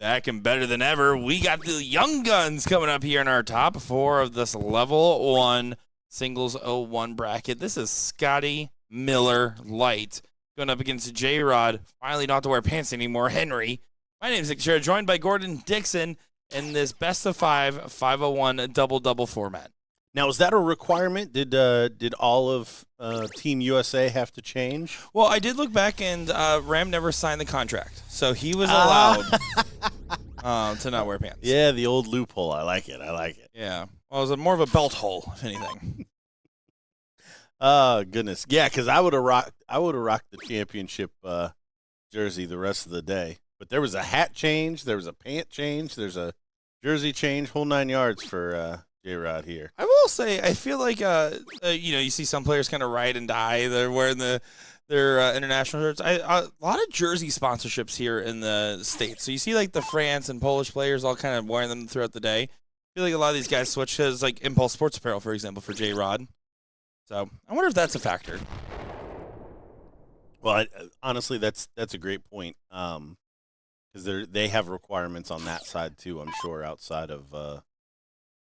Back and better than ever. We got the young guns coming up here in our top 4 of this level 1 singles 01 bracket. This is Scotty Miller Light going up against J-Rod. Finally, not have to wear pants anymore. Henry. My name is Nick Shera, joined by Gordon Dixon in this best of 5 501 double format. Now, is that a requirement? Did all of Team USA have to change? Well, I did look back, and Ram never signed the contract, so he was allowed to not wear pants. Yeah, the old loophole. I like it. Yeah. Well, it was more of a belt hole, if anything. Oh, goodness. Yeah, because I would have rocked the championship jersey the rest of the day. But there was a hat change, there was a pant change, there's a jersey change, whole 9 yards for J-Rod here. I will say, I feel like, you see some players kind of ride and die. They're wearing their international shirts. A lot of jersey sponsorships here in the States. So you see, like, the France and Polish players all kind of wearing them throughout the day. I feel like a lot of these guys switch to, like, Impulse Sports Apparel, for example, for J-Rod. So I wonder if that's a factor. Well, honestly, that's a great point. Because they have requirements on that side, too, I'm sure, outside of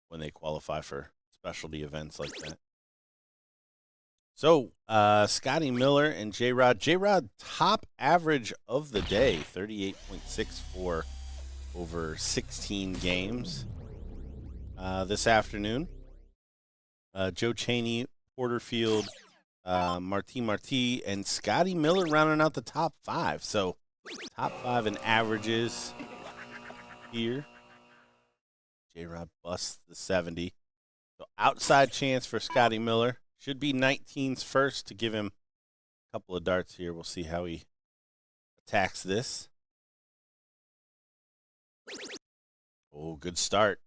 when they qualify for specialty events like that. So, Scotty Miller and J-Rod. J-Rod, top average of the day, 38.64 over 16 games this afternoon. Joe Cheney, Porterfield, Marti, and Scotty Miller rounding out the top 5. So, top 5 in averages here. J-Rod busts the 70. So outside chance for Scotty Miller. Should be 19's first to give him a couple of darts here. We'll see how he attacks this. Oh, good start.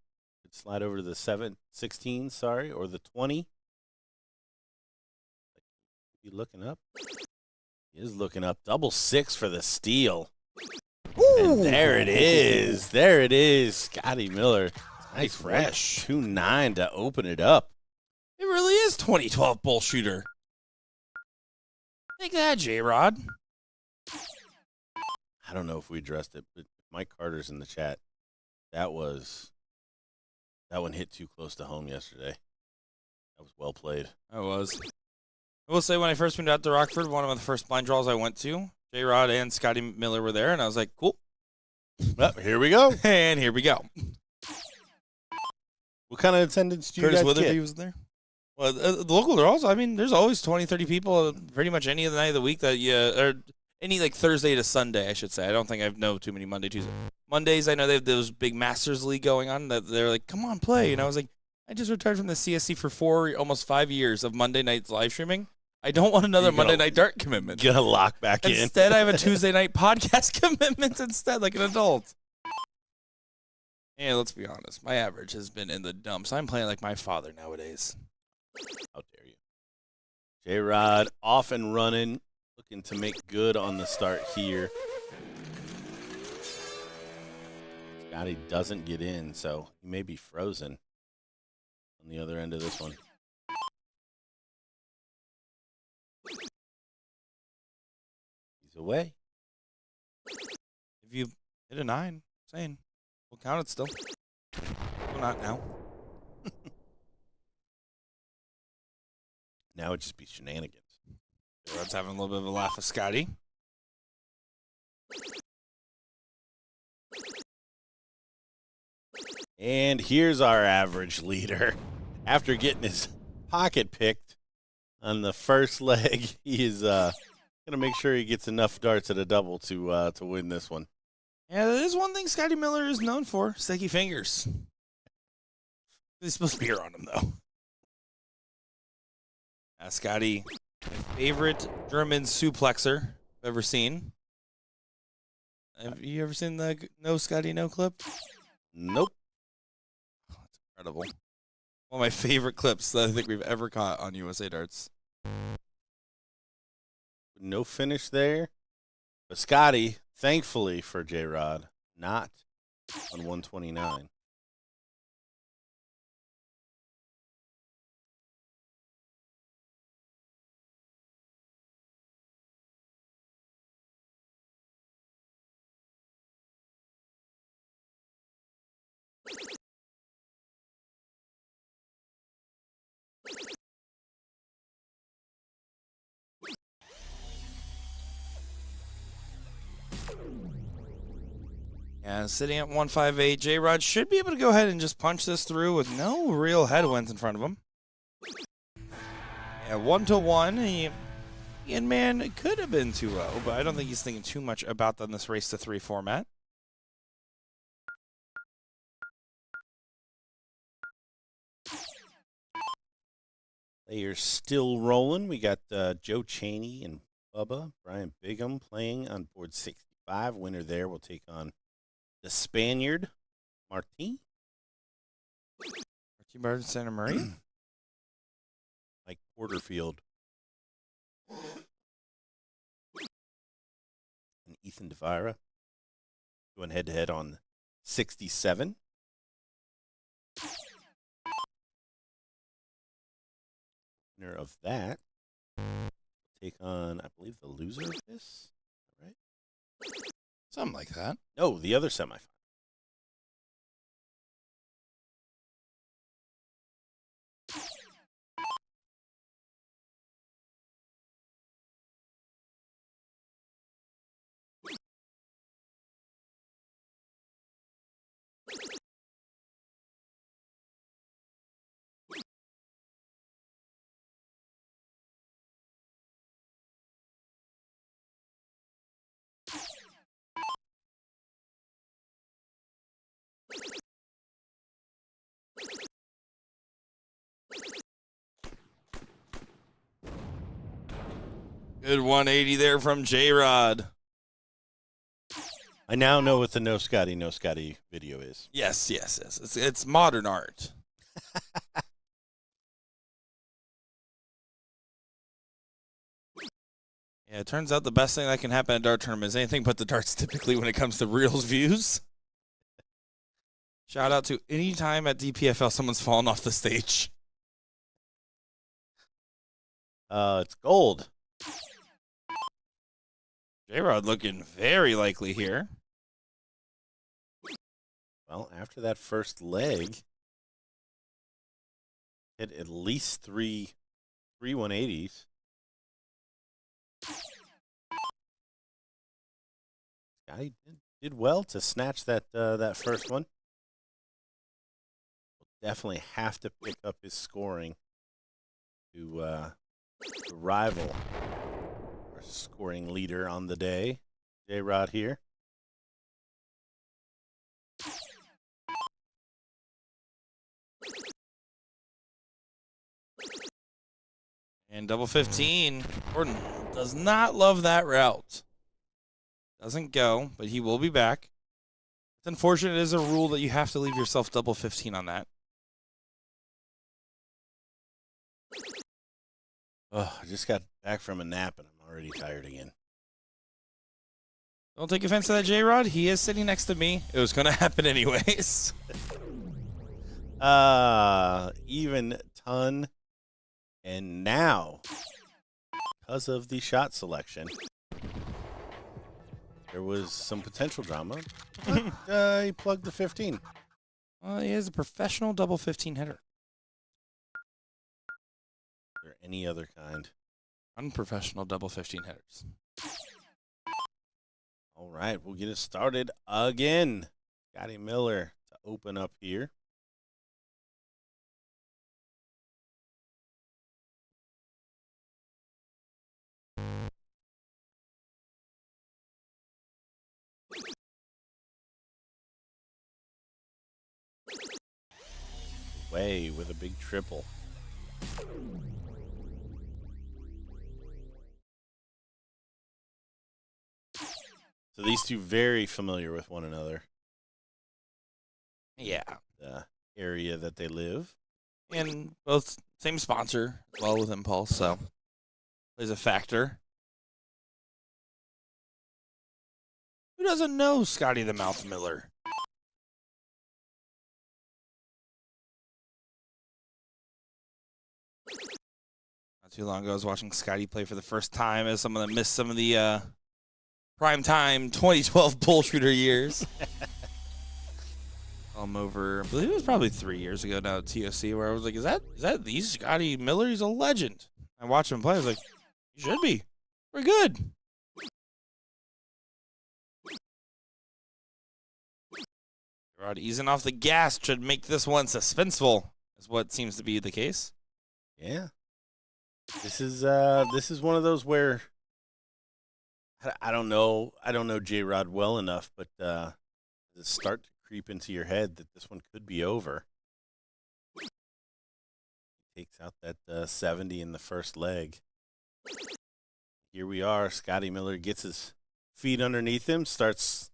Good slide over to the 16, or the 20. He looking up? He is looking up. Double 6 for the steal. Ooh. And there it is. There it is. Scotty Miller. Nice fresh. 2-9 to open it up. It really is 2012 BullShooter. Take that, J-Rod. I don't know if we addressed it, but Mike Carter's in the chat. That one hit too close to home yesterday. That was well played. I will say, when I first moved out to Rockford, one of the first blind draws I went to, J-Rod and Scotty Miller were there, and I was like, cool. Well, here we go. And here we go. What kind of attendance do you Curtis guys Witherby get? was there. Well, the local draws, I mean, there's always 20, 30 people pretty much any of the night of the week that or any, like, Thursday to Sunday, I should say. I don't think I know too many Monday, Tuesday. Mondays, I know they have those big Masters League going on that they're like, come on, play. And I was like, I just retired from the CSC for almost 5 years of Monday nights live streaming. I don't want another Monday night dart commitment. Gonna lock back in. Instead, I have a Tuesday night podcast commitment instead, like an adult. And let's be honest, my average has been in the dumps. I'm playing like my father nowadays. How dare you. J-Rod off and running, looking to make good on the start here. Scotty doesn't get in, so he may be frozen on the other end of this one. He's away. If you hit a 9, saying we'll count it still. Well, not now. Now it'd just be shenanigans. Rod's having a little bit of a laugh with Scotty. And here's our average leader. After getting his pocket picked on the first leg, he is going to make sure he gets enough darts at a double to win this one. Yeah, that is one thing Scotty Miller is known for, sticky fingers. He's supposed to be here on him, though. Scotty, my favorite German suplexer I've ever seen. Have you ever seen the No Scotty No clip? Nope. Oh, that's incredible. One of my favorite clips that I think we've ever caught on USA Darts. No finish there. But Scotty, thankfully for J-Rod, not on 129. Yeah, sitting at 158, J-Rod should be able to go ahead and just punch this through with no real headwinds in front of him. Yeah, 1-1. Ian Man, it could have been 2-0, but I don't think he's thinking too much about that in this race to 3 format. Players still rolling. We got Joe Cheney and Bubba. Brian Bigham playing on board 65. Winner there will take on the Spaniard, Martin. Martin Barton, Santa Maria. Mike Porterfield. And Ethan DeVira going head-to-head on 67. Winner of that will take on, I believe, the loser of this. Right? Something like that. No, the other semifinal. Good 180 there from J-Rod. I now know what the No Scotty video is. Yes. It's modern art. Yeah, it turns out the best thing that can happen at dart tournament is anything but the darts typically when it comes to reels views. Shout out to any time at DPFL someone's fallen off the stage. It's gold. J-Rod looking very likely here. Well, after that first leg, hit at least three 180s. Scotty did well to snatch that that first one. Will definitely have to pick up his scoring to rival our scoring leader on the day, J-Rod here. And double 15. Gordon does not love that route. Doesn't go, but he will be back. It's unfortunate. It is a rule that you have to leave yourself double 15 on that. Oh, I just got back from a nap and I'm already tired again. Don't take offense to that, J-Rod. He is sitting next to me. It was going to happen anyways. Even ton. And now, because of the shot selection, there was some potential drama. But, he plugged the 15. Well, he is a professional double 15 hitter. Or any other kind. Unprofessional double 15 hitters. All right, we'll get it started again. Scotty Miller to open up here. Way with a big triple. So these two very familiar with one another. Yeah. The area that they live. And both same sponsor as well with Impulse, so plays a factor. Who doesn't know Scotty the Mouth Miller? Not too long ago, I was watching Scotty play for the first time as someone that missed some of the prime time 2012 BullShooter years. Over, I believe it was probably 3 years ago now at TOC, where I was like, is that the Scotty Miller? He's a legend. I watched him play. I was like, he should be. We're good. Rod easing off the gas should make this one suspenseful, is what seems to be the case. Yeah. This is one of those where I don't know J-Rod well enough, but does it start to creep into your head that this one could be over? Takes out that 70 in the first leg. Here we are. Scotty Miller gets his feet underneath him, starts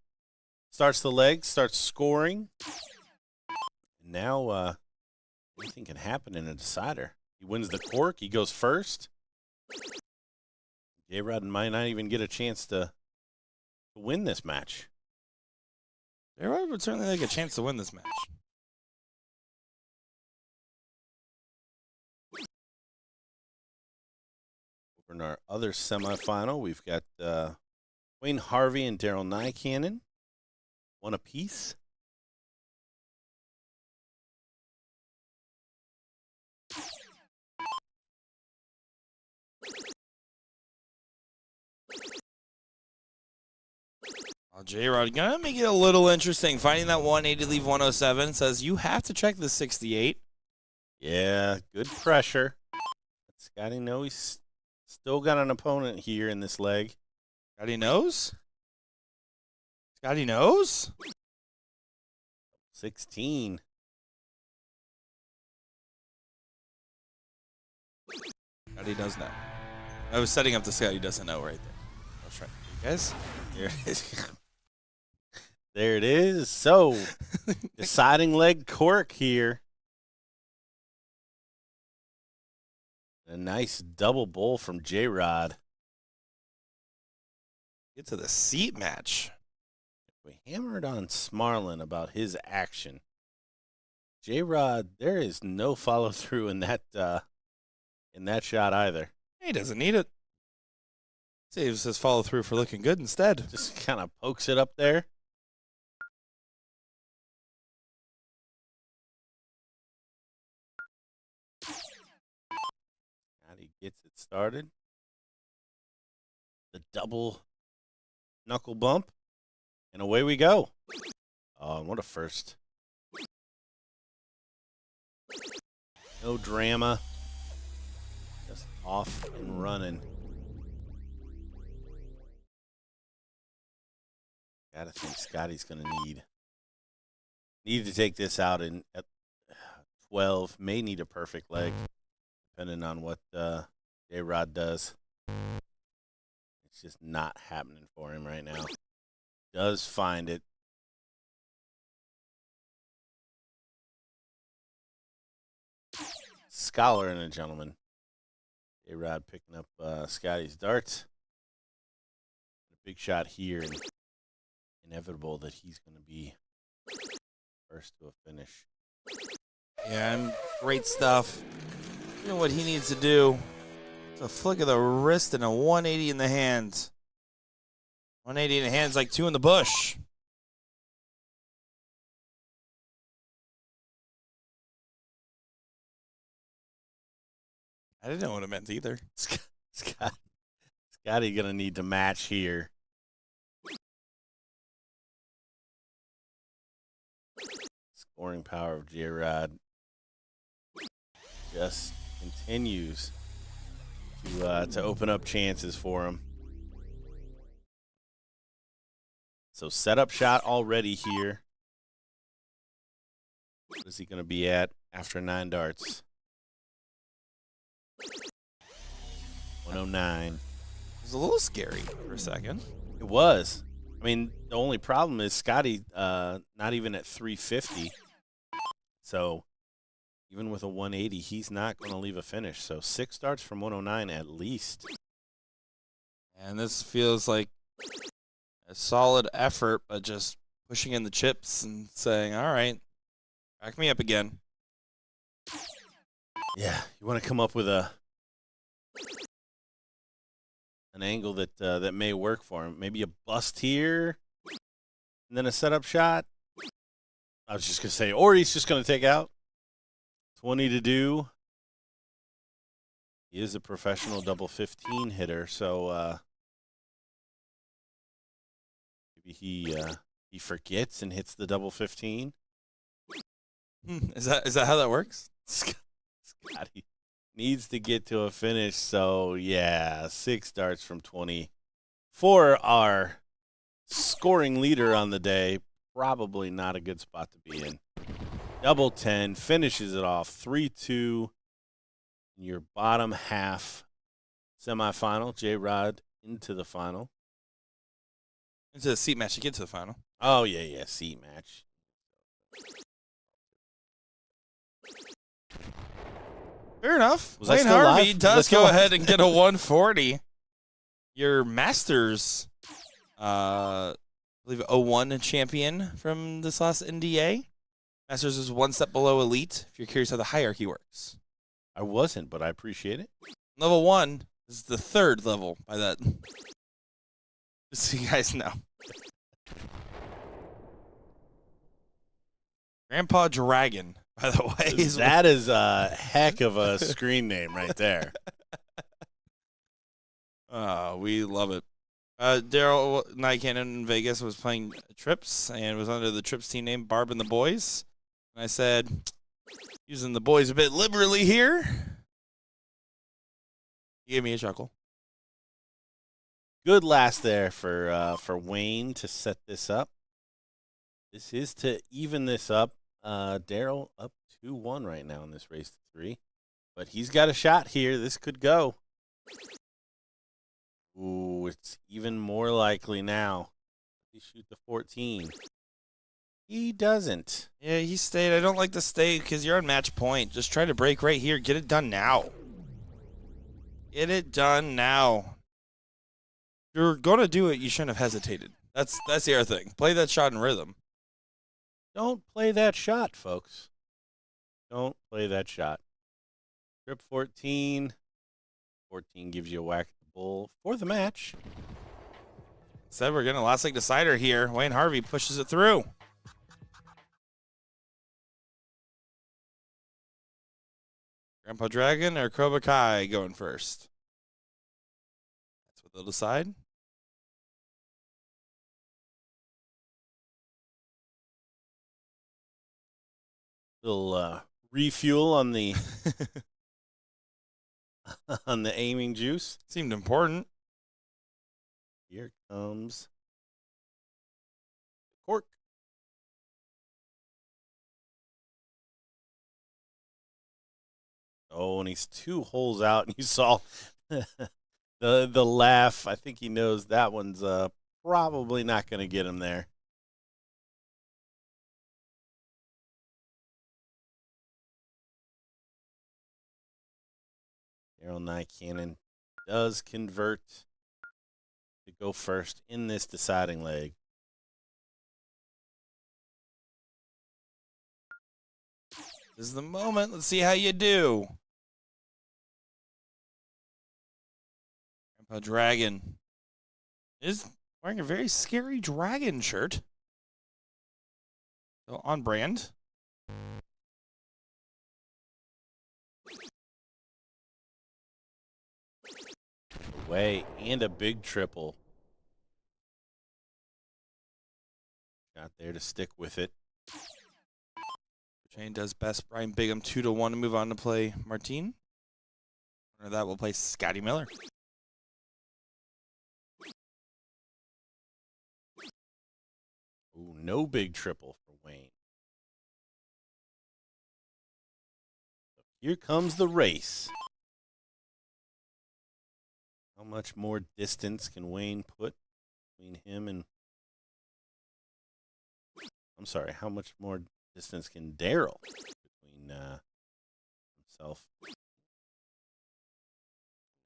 the leg, starts scoring. And now anything can happen in a decider. He wins the cork. He goes first. J-Rod might not even get a chance to win this match. J-Rod would certainly like a chance to win this match. Over in our other semifinal, we've got Wayne Harvey and Daryl Nycannon, one apiece. J-Rod gonna make it a little interesting. Finding that 180 leave 107 says you have to check the 68. Yeah, good pressure. Scotty knows he's still got an opponent here in this leg. Scotty knows? Scotty knows? 16. Scotty does know. I was setting up the Scotty doesn't know right there. I'll try. You guys? Here it is. There it is. So, deciding leg cork here. A nice double bowl from J-Rod. Get to the seat match. We hammered on Smarlin about his action. J-Rod, there is no follow through in that shot either. He doesn't need it. Saves his follow through for looking good instead. Just kind of pokes it up there. He gets it started. The double knuckle bump. And away we go. Oh, what a first. No drama. Just off and running. Gotta think Scotty's gonna need to take this out at 12. May need a perfect leg, depending on what J-Rod does. It's just not happening for him right now. Does find it. Scholar and a gentleman. J-Rod picking up Scotty's darts. A big shot here. And inevitable that he's going to be first to a finish. Yeah, and great stuff. You know what he needs to do? It's a flick of the wrist and a 180 in the hand. 180 in the hands like two in the bush. I didn't know what it meant either. Scotty going to need to match here. Scoring power of J-Rod just continues to open up chances for him. So setup shot already here. What is he going to be at after 9 darts? 109. It was a little scary for a second. It was. I mean, the only problem is Scotty not even at 350. So even with a 180, he's not going to leave a finish. So 6 starts from 109 at least. And this feels like a solid effort, but just pushing in the chips and saying, all right, back me up again. Yeah, you want to come up with an angle that may work for him. Maybe a bust here, and then a setup shot. I was just going to say, or he's just going to take out. 20 to do. He is a professional double 15 hitter, so maybe he forgets and hits the double 15. Is that how that works? Scotty needs to get to a finish. So, yeah, 6 starts from 20 for our scoring leader on the day. Probably not a good spot to be in. Double 10 finishes it off 3-2 in your bottom half semifinal. J-Rod into the final. Into the seat match to get to the final. Oh, yeah, seat match. Fair enough. Was I Wayne still Harvey live? does Was I still go live? ahead and get a 140. Your Masters, I believe, 01 champion from this last NDA. Masters is one step below Elite, if you're curious how the hierarchy works. I wasn't, but I appreciate it. Level 1 is the third level by that. Just so you guys know. Grandpa Dragon, by the way. That is a heck of a screen name right there. We love it. Daryl Nycannon in Vegas was playing Trips and was under the Trips team name Barb and the Boys. And I said, using the boys a bit liberally here. He gave me a chuckle. Good last there for Wayne to set this up. This is to even this up. Daryl up 2-1 right now in this race to 3. But he's got a shot here. This could go. Ooh, it's even more likely now. He shoot the 14. He doesn't. Yeah, he stayed. I don't like to stay because you're on match point. Just try to break right here. Get it done now. Get it done now. If you're going to do it, you shouldn't have hesitated. That's the other thing. Play that shot in rhythm. Don't play that shot, folks. Don't play that shot. Trip 14. 14 gives you a whack at the bull for the match. Said we're getting a last leg decider here. Wayne Harvey pushes it through. Grandpa Dragon or Cobra Kai going first? That's what they'll decide. Little refuel on the on the aiming juice. Seemed important. Here comes cork. Oh, and he's 2 holes out, and you saw the laugh. I think he knows that one's probably not going to get him there. Daryl Nycannon does convert to go first in this deciding leg. This is the moment. Let's see how you do. Grandpa Dragon is wearing a very scary dragon shirt. So on brand. Away and a big triple. Not there to stick with it. Chain does best. Brian Bigham 2-1 to move on to play Martine. Or that will play Scotty Miller. Ooh, no big triple for Wayne. Here comes the race. How much more distance can Wayne put between him and... I'm sorry, how much more distance can Daryl between himself?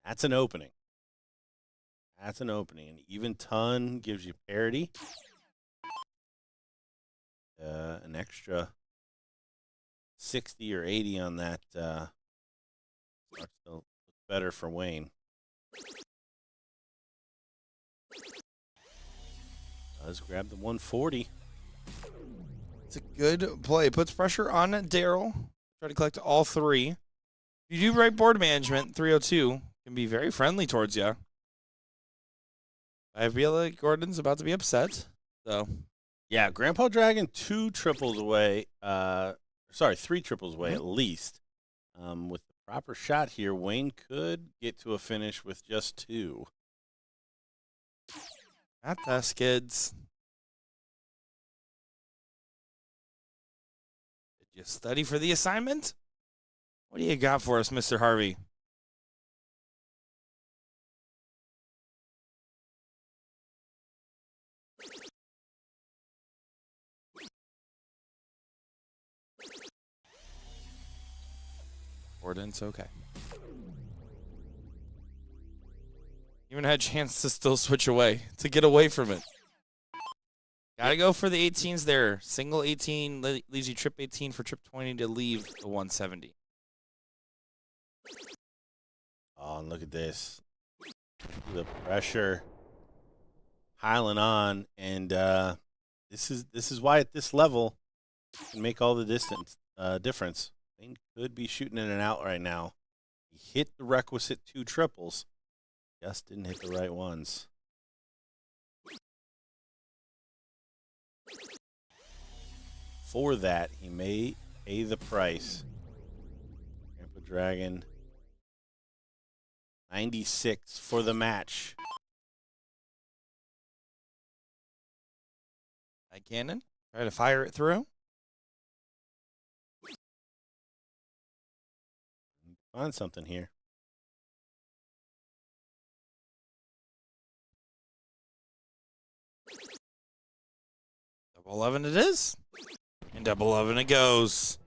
That's an opening. That's an opening. An even ton gives you parity. An extra 60 or 80 on that starts to look better for Wayne. Does grab the 140. It's a good play. Puts pressure on Daryl. Try to collect all 3. If you do right board management, 302 can be very friendly towards you. I feel like Gordon's about to be upset. So, Yeah, Grandpa Dragon 2 triples away. sorry, 3 triples away at least. With the proper shot here, Wayne could get to a finish with just 2. At the skids. Did you study for the assignment? What do you got for us, Mr. Harvey? Ordnance, okay. Even had a chance to still switch away, to get away from it. Gotta go for the 18s there. Single 18 leaves you trip 18 for trip 20 to leave the 170. Oh, and look at this. The pressure piling on, and this is why at this level you can make all the difference. Wayne could be shooting in and out right now. He hit the requisite 2 triples, just didn't hit the right ones. For that, he may pay the price. Grandpa Dragon, 96 for the match. High cannon. Try to fire it through. Find something here. Double 11 it is. And double 11 it goes.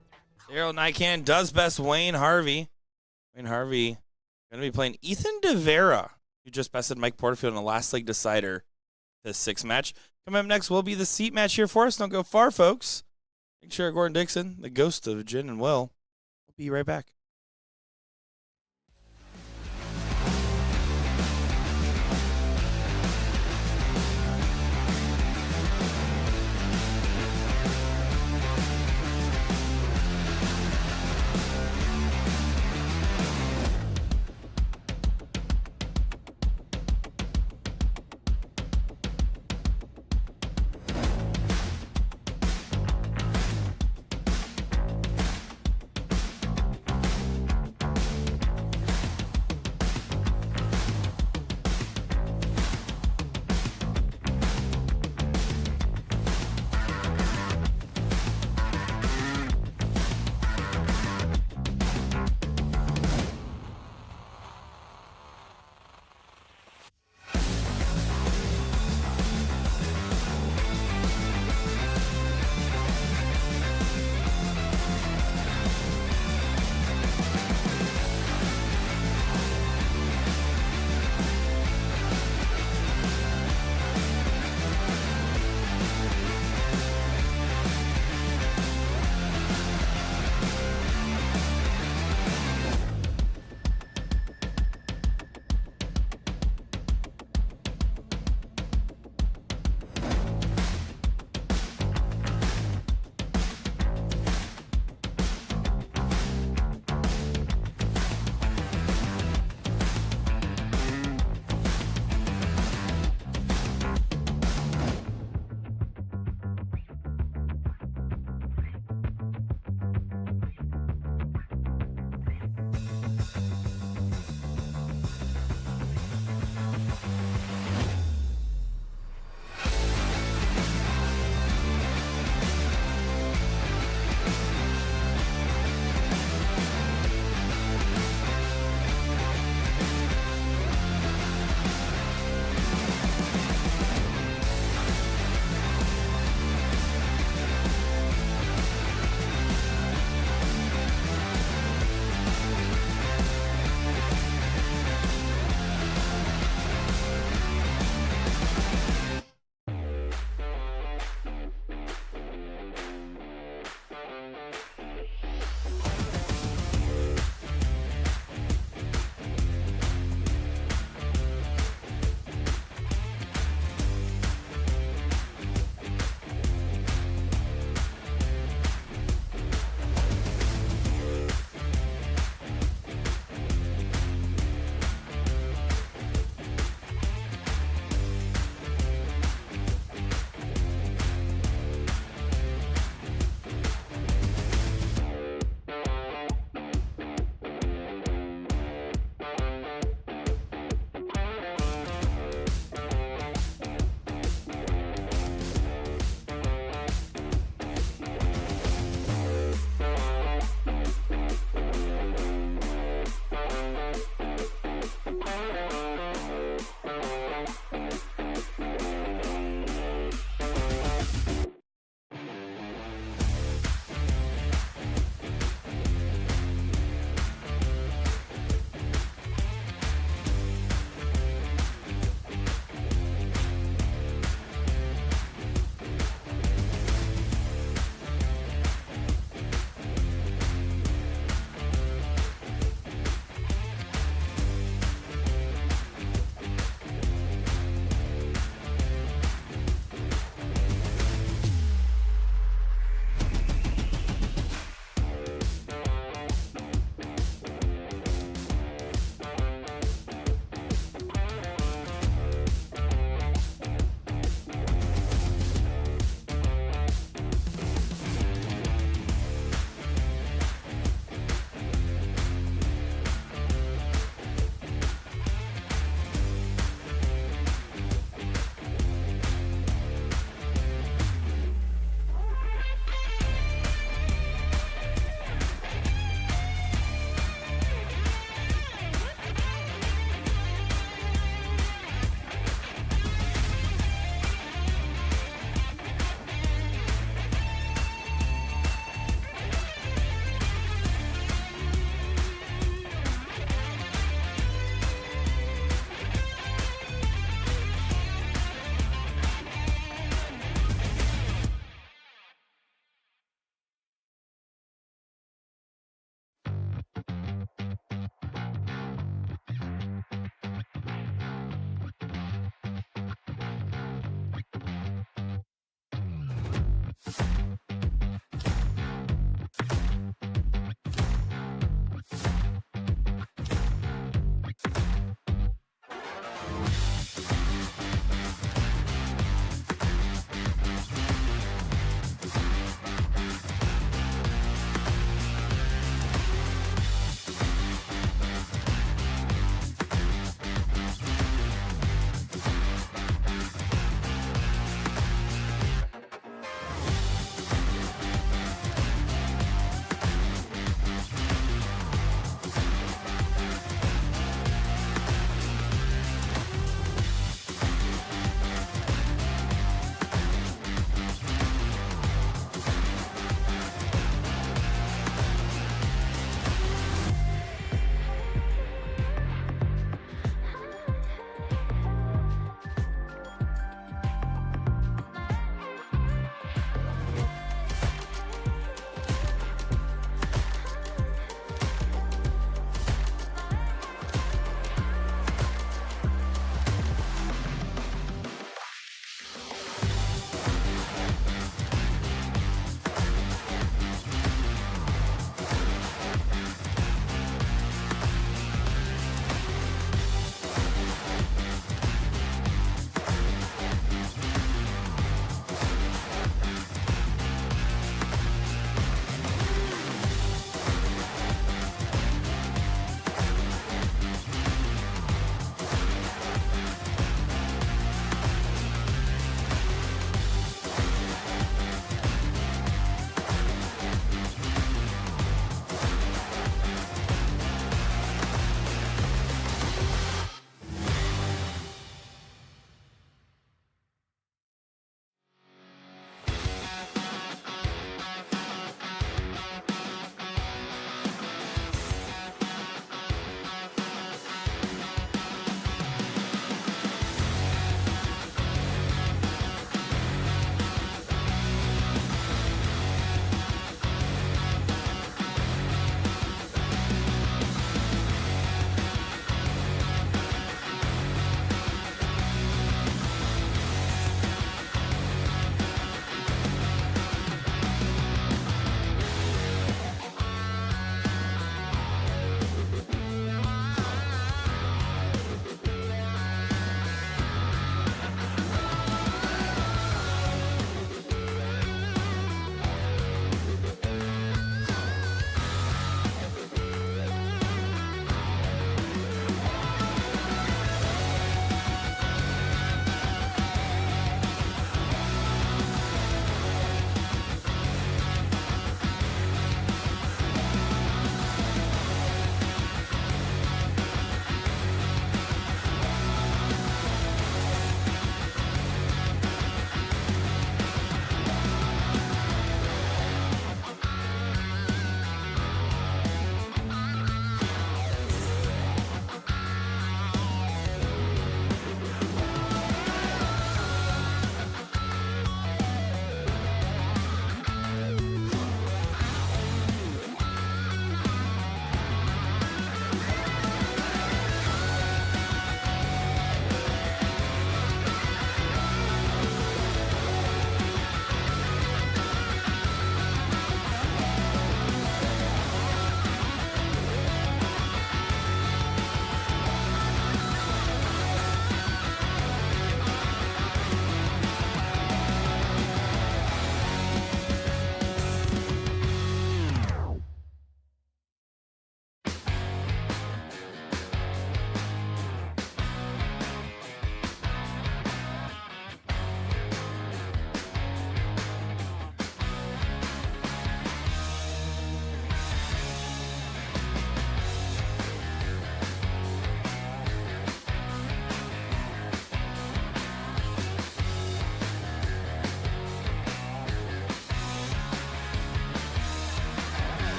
Daryl Nycan does best Wayne Harvey. Wayne Harvey going to be playing Ethan DeVera, who just bested Mike Porterfield in the last league decider this 6th match. Coming up next will be the seat match here for us. Don't go far, folks. Make sure Gordon Dixon, the ghost of Jen and Will. We'll be right back.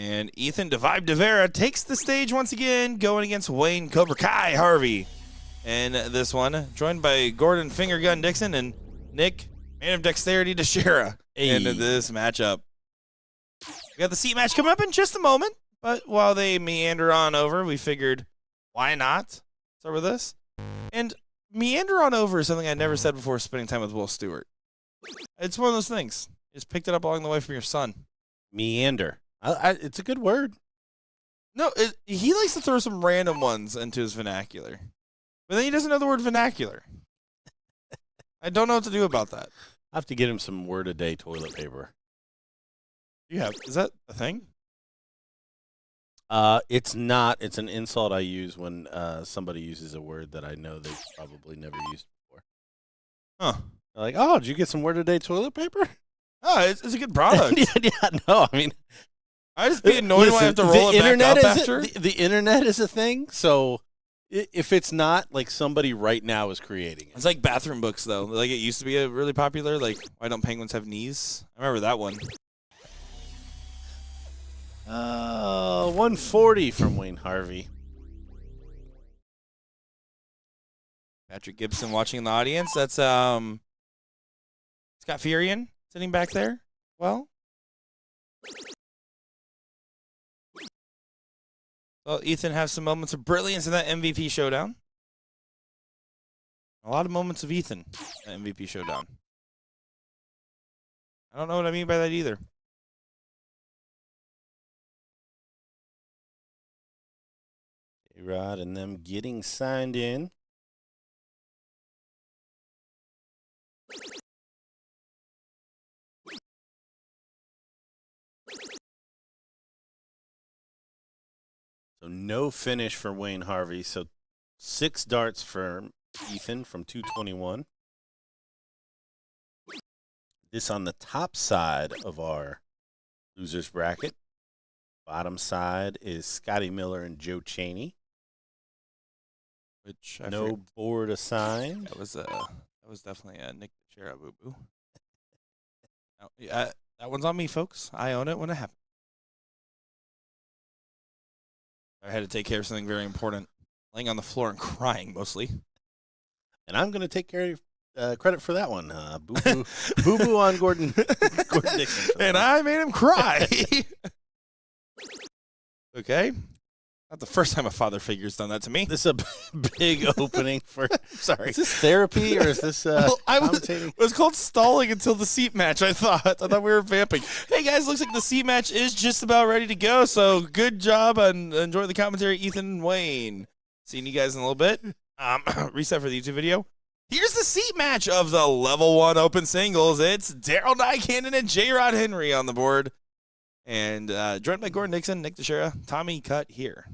And Ethan Devive Devera takes the stage once again, going against Wayne Cobra Kai Harvey. And this one, joined by Gordon Finger Gun Dixon and Nick Man of Dexterity Teixeira into this matchup. We got the seat match coming up in just a moment, but while they meander on over, we figured, why not start with this? And meander on over is something I never said before spending time with Will Stewart. It's one of those things. Just picked it up along the way from your son. Meander. It's a good word. No, he likes to throw some random ones into his vernacular. But then he doesn't know the word vernacular. I don't know what to do about that. I have to get him some word-a-day toilet paper. Is that a thing? It's not. It's an insult I use when somebody uses a word that I know they've probably never used before. Huh. They're like, oh, did you get some word-a-day toilet paper? Oh, it's a good product. No, I mean, I just be annoyed when I have to roll it back up after. The internet is a thing, so if it's not, like somebody right now is creating it. It's like bathroom books, though. Like it used to be a really popular, like, why don't penguins have knees? I remember that one. 140 from Wayne Harvey. Patrick Gibson watching in the audience. That's Scott Furion sitting back there. Well, Ethan has some moments of brilliance in that MVP showdown. A lot of moments of Ethan in that MVP showdown. I don't know what I mean by that either. Rod and them getting signed in. So no finish for Wayne Harvey. So 6 darts for Ethan from 221. This on the top side of our losers bracket. Bottom side is Scotty Miller and Joe Chaney. Which no board assigned. That was definitely a Nick Teixeira boo boo. Yeah, that one's on me, folks. I own it when it happens. I had to take care of something very important, laying on the floor and crying mostly. And I'm going to take care of credit for that one. Boo boo, boo boo on Gordon Dixon. And I made him cry. Okay. Not the first time a father figure's done that to me. This is a big opening for. Sorry. Is this therapy or is this commentating? It was called stalling until the seat match, I thought. I thought we were vamping. Hey, guys, looks like the seat match is just about ready to go. So good job and enjoy the commentary, Ethan and Wayne. Seeing you guys in a little bit. Reset for the YouTube video. Here's the seat match of the level 1 open singles. It's Daryl Nycannon and J-Rod Henry on the board. And joined by Gordon Dixon, Nick Teixeira, Tommy Cut here.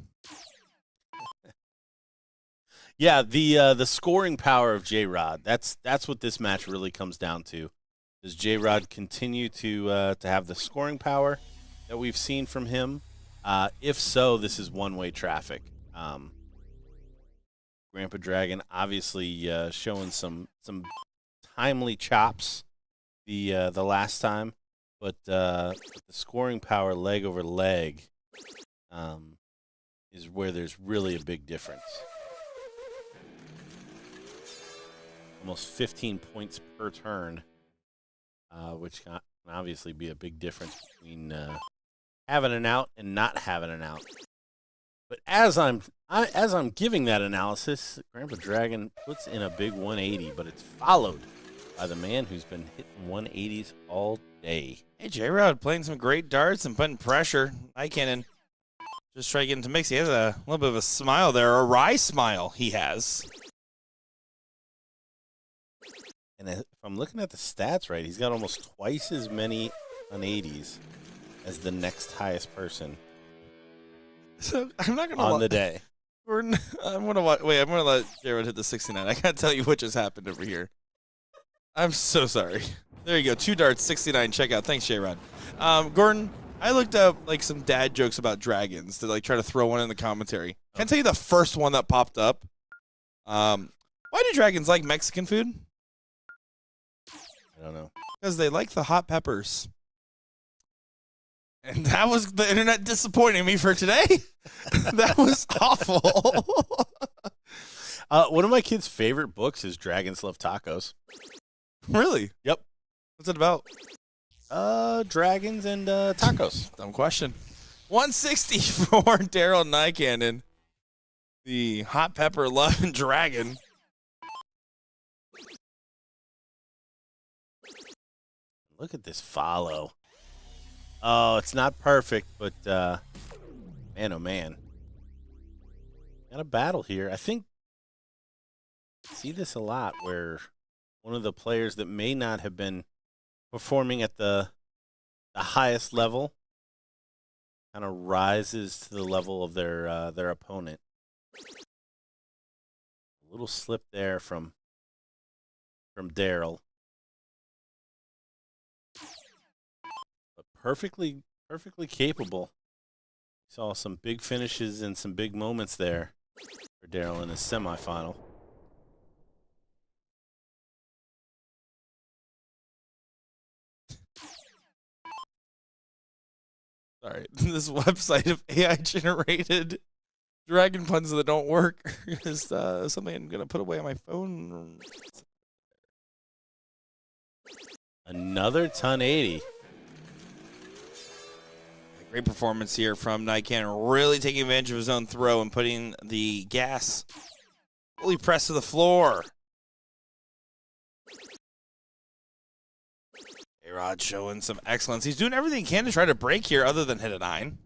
Yeah, the scoring power of J-Rod. That's what this match really comes down to. Does J-Rod continue to have the scoring power that we've seen from him? If so, this is one-way traffic. Grandpa Dragon obviously showing some timely chops the last time, but the scoring power leg over leg is where there's really a big difference. Almost 15 points per turn, which can obviously be a big difference between having an out and not having an out. But as I'm giving that analysis, Grandpa Dragon puts in a big 180, but it's followed by the man who's been hitting 180s all day. Hey, J-Rod playing some great darts and putting pressure. Nycannon just try to get into mix. He has a little bit of a smile there, a wry smile he has. And if I'm looking at the stats right, he's got almost twice as many 180s as the next highest person. So I'm not gonna on the day. I'm gonna let J-Rod hit the 69. I gotta tell you what just happened over here. I'm so sorry. There you go, 2 darts, 69. Check out. Thanks, J-Rod. Gordon, I looked up like some dad jokes about dragons to like try to throw one in the commentary. Can I tell you the first one that popped up? Why do dragons like Mexican food? I don't know. Because they like the hot peppers. And that was the internet disappointing me for today. That was awful. One of my kids' favorite books is Dragons Love Tacos. Really? Yep. What's it about? Dragons and tacos. Dumb question. 160 for Daryl Nycannon. The hot pepper loving dragon. Look at this follow. Oh, it's not perfect, but man, oh man. Got a battle here. I think I see this a lot where one of the players that may not have been performing at the highest level kind of rises to the level of their opponent. A little slip there from Daryl. But perfectly capable. Saw some big finishes and some big moments there for Daryl in his semifinal. Sorry, this website of AI-generated dragon puns that don't work is something I'm going to put away on my phone. Another ton 80. Great performance here from Nycannon, really taking advantage of his own throw and putting the gas fully pressed to the floor. A-Rod showing some excellence. He's doing everything he can to try to break here other than hit a 9.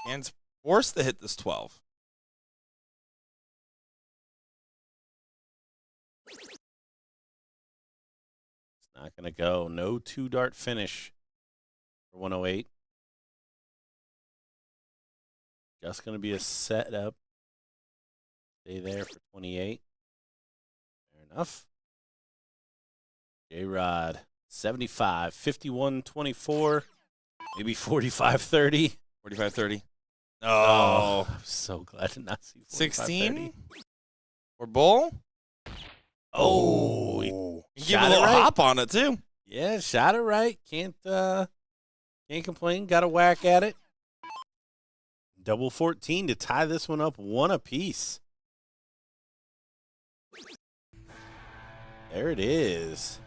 Nycannon's forced to hit this 12. Not going to go. No 2-dart finish for 108. Just going to be a setup. Stay there for 28. Fair enough. J-Rod, 75, 51, 24, maybe 45, 30. 45, 30. Oh, I'm so glad to not see 16 for Bull. Oh, you give a little hop on it too. Yeah, shot it right. Can't complain. Got a whack at it. Double 14 to tie this one up 1 apiece. There it is.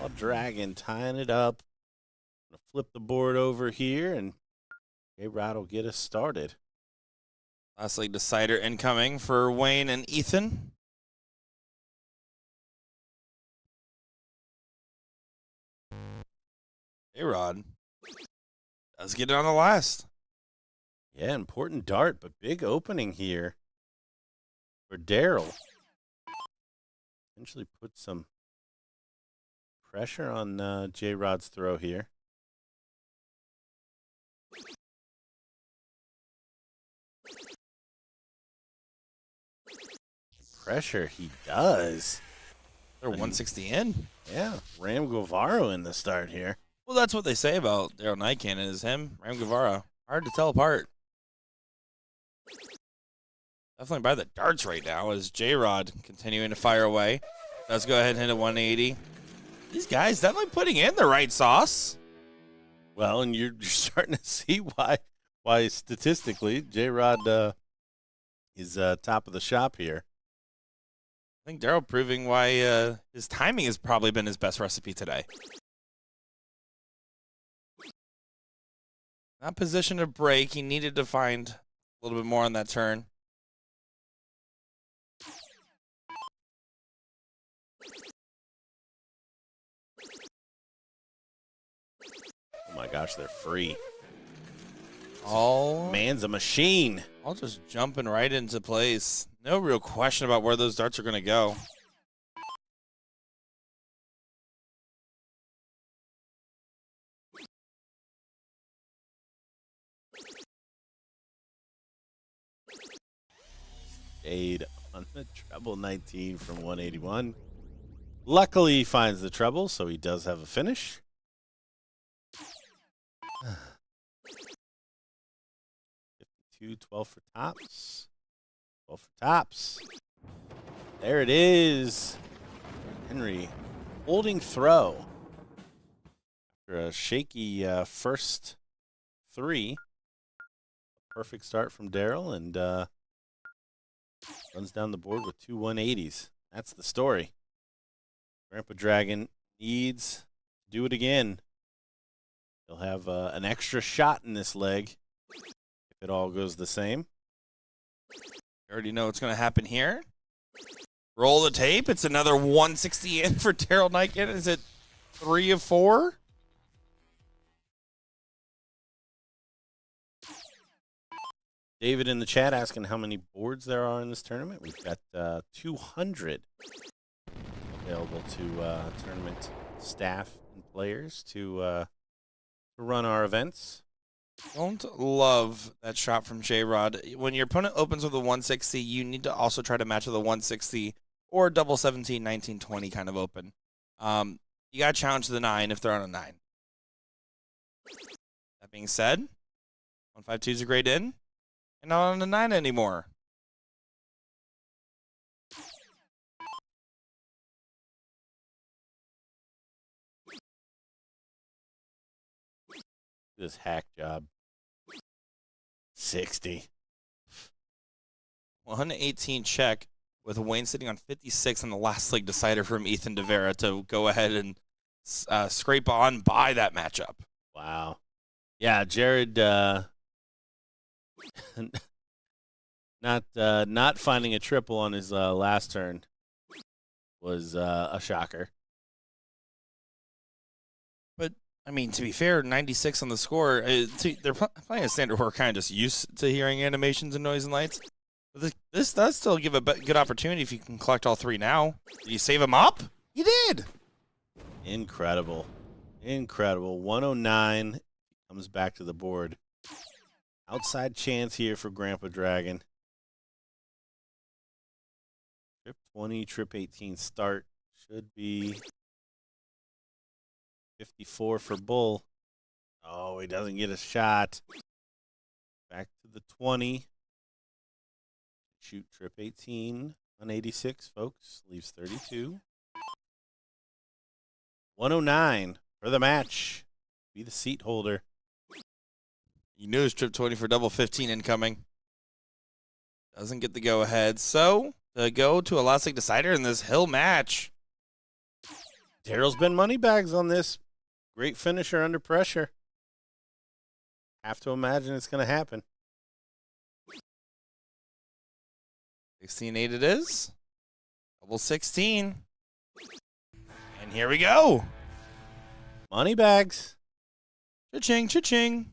All Dragon tying it up. Gonna flip the board over here, and A-Rod will get us started. Last league decider incoming for Wayne and Ethan. A-Rod does get it on the last. Yeah, important dart, but big opening here for Daryl. Potentially put some pressure on J-Rod's throw here. Pressure he does. They're 160 in. Yeah, Ram Guevara in the start here. Well, that's what they say about Daryl Nycannon is him, Ram Guevara. Hard to tell apart. Definitely by the darts right now as J-Rod continuing to fire away. Let's go ahead and hit a 180. These guys definitely putting in the right sauce. Well, and you're starting to see why statistically J-Rod is top of the shop here. I think Daryl proving why his timing has probably been his best recipe today. Not positioned to break. He needed to find a little bit more on that turn. Oh my gosh, they're free. All Man's a machine. All just jumping right into place. No real question about where those darts are going to go. Stayed on the treble 19 from 181. Luckily, he finds the treble, so he does have a finish. 52, 12 for tops. 12 for tops. There it is. Henry holding throw. After a shaky first three. Perfect start from Daryl, and runs down the board with two 180s. That's the story. Grandpa Dragon needs to do it again. He'll have an extra shot in this leg if it all goes the same. You already know what's going to happen here. Roll the tape. It's another 160 in for Daryl Niken. Is it 3 of 4? David in the chat asking how many boards there are in this tournament. We've got 200 available to tournament staff and players to run our events. Don't love that shot from J-Rod. When your opponent opens with a 160, you need to also try to match with a 160 or double 17, 19, 20 kind of open. You got to challenge the 9 if they're on a 9. That being said, 152 is a great in, and not on a 9 anymore. This hack job. 60. 118 check with Wayne sitting on 56 on the last leg decider from Ethan DeVera to go ahead and scrape on by that matchup. Wow. Yeah, Jared not finding a triple on his last turn was a shocker. But I mean, to be fair, 96 on the score. They're playing a standard who are kind of just used to hearing animations and noise and lights. But this does still give a good opportunity if you can collect all 3 now. Did you save them up? You did. Incredible. Incredible. 109 comes back to the board. Outside chance here for Grandpa Dragon. Trip 20, trip 18 start. Should be 54 for Bull. Oh, he doesn't get a shot. Back to the 20. Shoot trip 18 on 86, folks. Leaves 32. 109 for the match. Be the seat holder. You knew it was trip 20 for double 15 incoming. Doesn't get the go-ahead. So, to go to a last leg decider in this Hill match. Daryl's been money bags on this. Great finisher under pressure. Have to imagine it's going to happen. 16-8 it is. Double 16. And here we go. Money bags. Cha-ching, cha-ching.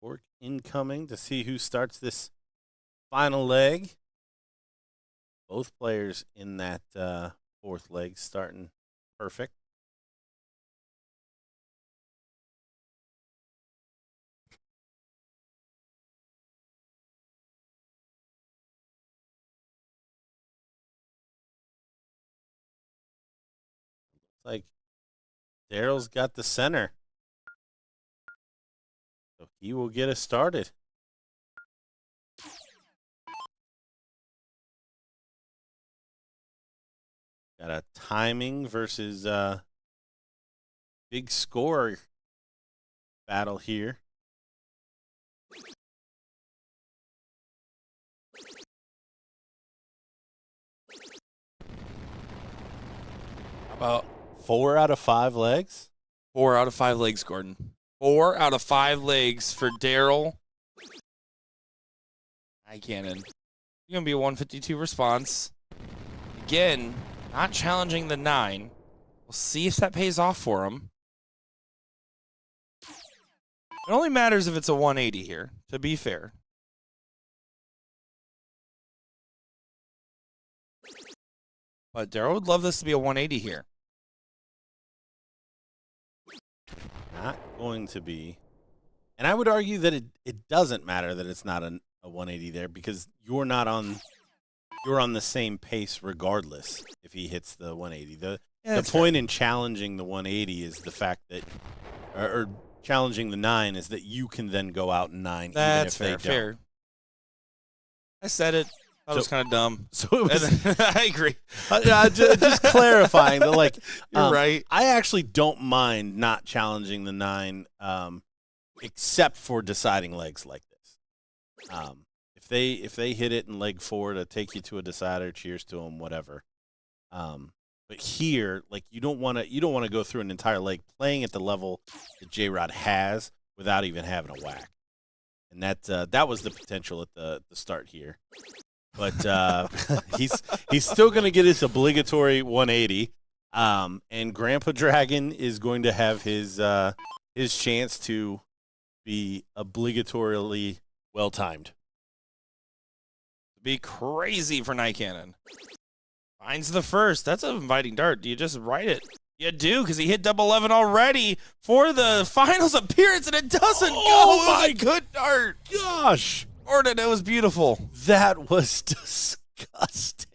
Fork incoming to see who starts this final leg. Both players in that fourth leg starting perfect. Looks like Daryl's got the center. So he will get us started. Got a timing versus big score battle here. About 4 out of 5 legs? 4 out of 5 legs, Gordon. 4 out of 5 legs for Daryl. High cannon. It's going to be a 152 response. Again, not challenging the 9. We'll see if that pays off for him. It only matters if it's a 180 here, to be fair. But Daryl would love this to be a 180 here. Not going to be. And I would argue that it doesn't matter that it's not a 180 there because you're on the same pace regardless if he hits the 180. The point in challenging the 180 is the fact that or challenging the 9 is that you can then go out and 9 That's even if fair. I said it. Thought it was kind of dumb. So it was. I agree. Just clarifying that, like, You're right. I actually don't mind not challenging the 9, except for deciding legs like this. If they hit it in leg 4 to take you to a decider, cheers to them, whatever. But here, like, you don't want to go through an entire leg playing at the level that J-Rod has without even having a whack, and that was the potential at the start here. But he's still going to get his obligatory 180, and Grandpa Dragon is going to have his chance to be obligatorily well timed. Be crazy for Night Cannon. Finds the first. That's an inviting dart. Do you just write it? You do, because he hit double 11 already for the finals appearance, and it doesn't go. It was a good dart. Gosh. Gordon, it was beautiful. That was disgusting.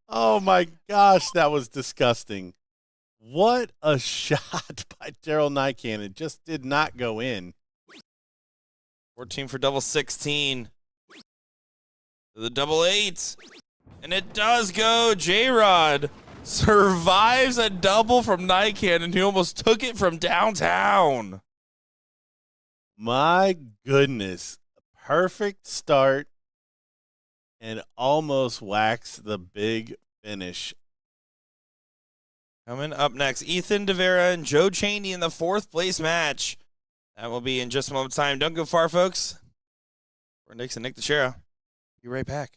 Oh, my gosh, that was disgusting. What a shot by Daryl Night Cannon. Just did not go in. 14 for double 16. The double 8. And it does go. J-Rod survives a double from Night Cannon, who almost took it from downtown. My goodness. Perfect start and almost whacks the big finish. Coming up next, Ethan DeVera and Joe Cheney in the 4th place match. That will be in just a moment's time. Don't go far, folks. We're Nick and Nick Teixeira. Be right back.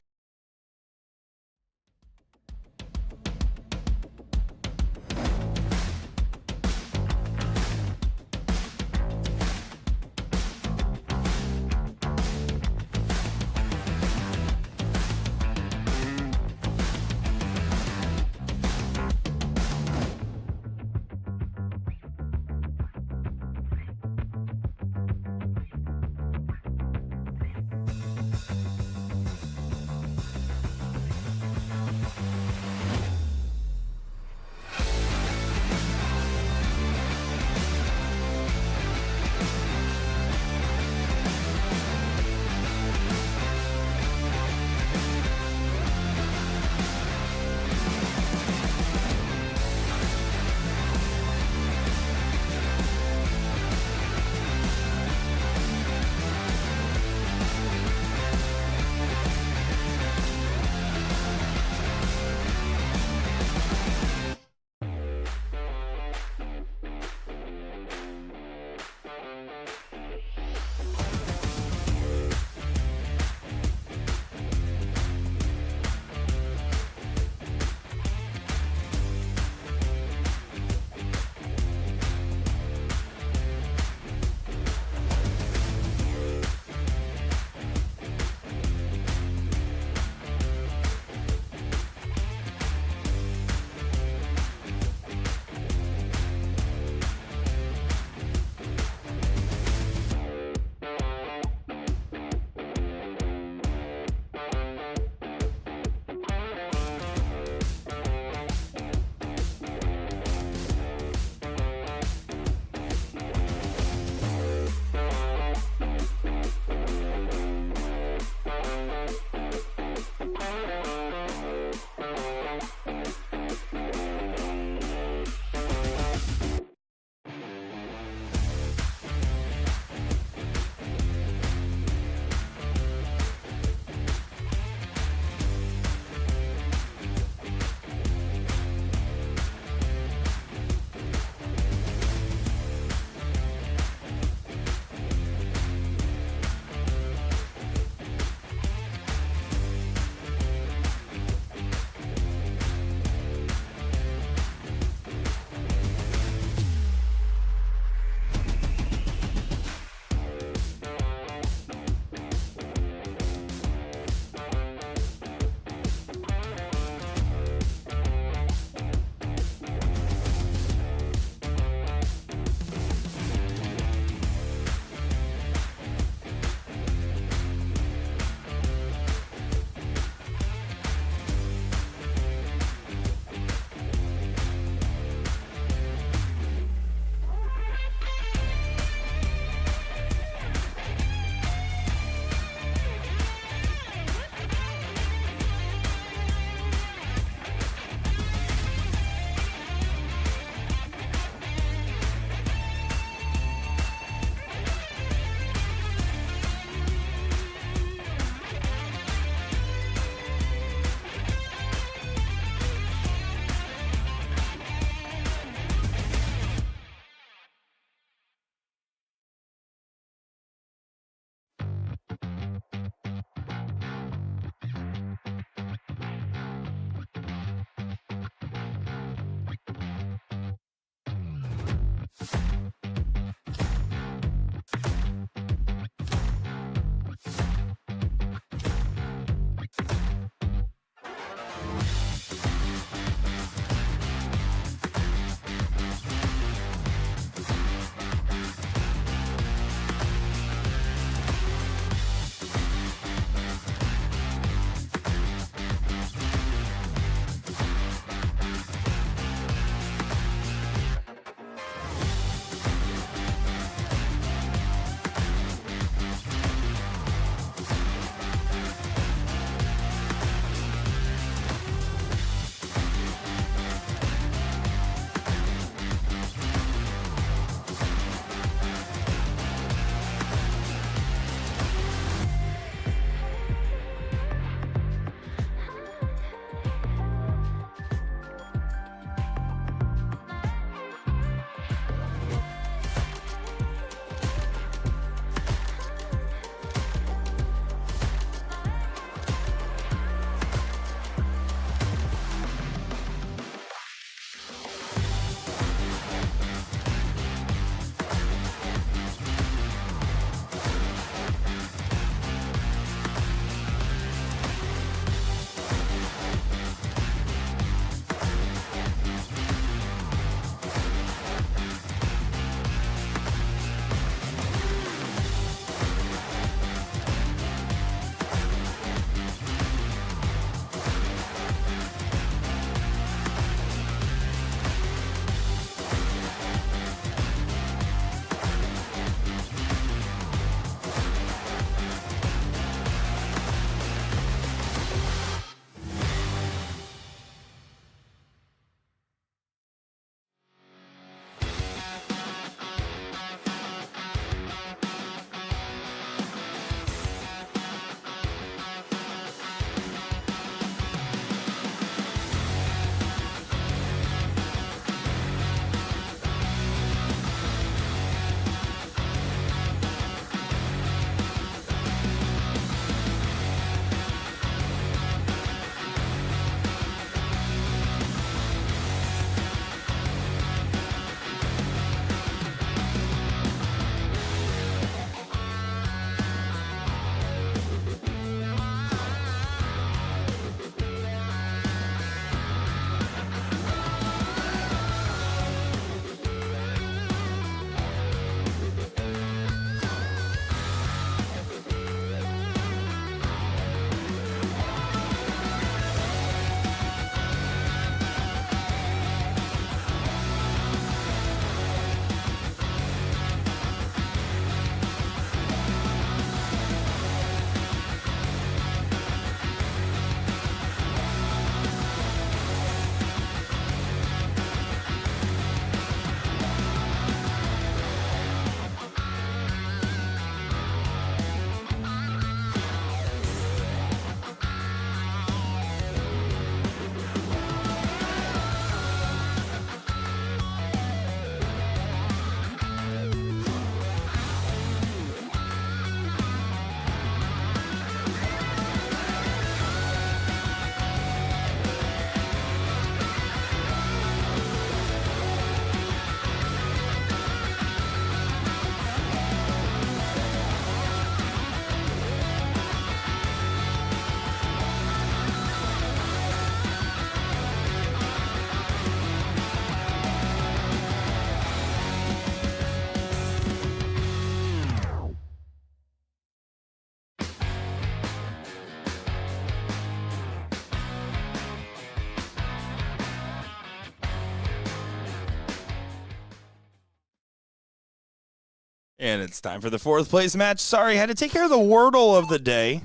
And it's time for the fourth place match. Sorry, had to take care of the Wordle of the day.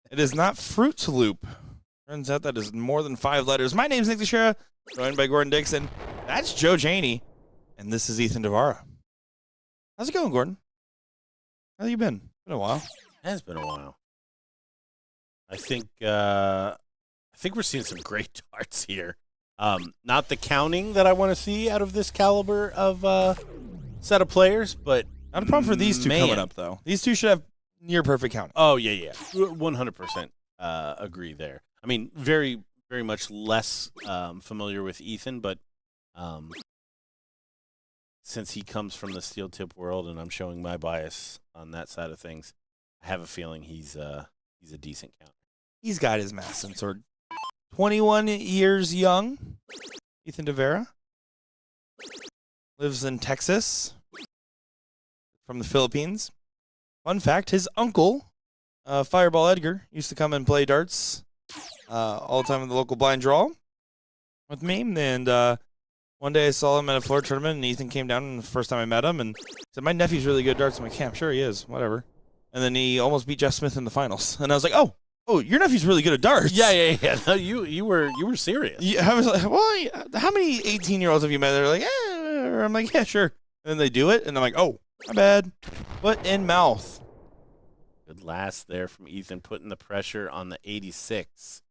It is not Fruit Loop. Turns out that is more than 5 letters. My name's Nick Teixeira, joined by Gordon Dixon. That's Joe Janey. And this is Ethan Devara. How's it going, Gordon? How you been? Been a while. It has been a while. I think we're seeing some great darts here. Not the counting that I want to see out of this caliber of set of players, but Not a problem for these two coming up, though. These two should have near perfect counting. Oh, yeah. 100% agree there. I mean, very, very much less familiar with Ethan, but since he comes from the steel tip world and I'm showing my bias on that side of things, I have a feeling he's a decent counter. He's got his mass and sword. 21 years young, Ethan Devara. Lives in Texas, from the Philippines. Fun fact, his uncle, Fireball Edgar, used to come and play darts all the time in the local blind draw with me. And one day I saw him at a floor tournament, and Ethan came down, and the first time I met him, and said, my nephew's really good at darts. I'm like, yeah, I'm sure he is, whatever. And then he almost beat Jeff Smith in the finals. And I was like, oh, your nephew's really good at darts. Yeah. No, you were serious. Yeah, I was like, well, how many 18-year-olds have you met? They're like, yeah. I'm like, yeah, sure. And then they do it, and I'm like, oh, my bad. Foot in mouth. Good last there from Ethan, putting the pressure on the 86.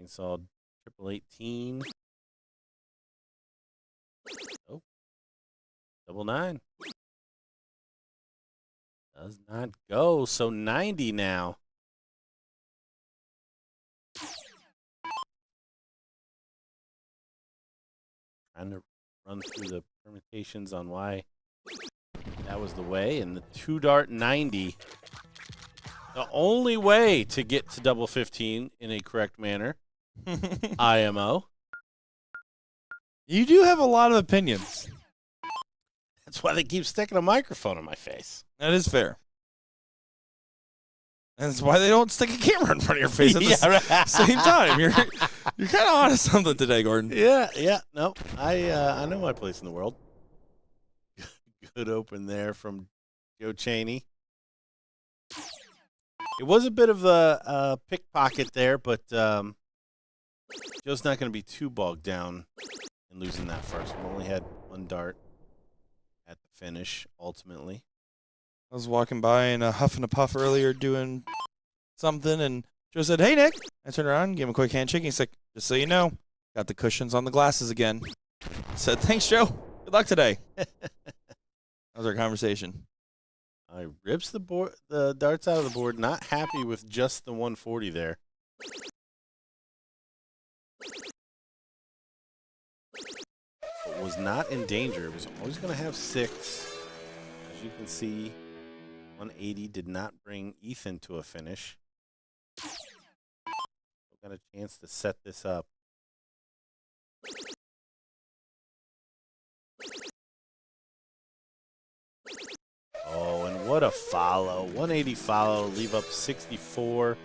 Saw 18. Oh, 99. Does not go, so 90 now. Trying to run through the permutations on why that was the way, and the 2-dart 90. The only way to get to double 15 in a correct manner. IMO. You do have a lot of opinions. That's why they keep sticking a microphone in my face. That is fair. And that's why they don't stick a camera in front of your face at the same time. You're kind of onto something today, Gordon. Yeah. No, I know my place in the world. Good open there from Joe Chaney. It was a bit of a pickpocket there, but Joe's not going to be too bogged down in losing that first one. Only had 1 dart at the finish, ultimately. I was walking by and huff and a puff earlier doing something, and Joe said, hey, Nick. I turned around, gave him a quick handshake. He's like, just so you know, got the cushions on the glasses again. I said, thanks, Joe. Good luck today. That was our conversation. I rips the darts out of the board, not happy with just the 140 there. But was not in danger. It was always going to have 6. As you can see, 180 did not bring Ethan to a finish. Got a chance to set this up. Oh, and what a follow. 180 follow, leave up 64.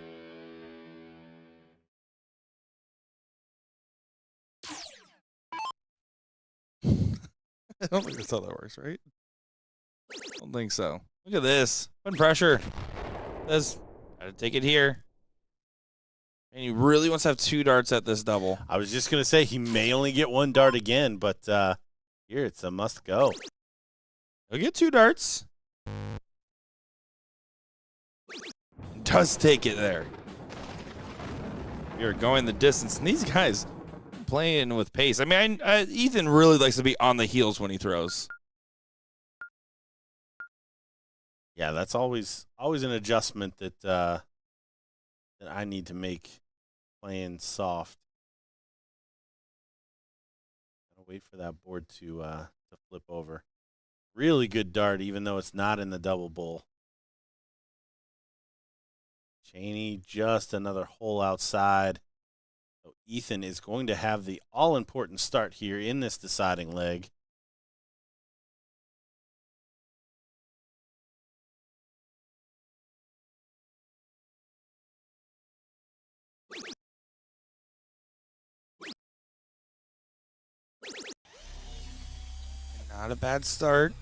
I don't think that's how that works, right? I don't think so. Look at this. Putting pressure. Says, gotta take it here. And he really wants to have 2 darts at this double. I was just going to say he may only get 1 dart again, but here it's a must go. He'll get 2 darts. Does take it there. You're going the distance. And these guys playing with pace. I mean, Ethan really likes to be on the heels when he throws. Yeah, that's always an adjustment that I need to make playing soft. Gotta wait for that board to flip over. Really good dart, even though it's not in the double bull. Chaney just another hole outside. So Ethan is going to have the all-important start here in this deciding leg. Not a bad start.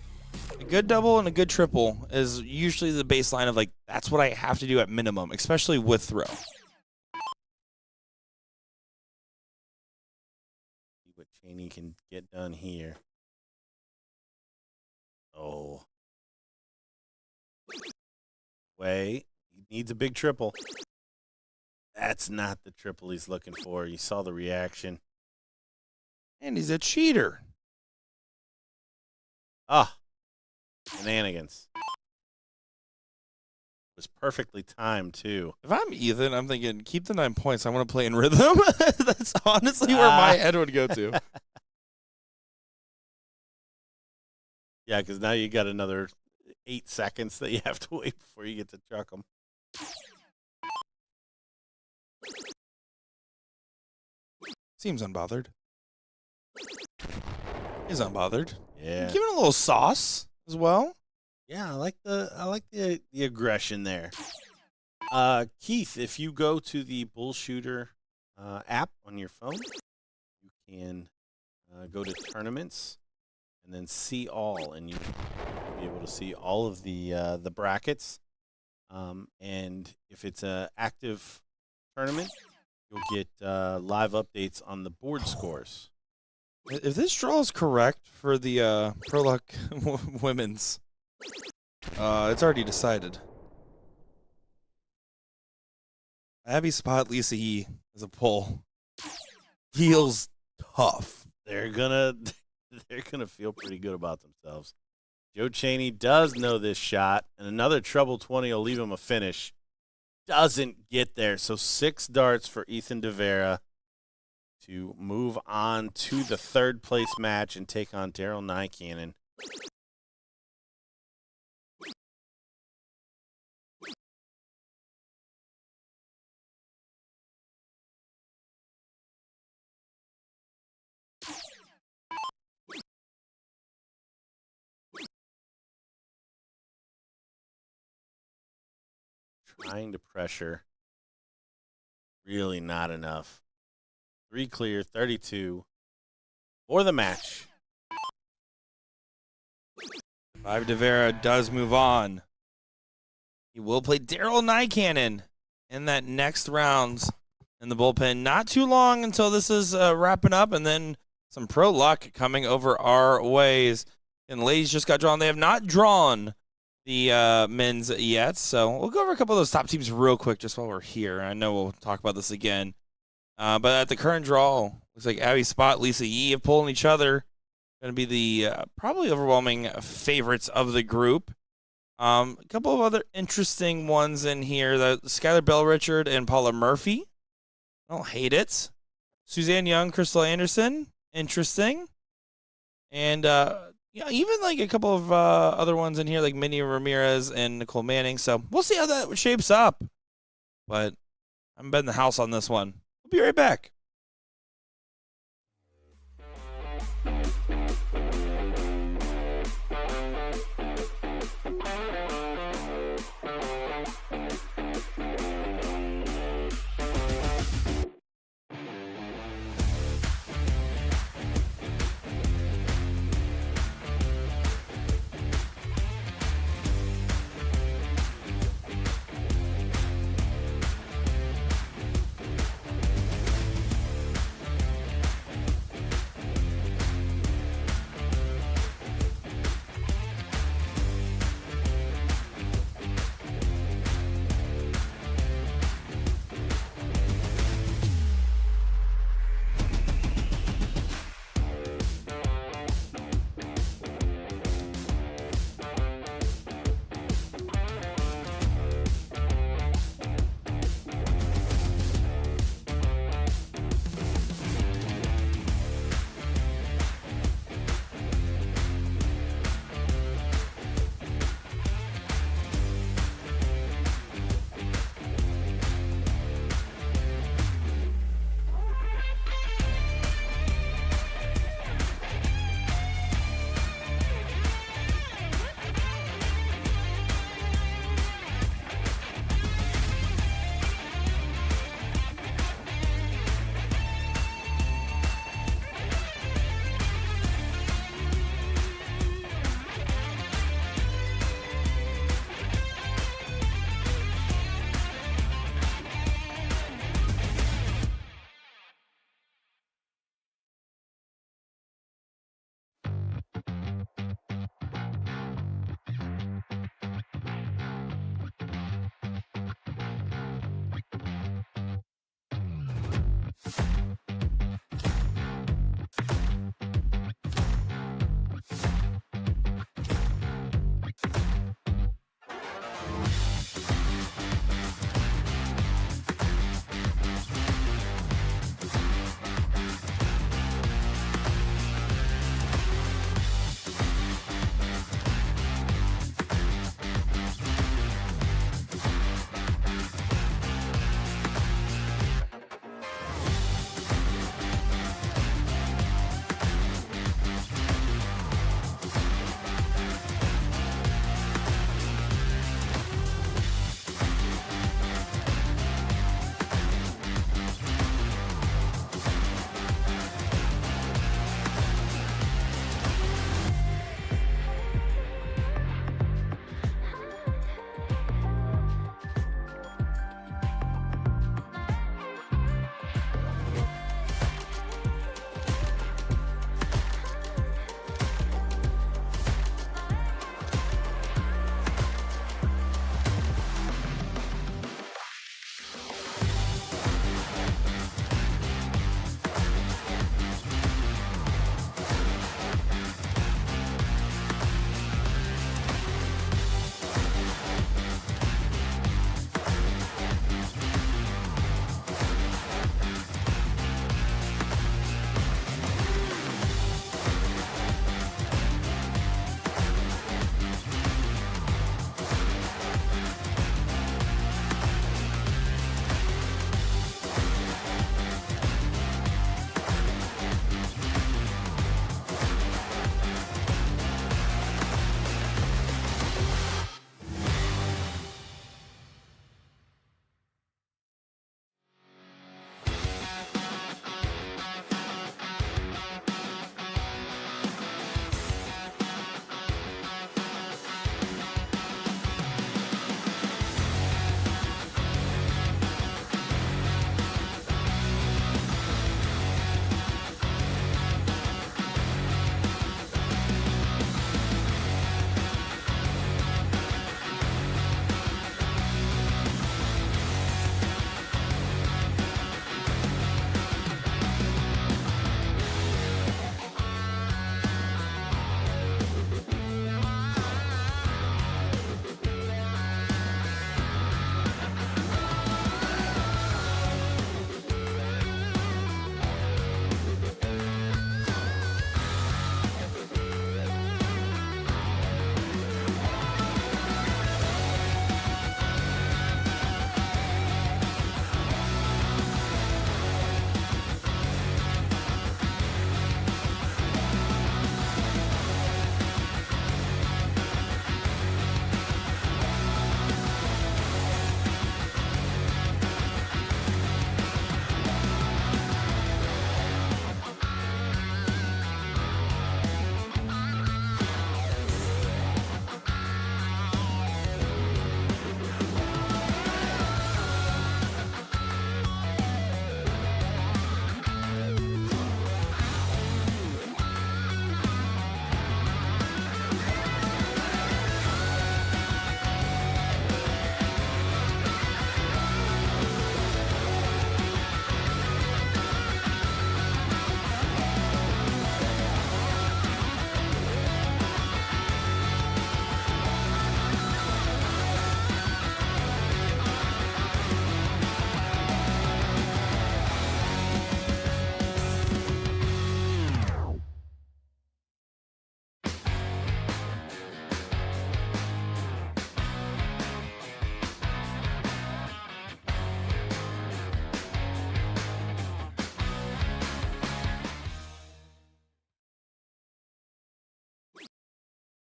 A good double and a good triple is usually the baseline of like, that's what I have to do at minimum, especially with throw. See what Cheney can get done here. Oh. Wait. He needs a big triple. That's not the triple he's looking for. You saw the reaction. And he's a cheater. Ah. Shenanigans. It was perfectly timed, too. If I'm Ethan, I'm thinking, keep the 9 points. I want to play in rhythm. That's honestly where my head would go to. Yeah, because now you got another 8 seconds that you have to wait before you get to chuck them. Seems unbothered. He's unbothered. Yeah. Give it a little sauce as well. Yeah, I like the aggression there. Keith, if you go to the BullShooter app on your phone, you can go to tournaments and then see all, and you'll be able to see all of the brackets. And if it's an active tournament, you'll get live updates on the board scores. If this draw is correct for the Pro Luck women's, it's already decided. Abby Spot, Lisa E is a pull. Feels tough. They're gonna feel pretty good about themselves. Joe Cheney does know this shot, and another treble 20 will leave him a finish. Doesn't get there, so 6 darts for Ethan DeVera to move on to the third place match and take on Daryl Nycannon. Trying to pressure. Really not enough. 3 clear, 32 for the match. 5 DeVera does move on. He will play Daryl Nycannon in that next round in the bullpen. Not too long until this is wrapping up, and then some Pro Luck coming over our ways. And the ladies just got drawn. They have not drawn the men's yet, so we'll go over a couple of those top teams real quick just while we're here. I know we'll talk about this again. But at the current draw, looks like Abby Spot, Lisa Yee have pulling each other. Going to be the probably overwhelming favorites of the group. A couple of other interesting ones in here. The Skylar Bell-Richard and Paula Murphy. I don't hate it. Suzanne Young, Crystal Anderson. Interesting. And yeah, even like a couple of other ones in here, like Minnie Ramirez and Nicole Manning. So we'll see how that shapes up. But I'm betting the house on this one. We'll be right back.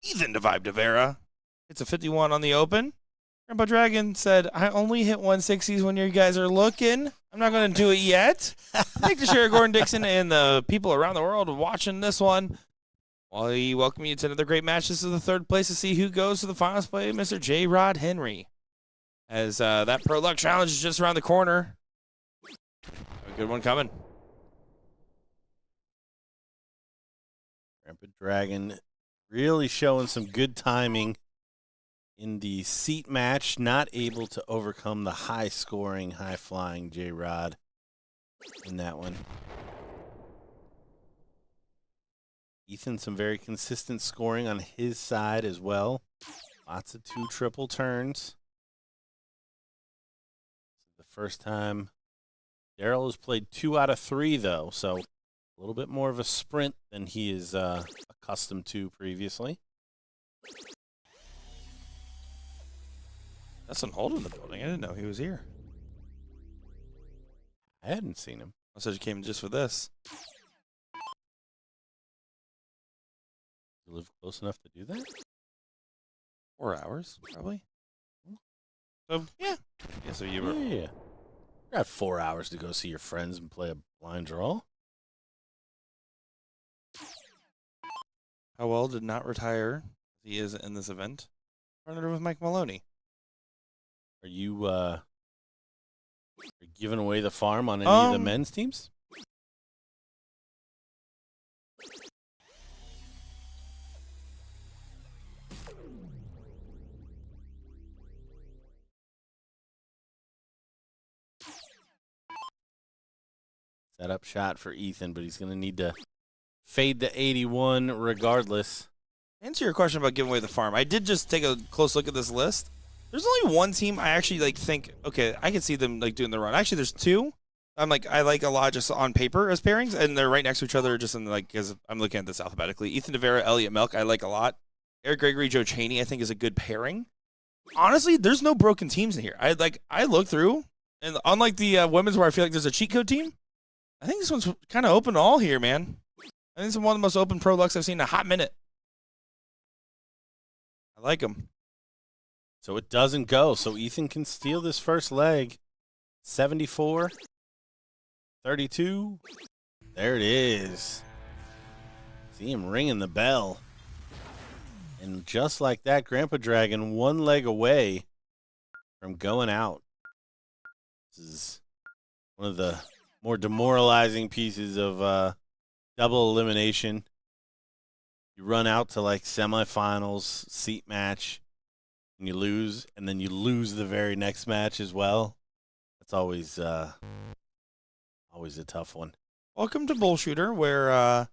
Ethan to Vibe Devera. It's a 51 on the open. Grandpa Dragon said, I only hit 160s when you guys are looking. I'm not going to do it yet. Thanks to Sherry Gordon Dixon and the people around the world watching this one. While we welcome you to another great match, this is the third place to see who goes to the finals play, Mr. J. Rod Henry. As that Pro Luck Challenge is just around the corner. A good one coming. Grandpa Dragon really showing some good timing in the seat match, not able to overcome the high-scoring, high-flying J-Rod in that one. Ethan, some very consistent scoring on his side as well. Lots of 2 triple turns. The first time Daryl has played 2 out of 3, though, so a little bit more of a sprint than he is accustomed to previously. That's on hold in the building. I didn't know he was here. I hadn't seen him. I said you came just for this. You live close enough to do that? 4 hours, probably. So, yeah. Yeah, so you were... Yeah. You got 4 hours to go see your friends and play a blind draw. How well did not retire. He is in this event. Partnered with Mike Maloney. Are you giving away the farm on any of the men's teams? Setup shot for Ethan, but he's going to need to fade the 81 regardless. Answer your question about giving away the farm. I did just take a close look at this list. There's only one team I actually think, okay, I can see them doing the run. Actually, there's 2. I like a lot just on paper as pairings, and they're right next to each other just in because I'm looking at this alphabetically. Ethan Devera, Elliot Melk, I like a lot. Eric Gregory, Joe Chaney, I think is a good pairing. Honestly, there's no broken teams in here. I look through, and unlike the women's where I feel like there's a cheat code team, I think this one's kind of open all here, man. I think it's one of the most open Pro Lucks I've seen in a hot minute. I like them. So it doesn't go. So Ethan can steal this first leg. 74. 32. There it is. See him ringing the bell. And just like that, Grandpa Dragon 1 leg away from going out. This is one of the more demoralizing pieces of double elimination. You run out to semifinals, seat match, and you lose, and then you lose the very next match as well. That's always always a tough one. Welcome to BullShooter, where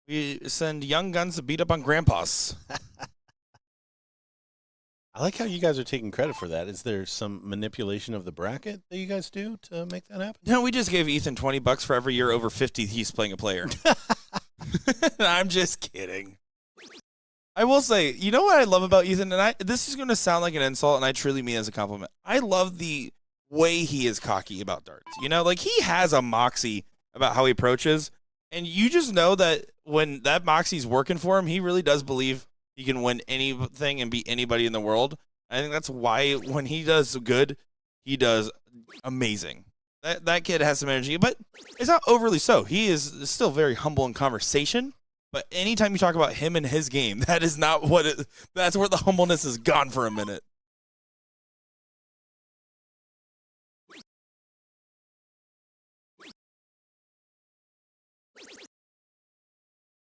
we send young guns to beat up on grandpas. I like how you guys are taking credit for that. Is there some manipulation of the bracket that you guys do to make that happen? No, we just gave Ethan $20 for every year over 50 he's playing a player. I'm just kidding. I will say, you know what I love about Ethan? And this is going to sound like an insult, and I truly mean it as a compliment. I love the way he is cocky about darts. He has a moxie about how he approaches, and you just know that when that moxie's working for him, he really does believe he can win anything and beat anybody in the world. I think that's why when he does good, he does amazing. That kid has some energy, but it's not overly so. He is still very humble in conversation, but anytime you talk about him and his game, that is not what it, that's where the humbleness is gone for a minute.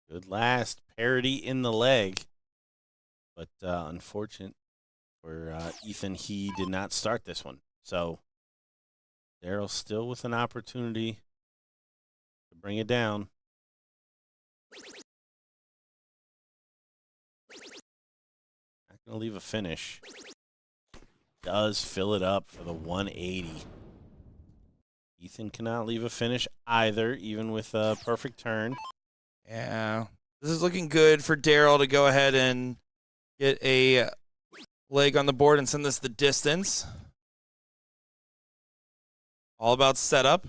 Good last parity in the leg. But unfortunate for Ethan, he did not start this one. So Daryl still with an opportunity to bring it down. Not going to leave a finish. Does fill it up for the 180. Ethan cannot leave a finish either, even with a perfect turn. Yeah. This is looking good for Daryl to go ahead and get a leg on the board and send this the distance. All about setup.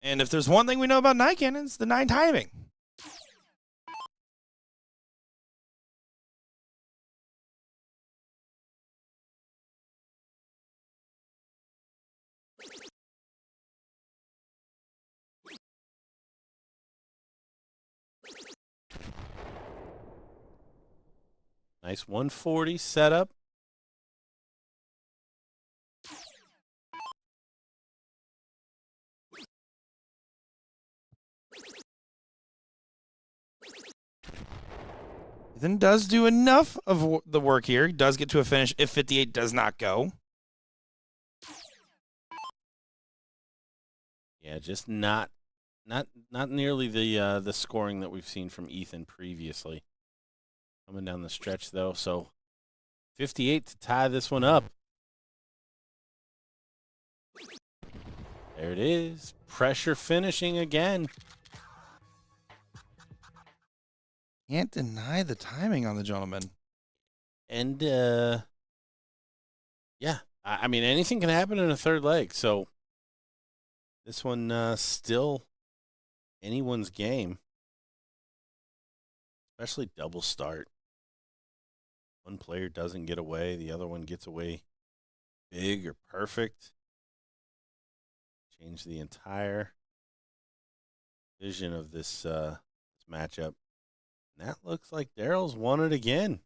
And if there's one thing we know about 9 cannons, the 9 timing. Nice 140 setup. Ethan does do enough of the work here. He does get to a finish if 58 does not go. Yeah, just not nearly the scoring that we've seen from Ethan previously. Coming down the stretch though, so 58 to tie this one up. There it is. Pressure finishing again. Can't deny the timing on the gentleman. And yeah, I mean anything can happen in a third leg. So this one still anyone's game, especially double start. One player doesn't get away, the other one gets away big or perfect. Change the entire vision of this matchup. And that looks like Daryl's won it again.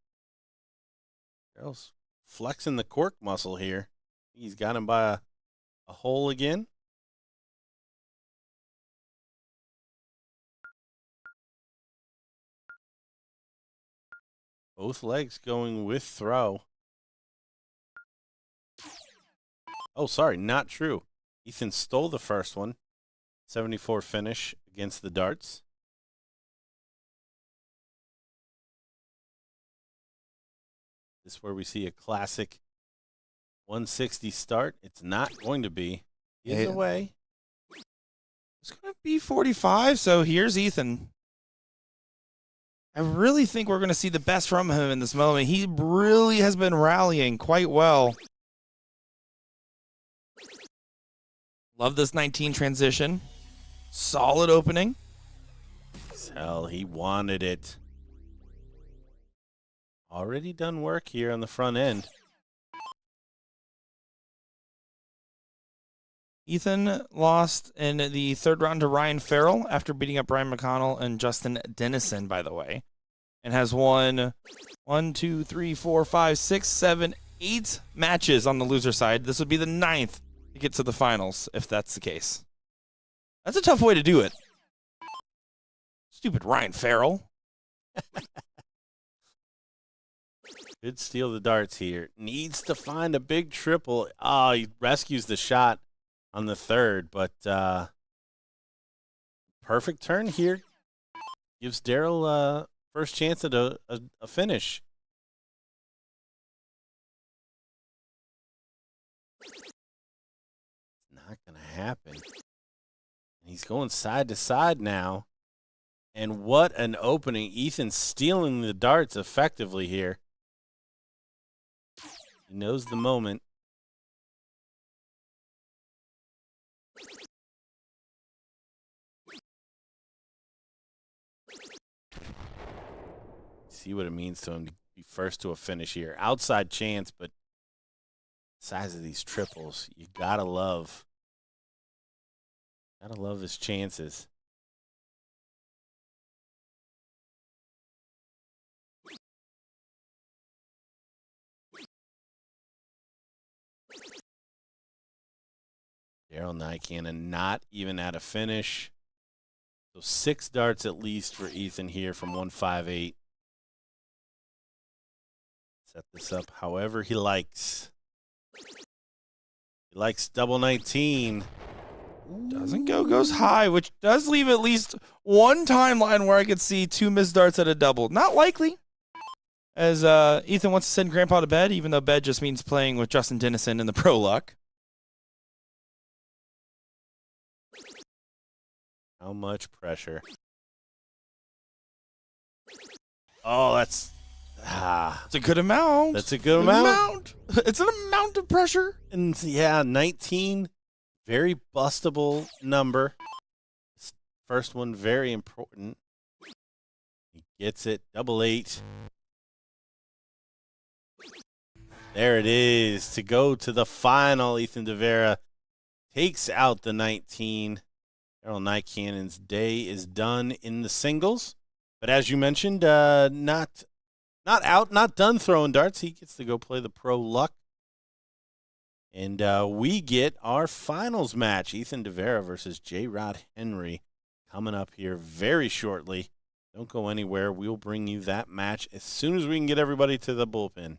Daryl's flexing the cork muscle here. He's got him by a hole again. Both legs going with throw. Oh, sorry, not true. Ethan stole the first one. 74 finish against the darts. This is where we see a classic 160 start. It's not going to be. Either way. It's going to be 45, so here's Ethan. I really think we're going to see the best from him in this moment. He really has been rallying quite well. Love this 19 transition. Solid opening. Hell, he wanted it. Already done work here on the front end. Ethan lost in the third round to Ryan Farrell after beating up Ryan McConnell and Justin Dennison, by the way, and has won 1, 2, 3, 4, 5, 6, 7, 8 matches on the loser side. This would be the 9th to get to the finals, if that's the case. That's a tough way to do it. Stupid Ryan Farrell. Could steal the darts here. Needs to find a big triple. Oh, he rescues the shot on the third, but perfect turn here. Gives Daryl first chance at a finish. It's not going to happen. He's going side to side now. And what an opening. Ethan's stealing the darts effectively here. He knows the moment. See what it means to him to be first to a finish here. Outside chance, but size of these triples, you gotta love. Gotta love his chances. Daryl Nycannon not even at a finish. So 6 darts at least for Ethan here from 158. Set this up however he likes. He likes double 19. Doesn't go, goes high, which does leave at least one timeline where I could see 2 missed darts at a double. Not likely, as Ethan wants to send Grandpa to bed, even though bed just means playing with Justin Dennison in the pro luck. How much pressure? Oh, that's it's a good amount. That's a good amount. It's an amount of pressure. And yeah, 19, very bustable number. First one, very important. He gets it. Double 8. There it is. To go to the final, Ethan DeVera takes out the 19. Daryl Nycannon's day is done in the singles. But as you mentioned, not not out, not done throwing darts. He gets to go play the pro luck. And we get our finals match, Ethan DeVera versus J-Rod Henry, coming up here very shortly. Don't go anywhere. We'll bring you that match as soon as we can get everybody to the bullpen.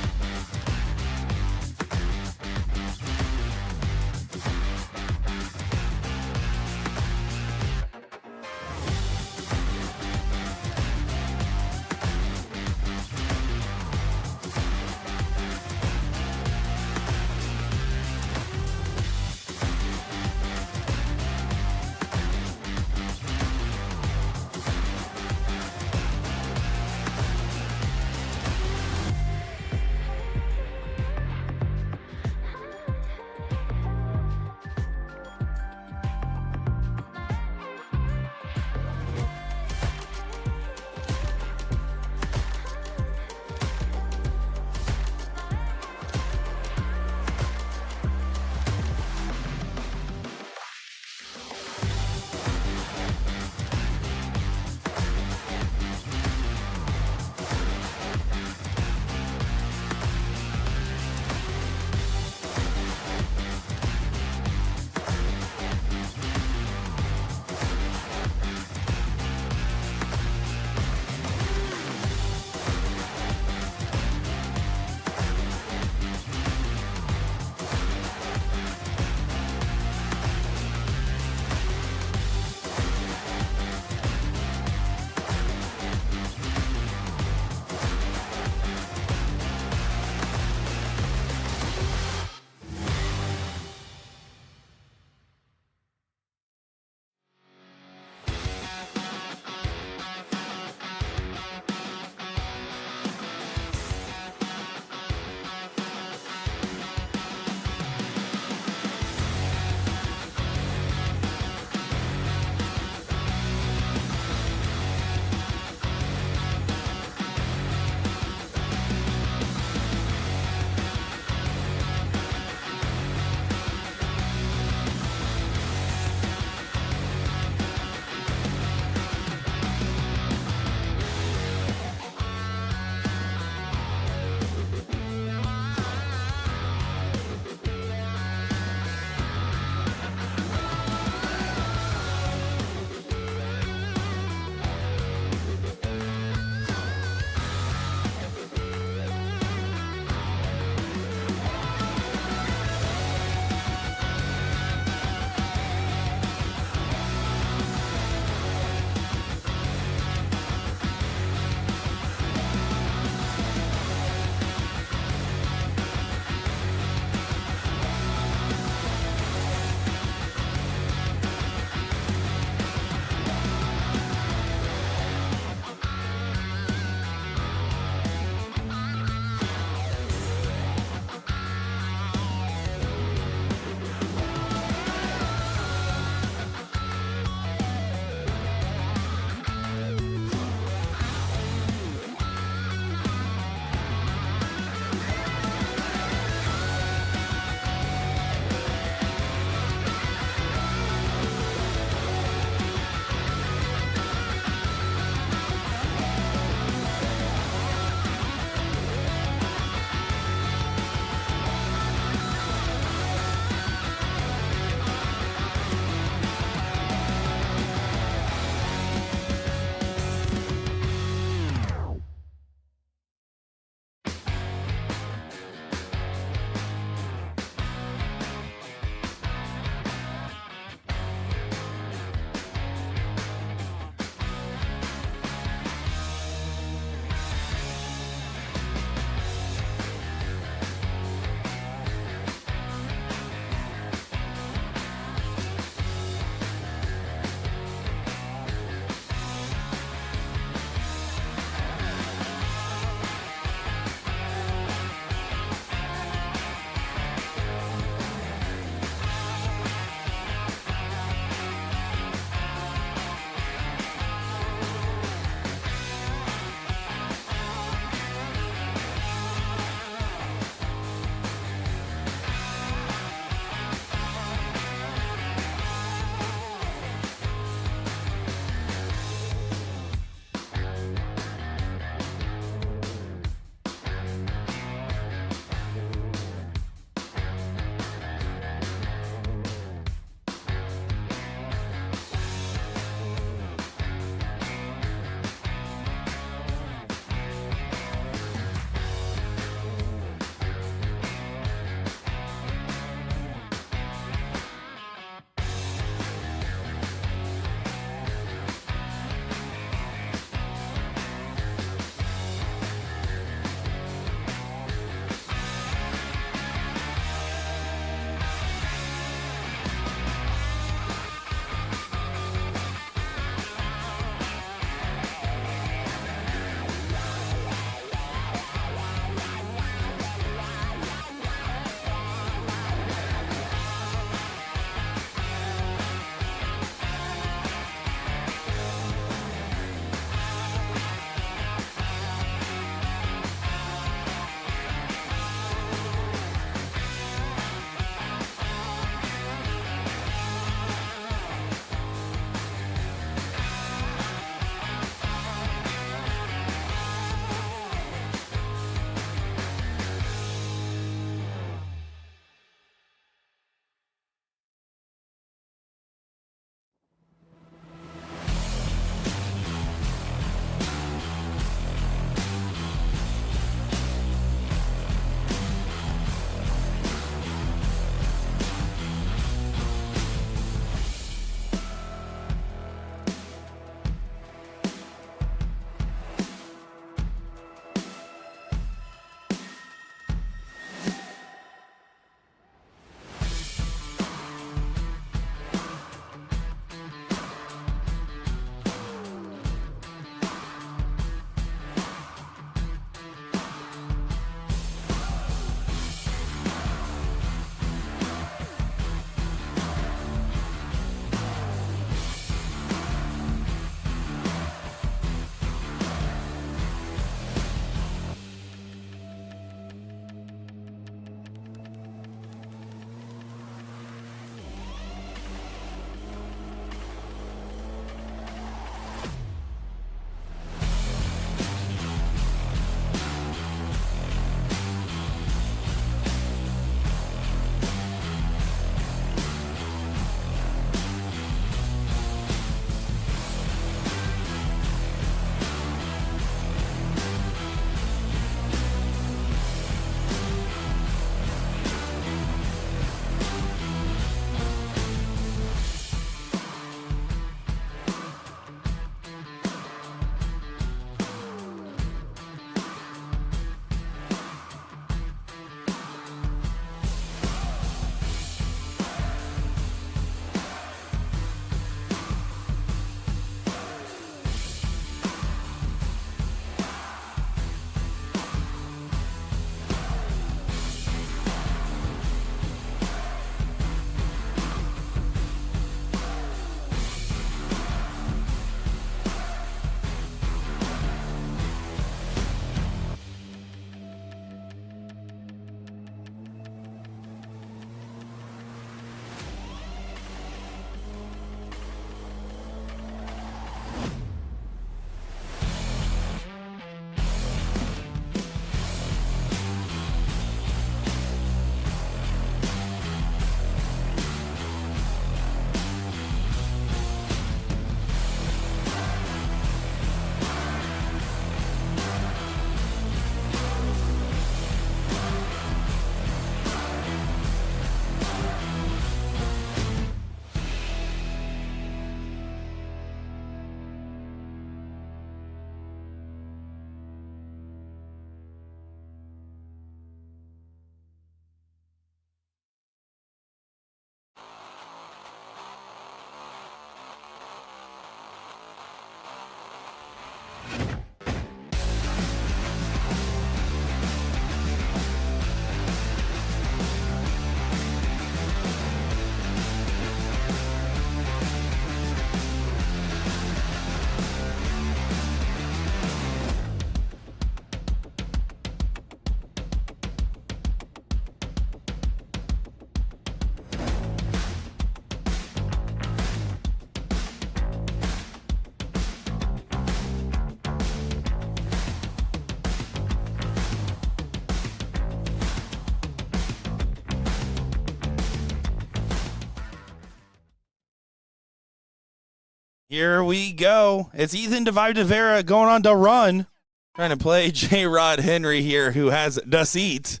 Here we go. It's Ethan Divide Devera going on the run. Trying to play J-Rod Henry here, who has the seat.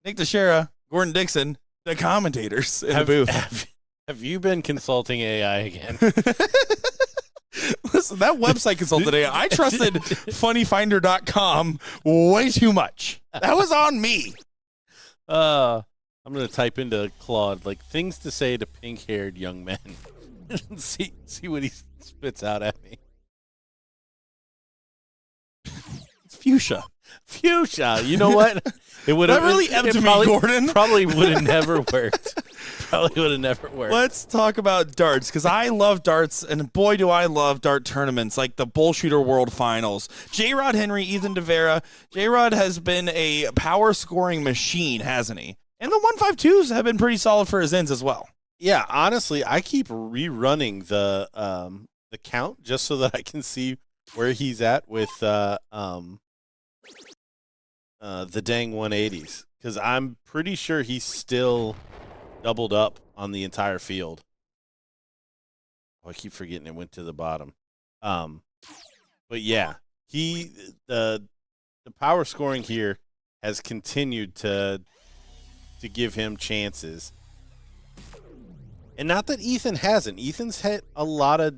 Nick Teixeira, Gordon Dixon, the commentators in the booth. Have you been consulting AI again? Listen, that website consulted AI. I trusted funnyfinder.com way too much. That was on me. I'm going to type into Claude, like, things to say to pink-haired young men. see what he spits out at me. It's fuchsia. Fuchsia. You know what? It would have really empty me, Gordon. Probably would have never worked. Probably would have never worked. Let's talk about darts, because I love darts, and boy, do I love dart tournaments like the BullShooter World Finals. J-Rod Henry, Ethan Devera. J-Rod has been a power scoring machine, hasn't he? And the 152s have been pretty solid for his ends as well. Yeah, honestly, I keep rerunning the count just so that I can see where he's at with the dang 180s, because I'm pretty sure he's still doubled up on the entire field. Oh, I keep forgetting it went to the bottom. But yeah, the power scoring here has continued to give him chances. And not that Ethan hasn't. Ethan's hit a lot of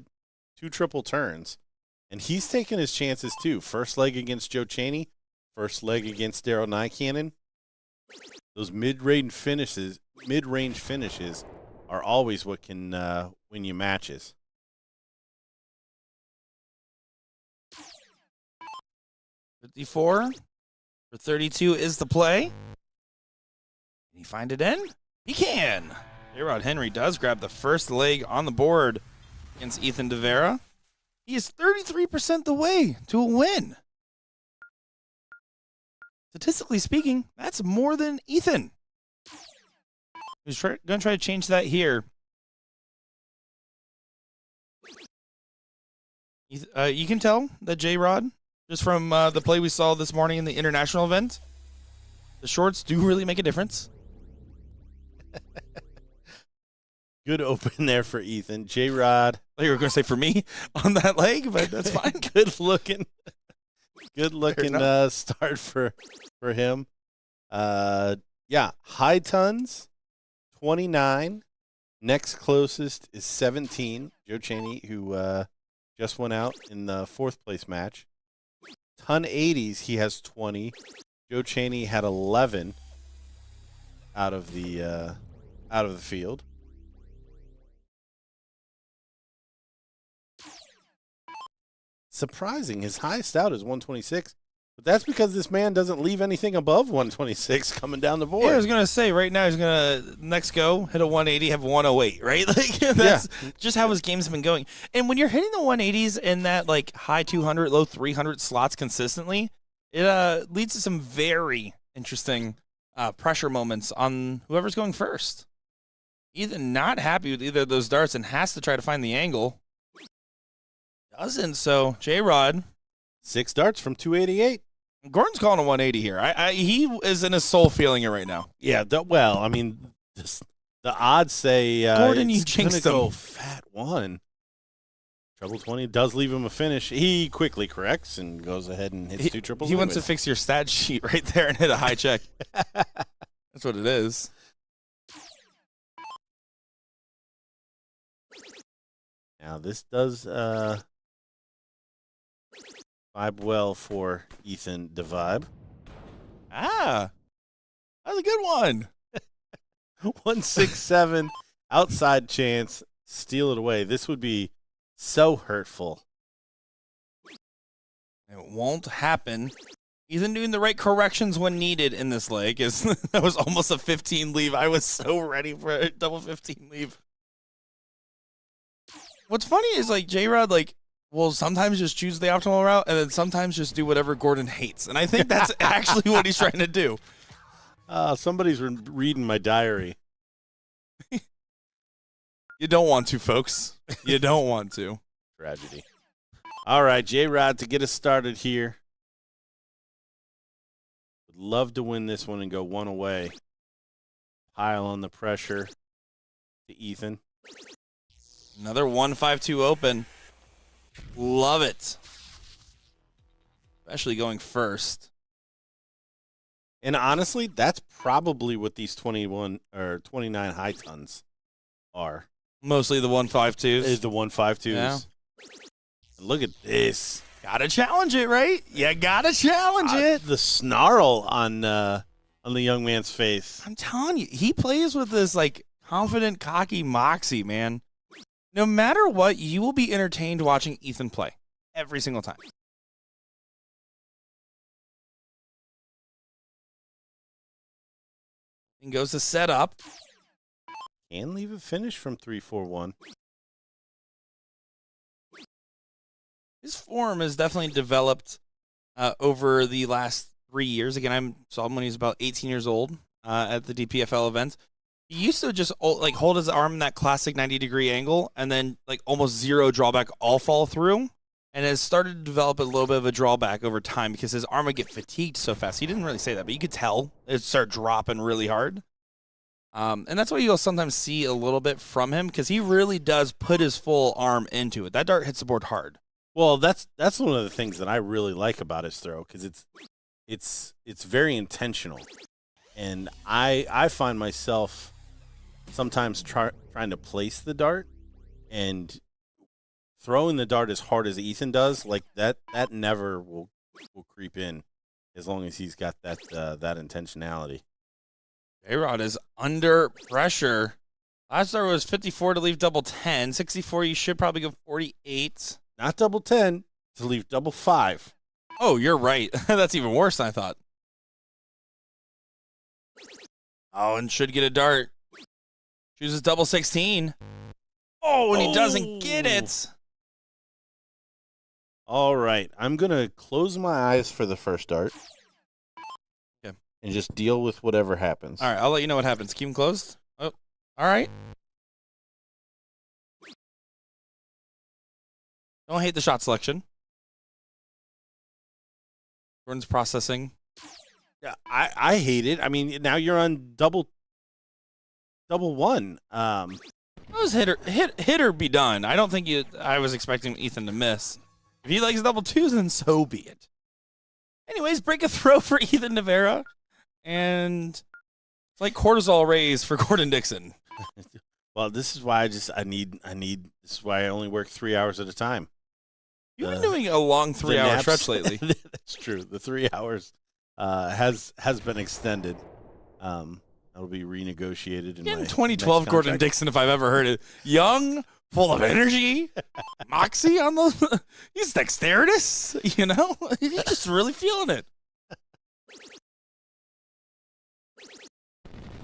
2 triple turns, and he's taken his chances too. First leg against Joe Chaney, first leg against Daryl Nycannon. Those mid-range finishes are always what can win you matches. $54 for 32 is the play. Can he find it in? He can. J-Rod Henry does grab the first leg on the board against Ethan Devera. He is 33% the way to a win. Statistically speaking, that's more than Ethan. He's going to try to change that here. You can tell that J-Rod, just from the play we saw this morning in the international event, the shorts do really make a difference. Good open there for Ethan. J-Rod. You were going to say for me on that leg, but that's fine. Good looking start for him. Yeah, high tons, 29. Next closest is 17. Joe Chaney, who just went out in the 4th place match. Ton 80s, he has 20. Joe Chaney had 11 out of the field. Surprising, his highest out is 126, but that's because this man doesn't leave anything above 126 coming down the board. Yeah, I was gonna say right now he's gonna next go hit a 180, have 108, right? Like that's just how his game's been going. And when you're hitting the 180s in that like high 200, low 300 slots consistently, it leads to some very interesting pressure moments on whoever's going first. Either not happy with either of those darts and has to try to find the angle. Doesn't, so J-Rod. 6 darts from 288. Gordon's calling a 180 here. He is in his soul feeling it right now. Yeah, well, I mean, the odds say Gordon, you it's jinxed gonna him. go fat 1. Treble 20 does leave him a finish. He quickly corrects and goes ahead and hits 2 triples. He wants to fix your stat sheet right there and hit a high check. That's what it is. Now, this does vibe well for Ethan DeVibe. That was a good one. 167 outside chance, steal it away. This would be so hurtful. It won't happen. Ethan doing the right corrections when needed in this leg. That was almost a 15 leave. I was so ready for a double 15 leave. What's funny is like J-Rod will sometimes just choose the optimal route and then sometimes just do whatever Gordon hates. And I think that's actually what he's trying to do. Somebody's reading my diary. You don't want to, folks. You don't want to. Tragedy. All right, J-Rod to get us started here. Would love to win this one and go 1 away. Pile on the pressure to Ethan. Another 1-5-2 open. Love it. Especially going first. And honestly, that's probably what these 21 or 29 high tons are. Mostly the 152s. Is the 152s. Yeah. Look at this. Gotta challenge it, right? You gotta challenge it. The snarl on the young man's face. I'm telling you, he plays with this like confident, cocky moxie, man. No matter what, you will be entertained watching Ethan play every single time. And goes to set up. Can leave a finish from 3-4-1. His form has definitely developed over the last 3 years. Again, I saw him when he was about 18 years old at the DPFL event. He used to just like hold his arm in that classic 90-degree angle and then like almost zero drawback, all fall through, and has started to develop a little bit of a drawback over time because his arm would get fatigued so fast. He didn't really say that, but you could tell it start dropping really hard. And that's why you'll sometimes see a little bit from him because he really does put his full arm into it. That dart hits the board hard. Well, that's one of the things that I really like about his throw because it's very intentional, and I find myself sometimes trying to place the dart and throwing the dart as hard as Ethan does, like that never will creep in as long as he's got that intentionality. J-Rod is under pressure. Last start was 54 to leave double 10. 64, you should probably go 48. Not double 10 to leave double 5. Oh, you're right. That's even worse than I thought. Oh, and should get a dart. Chooses double 16. Oh, and he doesn't get it. All right. I'm going to close my eyes for the first dart. Okay. And just deal with whatever happens. All right, I'll let you know what happens. Keep them closed. Oh, all right. Don't hate the shot selection. Jordan's processing. Yeah, I hate it. I mean, now you're on double one. That was hit or be done. I don't think I was expecting Ethan to miss. If he likes double twos, then so be it. Anyways, break a throw for Ethan Navarra. And it's like cortisol raise for Gordon Dixon. Well, this is why I need this is why I only work 3 hours at a time. You've been doing a long 3 hour stretch lately. That's true. The 3 hours has been extended. That'll be renegotiated in my 2012 Gordon Dixon, if I've ever heard it. Young, full of energy, moxie on the. He's dexterous, you know. He's just really feeling it.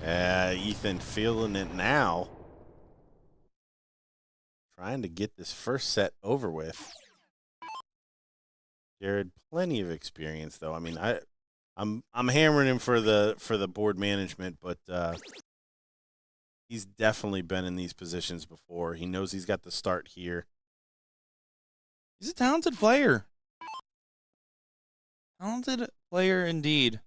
Ethan feeling it now. Trying to get this first set over with. Jared, plenty of experience though. I mean, I'm hammering him for the board management, but he's definitely been in these positions before. He knows he's got the start here. He's a talented player. Talented player indeed.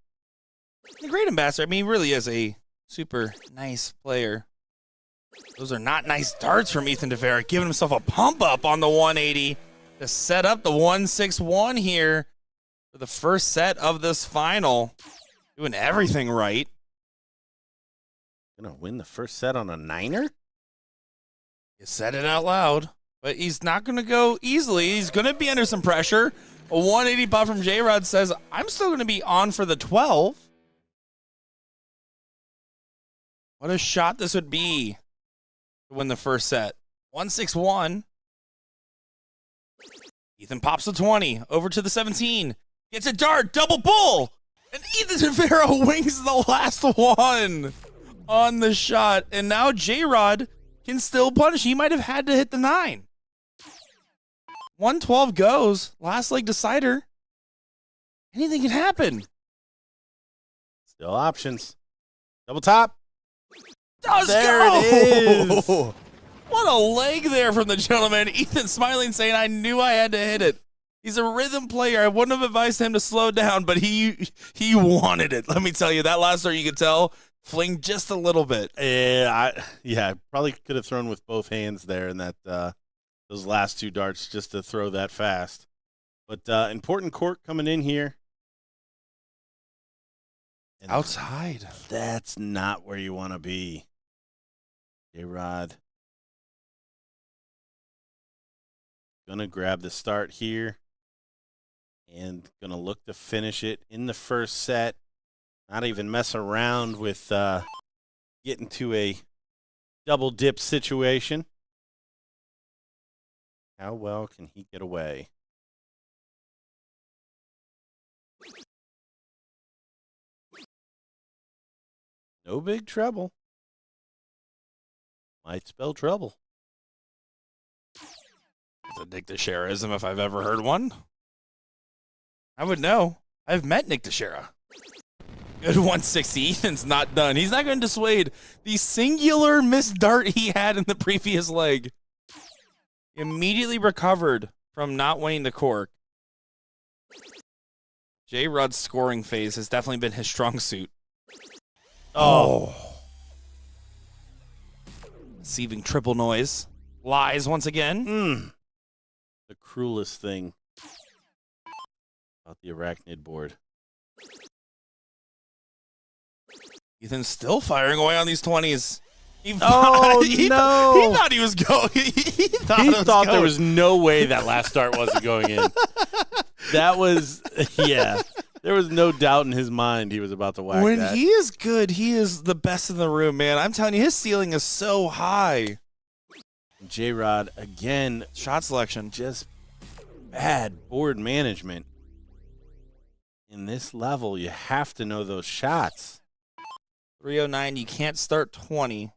A great ambassador. I mean, he really is a super nice player. Those are not nice darts from Ethan Navarra, giving himself a pump up on the 180 to set up the 161 here for the first set of this final. Doing everything right. Gonna win the first set on a 9er? You said it out loud, but he's not going to go easily. He's going to be under some pressure. A 180 pop from J-Rod says, I'm still going to be on for the 12. What a shot this would be to win the first set. 161. Ethan pops the 20. Over to the 17. Gets a dart. Double bull. And Ethan Navarra wings the last one on the shot. And now J-Rod can still punish. He might have had to hit the 9. 112 goes. Last leg decider. Anything can happen. Still options. Double top. Does there go. It is. What a leg there from the gentleman. Ethan smiling, saying, I knew I had to hit it. He's a rhythm player. I wouldn't have advised him to slow down, but he wanted it. Let me tell you, that last start you could tell, fling just a little bit. Yeah, probably could have thrown with both hands there in that those last 2 darts just to throw that fast. But important court coming in here. And Outside. that's not where you want to be. J-Rod. Gonna grab the start here. And gonna look to finish it in the first set. Not even mess around with getting to a double dip situation. How well can he get away? No big trouble. Might spell trouble. It's a Nick Teixeiraism if I've ever heard one. I would know. I've met Nick Teixeira. Good 160. Ethan's not done. He's not going to dissuade the singular missed dart he had in the previous leg. Immediately recovered from not winning the cork. J-Rod's scoring phase has definitely been his strong suit. Oh. Receiving triple noise. Lies once again. The cruelest thing about the arachnid board. Ethan's still firing away on these 20s. He no. He thought he was going. He thought there was no way that last start wasn't going in. That was, yeah. There was no doubt in his mind he was about to whack when that. He is good, he is the best in the room, man. I'm telling you, his ceiling is so high. J-Rod, again. Shot selection. Just bad board management. In this level, you have to know those shots. 309, you can't start 20.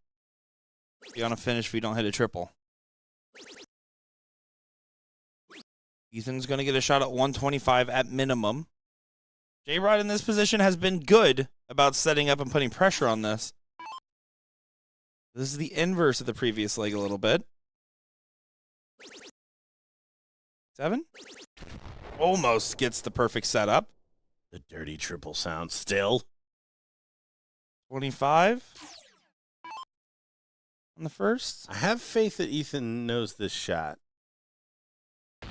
You want to finish if you don't hit a triple. Ethan's going to get a shot at 125 at minimum. J-Rod in this position has been good about setting up and putting pressure on this. This is the inverse of the previous leg a little bit. 7. Almost gets the perfect setup. The dirty triple sound still. 25 on the first. I have faith that Ethan knows this shot. You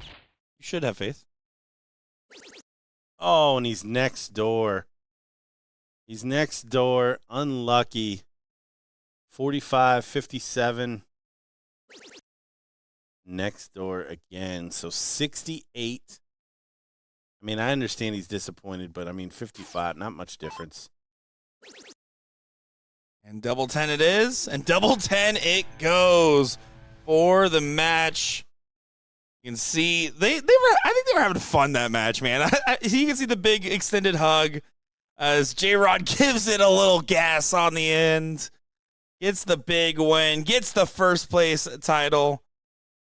should have faith. Oh, and he's next door. He's next door. Unlucky. 45, 57. Next door again. So 68. I mean, I understand he's disappointed, but I mean, 55, not much difference. And double 10 it is, and double 10 it goes for the match. You can see I think they were having fun that match, man. You can see the big extended hug as J-Rod gives it a little gas on the end, gets the big win, gets the first place title.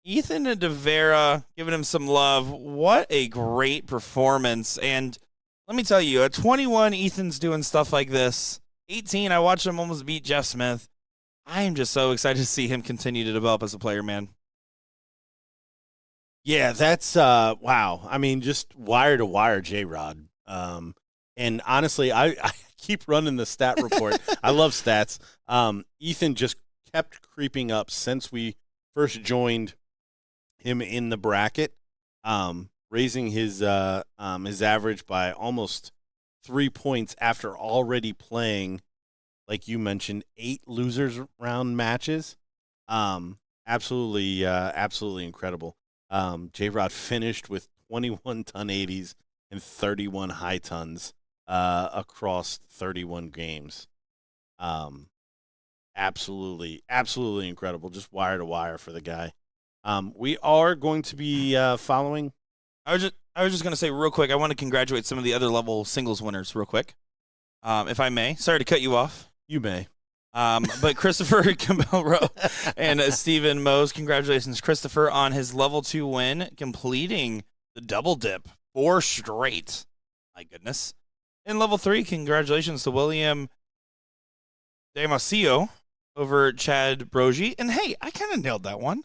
Ethan and DeVera giving him some love. What a great performance. And let me tell you, at 21, Ethan's doing stuff like this. 18, I watched him almost beat Jeff Smith. I am just so excited to see him continue to develop as a player, man. Yeah, that's wow. I mean, just wire to wire J-Rod. And honestly, I keep running the stat report. I love stats. Ethan just kept creeping up since we first joined him in the bracket, raising his average by almost 3 points after already playing, like you mentioned, 8 losers round matches. Absolutely incredible. J-Rod finished with 21 ton 80s and 31 high tons across 31 games. Absolutely incredible. Just wire to wire for the guy. We are going to be following. I was just going to say real quick, I want to congratulate some of the other level singles winners real quick, if I may. Sorry to cut you off. You may. But Christopher Camilro and Stephen Mose, congratulations, Christopher, on his level 2 win, completing the double dip 4 straight. My goodness. In level 3, congratulations to William Damasio over Chad Brogy. And hey, I kind of nailed that one.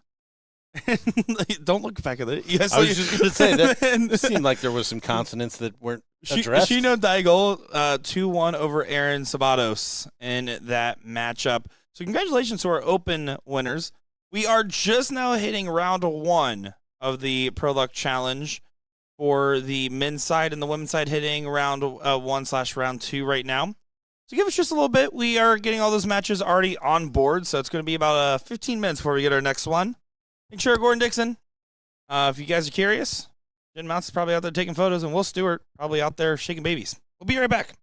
Don't look back at it. Yes, I was just going to say that it seemed like there was some consonants that weren't addressed. Shino Daigle 2-1 over Aaron Sabatos in that matchup. So congratulations to our open winners. We are just now hitting round 1 of the Pro Luck Challenge for the men's side, and the women's side hitting round 1/round 2 right now. So give us just a little bit. We are getting all those matches already on board, so it's going to be about 15 minutes before we get our next one. Make sure Gordon Dixon, if you guys are curious, Jen Mounts is probably out there taking photos, and Will Stewart probably out there shaking babies. We'll be right back.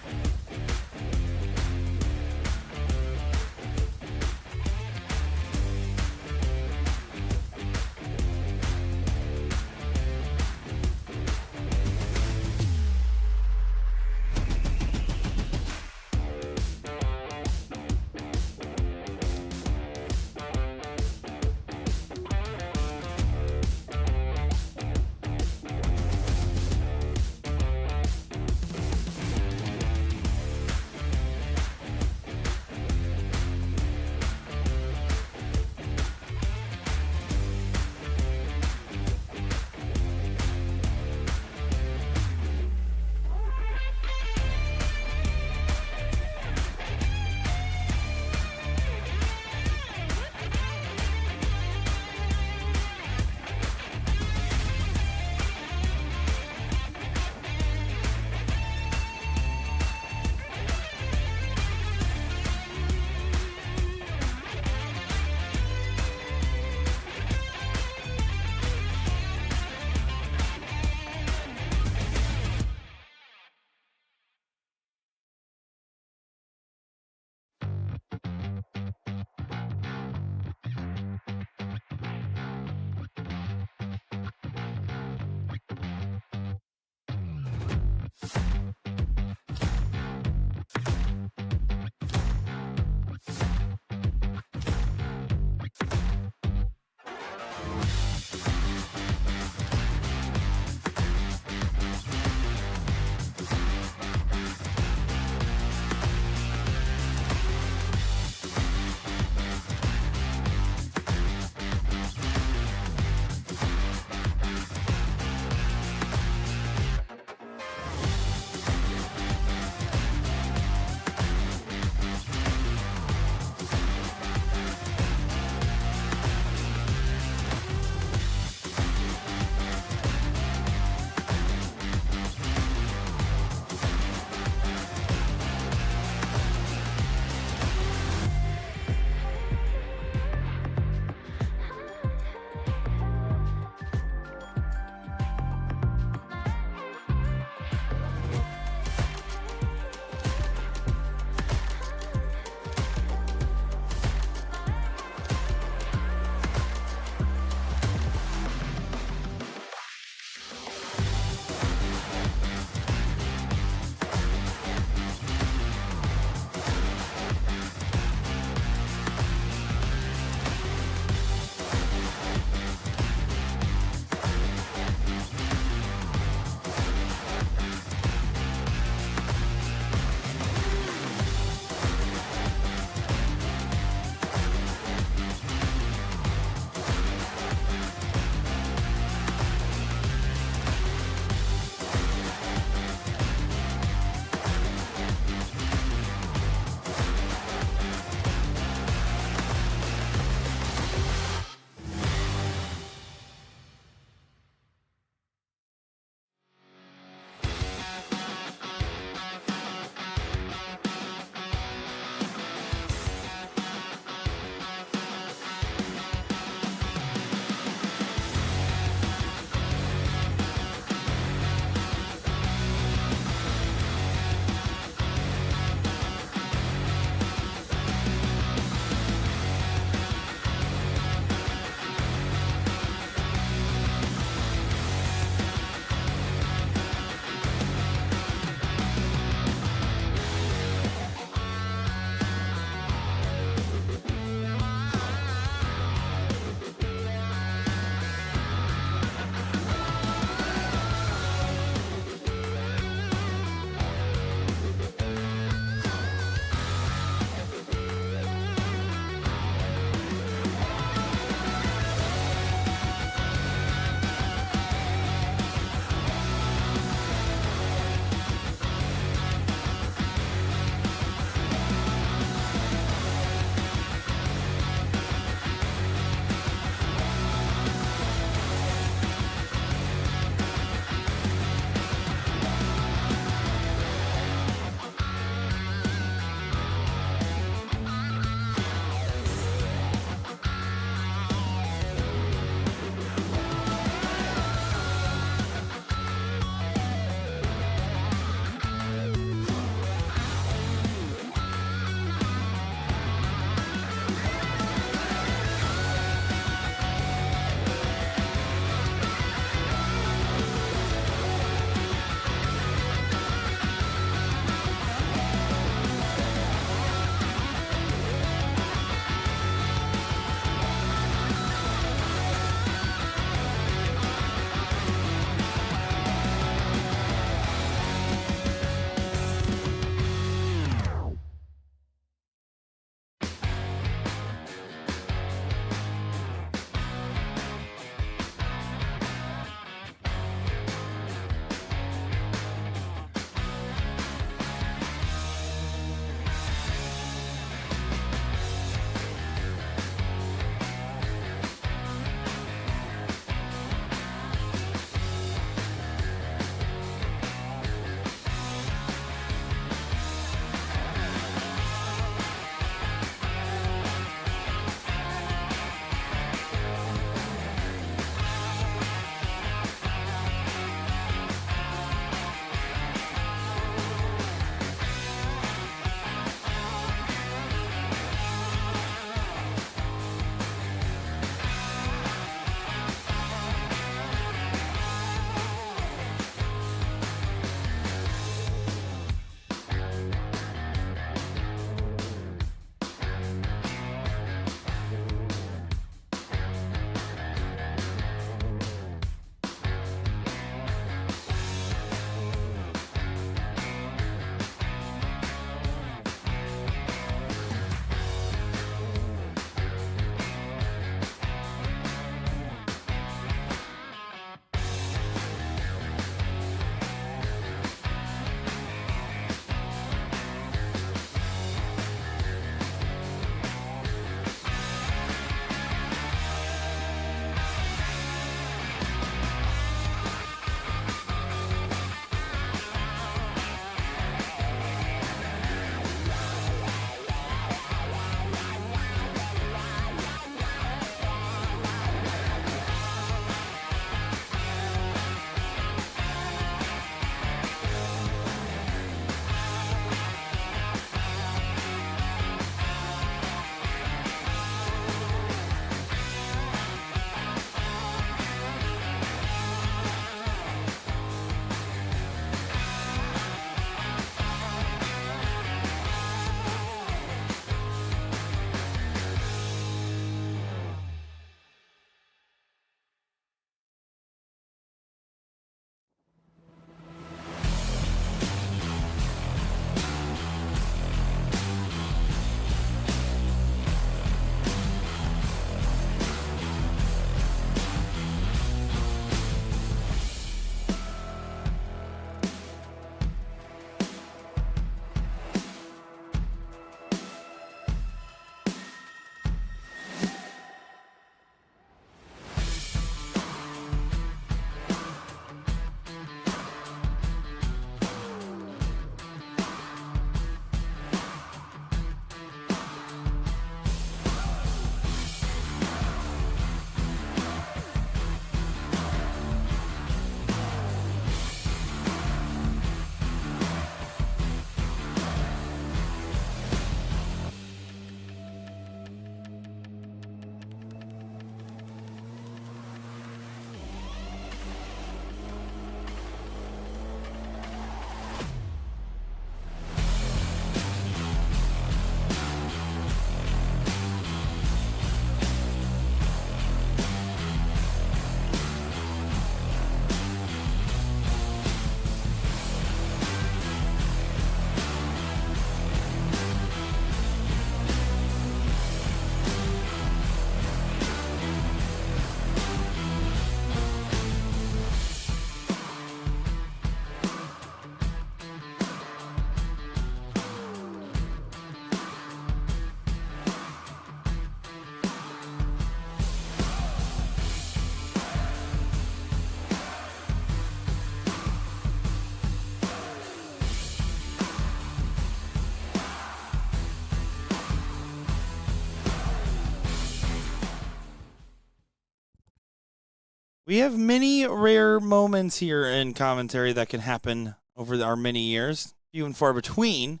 We have many rare moments here in commentary that can happen over our many years, few and far between.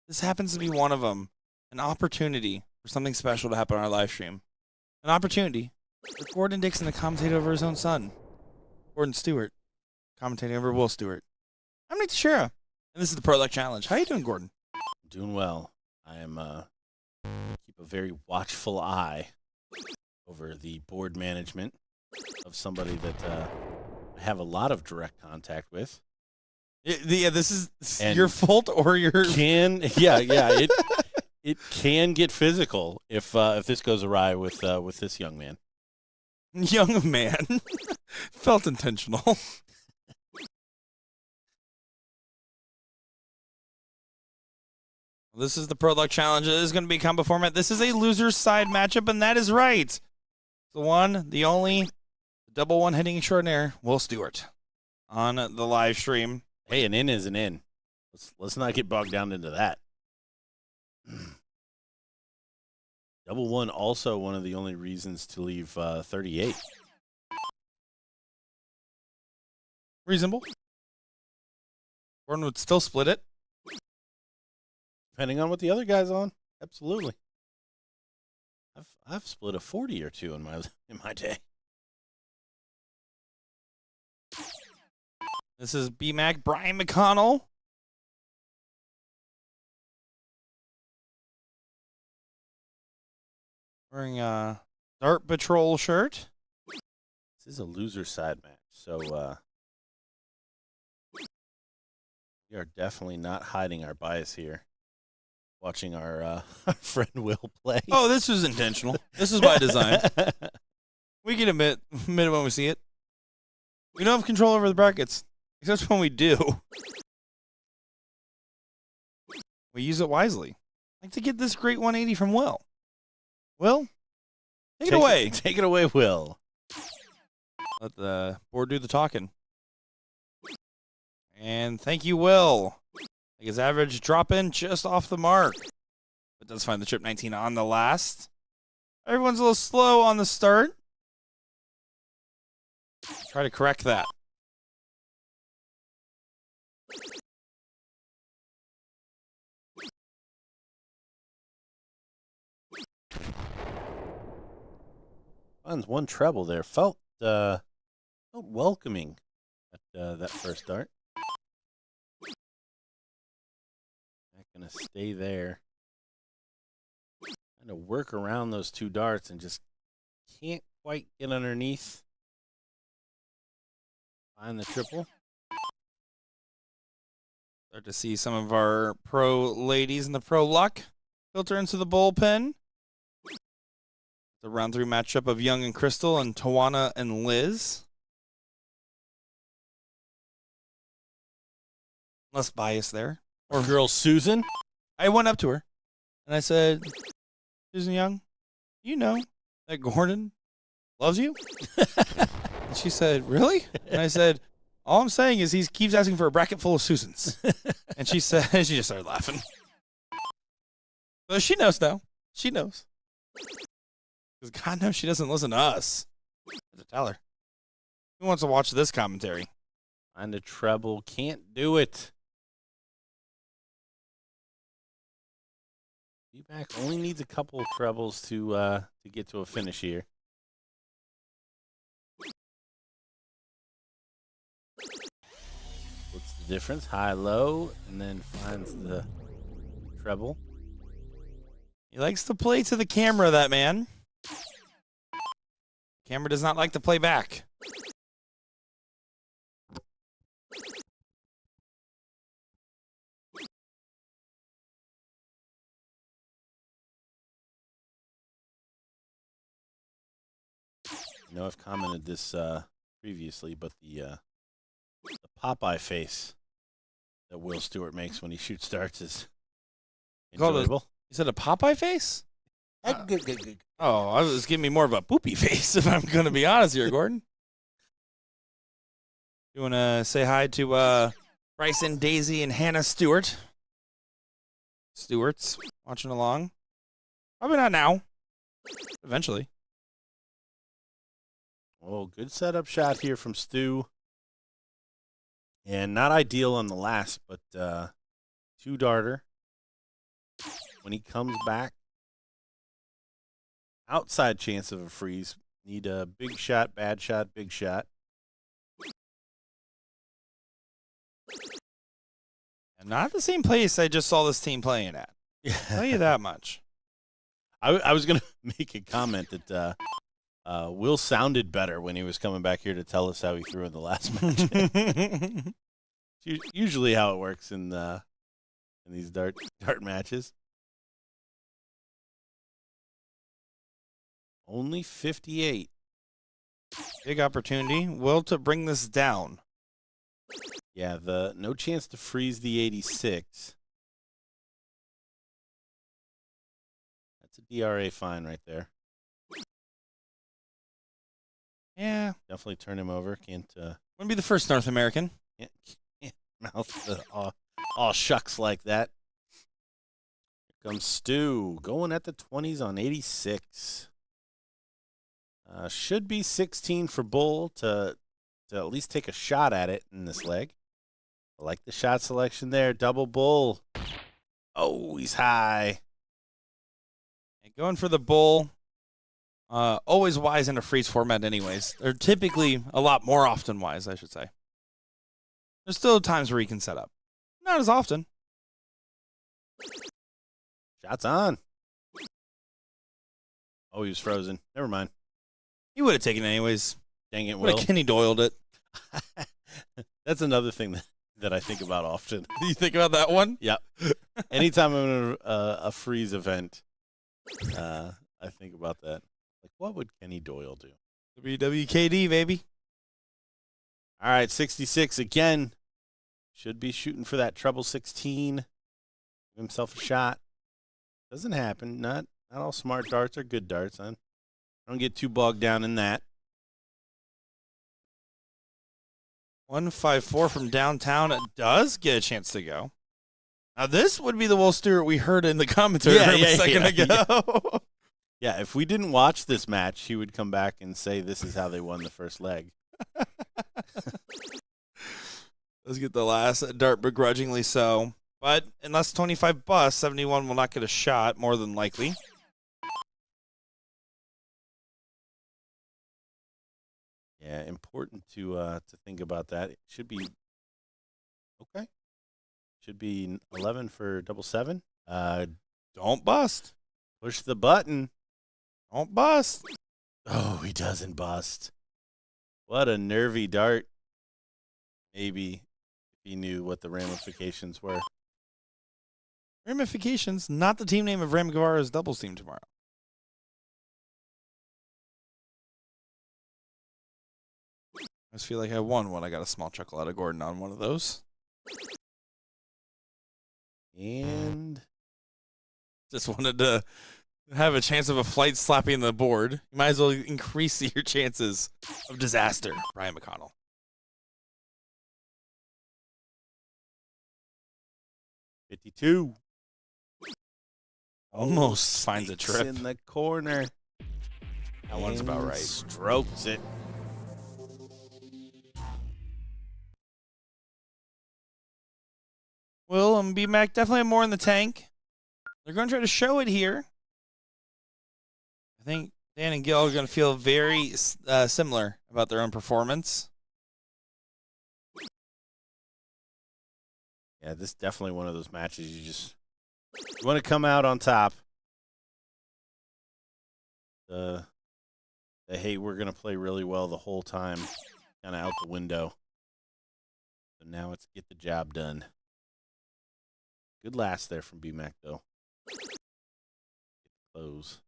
This happens to be one of them. An opportunity for something special to happen on our live stream. An opportunity for Gordon Dixon to commentate over his own son, Gordon Stewart, commentating over Will Stewart. I'm Nick Teixeira, and this is the Pro Luck Challenge. How you doing, Gordon? Doing well. I am keep a very watchful eye over the board management of somebody that I have a lot of direct contact with. Yeah, this is And your fault or your... It can get physical if this goes awry with this young man. Young man. Felt intentional. This is the Pro Luck Challenge. It is going to be a combo format. This is a loser's side matchup, and that is right. The one, the only, double one hitting extraordinaire, Will Stewart, on the live stream. Hey, an in is an in. Let's not get bogged down into that. Double one also one of the only reasons to leave 38. Reasonable. Gordon would still split it. Depending on what the other guy's on. Absolutely. I've split a 40 or two in my day. This is B-Mac, Brian McConnell. Wearing a Dart Patrol shirt. This is a loser side match, so we are definitely not hiding our bias here. Watching our friend Will play. Oh, this was intentional. This is by design. We can admit it when we see it. We don't have control over the brackets, except when we do. We use it wisely. Like to get this great 180 from Will. Will, take it away. Take it away, Will. Let the board do the talking. And thank you, Will. Like his average drop in just off the mark. But does find the trip 19 on the last. Everyone's a little slow on the start. Try to correct that. Finds one treble there. Felt welcoming at that first dart. Not gonna stay there. Trying to work around those two darts and just can't quite get underneath. Find the triple. Start to see some of our pro ladies in the Pro Luck filter into the bullpen. The round 3 matchup of Young and Crystal and Tawana and Liz. Less bias there. Or girl Susan. I went up to her and I said, Susan Young, you know that Gordon loves you? And she said, really? And I said, all I'm saying is he keeps asking for a bracket full of Susans. And she said, she just started laughing. So she knows now. She knows. Because God knows she doesn't listen to us. I have to tell her. Who wants to watch this commentary? Find a treble. Can't do it. B-Mac only needs a couple of trebles to get to a finish here. What's the difference? High, low, and then finds the treble. He likes to play to the camera, that man. Camera does not like to play back. I know I've commented this previously, but the Popeye face that Will Stewart makes when he shoots darts is enjoyable. You said a Popeye face? Oh, I was giving me more of a poopy face, if I'm going to be honest here, Gordon. You want to say hi to Bryson, Daisy, and Hannah Stewart? Stewart's watching along. Probably not now. Eventually. Oh, good setup shot here from Stu. And not ideal on the last, but two-darter. When he comes back, outside chance of a freeze. Need a big shot, bad shot, big shot. And not the same place I just saw this team playing at. I'll tell you that much. I was going to make a comment that Will sounded better when he was coming back here to tell us how he threw in the last match. Usually how it works in these dart matches. Only 58. Big opportunity. Will to bring this down. Yeah, no chance to freeze the 86. That's a DRA fine right there. Yeah. Definitely turn him over. Can't. Wouldn't be the first North American. Can't mouth all shucks like that. Here comes Stu going at the 20s on 86. Should be 16 for Bull to at least take a shot at it in this leg. I like the shot selection there. Double Bull. Oh, he's high. And going for the Bull. Always wise in a freeze format anyways. They're typically a lot more often wise, I should say. There's still times where he can set up. Not as often. Shots on. Oh, he was frozen. Never mind. He would have taken it anyways. Dang it, Would Will. have Kenny Doyled it. That's another thing that I think about often. Do you think about that one? Yep. Anytime I'm in a freeze event, I think about that. Like, what would Kenny Doyle do? WWKD, baby. All right, 66 again. Should be shooting for that treble 16. Give himself a shot. Doesn't happen. Not all smart darts are good darts. I don't get too bogged down in that. 154 from downtown. It does get a chance to go. Now, this would be the Will Stewart we heard in the commentary room a second ago. Yeah, if we didn't watch this match, he would come back and say this is how they won the first leg. Let's get the last dart begrudgingly so. But unless 25 busts, 71 will not get a shot, more than likely. Yeah, important to think about that. It should be okay. Should be 11 for double 7. Don't bust. Push the button. Don't bust. Oh, he doesn't bust. What a nervy dart. Maybe if he knew what the ramifications were. Ramifications, not the team name of Ram Guevara's doubles team tomorrow. I just feel like I won when I got a small chuckle out of Gordon on one of those. And Just wanted to have a chance of a flight slapping the board. You might as well increase your chances of disaster, Brian McConnell. $52. Almost finds a Sneaks trip. in the corner. That one's about right. Strokes it. Will and B-Mac definitely have more in the tank. They're going to try to show it here. I think Dan and Gil are going to feel very similar about their own performance. Yeah, this is definitely one of those matches you want to come out on top. The hey, we're going to play really well the whole time, kind of out the window. So now it's get the job done. Good last there from B-Mac, though. Close.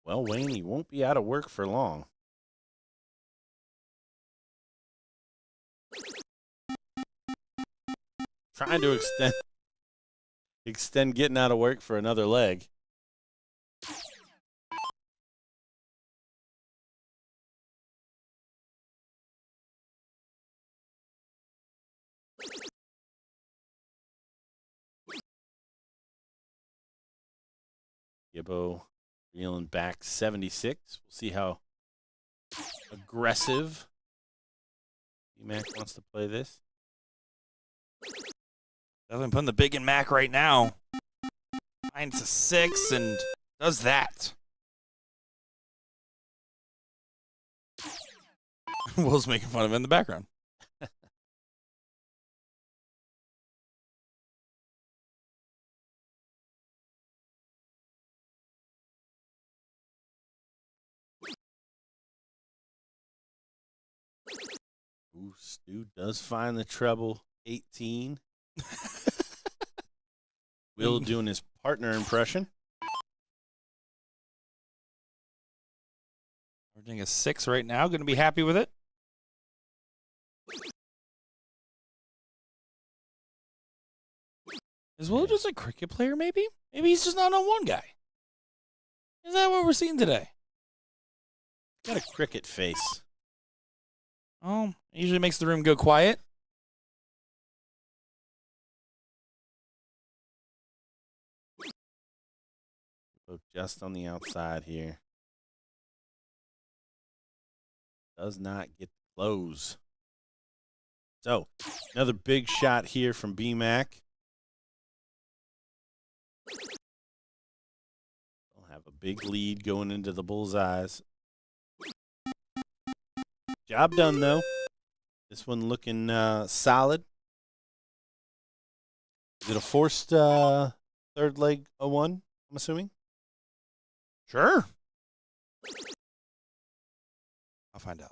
Well, Wayne, he won't be out of work for long. Trying to extend getting out of work for another leg. Gibbo reeling back 76. We'll see how aggressive B-Mac wants to play this. Definitely putting the big in Mac right now. 9-6 and does that. Will's making fun of him in the background. Ooh, Stu does find the treble 18. Will doing his partner impression. We're doing a 6 right now. Going to be happy with it. Is Will just a cricket player, maybe? Maybe he's just not on one guy. Is that what we're seeing today? Got a cricket face. Oh, it usually makes the room go quiet. Just on the outside here. Does not get the close. So, another big shot here from B-Mac. They'll have a big lead going into the bullseyes. Job done, though. This one looking solid. Is it a forced third leg 0-1, I'm assuming? Sure. I'll find out.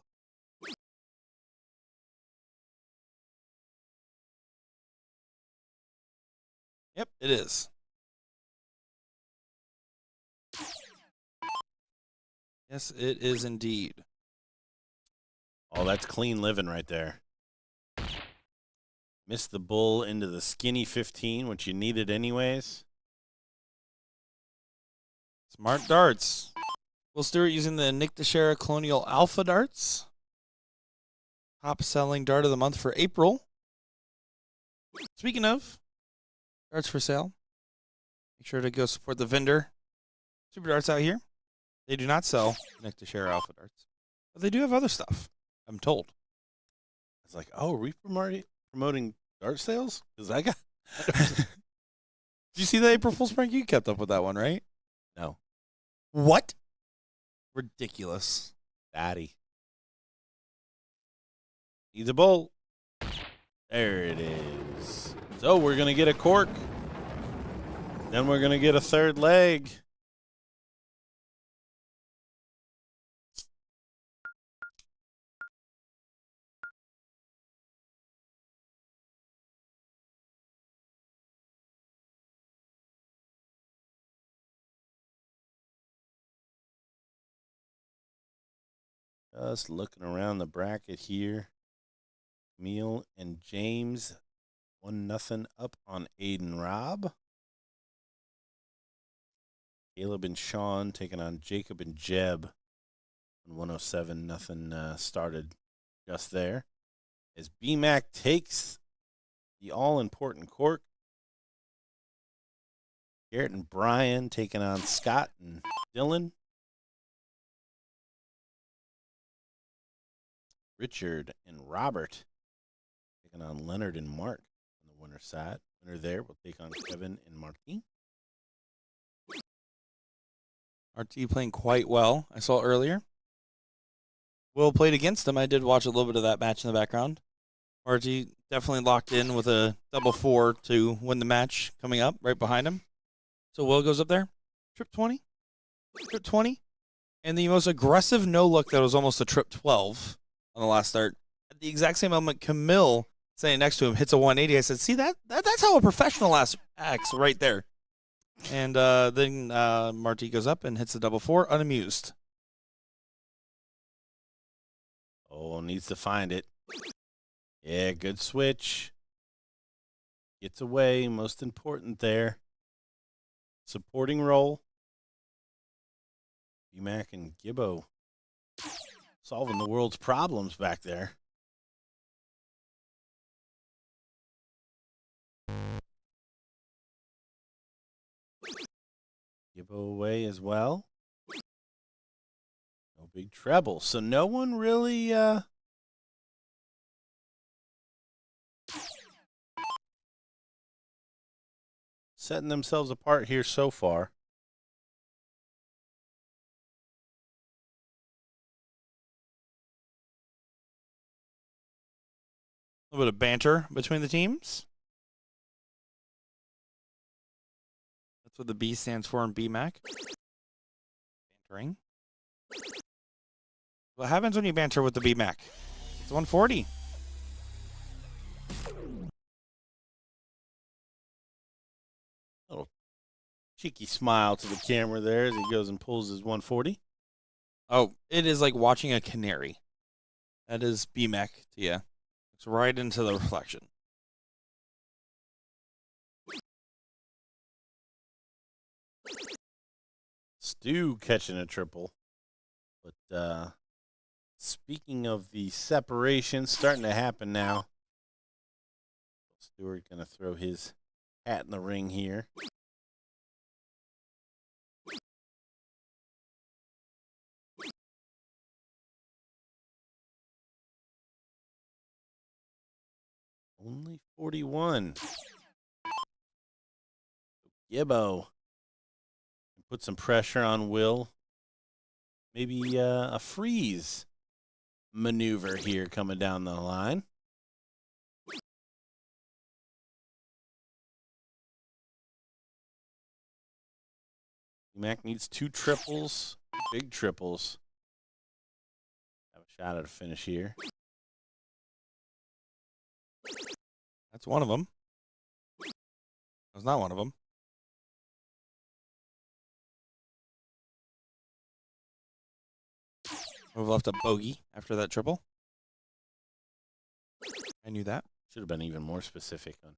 Yep, it is. Yes, it is indeed. Oh, that's clean living right there. Missed the bull into the skinny 15, which you needed anyways. Smart darts. Will Stewart using the Nick Teixeira Colonial Alpha darts. Top selling dart of the month for April. Speaking of darts for sale, make sure to go support the vendor. Super Darts out here. They do not sell Nick Teixeira Alpha darts, but they do have other stuff, I'm told. It's like, oh, are we promoting dart sales? Because I got. Did you see the April Fool's prank? You kept up with that one, right? No. What? Ridiculous. Daddy. He's a bull. There it is. So we're going to get a cork. Then we're going to get a third leg. Just looking around the bracket here. Meal and James 1-0 up on Aiden Robb. Caleb and Sean taking on Jacob and Jeb. 107, nothing started just there. As B-Mac takes the all-important cork. Garrett and Brian taking on Scott and Dylan. Richard and Robert taking on Leonard and Mark on the winner side. Winner there will take on Kevin and Martin. RT playing quite well, I saw earlier. Will played against him. I did watch a little bit of that match in the background. RT definitely locked in with a double 4 to win the match coming up right behind him. So Will goes up there. Trip 20. Trip 20. And the most aggressive no-look that was almost a trip 12 on the last start. At the exact same moment, Camille, standing next to him, hits a 180. I said, see, that's how a professional acts right there. And then Marty goes up and hits the double 4, unamused. Oh, needs to find it. Yeah, good switch. Gets away, most important there. Supporting role. B-Mac and Gibbo solving the world's problems back there. Gibbo away as well. No big treble. So no one really setting themselves apart here so far. A little bit of banter between the teams. That's what the B stands for in BMAC. Bantering. What happens when you banter with the BMAC? It's 140. Little cheeky smile to the camera there as he goes and pulls his 140. Oh, it is like watching a canary. That is BMAC to you. It's right into the reflection. Stu catching a triple. But speaking of the separation starting to happen now. Stewart going to throw his hat in the ring here. Only 41. Gibbo. Put some pressure on Will. Maybe a freeze maneuver here coming down the line. Mac needs 2 triples, big triples. Have a shot at a finish here. That's one of them. That's not one of them. We've left a bogey after that triple. I knew that. Should have been even more specific on.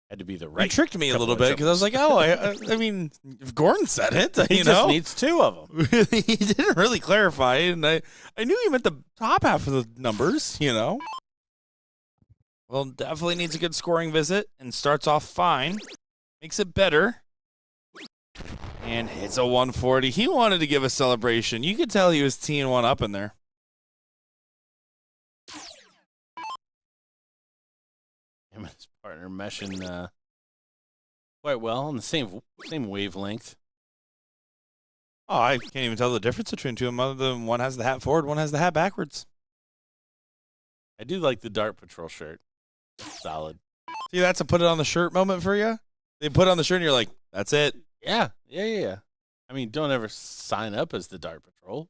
Had to be the right. You tricked me a couple little of bit because I was like, oh, I mean, if Gordon said it, He you just know, needs 2 of them. he didn't really clarify, and I knew he meant the top half of the numbers, you know. Well, definitely needs a good scoring visit and starts off fine, makes it better, and hits a 140. He wanted to give a celebration. You could tell he was teeing one up in there. Him and his partner meshing quite well on the same wavelength. Oh, I can't even tell the difference between two of them other than one has the hat forward, one has the hat backwards. I do like the Dart Patrol shirt. Solid. See, that's a put it on the shirt moment for you. They put it on the shirt and you're like, that's it. Yeah. I mean, don't ever sign up as the Dart Patrol.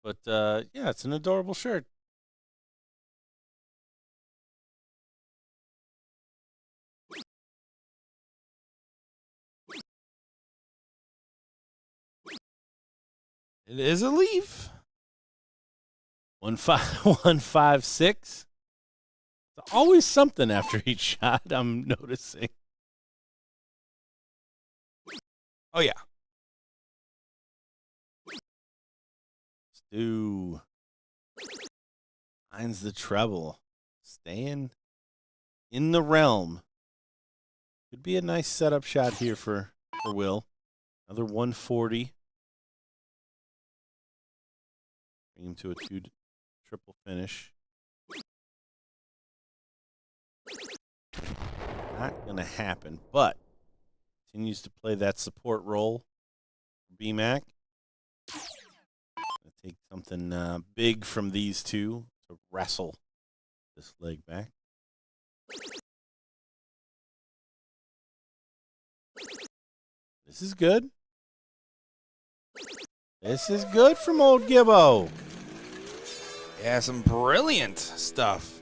But, yeah, it's an adorable shirt. It is a leaf. 156. It's always something after each shot, I'm noticing. Oh, yeah. Stu finds the treble. Staying in the realm. Could be a nice setup shot here for Will. Another 140. Bring him to a 2 triple finish. Not going to happen, but continues to play that support role for BMAC. Gonna take something big from these two to wrestle this leg back. This is good. This is good from old Gibbo. Yeah, some brilliant stuff.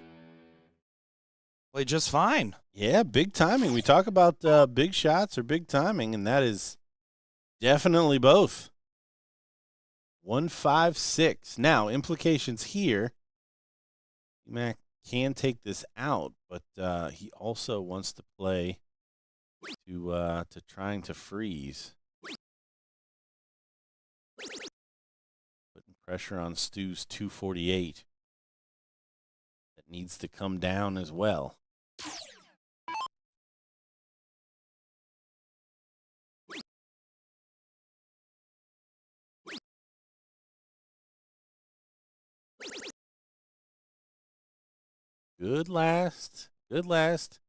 Played just fine. Yeah, big timing. We talk about big shots or big timing, and that is definitely both. 156. Now, implications here. Mac can take this out, but he also wants to play to trying to freeze. Putting pressure on Stu's 248. That needs to come down as well. Good last. Good last.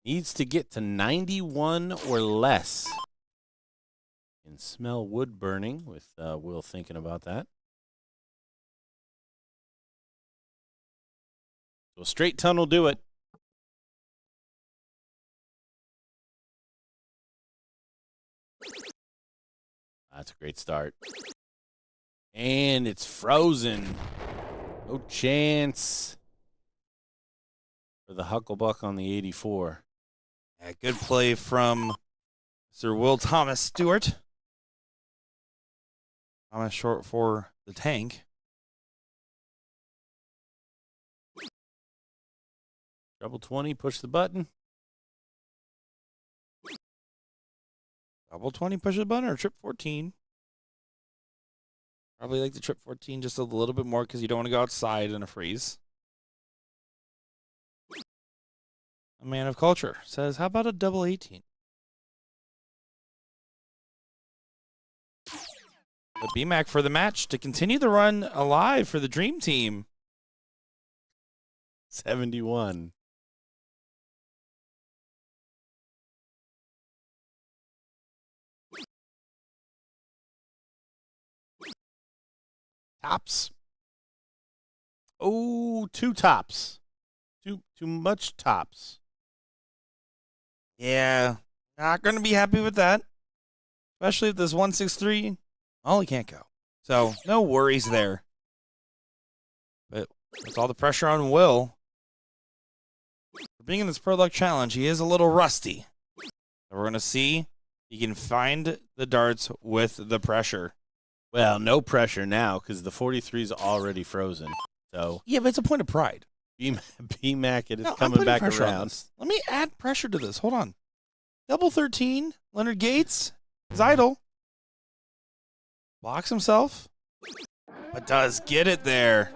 Needs to get to 91 or less. Can smell wood burning with Will thinking about that. So straight ton will do it. That's a great start. And it's frozen. No chance for the Hucklebuck on the 84. Yeah, good play from Sir Will Thomas Stewart. Thomas short for the tank. Double 20, push the button. Double 20, push the button, or trip 14. Probably like the trip 14 just a little bit more because you don't want to go outside in a freeze. A man of culture says, how about a double 18? But BMAC for the match to continue the run alive for the Dream Team. 71. Tops. Oh, two tops. Too much tops. Yeah, not going to be happy with that. Especially if this 163, well, he can't go. So, no worries there. But with all the pressure on Will, for being in this Pro Luck Challenge, he is a little rusty. So we're going to see he can find the darts with the pressure. Well, no pressure now because the 43 is already frozen. So Yeah, but it's a point of pride. BMAC, it is No, I'm coming putting back pressure on around. this. Let me add pressure to this. Hold on. Double 13, Leonard Gates is idle. Blocks himself, but does get it there.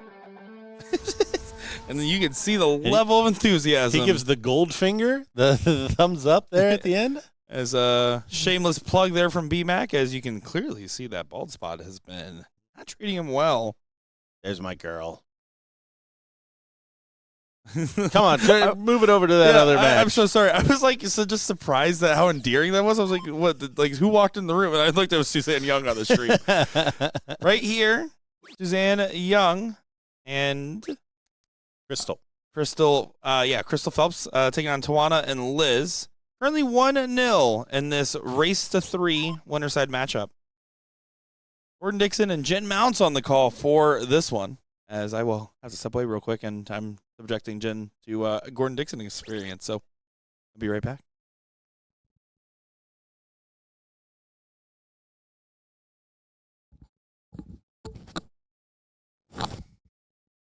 And then you can see the level of enthusiasm. He gives the gold finger, the thumbs up there at the end. As a shameless plug there from BMAC, as you can clearly see that bald spot has been not treating him well. There's my girl. Come on, move it over to that other match. I'm so sorry. I was like just surprised at how endearing that was. I was like, what? Like, who walked in the room? And I looked at Suzanne Young on the street. Right here, Suzanne Young and Crystal. Crystal Phelps taking on Tawana and Liz. Currently 1-0 in this race to 3 winner side matchup. Gordon Dixon and Jen Mounts on the call for this one, as I will have to step away real quick, and I'm subjecting Jen to a Gordon Dixon experience. So I'll be right back.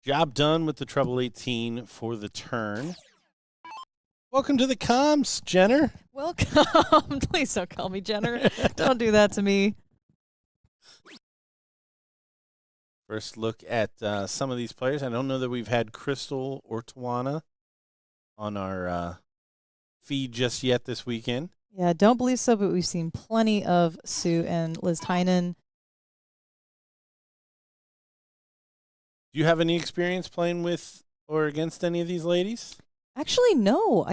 Job done with the treble 18 for the turn. Welcome to the comms, Jenner. Welcome. Please don't call me Jenner. Don't do that to me. First look at some of these players. I don't know that we've had Crystal or Tawana on our feed just yet this weekend. Yeah, don't believe so, but we've seen plenty of Sue and Liz Tynan. Do you have any experience playing with or against any of these ladies? Actually, no.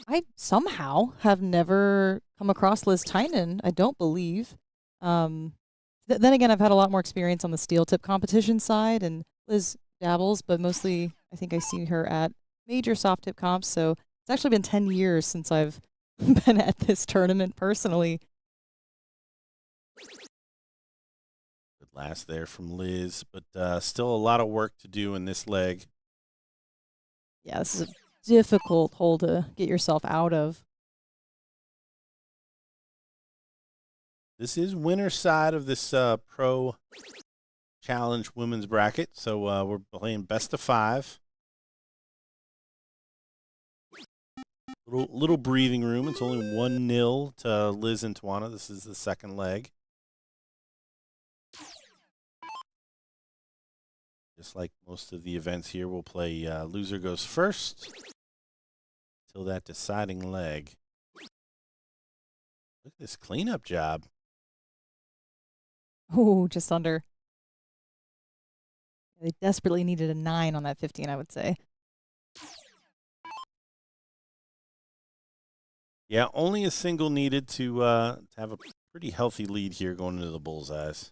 I somehow have never come across Liz Tynan, I don't believe. Then again, I've had a lot more experience on the steel tip competition side, and Liz dabbles, but mostly I think I see her at major soft tip comps. So it's actually been 10 years since I've been at this tournament personally. Good last there from Liz, but still a lot of work to do in this leg. Yeah, this is a difficult hole to get yourself out of. This is winner side of this Pro Challenge women's bracket, so we're playing best of 5. Little breathing room. It's only 1-0 to Liz and Tawana. This is the second leg. Just like most of the events here, we'll play loser goes first till that deciding leg. Look at this cleanup job. Oh, just under. They desperately needed a 9 on that 15, I would say. Yeah, only a single needed to have a pretty healthy lead here going into the bullseyes.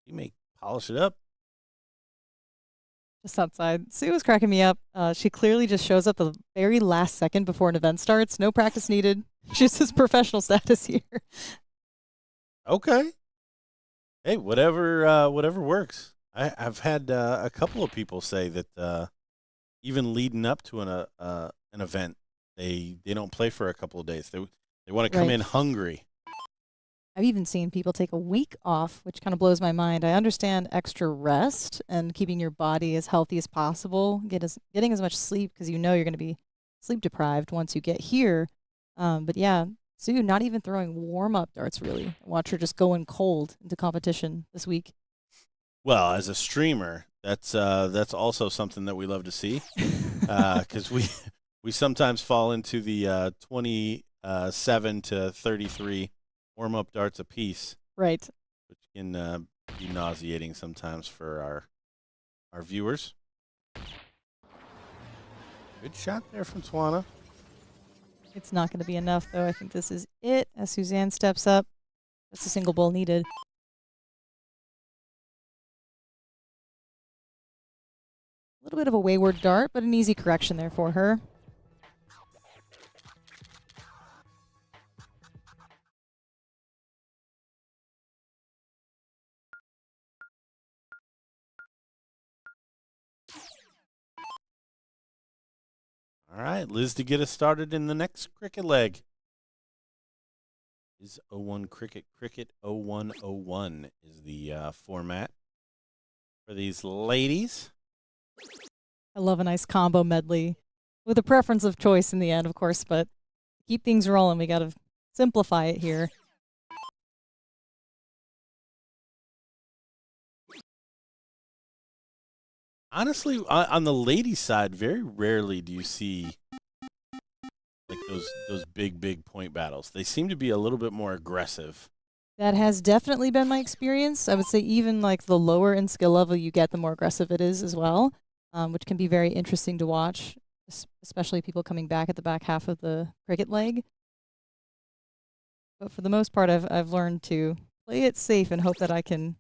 You may polish it up. Just outside. Sue was cracking me up. She clearly just shows up the very last second before an event starts. No practice needed. She's just professional status here. Okay. Hey, whatever works. I've had a couple of people say that even leading up to an event, they don't play for a couple of days. They want to come Right. in hungry. I've even seen people take a week off, which kind of blows my mind. I understand extra rest and keeping your body as healthy as possible, getting as much sleep because you know you're going to be sleep deprived once you get here. But yeah, Sue not even throwing warm-up darts really. Watch her just going cold into competition this week. Well, as a streamer, that's also something that we love to see, because we sometimes fall into the 27 to 33 warm-up darts apiece, Right. which can be nauseating sometimes for our viewers. Good shot there from Twana. It's not going to be enough, though. I think this is it as Suzanne steps up. That's a single bull needed. A little bit of a wayward dart, but an easy correction there for her. All right, Liz to get us started in the next cricket leg. Is 01 cricket 0101 is the format for these ladies. I love a nice combo medley with a preference of choice in the end, of course, but keep things rolling. We got to simplify it here. Honestly, on the ladies' side, very rarely do you see like those big point battles. They seem to be a little bit more aggressive. That has definitely been my experience. I would say even like the lower in skill level you get, the more aggressive it is as well, which can be very interesting to watch, especially people coming back at the back half of the cricket leg. But for the most part, I've learned to play it safe and hope that I can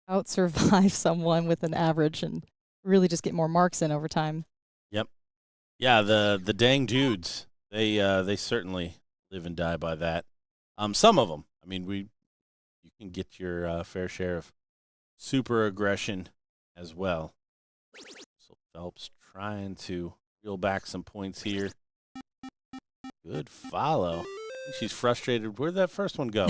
out-survive someone with an average and really just get more marks in over time. Yep. Yeah, the dang dudes. They certainly live and die by that. Some of them. I mean, you can get your fair share of super aggression as well. So Phelps trying to reel back some points here. Good follow. I think she's frustrated. Where'd that first one go?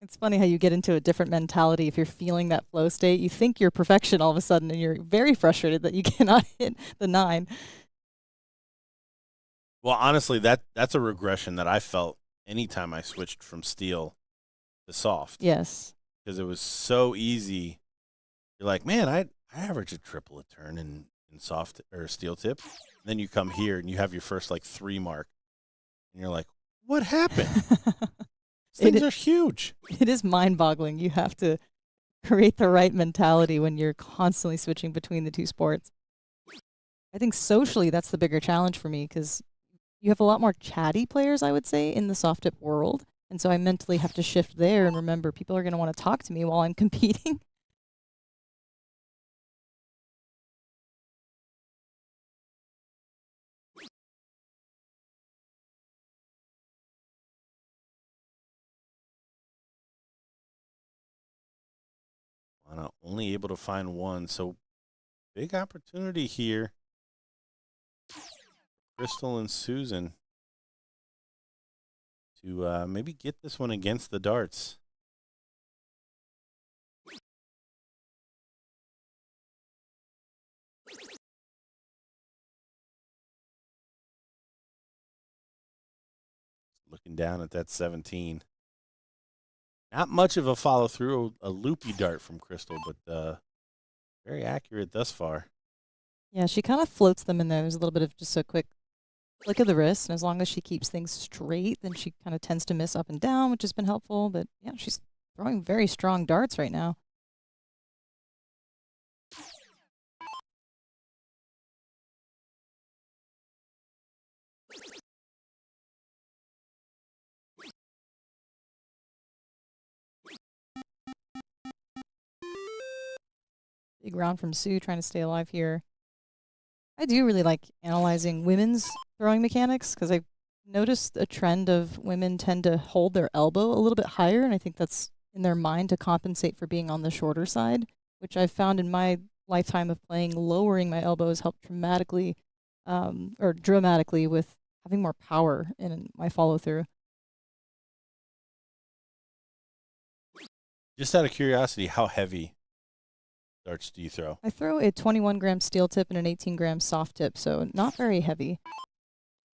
It's funny how you get into a different mentality if you're feeling that flow state. You think you're perfection all of a sudden, and you're very frustrated that you cannot hit the 9. Well, honestly, that's a regression that I felt anytime I switched from steel to soft. Yes. Because it was so easy. You're like, man, I average a triple a turn in soft or steel tip. And then you come here and you have your first like 3 mark. And you're like, what happened? Things are huge. It is mind-boggling. You have to create the right mentality when you're constantly switching between the two sports. I think socially that's the bigger challenge for me because you have a lot more chatty players, I would say, in the soft tip world. And so I mentally have to shift there and remember people are going to want to talk to me while I'm competing. Lana only able to find 1. So big opportunity here. Crystal and Susan to maybe get this one against the darts. Looking down at that 17. Not much of a follow through, a loopy dart from Crystal, but very accurate thus far. Yeah, she kind of floats them in there. There's a little bit of just a quick flick of the wrist. And as long as she keeps things straight, then she kind of tends to miss up and down, which has been helpful. But yeah, she's throwing very strong darts right now. Big round from Sue trying to stay alive here. I do really like analyzing women's throwing mechanics because I've noticed a trend of women tend to hold their elbow a little bit higher, and I think that's in their mind to compensate for being on the shorter side, which I've found in my lifetime of playing, lowering my elbow has helped dramatically with having more power in my follow through. Just out of curiosity, how heavy darts do you throw? I throw a 21-gram steel tip and an 18-gram soft tip, so not very heavy.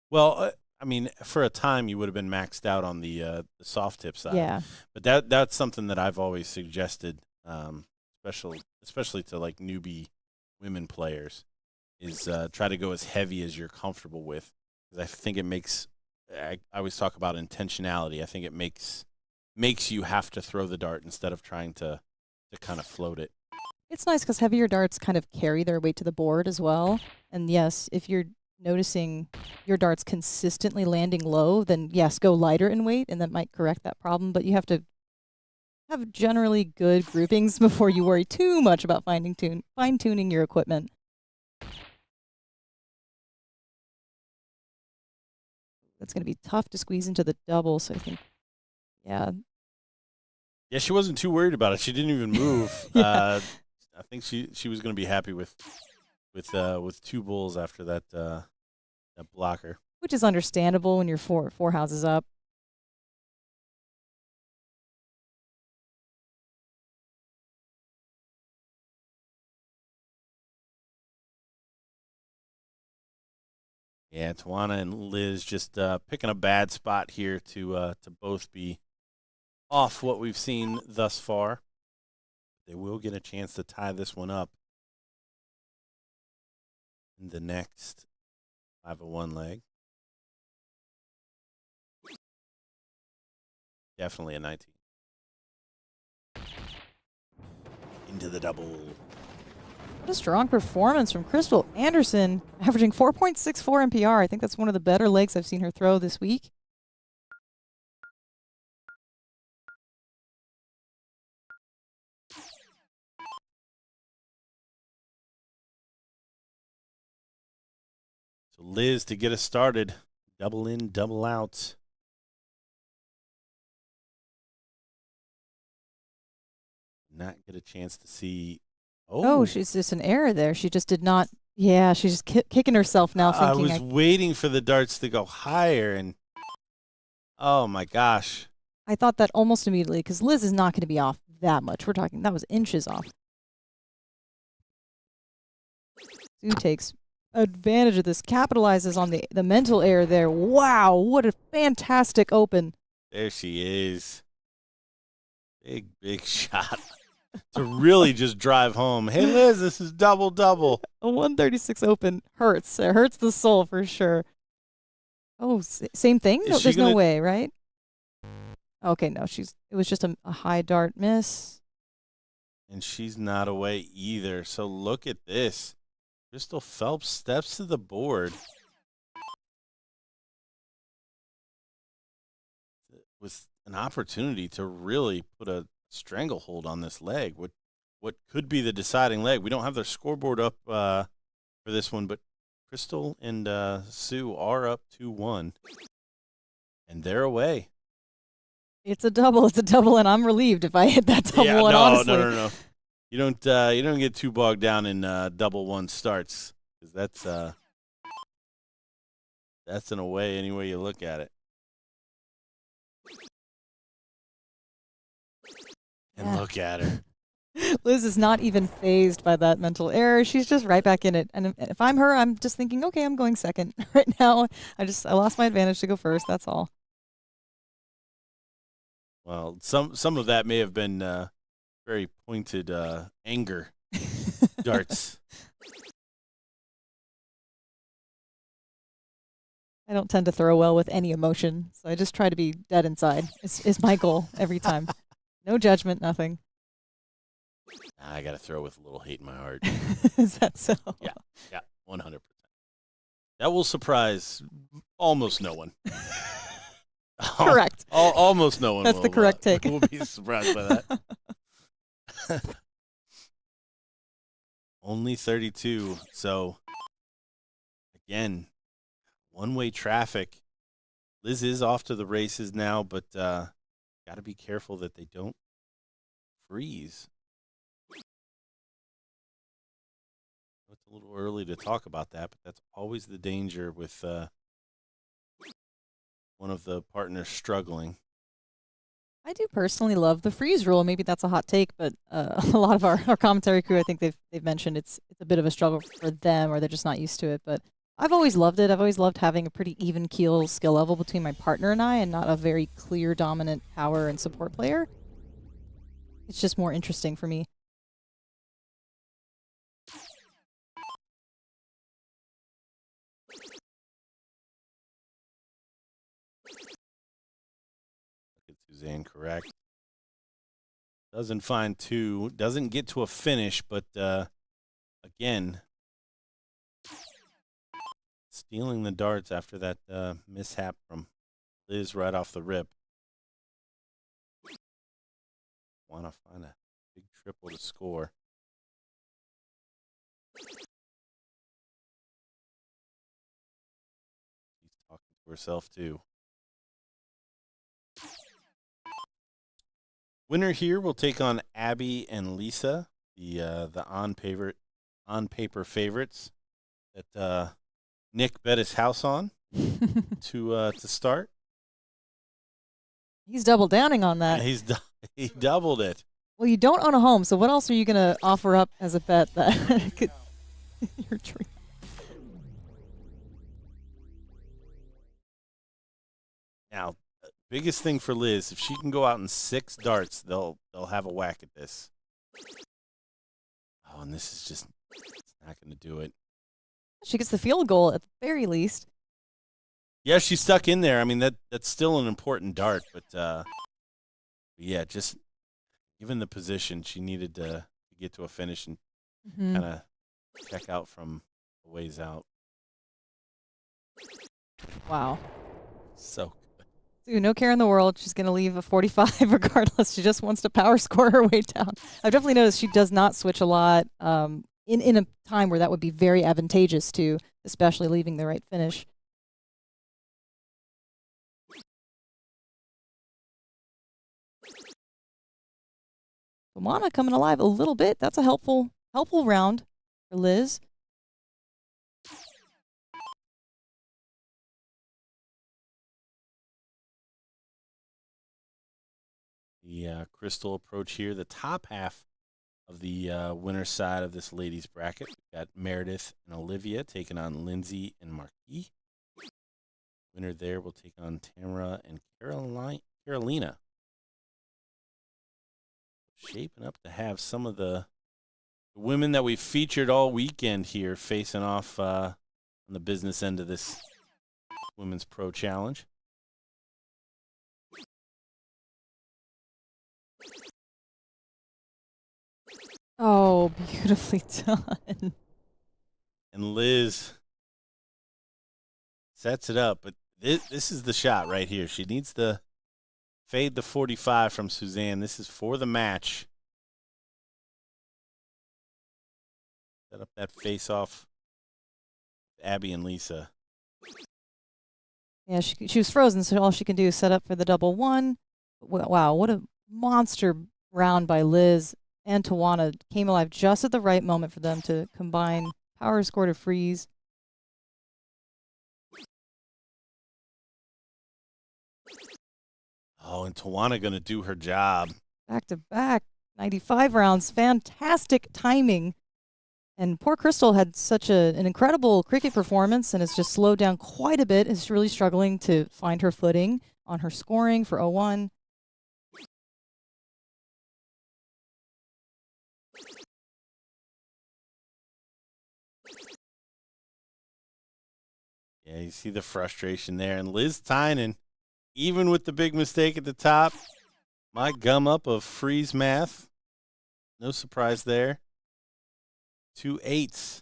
Well, I mean, for a time you would have been maxed out on the soft tip side. Yeah. But that's something that I've always suggested, especially to like newbie women players, is try to go as heavy as you're comfortable with. Because I think it makes. I always talk about intentionality. I think it makes you have to throw the dart instead of trying to kind of float it. It's nice because heavier darts kind of carry their weight to the board as well. And yes, if you're noticing your darts consistently landing low, then yes, go lighter in weight, and that might correct that problem. But you have to have generally good groupings before you worry too much about fine-tuning your equipment. That's going to be tough to squeeze into the double, so I think, yeah. Yeah, she wasn't too worried about it. She didn't even move. Yeah. I think she was going to be happy with 2 bulls after that blocker. Which is understandable when you're four houses up. Yeah, Tawana and Liz just picking a bad spot here to both be off what we've seen thus far. They will get a chance to tie this one up in the next 5-1 leg. Definitely a 19. Into the double. What a strong performance from Crystal Anderson, averaging 4.64 MPR. I think that's one of the better legs I've seen her throw this week. So Liz to get us started. Double in, double out. Not get a chance to see. Oh, she's just an error there. She just did not. Yeah, she's just kicking herself now. I Thinking was waiting for the darts to go higher, and oh my gosh. I thought that almost immediately because Liz is not going to be off that much. We're talking, that was inches off. Sue takes advantage of this, capitalizes on the mental error there. Wow, what a fantastic open. There she is. Big shot. To really just drive home. Hey, Liz, this is double. A 136 open hurts. It hurts the soul for sure. Oh, same thing? No, there's no way, right? Okay, no, it was just a high dart miss. And she's not away either. So look at this. Crystal Phelps steps to the board with an opportunity to really put a stranglehold on this leg. What could be the deciding leg? We don't have their scoreboard up for this one, but Crystal and Sue are up 2-1, and they're away. It's a double, and I'm relieved if I hit that double one. Honestly. No. You don't get too bogged down in double one starts, because that's an away any way you look at it. And look at her. Liz is not even phased by that mental error. She's just right back in it. And if I'm her, I'm just thinking, okay, I'm going second right now. I lost my advantage to go first. That's all. Well, some of that may have been very pointed anger darts. I don't tend to throw well with any emotion, so I just try to be dead inside. Is my goal every time. No judgment, nothing. I got to throw with a little hate in my heart. Is that so? Yeah, 100%. That will surprise almost no one. Correct. Almost no one. That's the correct take. Will be surprised by that. Only 32. So, again, one-way traffic. Liz is off to the races now, but got to be careful that they don't freeze. It's a little early to talk about that, but that's always the danger with one of the partners struggling. I do personally love the freeze rule. Maybe that's a hot take, but a lot of our commentary crew, I think they've mentioned it's a bit of a struggle for them, or they're just not used to it. But I've always loved it. I've always loved having a pretty even keel skill level between my partner and I, and not a very clear dominant power and support player. It's just more interesting for me. Get Suzanne correct. Doesn't find two. Doesn't get to a finish, but again, stealing the darts after that mishap from Liz right off the rip. Want to find a big triple to score. She's talking to herself too. Winner here will take on Abby and Lisa, the on paper favorites that Nick bet his house on to start. He's double downing on that. He doubled it. Well, you don't own a home, so what else are you going to offer up as a bet that could your dream? Now, biggest thing for Liz, if she can go out in 6 darts, they'll have a whack at this. Oh, and this is just it's not going to do it. She gets the field goal at the very least. Yeah, she's stuck in there. I mean, that's still an important dart, but yeah, just given the position, she needed to get to a finish and kind of check out from a ways out. Wow. So Dude, no care in the world. She's going to leave a 45 regardless. She just wants to power score her way down. I've definitely noticed she does not switch a lot in a time where that would be very advantageous to, especially leaving the right finish. Tawana coming alive a little bit. That's a helpful round for Liz. the crystal approach here, the top half of the winner's side of this ladies bracket. We've got Meredith and Olivia taking on Lindsay and Marquis. Winner there will take on Tamara and Carolina. Shaping up to have some of the women that we've featured all weekend here facing off on the business end of this Women's Pro Challenge. Oh, beautifully done. And Liz sets it up, but this is the shot right here. She needs to fade the 45 from Suzanne. This is for the match. Set up that face-off. Abby and Lisa. Yeah, she was frozen, so all she can do is set up for the double one. Wow, what a monster round by Liz. And Tawana came alive just at the right moment for them to combine power score to freeze. Oh, and Tawana going to do her job. Back to back, 95 rounds. Fantastic timing. And poor Crystal had such an incredible cricket performance and has just slowed down quite a bit. Is really struggling to find her footing on her scoring for 0-1. Yeah, you see the frustration there. And Liz Tynan, even with the big mistake at the top, my gum up of freeze math. No surprise there. 2 8s.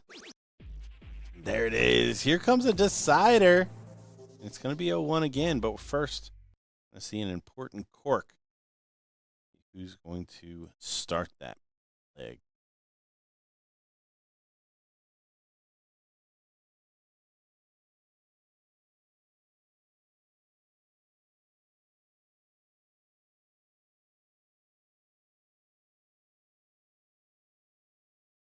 There it is. Here comes a decider. It's going to be 0-1 again, but first, I see an important cork. Who's going to start that leg?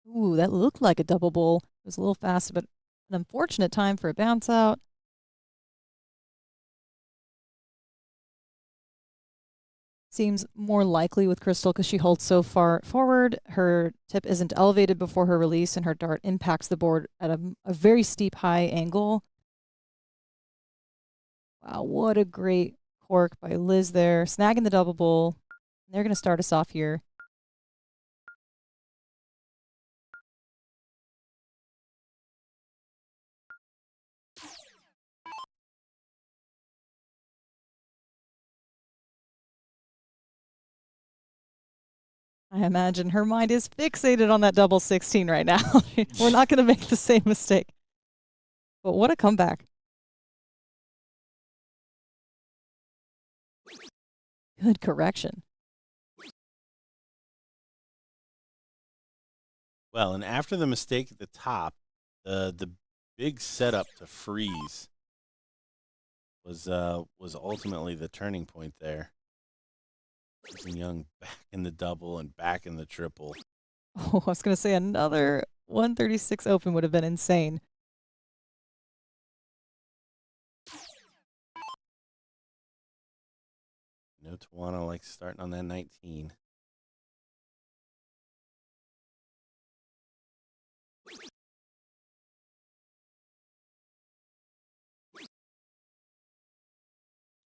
Ooh, that looked like a double bull. It was a little fast, but an unfortunate time for a bounce out. Seems more likely with Crystal because she holds so far forward. Her tip isn't elevated before her release, and her dart impacts the board at a very steep, high angle. Wow, what a great cork by Liz there, snagging the double bull. They're going to start us off here. I imagine her mind is fixated on that double 16 right now. We're not going to make the same mistake. But what a comeback. Good correction. Well, and after the mistake at the top, the big setup to freeze was ultimately the turning point there. Young back in the double and back in the triple. Oh, I was going to say another 136 open would have been insane. You know, Tawana likes starting on that 19.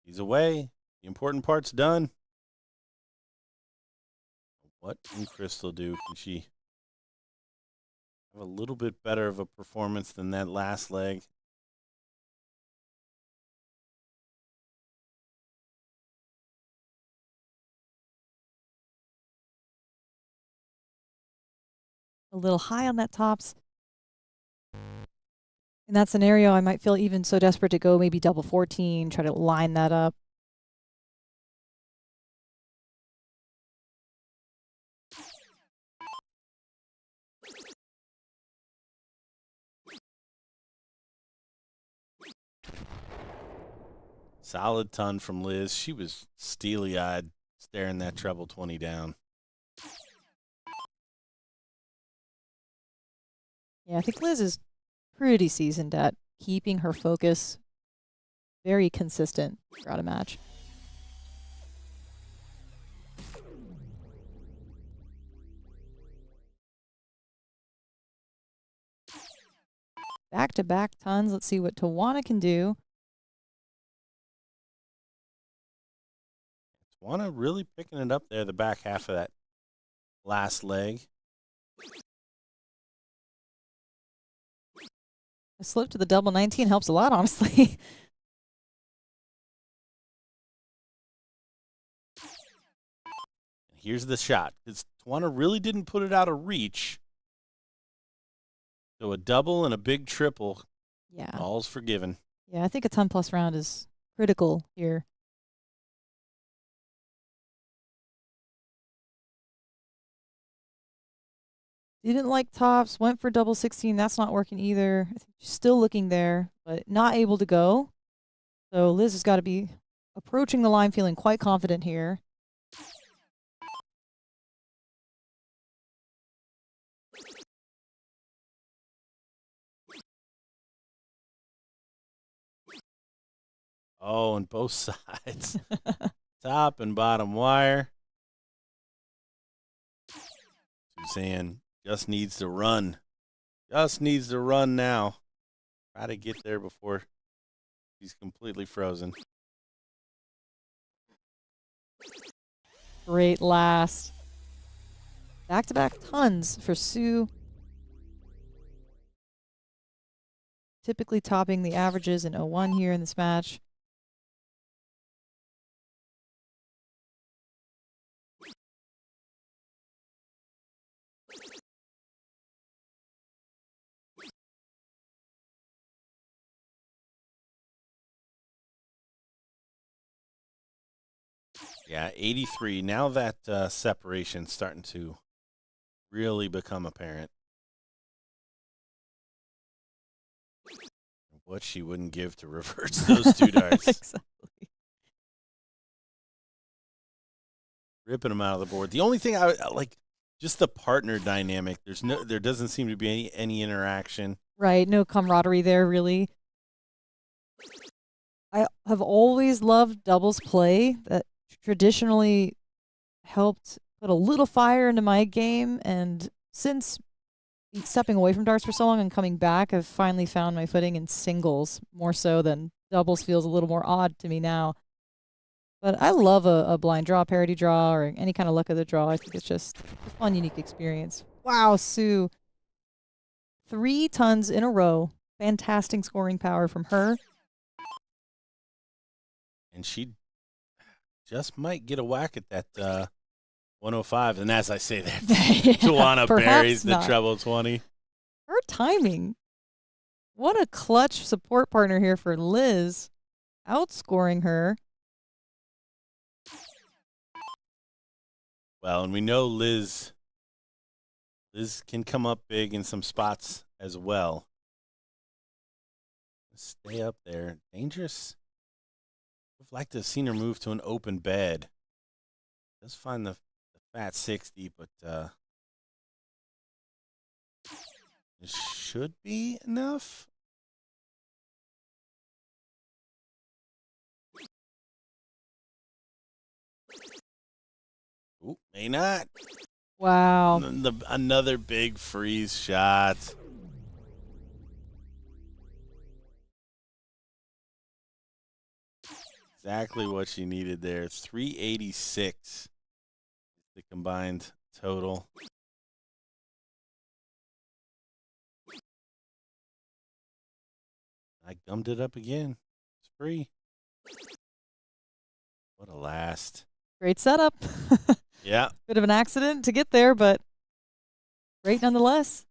He's away. The important part's done. What can Crystal do? Can she have a little bit better of a performance than that last leg? A little high on that tops. In that scenario, I might feel even so desperate to go maybe double 14, try to line that up. Solid ton from Liz. She was steely-eyed, staring that treble 20 down. Yeah, I think Liz is pretty seasoned at keeping her focus very consistent throughout a match. Back-to-back tons. Let's see what Tawana can do. Tawana really picking it up there, the back half of that last leg. A slip to the double 19 helps a lot, honestly. Here's the shot. Tawana really didn't put it out of reach. So a double and a big triple. Yeah. All's forgiven. Yeah, I think a 10-plus round is critical here. Didn't like tops, went for double 16. That's not working either. I think she's still looking there, but not able to go. So Liz has got to be approaching the line feeling quite confident here. Oh, on both sides. Top and bottom wire. Suzanne just needs to run. Just needs to run now. Try to get there before he's completely frozen. Great last. Back-to-back tons for Sue. Typically topping the averages in 01 here in this match. Yeah, 83. Now that separation's starting to really become apparent. What she wouldn't give to reverse those two darts. Exactly. Ripping them out of the board. The only thing I like, just the partner dynamic. There doesn't seem to be any interaction. Right, no camaraderie there, really. I have always loved doubles play. That traditionally helped put a little fire into my game, and since stepping away from darts for so long and coming back, I've finally found my footing in singles more so than doubles. Feels a little more odd to me now. But I love a blind draw, parity draw, or any kind of luck of the draw. I think it's just a fun, unique experience. Wow, Sue. 3 tons in a row. Fantastic scoring power from her. And she just might get a whack at that 105. And as I say that, Tawana buries the treble 20. Her timing. What a clutch support partner here for Liz. Outscoring her. Well, and we know Liz can come up big in some spots as well. Stay up there. Dangerous. I'd like to have seen her move to an open bed. Does find the fat 60, but it should be enough. Ooh, may not. Wow. Another big freeze shot. Exactly what she needed there. 386 the combined total. I gummed it up again. It's free. What a last. Great setup. Yeah. Bit of an accident to get there, but great nonetheless.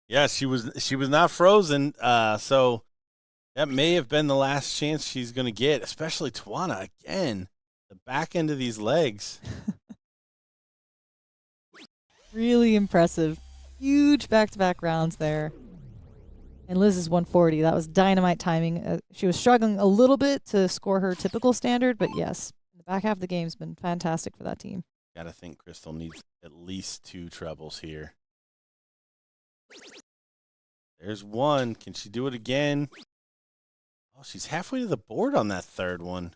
Yeah, she was not frozen, so that may have been the last chance she's going to get, especially Tawana again. The back end of these legs. Really impressive. Huge back-to-back rounds there. And Liz is 140. That was dynamite timing. She was struggling a little bit to score her typical standard, but yes, the back half of the game's been fantastic for that team. Gotta think Crystal needs at least 2 trebles here. There's one. Can she do it again? Oh, she's halfway to the board on that third one.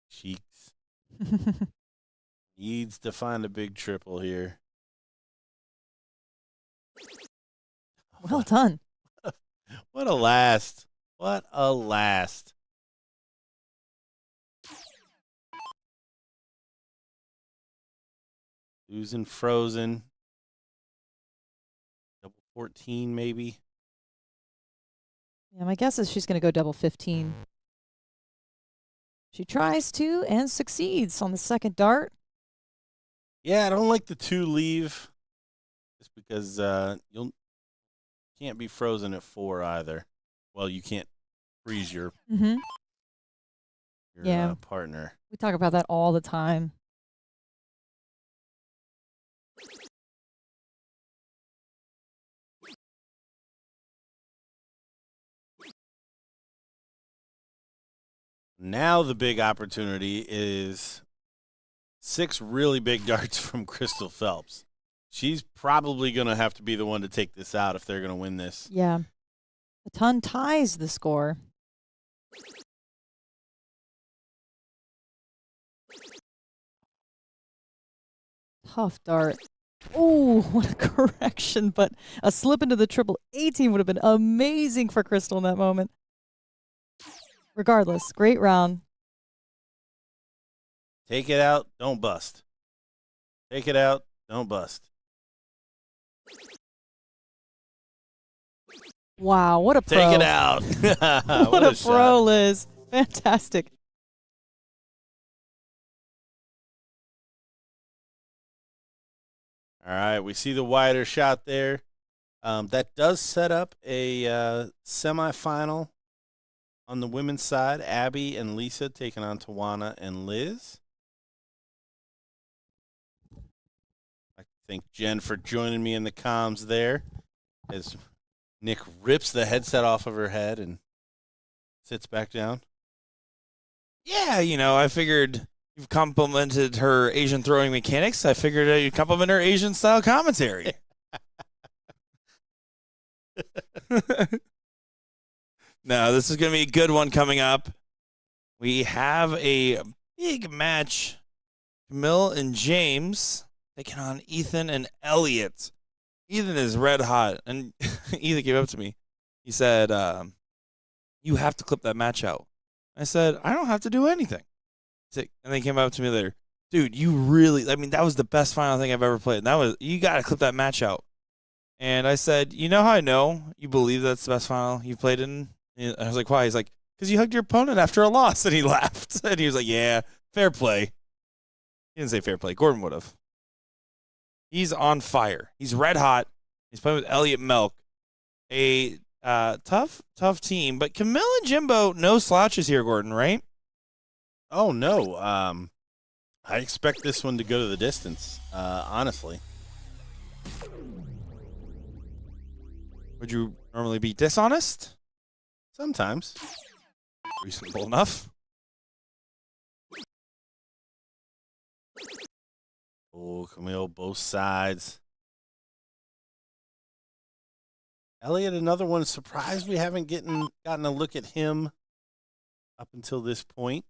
Cheeks. Needs to find a big triple here. Well done. What a last. What a last. Losing frozen. Double 14 maybe. Yeah, my guess is she's going to go double 15. She tries to and succeeds on the second dart. Yeah, I don't like the 2 leave. Just because you can't be frozen at 4 either. Well, you can't freeze your partner. We talk about that all the time. Now the big opportunity is 6 really big darts from Crystal Phelps. She's probably going to have to be the one to take this out if they're going to win this. Yeah. A ton ties the score. Tough dart. Oh, what a correction, but a slip into the triple 18 would have been amazing for Crystal in that moment. Regardless, great round. Take it out, don't bust. Take it out, don't bust. Wow, what a pro. Take it out. what a pro, Liz. Fantastic. All right, we see the wider shot there. That does set up a semifinal on the women's side. Abby and Lisa taking on Tawana and Liz. Thank Jen for joining me in the comms there as Nick rips the headset off of her head and sits back down. Yeah, I figured you've complimented her Asian throwing mechanics. I figured you'd compliment her Asian style commentary. No, this is going to be a good one coming up. We have a big match. Camille and James taking on Ethan and Elliot. Ethan is red hot, and Ethan came up to me. He said, you have to clip that match out. I said, I don't have to do anything. And they came up to me later. Dude, that was the best final thing I've ever played. You got to clip that match out. And I said, you know how I know you believe that's the best final you've played in? And I was like, why? He's like, because you hugged your opponent after a loss. And he laughed. And he was like, yeah, fair play. He didn't say fair play. Gordon would have. He's on fire. He's red hot. He's playing with Elliot Milk. A tough team. But Camille and Jimbo, no slouches here, Gordon, right? Oh, no. I expect this one to go to the distance, honestly. Would you normally be dishonest? Sometimes. Reasonable enough. Oh, Camille, both sides. Elliot, another one. Surprised we haven't gotten a look at him up until this point.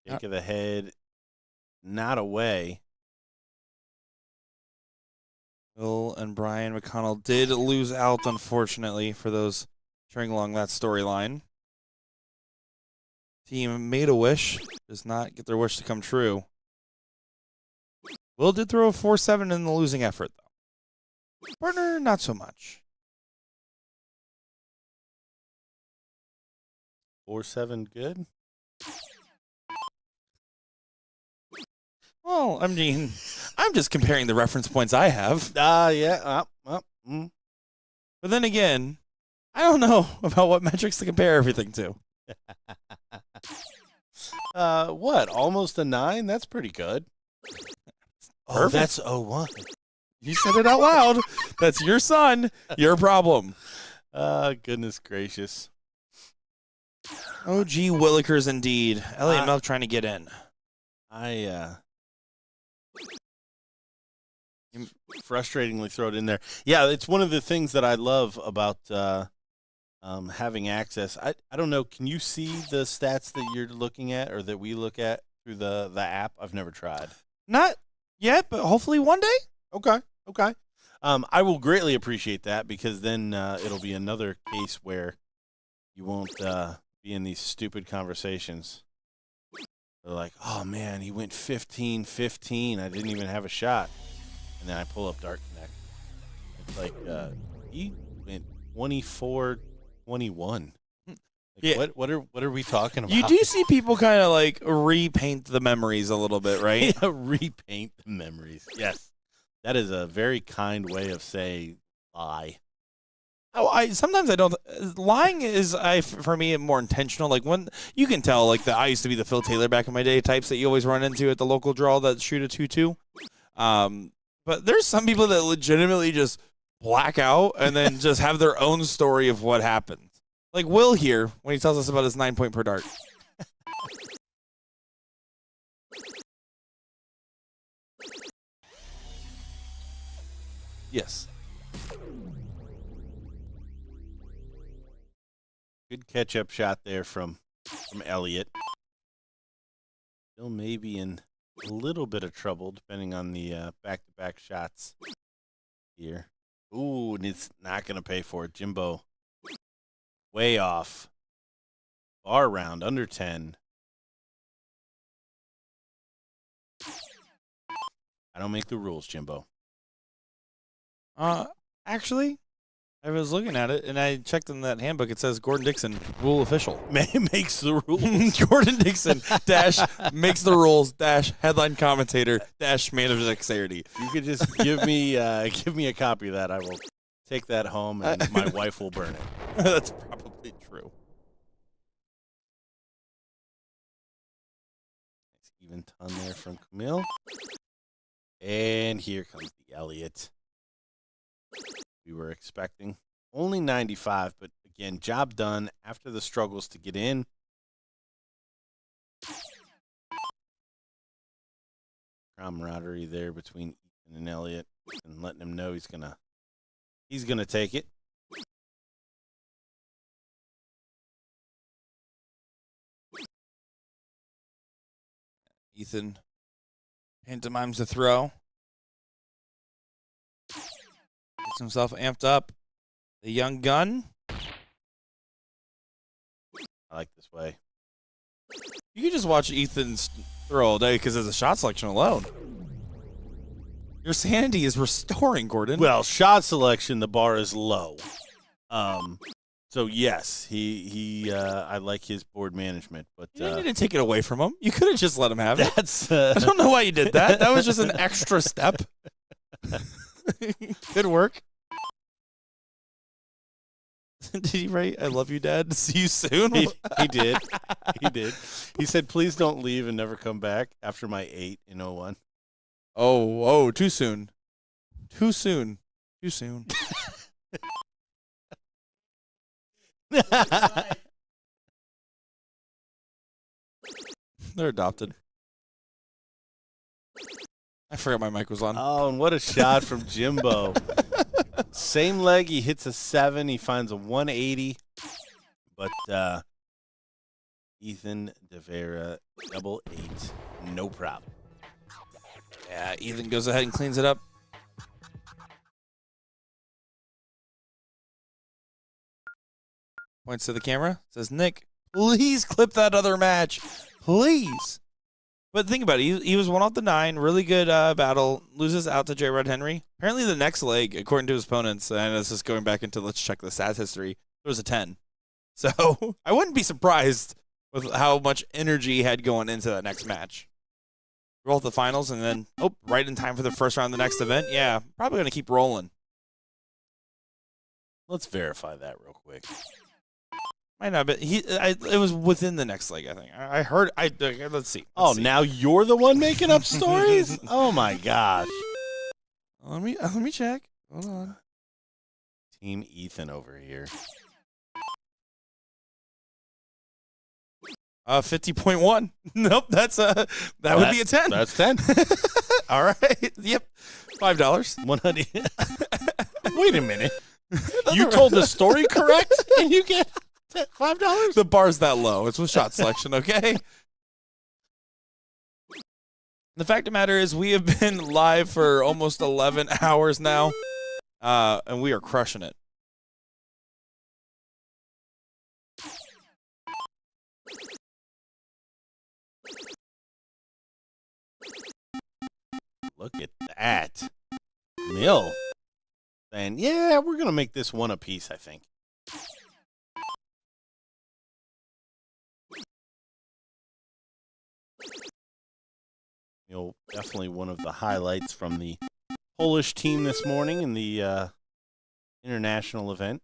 Shake of the head, not away. Bill and Brian McConnell did lose out, unfortunately, for those cheering along that storyline. Team made a wish, does not get their wish to come true. Will did throw a 4-7 in the losing effort, though. Partner, not so much. 4-7, good. Well, I mean, I'm just comparing the reference points I have. Yeah. But then again, I don't know about what metrics to compare everything to. What? Almost a 9? That's pretty good. Oh, Perfect. that's 0-1. You said it out loud. That's your son. Your problem. Goodness gracious. Oh, gee, Willikers indeed. Elliot Milk trying to get in. Frustratingly throw it in there. Yeah, it's one of the things that I love about having access. I don't know. Can you see the stats that you're looking at or that we look at through the app? I've never tried. Not yet, but hopefully one day. Okay. I will greatly appreciate that because then it'll be another case where you won't be in these stupid conversations. They're like, oh, man, he went 15-15. I didn't even have a shot. And then I pull up Dark Connect. It's like, he went 24-21. Like, Yeah. What are we talking about? You do see people kind of like repaint the memories a little bit, right? Yeah, repaint the memories. Yes. That is a very kind way of saying lie. Oh, sometimes I don't. Lying is, for me, more intentional. Like when you can tell, like I used to be the Phil Taylor back in my day types that you always run into at the local draw that shoot a 2-2. But there's some people that legitimately just black out and then just have their own story of what happened. Like Will here when he tells us about his 9-point per dart. Yes. Good catch-up shot there from Elliot. Still maybe in a little bit of trouble depending on the back-to-back shots here. Ooh, and it's not going to pay for it. Jimbo way off. Bar round, under 10. I don't make the rules, Jimbo. Actually, I was looking at it, and I checked in that handbook. It says Gordon Dixon, rule official. Makes the rules. Gordon Dixon, dash, makes the rules, dash, headline commentator, dash, man of dexterity. If you could just give me a copy of that, I will take that home, and my wife will burn it. That's probably true. even ton there from Camille. And here comes the Elliott we were expecting. Only 95, but again, job done after the struggles to get in. Camaraderie there between Ethan and Elliott, and letting him know he's gonna take it. Ethan pantomimes the throw. Gets himself amped up. The young gun. I like this way. You can just watch Ethan's throw all day because of the shot selection alone. Your sanity is restoring, Gordon. Well, shot selection, the bar is low. So yes, I like his board management, but You didn't take it away from him. You could have just let him have it. that's I don't know why you did that. That was just an extra step. Good work. Did he write, "I love you, Dad. See you soon"? he did. He did. He said, "Please don't leave and never come back." After my 8 in 01. Oh, too soon. Too soon. Too soon. They're adopted. I forgot my mic was on. Oh, and what a shot from Jimbo. Same leg, he hits a 7. He finds a 180. But Ethan DeVera, double 8. No problem. Yeah, Ethan goes ahead and cleans it up. Points to the camera. Says, "Nick, please clip that other match. Please." But think about it. He was 1 off the 9. Really good battle. Loses out to J. Rod Henry. Apparently the next leg, according to his opponents, and this is going back into let's check the stats history, there was a 10. So I wouldn't be surprised with how much energy he had going into that next match. Roll to the finals, and then, right in time for the first round of the next event. Yeah, probably going to keep rolling. Let's verify that real quick. Might not, but it was within the next leg, I think. I heard, let's see. Oh, Let's see. now you're the one making up stories? Oh, my gosh. Let me check. Hold on. Team Ethan over here. 50.1. Nope, that would be a 10. That's 10. All right. Yep. $5. 100. Wait a minute. You told the story correct and you get $5? The bar's that low. It's with shot selection, okay? The fact of the matter is we have been live for almost 11 hours now, and we are crushing it. Look at that. Mill. And yeah, we're going to make this one apiece, I think. Mill, definitely one of the highlights from the Polish team this morning in the international event.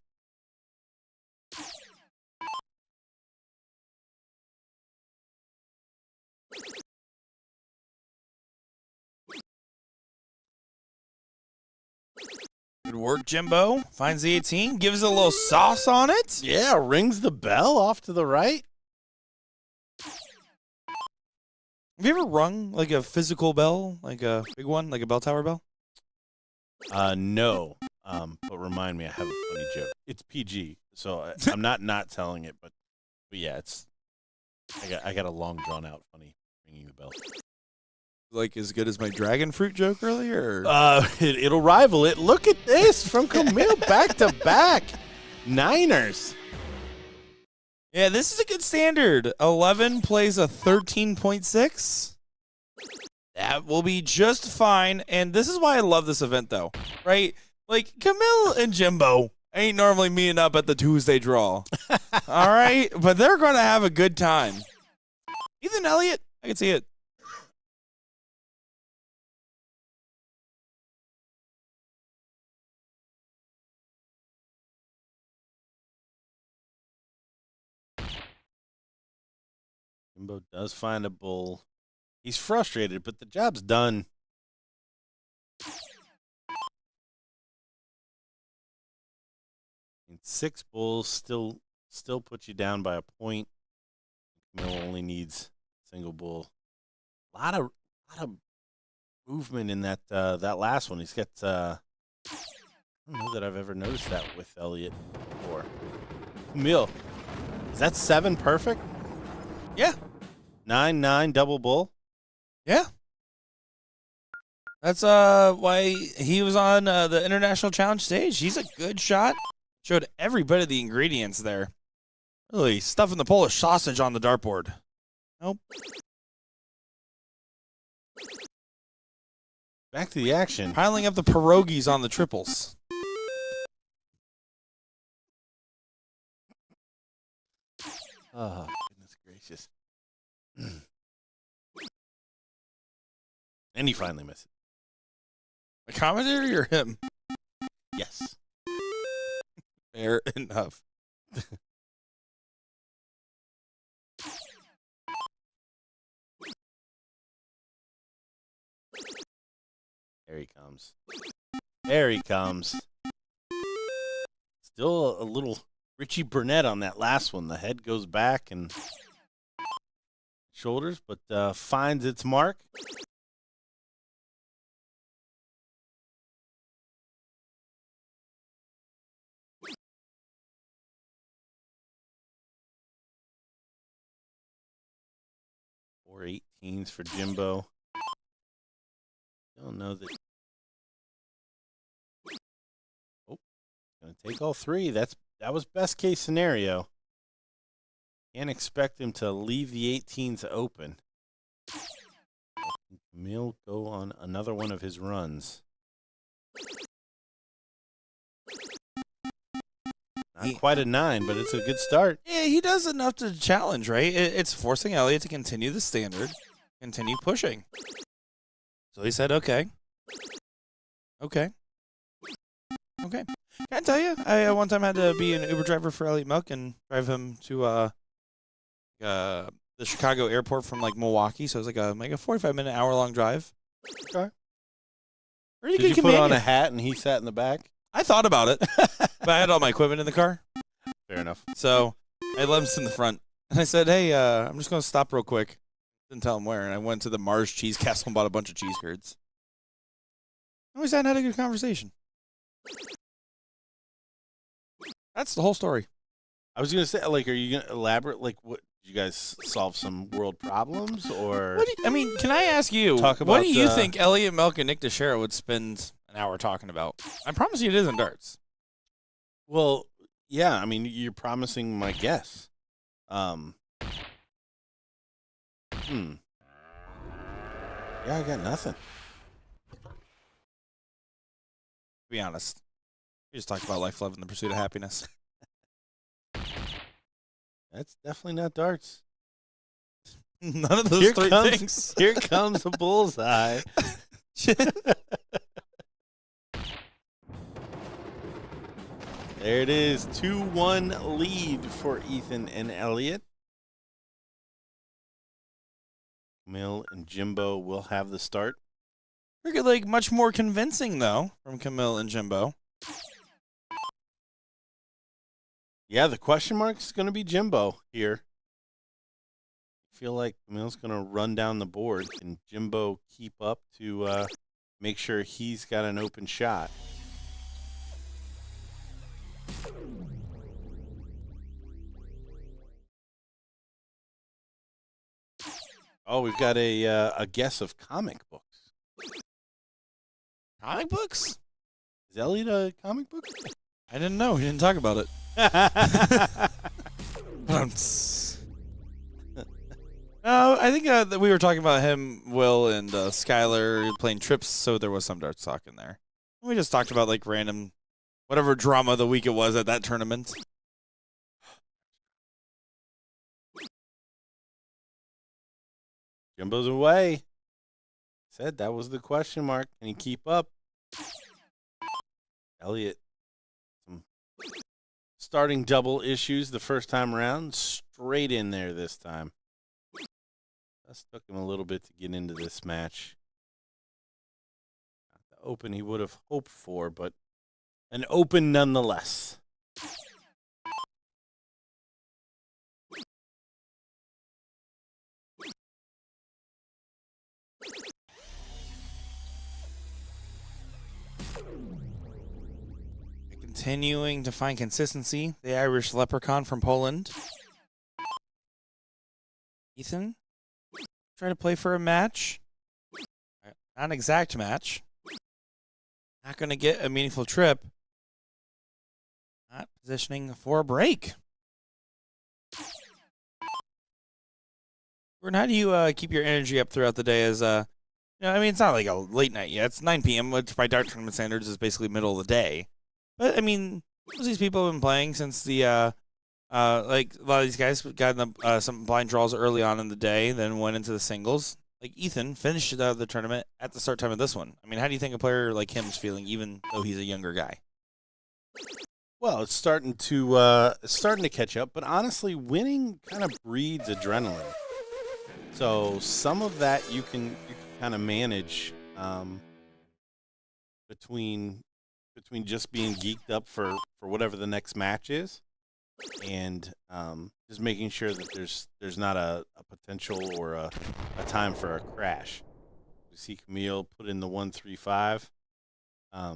Good work, Jimbo. Finds the 18, gives it a little sauce on it. Yeah, rings the bell off to the right. Have you ever rung like a physical bell, like a big one, like a bell tower bell? No. But remind me, I have a funny joke. It's PG, so I'm not telling it, but yeah, I got a long drawn out funny ringing the bell. Like as good as my dragon fruit joke earlier? It'll rival it. Look at this from Camille, back to back. Niners. Yeah, this is a good standard. 11 plays a 13.6. That will be just fine. And this is why I love this event, though, right? Like, Camille and Jimbo ain't normally meeting up at the Tuesday draw. All right? But they're going to have a good time. Ethan Elliott, I can see it. Jimbo does find a bull. He's frustrated, but the job's done. And 6 bulls still puts you down by a point. Camille only needs single bull. A lot of movement in that last one. He's got I don't know that I've ever noticed that with Elliott before. Camille, is that 7 perfect? Yeah. 9-9 double bull. Yeah. That's why he was on the International Challenge stage. He's a good shot. Showed every bit of the ingredients there. Really stuffing the Polish sausage on the dartboard. Nope. Back to the action. Piling up the pierogies on the triples. Oh, goodness gracious. And he finally missed it. The commentary or him? Yes. Fair enough. There he comes. There he comes. Still a little Richie Burnett on that last one. The head goes back and shoulders, but finds its mark. Four 18s for Jimbo. Don't know that. Oh, gonna take all 3. That was best case scenario. Can't expect him to leave the 18s open. Camille go on another one of his runs. Not quite a 9, but it's a good start. Yeah, he does enough to challenge, right? It's forcing Elliott to continue the standard, continue pushing. So he said, okay. Can I tell you, I one time had to be an Uber driver for Elliott Milk and drive him to the Chicago airport from like Milwaukee. So it was like a 45-minute, hour-long drive. Okay. Pretty Did good you put on companion. a hat and he sat in the back? I thought about it, but I had all my equipment in the car. Fair enough. So I let him sit in the front. And I said, hey, I'm just going to stop real quick. Didn't tell him where. And I went to the Mars Cheese Castle and bought a bunch of cheese curds. And we sat and had a good conversation. That's the whole story. I was going to say, like, are you going to elaborate? Like, what, did you guys solve some world problems or? Can I ask you, Talk what about, do you think Elliott Milk and Nick Teixeira would spend an hour talking about? I promise you it isn't darts. Well, yeah, I mean, you're promising my guess. Yeah, I got nothing. To be honest. We just talked about life, love, and the pursuit of happiness. That's definitely not darts. None of those three things. Here comes a bullseye. There it is, 2-1 lead for Ethan and Elliott. Camille and Jimbo will have the start. Like much more convincing though from Camille and Jimbo. Yeah, the question mark is going to be Jimbo here. I feel like Camille's going to run down the board and Jimbo keep up to make sure he's got an open shot. Oh, we've got a guess of comic books. Comic books? Is Elliot a comic book? I didn't know. He didn't talk about it. No, I think that we were talking about him, Will, and Skylar playing trips, so there was some darts talk in there. We just talked about like random, whatever drama of the week it was at that tournament. Jimbo's away. Said that was the question mark. Can he keep up? Elliot, some starting double issues the first time around. Straight in there this time. took him a little bit to get into this match. Not the open he would have hoped for, but an open nonetheless. Continuing to find consistency, the Irish leprechaun from Poland. Ethan, trying to play for a match. Not an exact match. Not going to get a meaningful trip. Not positioning for a break. Gordon, how do you keep your energy up throughout the day as I mean, it's not like a late night yet. It's 9 p.m., which by dart tournament standards is basically middle of the day. But, I mean, most of these people have been playing since the, like, a lot of these guys got in some blind draws early on in the day, then went into the singles. Like, Ethan finished the tournament at the start time of this one. I mean, how do you think a player like him is feeling, even though he's a younger guy? Well, it's starting to catch up, but honestly, winning kind of breeds adrenaline. So some of that you can kind of manage between just being geeked up for whatever the next match is, and just making sure that there's not a potential or a time for a crash. We see Camille put in the 135. I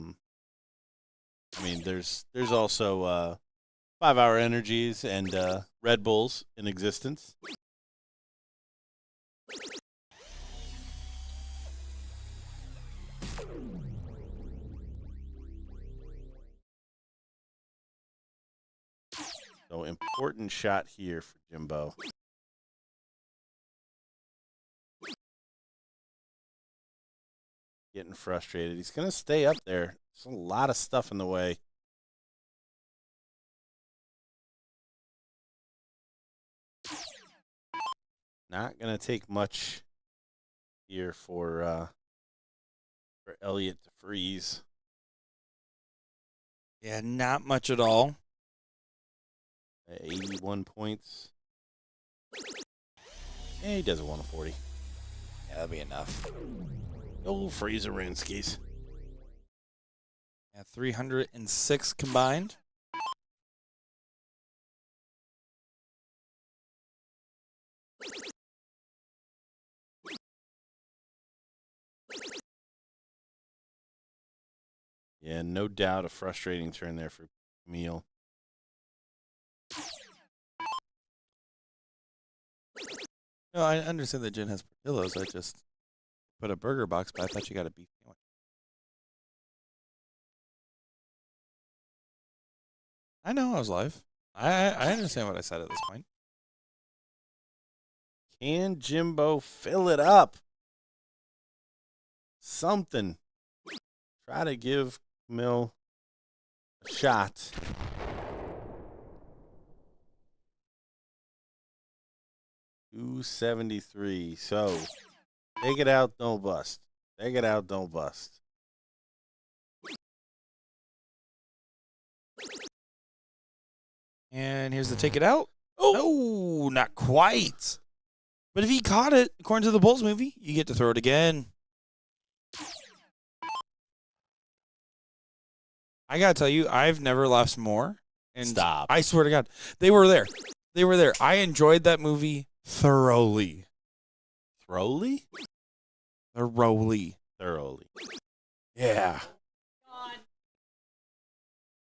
mean, there's also 5-hour energies and Red Bulls in existence. So important shot here for Jimbo. Getting frustrated. He's going to stay up there. There's a lot of stuff in the way. Not going to take much here for Elliott to freeze. Yeah, not much at all. 81 points. Yeah, he does a 140. Yeah, that'll be enough. Oh, freeze Runskis. Yeah, 306 combined. Yeah, no doubt a frustrating turn there for Camille. No, I understand that Jen has pillows. I just put a burger box, but I thought you got a beef sandwich. I know I was live. I understand what I said at this point. Can Jimbo fill it up? Something. Try to give Camille a shot. $273. So take it out, don't bust. Take it out, don't bust. And here's the take it out. Oh, no, not quite. But if he caught it, according to the Bulls movie, you get to throw it again. I gotta tell you, I've never laughed more. And Stop. I swear to God, they were there. They were there. I enjoyed that movie thoroughly. Thoroughly? Thoroughly. Thoroughly. Yeah.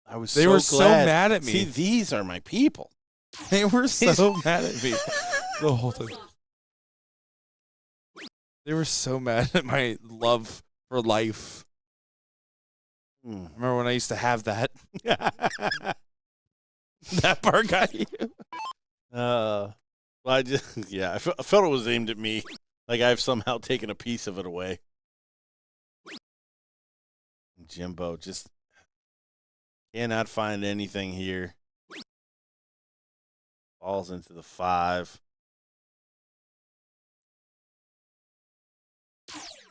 I was They so were glad. so mad at me. See, these are my people. They were so mad at me the whole time. They were so mad at my love for life. Remember when I used to have that? That part got you. Well, I just, yeah, I felt it was aimed at me. Like I've somehow taken a piece of it away. Jimbo just cannot find anything here. Falls into the 5.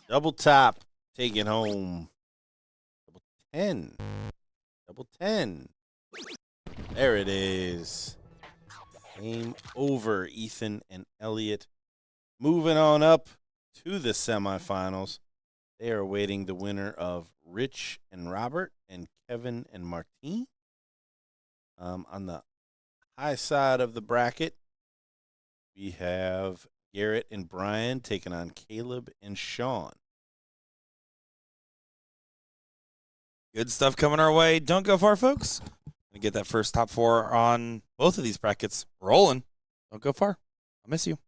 Double top. Take it home. Double 10. Double 10. There it is. Game over. Ethan and Elliott Moving on up to the semifinals, they are awaiting the winner of Rich and Robert and Kevin and Martine. On the high side of the bracket, we have Garrett and Brian taking on Caleb and Sean. Good stuff coming our way. Don't go far, folks. Gonna get that first top 4 on both of these brackets rolling. Don't go far. I'll miss you.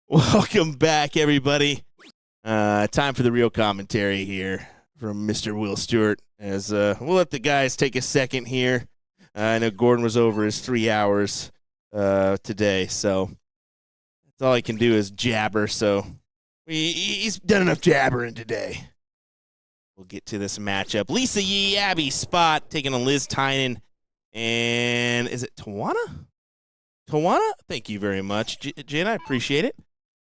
Welcome back, everybody. Time for the real commentary here from Mr. Will Stewart. As we'll let the guys take a second here. I know Gordon was over his 3 hours today, so that's all he can do is jabber. So he's done enough jabbering today. We'll get to this matchup. Lisa Yee, Abby Spot taking on Liz Tynan. And is it Tawana? Tawana? Thank you very much, Jen. I appreciate it.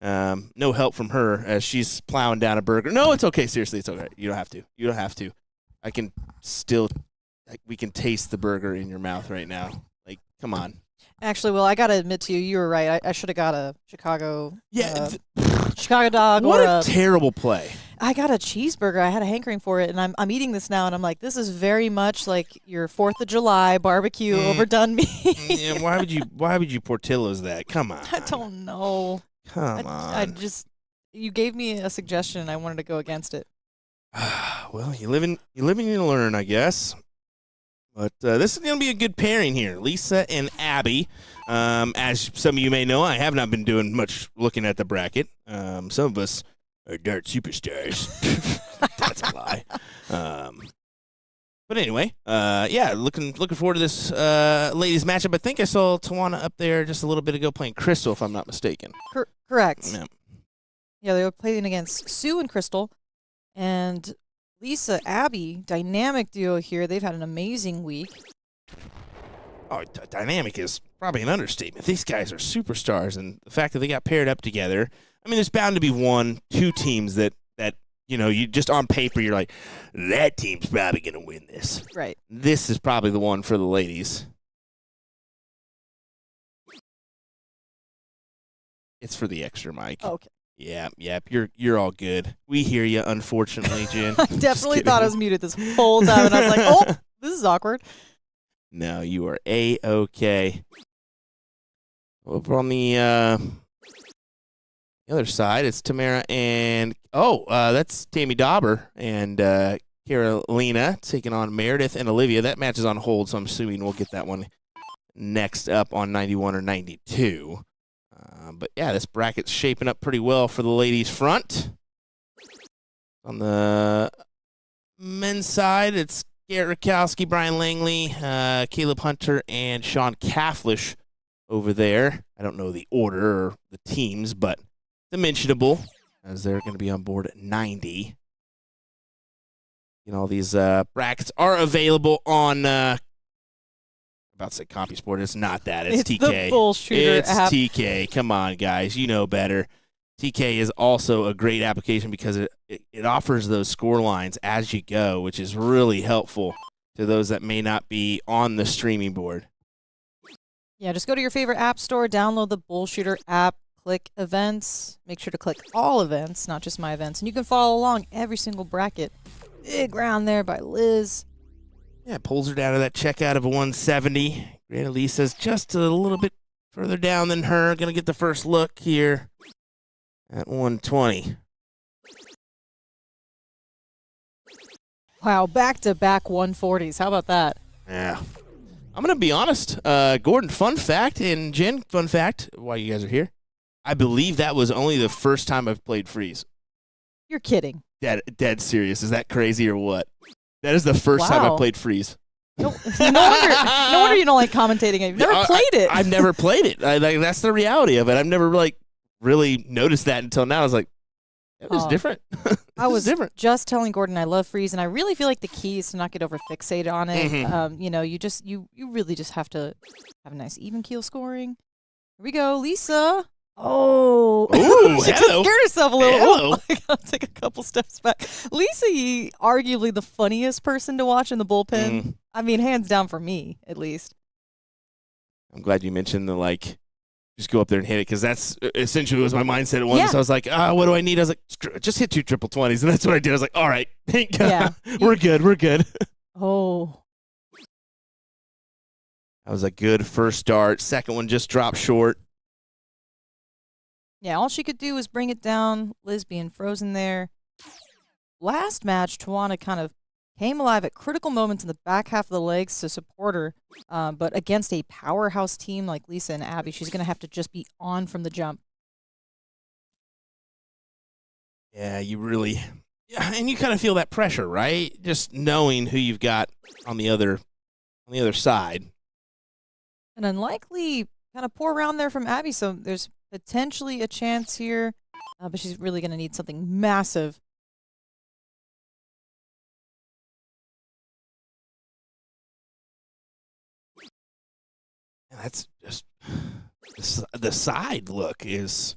No help from her as she's plowing down a burger. No, it's okay. Seriously, it's okay. You don't have to. You don't have to. I can still, we can taste the burger in your mouth right now. Like, come on. Actually, Will, I got to admit to you, you were right. I should have got a Chicago Chicago dog. What or a terrible play. I got a cheeseburger. I had a hankering for it, and I'm eating this now, and I'm like, this is very much like your 4th of July barbecue overdone meat. Yeah, why would you Portillo's that? Come on. I don't know. Come on. I just, you gave me a suggestion, and I wanted to go against it. Well, you live and you learn, I guess. But this is going to be a good pairing here, Lisa and Abby. As some of you may know, I have not been doing much looking at the bracket. Some of us are dart superstars. That's a lie. But anyway, yeah, looking forward to this ladies matchup. I think I saw Tawana up there just a little bit ago playing Crystal, if I'm not mistaken. Correct. Yeah. Yeah, they were playing against Sue and Crystal, and Lisa, Abby, dynamic duo here. They've had an amazing week. Oh, dynamic is probably an understatement. These guys are superstars, and the fact that they got paired up together, I mean, there's bound to be 1-2 teams that you know, you just on paper, you're like, that team's probably going to win this. Right. This is probably the one for the ladies. It's for the extra mic. Okay. Yeah, you're all good. We hear you, unfortunately, Jen. I definitely thought I was muted this whole time, and I was like, oh, this is awkward. No, you are A-okay. Over on the other side, it's Tamara and, that's Tammy Dauber and Carolina taking on Meredith and Olivia. That match is on hold, so I'm assuming we'll get that one next up on 91 or 92. But, yeah, this bracket's shaping up pretty well for the ladies' front. On the men's side, it's Garrett Rakowski, Brian Langley, Caleb Hunter, and Sean Cafflish over there. I don't know the order or the teams, but the mentionable, as they're going to be on board at 90. You know, these brackets are available on about to say CompuSport. It's not that. It's TK. The BullShooter it's app. TK. Come on, guys. You know better. TK is also a great application because it offers those score lines as you go, which is really helpful to those that may not be on the streaming board. Yeah, just go to your favorite app store, download the BullShooter app, click events. Make sure to click all events, not just my events. And you can follow along every single bracket. Big round there by Liz. Yeah, pulls her down to that checkout of a 170. Grant Lisa's just a little bit further down than her. Going to get the first look here at 120. Wow, back-to-back 140s. How about that? Yeah. I'm going to be honest. Gordon, fun fact, and Jen, fun fact, while you guys are here. I believe that was only the first time I've played Freeze. You're kidding. Dead serious. Is that crazy or what? That is the first time I played Freeze. No wonder you don't like commentating. You've never played it. I've never played it. That's the reality of it. I've never really noticed that until now. I was like, it was different. I was different. just telling Gordon I love Freeze, and I really feel like the key is to not get over fixated on it. Mm-hmm. You really just have to have a nice even keel scoring. Here we go, Lisa. Oh, ooh, she just hello. scared herself a little. Hello. I gotta take a couple steps back. Lisa Yee, arguably the funniest person to watch in the bullpen. I mean, hands down for me, at least. I'm glad you mentioned the just go up there and hit it, because that's essentially was my mindset at once. Yeah. So I was like, what do I need? I was like, just hit 2 triple 20s, and that's what I did. I was like, all right, thank God. Yeah. We're good. Oh. That was a good first start. Second one just dropped short. Yeah, all she could do was bring it down. Liz being frozen there. Last match, Tawana kind of came alive at critical moments in the back half of the legs to support her. But against a powerhouse team like Lisa and Abby, she's going to have to just be on from the jump. Yeah, and you kind of feel that pressure, right? Just knowing who you've got on the other side. An unlikely kind of poor round there from Abby, so there's potentially a chance here, but she's really going to need something massive. And that's just the side look is.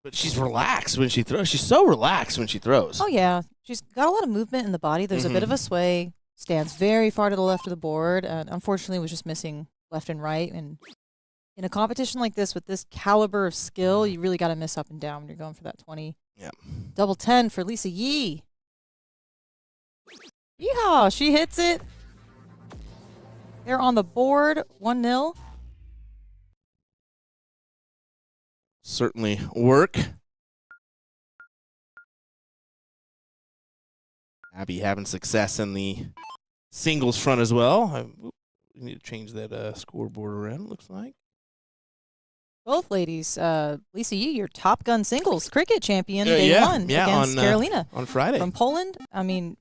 But she's relaxed when she throws. She's so relaxed when she throws. Oh, yeah. She's got a lot of movement in the body. There's a bit of a sway. Stands very far to the left of the board. And unfortunately, was just missing left and right. And in a competition like this, with this caliber of skill, you really got to miss up and down when you're going for that 20. Yeah. Double 10 for Lisa Yee. Yeehaw! She hits it. They're on the board, 1-0. Certainly work. Abby having success in the singles front as well. We need to change that scoreboard around, looks like. Both ladies, Lisa Yee, your Top Gun singles cricket champion, day one against Karolina on Friday from Poland. I mean,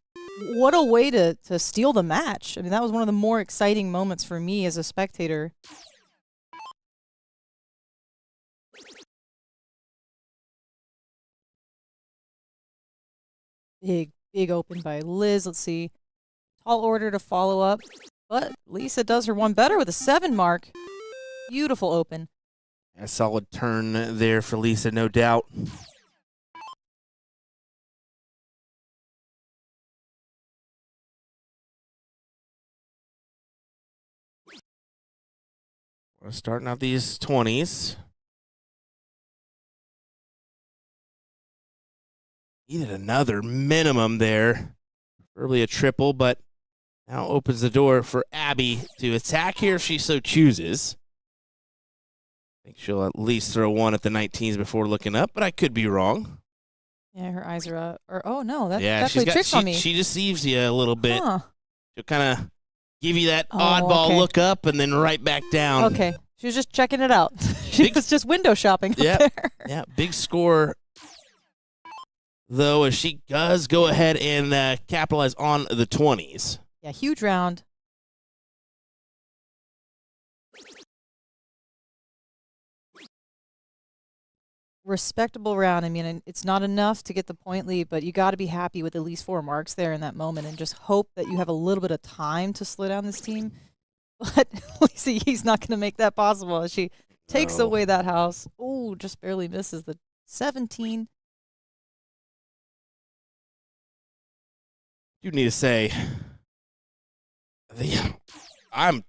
what a way to steal the match. I mean, that was one of the more exciting moments for me as a spectator. Big open by Liz. Let's see. Tall order to follow up. But Lisa does her one better with a 7 mark. Beautiful open. A solid turn there for Lisa, no doubt. We're starting out these 20s. Needed another minimum there. Preferably a triple, but now opens the door for Abby to attack here if she so chooses. I think she'll at least throw one at the 19s before looking up, but I could be wrong. Yeah, her eyes are up. Or, oh, no, that Yeah, definitely tricks on me. She deceives you a little bit. Huh. She'll kind of give you that oddball look up and then right back down. Okay. She was just checking it out. She was just window shopping up there. Yeah, big score, though, as she does go ahead and capitalize on the 20s. Yeah, huge round. Respectable round. I mean, it's not enough to get the point lead, but you got to be happy with at least 4 marks there in that moment and just hope that you have a little bit of time to slow down this team. But Lisa Yee's not going to make that possible as she takes away that house. Oh, just barely misses the 17. You need to say, I'm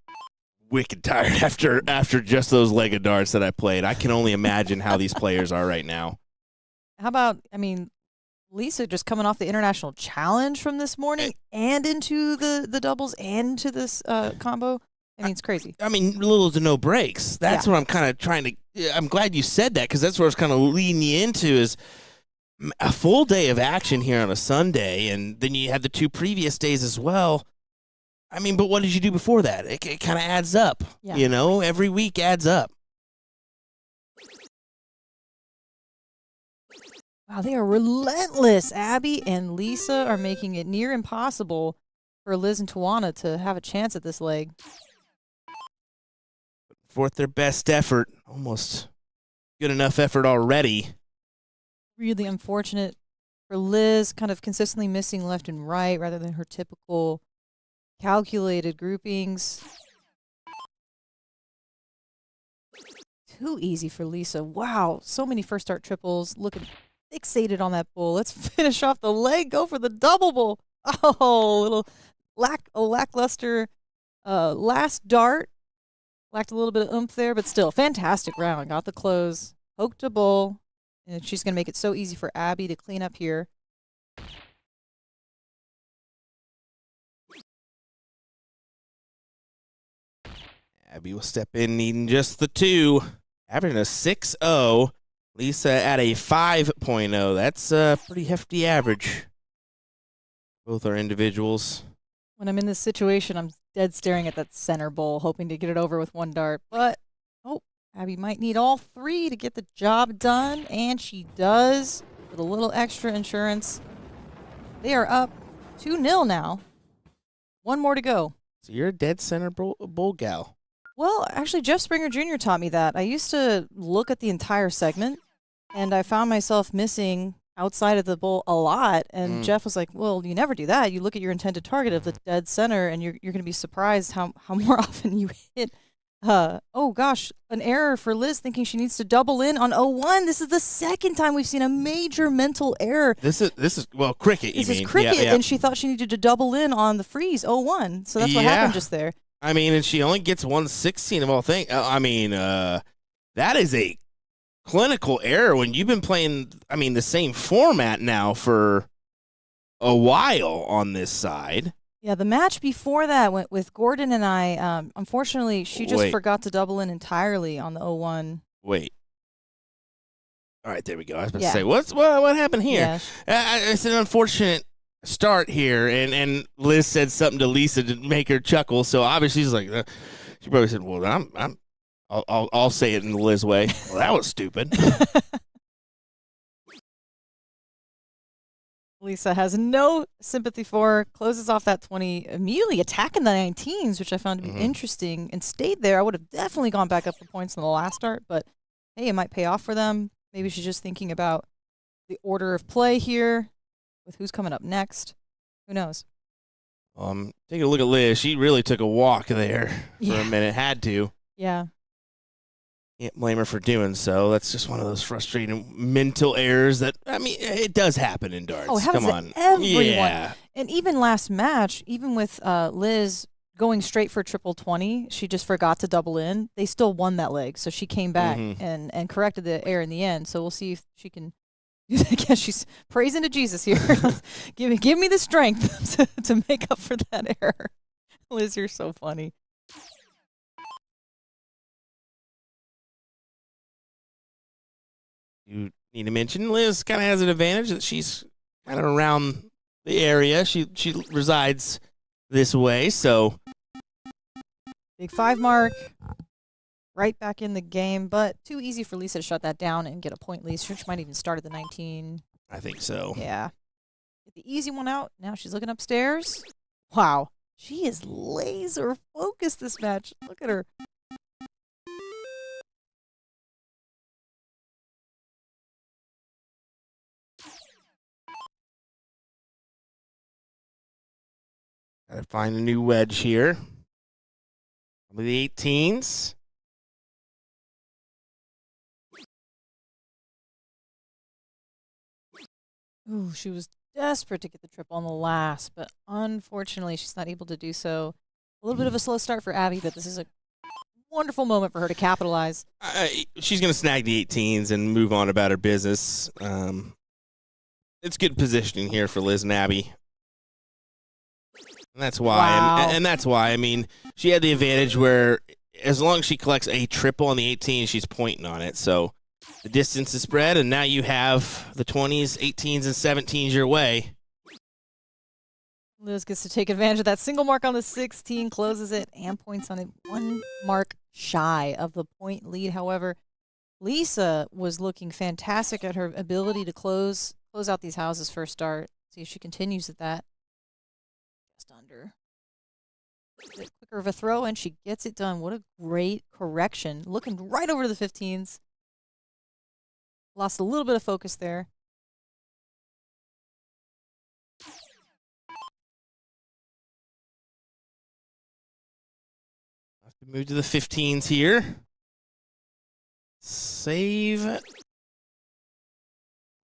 wicked tired after just those leg of darts that I played. I can only imagine how these players are right now. How about, I mean, Lisa just coming off the international challenge from this morning and into the doubles and into this combo. I mean, it's crazy. I mean, little to no breaks. That's what I'm kind of trying to. I'm glad you said that because that's what I was kind of leading you into is a full day of action here on a Sunday, and then you had the 2 previous days as well. I mean, but what did you do before that? It kind of adds up. Yeah. You know, every week adds up. Wow, they are relentless. Abby and Lisa are making it near impossible for Liz and Tawana to have a chance at this leg. Forth their best effort. Almost good enough effort already. Really unfortunate for Liz, kind of consistently missing left and right rather than her typical calculated groupings. Too easy for Lisa. Wow, so many first start triples. Looking fixated on that bull. Let's finish off the leg. Go for the double bull. Oh, little lackluster last dart. Lacked a little bit of oomph there, but still, fantastic round. Got the close. Poked a bull. And she's going to make it so easy for Abby to clean up here. Abby will step in needing just the 2. Averaging a 6.0. Lisa at a 5.0. That's a pretty hefty average. Both are individuals. When I'm in this situation, I'm dead staring at that center bowl, hoping to get it over with one dart. But, oh, Abby might need all three to get the job done, and she does with a little extra insurance. They are up 2-0 now. One more to go. So you're a dead center bowl gal. Well, actually, Jeff Springer Jr. taught me that. I used to look at the entire segment, and I found myself missing outside of the bowl a lot. And Jeff was like, well, you never do that. You look at your intended target of the dead center, and you're going to be surprised how more often you hit. Oh, gosh, an error for Liz thinking she needs to double in on 0-1. This is the second time we've seen a major mental error. This is well, cricket, you This mean. is cricket, Yeah. and she thought she needed to double in on the freeze 0-1. So that's what happened just there. I mean, and she only gets 1/16 of all things. I mean, that is a clinical error when you've been playing, the same format now for a while on this side. Yeah, the match before that went with Gordon and I. Unfortunately, she just Wait. forgot to double in entirely on the 0-1. Wait. All right, there we go. I was about Yeah. to say, what happened here? Yeah, It's an unfortunate start here, and Liz said something to Lisa to make her chuckle. So obviously she's like, she probably said, "Well, I'll say it in the Liz way." Well, that was stupid. Lisa has no sympathy for her, closes off that 20, immediately attacking the 19s, which I found to be interesting, and stayed there. I would have definitely gone back up for points in the last start, but hey, it might pay off for them. Maybe she's just thinking about the order of play here with who's coming up next. Who knows? Take a look at Liz. She really took a walk there for Yeah. a minute. Had to. Yeah. Can't blame her for doing so. That's just one of those frustrating mental errors that, it does happen in darts. Oh, it happens Come to on. everyone. Yeah. And even last match, even with Liz going straight for triple 20, she just forgot to double in. They still won that leg, so she came back and corrected the error in the end. So we'll see if she can. I guess she's praising to Jesus here. give me the strength to make up for that error. Liz, you're so funny. You need to mention Liz kind of has an advantage that she's kind of around the area. She resides this way, so Big 5 mark. Right back in the game, but too easy for Lisa to shut that down and get a point lead. She might even start at the 19. I think so. Yeah. Get the easy one out. Now she's looking upstairs. Wow. She is laser focused this match. Look at her. Gotta find a new wedge here. Probably the 18s. Ooh, she was desperate to get the triple on the last, but unfortunately she's not able to do so. A little bit of a slow start for Abby, but this is a wonderful moment for her to capitalize. She's going to snag the 18s and move on about her business. It's good positioning here for Liz and Abby. And that's why. Wow. And that's why. I mean, she had the advantage where as long as she collects a triple on the 18, she's pointing on it. So the distance is spread, and now you have the 20s, 18s, and 17s your way. Liz gets to take advantage of that single mark on the 16, closes it, and points on it. 1 mark shy of the point lead. However, Lisa was looking fantastic at her ability to close out these houses first start. See if she continues at that. Just under. A bit quicker of a throw, and she gets it done. What a great correction. Looking right over to the 15s. Lost a little bit of focus there. Have to move to the 15s here. Save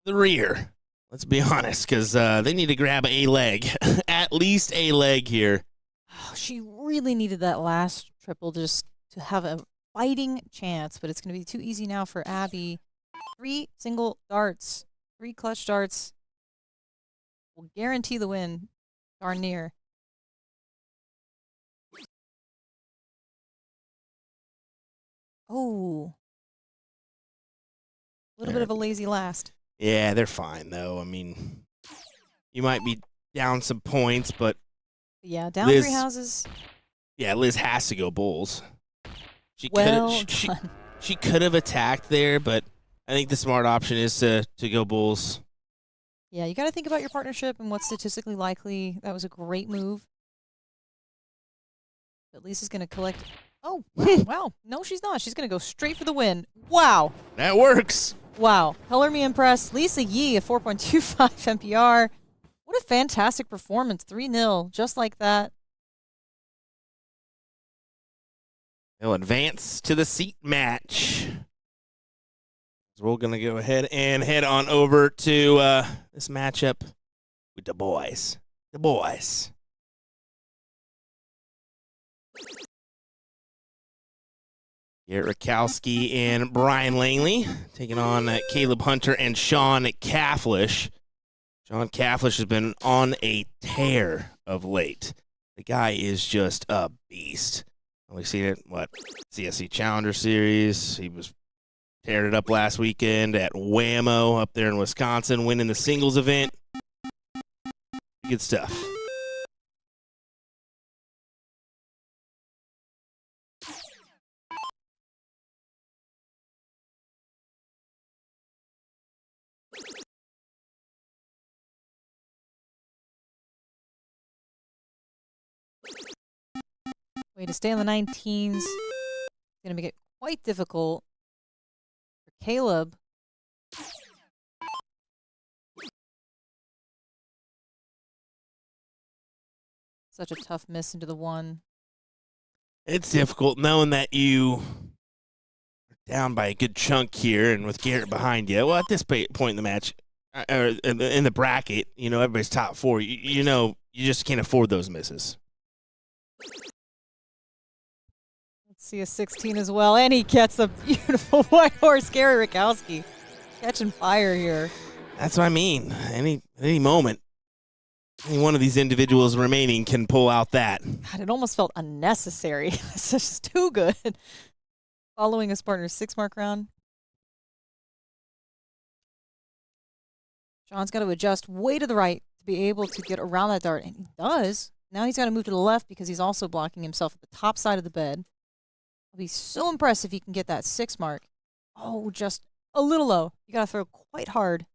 the rear. Let's be honest, because they need to grab a leg. At least a leg here. Oh, she really needed that last triple just to have a fighting chance, but it's going to be too easy now for Abby. 3 single darts, 3 clutch darts will guarantee the win, darn near. Oh, a little bit of a lazy last. Yeah, they're fine, though. I mean, you might be down some points, but Yeah, down Liz- 3 houses. yeah, Liz has to go bulls. She Well could done. she could have attacked there, but I think the smart option is to go bulls. Yeah, you got to think about your partnership and what's statistically likely. That was a great move. But Lisa's going to collect. Oh, wow, wow. No, she's not. She's going to go straight for the win. Wow. That works. Wow. Color me impressed. Lisa Yee, a 4.25 MPR. What a fantastic performance. 3-0, just like that. They'll advance to the seat match. So we're going to go ahead and head on over to this matchup with the boys. The boys. Garrett Rakowski and Brian Langley taking on Caleb Hunter and Sean Cafflish. Sean Cafflish has been on a tear of late. The guy is just a beast. We see it, CSC Challenger Series. He was tearing it up last weekend at Whammo up there in Wisconsin, winning the singles event. Good stuff. Way to stay on the 19s. It's going to make it quite difficult for Caleb. Such a tough miss into the 1. It's difficult knowing that you are down by a good chunk here and with Garrett behind you. Well, at this point in the match, or in the bracket, everybody's top 4. You just can't afford those misses. Let's see a 16 as well. And he gets a beautiful white horse, Gary Rakowski. Catching fire here. That's what I mean. Any moment, any one of these individuals remaining can pull out that. God, it almost felt unnecessary. It's just too good. Following his partner's 6-mark round. Sean's got to adjust way to the right to be able to get around that dart. And he does. Now he's got to move to the left because he's also blocking himself at the top side of the bed. I'll be so impressed if he can get that 6 mark. Oh, just a little low. You got to throw quite hard.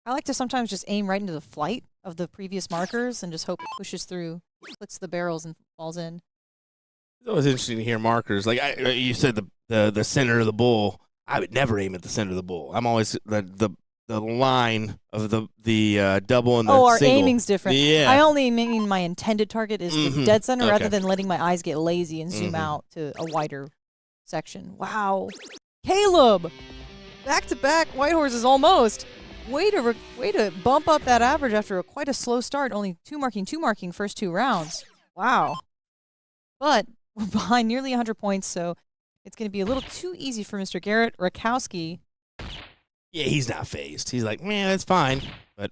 I like to sometimes just aim right into the flight of the previous markers and just hope it pushes through, clicks the barrels, and falls in. It's always interesting to hear markers. Like you said, the center of the bull. I would never aim at the center of the bull. I'm always the line of the double and the our single. aiming's different. Yeah. I only mean my intended target is the dead center Okay. rather than letting my eyes get lazy and zoom out to a wider section. Wow. Caleb! Back-to-back white horses almost. Way to bump up that average after quite a slow start. Only two marking first 2 rounds. Wow. But we're behind nearly 100 points, so it's going to be a little too easy for Mr. Garrett Rakowski. Yeah, he's not phased. He's like, man, that's fine. But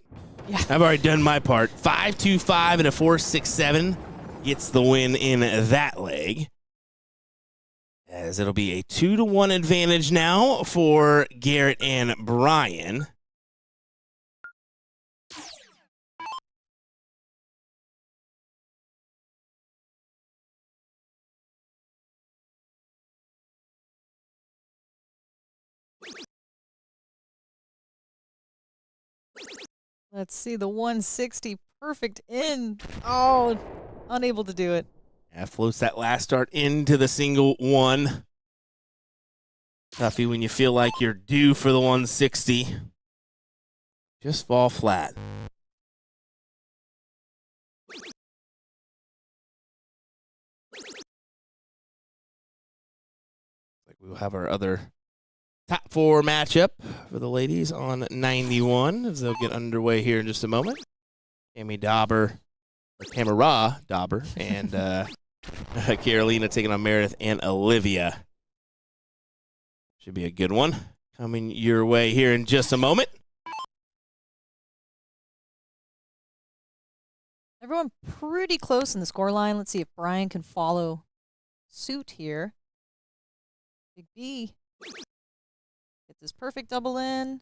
Yeah. I've already done my part. 5-2-5 and a 4-6-7 gets the win in that leg. As it'll be a 2-1 advantage now for Garrett and Brian. Let's see, the 160 perfect in. Oh, unable to do it. Yeah, floats that last start into the single 1. Toughy when you feel like you're due for the 160. Just fall flat. Like we'll have our other top 4 matchup for the ladies on 91 as they'll get underway here in just a moment. Tamara Dauber, and Carolina taking on Meredith and Olivia. Should be a good one coming your way here in just a moment. Everyone pretty close in the scoreline. Let's see if Brian can follow suit here. Big B gets his perfect double in.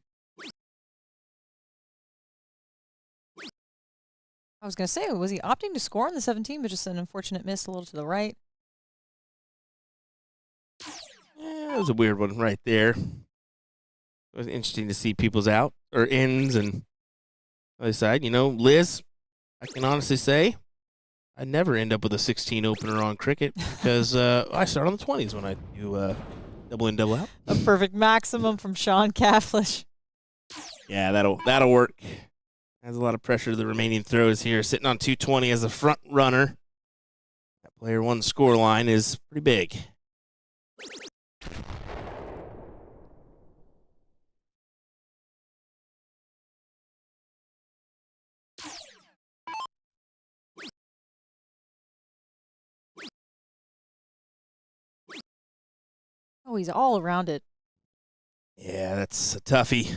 I was going to say, was he opting to score on the 17, but just an unfortunate miss a little to the right? Yeah, it was a weird one right there. It was interesting to see people's out or ins and other side. Liz, I can honestly say I never end up with a 16 opener on cricket because I start on the 20s when I do double in, double out. A perfect maximum from Sean Cafflish. Yeah, that'll work. Has a lot of pressure to the remaining throws here. Sitting on 220 as a front runner. That player one score line is pretty big. Oh, he's all around it. Yeah, that's a toughie.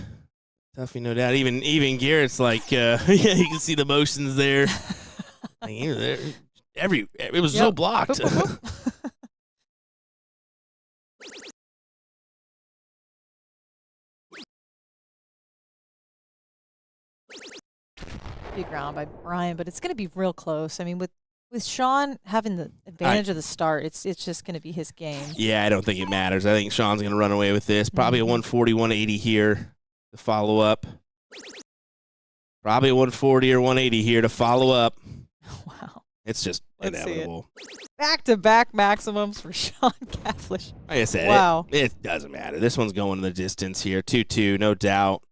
Toughie, no doubt. Even Garrett's like, yeah, you can see the motions there. Like, it was so blocked. Big round by Brian, but it's going to be real close. I mean, with Sean having the advantage of the start, it's just going to be his game. Yeah, I don't think it matters. I think Sean's going to run away with this. Probably a 140, 180 here to follow up. Probably a 140 or 180 here to follow up. Wow. It's just inevitable. Back-to-back maximums for Sean Cafflish. Like I said, wow. It doesn't matter. This one's going the distance here. 2-2, no doubt.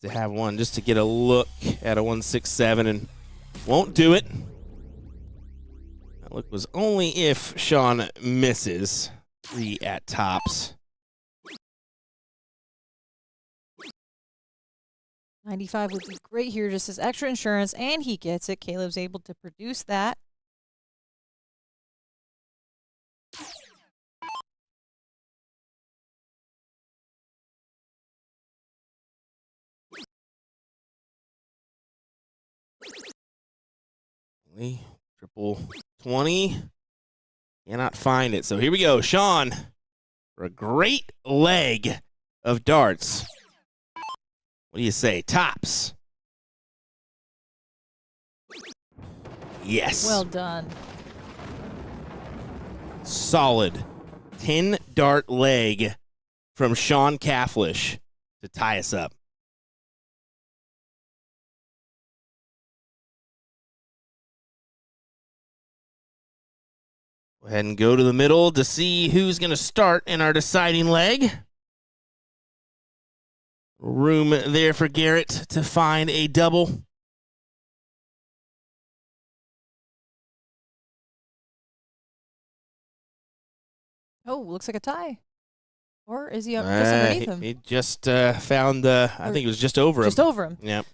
To have one just to get a look at a 167 and won't do it. That look was only if Sean misses. 3 at tops. 95 would be great here, just as extra insurance, and he gets it. Caleb's able to produce that. Triple 20. Cannot find it. So here we go. Sean for a great leg of darts. What do you say? Tops. Yes. Well done. Solid 10 dart leg from Sean Cafflish to tie us up. Go ahead and go to the middle to see who's going to start in our deciding leg. Room there for Garrett to find a double. Oh, looks like a tie. Or is he up just underneath him? He just found, I think it was just over him. Just over him. Yep.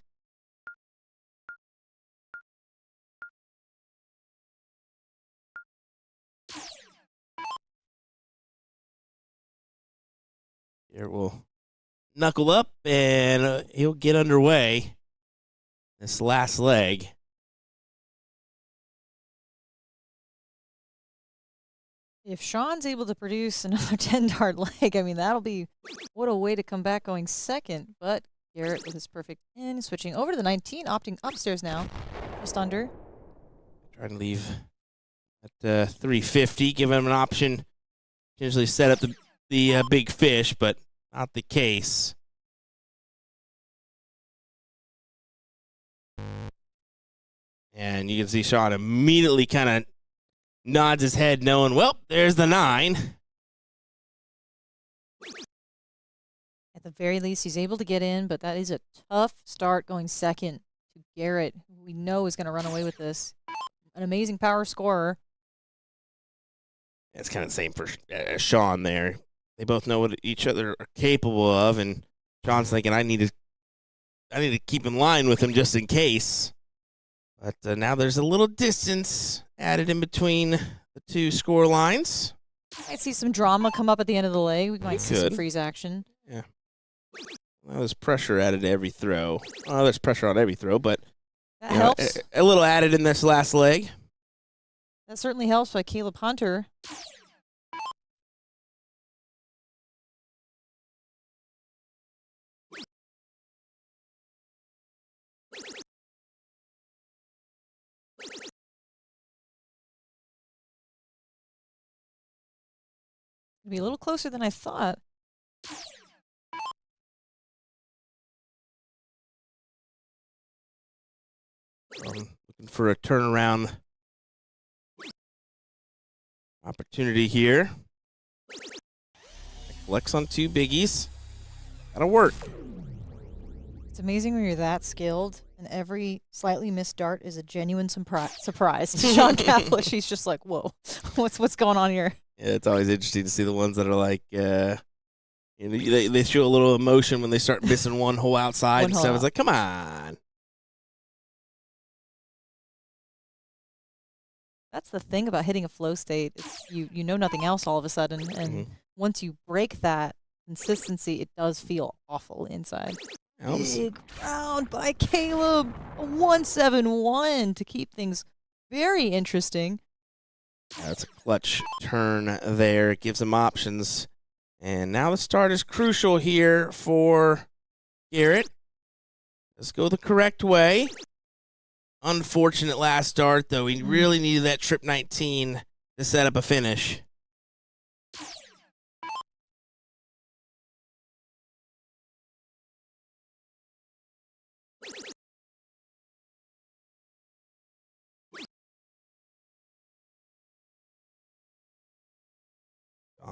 Here we'll knuckle up, and he'll get underway this last leg. If Sean's able to produce another 10-dart leg, I mean, that'll be what a way to come back going second. But Garrett with his perfect in, switching over to the 19, opting upstairs now, just under. Trying to leave at 350, give him an option, potentially set up the big fish, but not the case. And you can see Sean immediately kind of nods his head knowing, well, there's the 9. At the very least, he's able to get in, but that is a tough start going second to Garrett, who we know is going to run away with this. An amazing power scorer. It's kind of the same for Sean there. They both know what each other are capable of, and Sean's thinking, I need to keep in line with him just in case. But now there's a little distance added in between the two score lines. Might see some drama come up at the end of the leg. We might see some freeze action. Yeah. Well, there's pressure added to every throw. Well, there's pressure on every throw, but that helps. A little added in this last leg. That certainly helps by Caleb Hunter. It'll be a little closer than I thought. Looking for a turnaround opportunity here. Flex on 2 biggies. That'll work. It's amazing when you're that skilled, and every slightly missed dart is a genuine surprise to Sean Kaplish. He's just like, "Whoa, what's going on here?" Yeah, it's always interesting to see the ones that are like, they show a little emotion when they start missing one hole outside and stuff. It's like, come on. That's the thing about hitting a flow state. It's you know nothing else all of a sudden, and once you break that consistency, it does feel awful inside. Big round by Caleb, a 171 to keep things very interesting. That's a clutch turn there. It gives them options. And now the start is crucial here for Garrett. Let's go the correct way. Unfortunate last start, though. He really needed that trip 19 to set up a finish.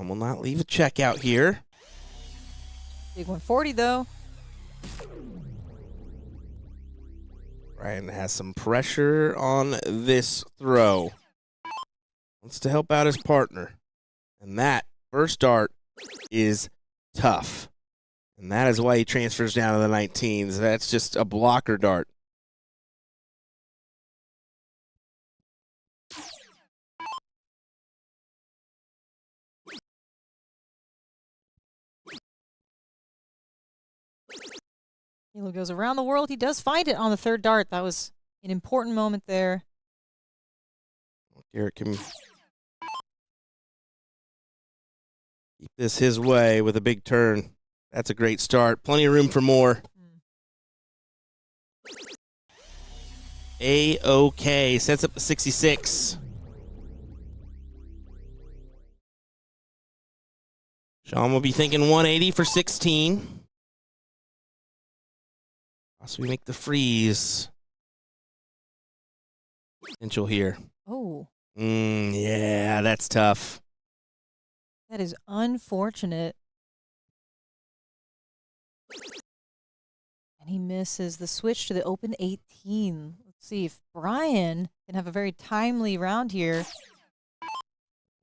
Will not leave a check out here. Big 140, though. Ryan has some pressure on this throw. Wants to help out his partner. And that first dart is tough. And that is why he transfers down to the 19s. That's just a blocker dart. Caleb goes around the world. He does find it on the third dart. That was an important moment there. Garrett can keep this his way with a big turn. That's a great start. Plenty of room for more. A-OK. Sets up the 66. Sean will be thinking 180 for 16. So we make the freeze. Potential here. Oh. Yeah, that's tough. That is unfortunate. And he misses the switch to the open 18. Let's see if Brian can have a very timely round here.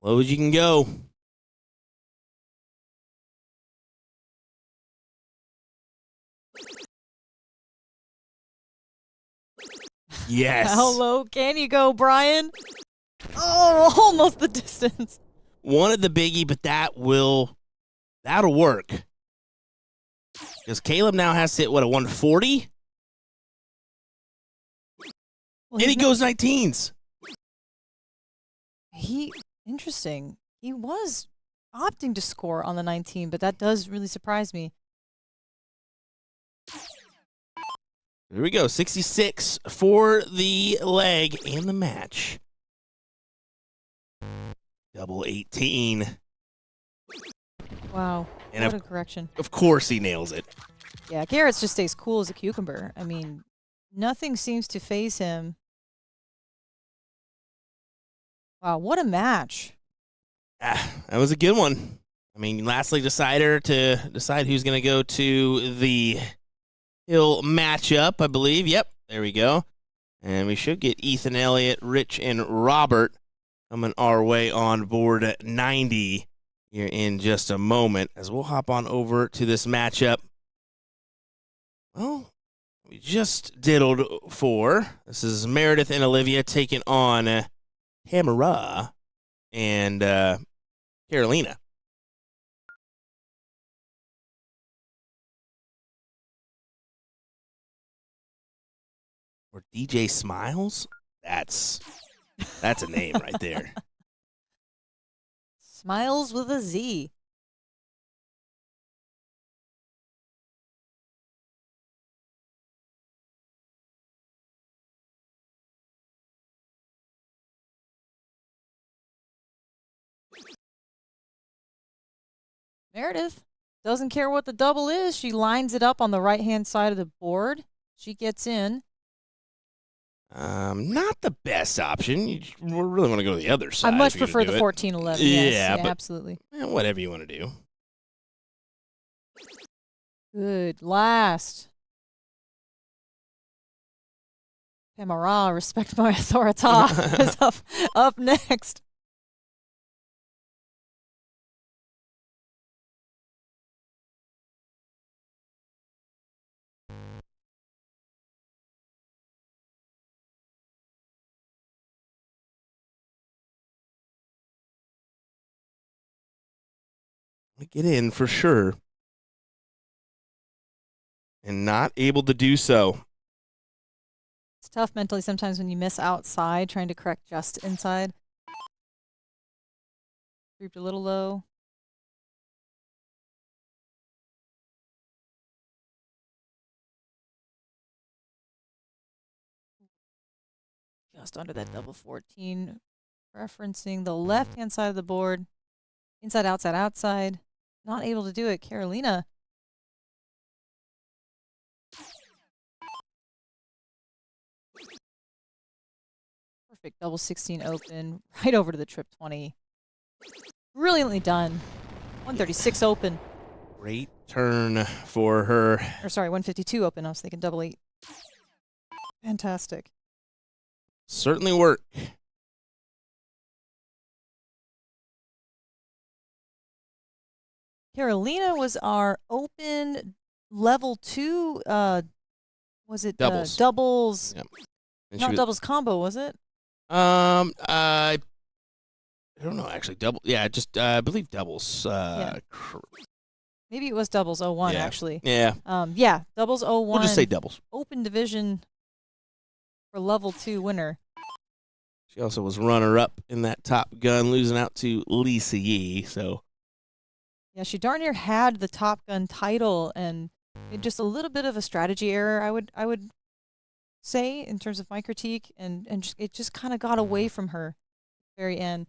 Low as you can go. Yes. How low can you go, Brian? Oh, almost the distance. Wanted the biggie, but that'll work. Because Caleb now has to hit, what, a 140? Well, and he goes 19s. Interesting. He was opting to score on the 19, but that does really surprise me. Here we go, 66 for the leg and the match. Double 18. Wow, and what a correction. Of course he nails it. Yeah, Garrett just stays cool as a cucumber. I mean, nothing seems to faze him. Wow, what a match. That was a good one. I mean, lastly decider to decide who's going to go to the Hill matchup, I believe. Yep, there we go. And we should get Ethan Elliott, Rich, and Robert coming our way on board at 90 here in just a moment as we'll hop on over to this matchup. Well, we just diddled for. This is Meredith and Olivia taking on Tamara and Carolina. Or DJ Smiles? That's That's a name right there. Smiles with a Z. Meredith doesn't care what the double is. She lines it up on the right-hand side of the board. She gets in. Not the best option. You really want to go to the other side. I much if you're prefer gonna the do 14-11. Yeah, Yes, but- absolutely. Whatever you want to do. Good. Last. Tamara, respect my authority, is up next. Get in for sure. And not able to do so. It's tough mentally sometimes when you miss outside, trying to correct just inside. Drooped a little low. Just under that double 14. Referencing the left-hand side of the board. Inside, outside, outside. Not able to do it. Carolina. Perfect double 16 open. Right over to the trip 20. Brilliantly done. 136 open. Great turn for her. Or sorry, 152 open. I was thinking double 8. Fantastic. Certainly work. Carolina was our open level 2. Was it Doubles. doubles? Yep. And she Not was- doubles combo, was it? I don't know actually. Double. Yeah, just I believe doubles. Maybe it was doubles 01 Yeah. actually. Yeah. Yeah, doubles 01. We'll just say doubles. Open division for level 2 winner. She also was runner-up in that Top Gun, losing out to Lisa Yee. So Yeah, she darn near had the Top Gun title, and it just a little bit of a strategy error. I would say in terms of my critique, and it just kind of got away from her at the very end.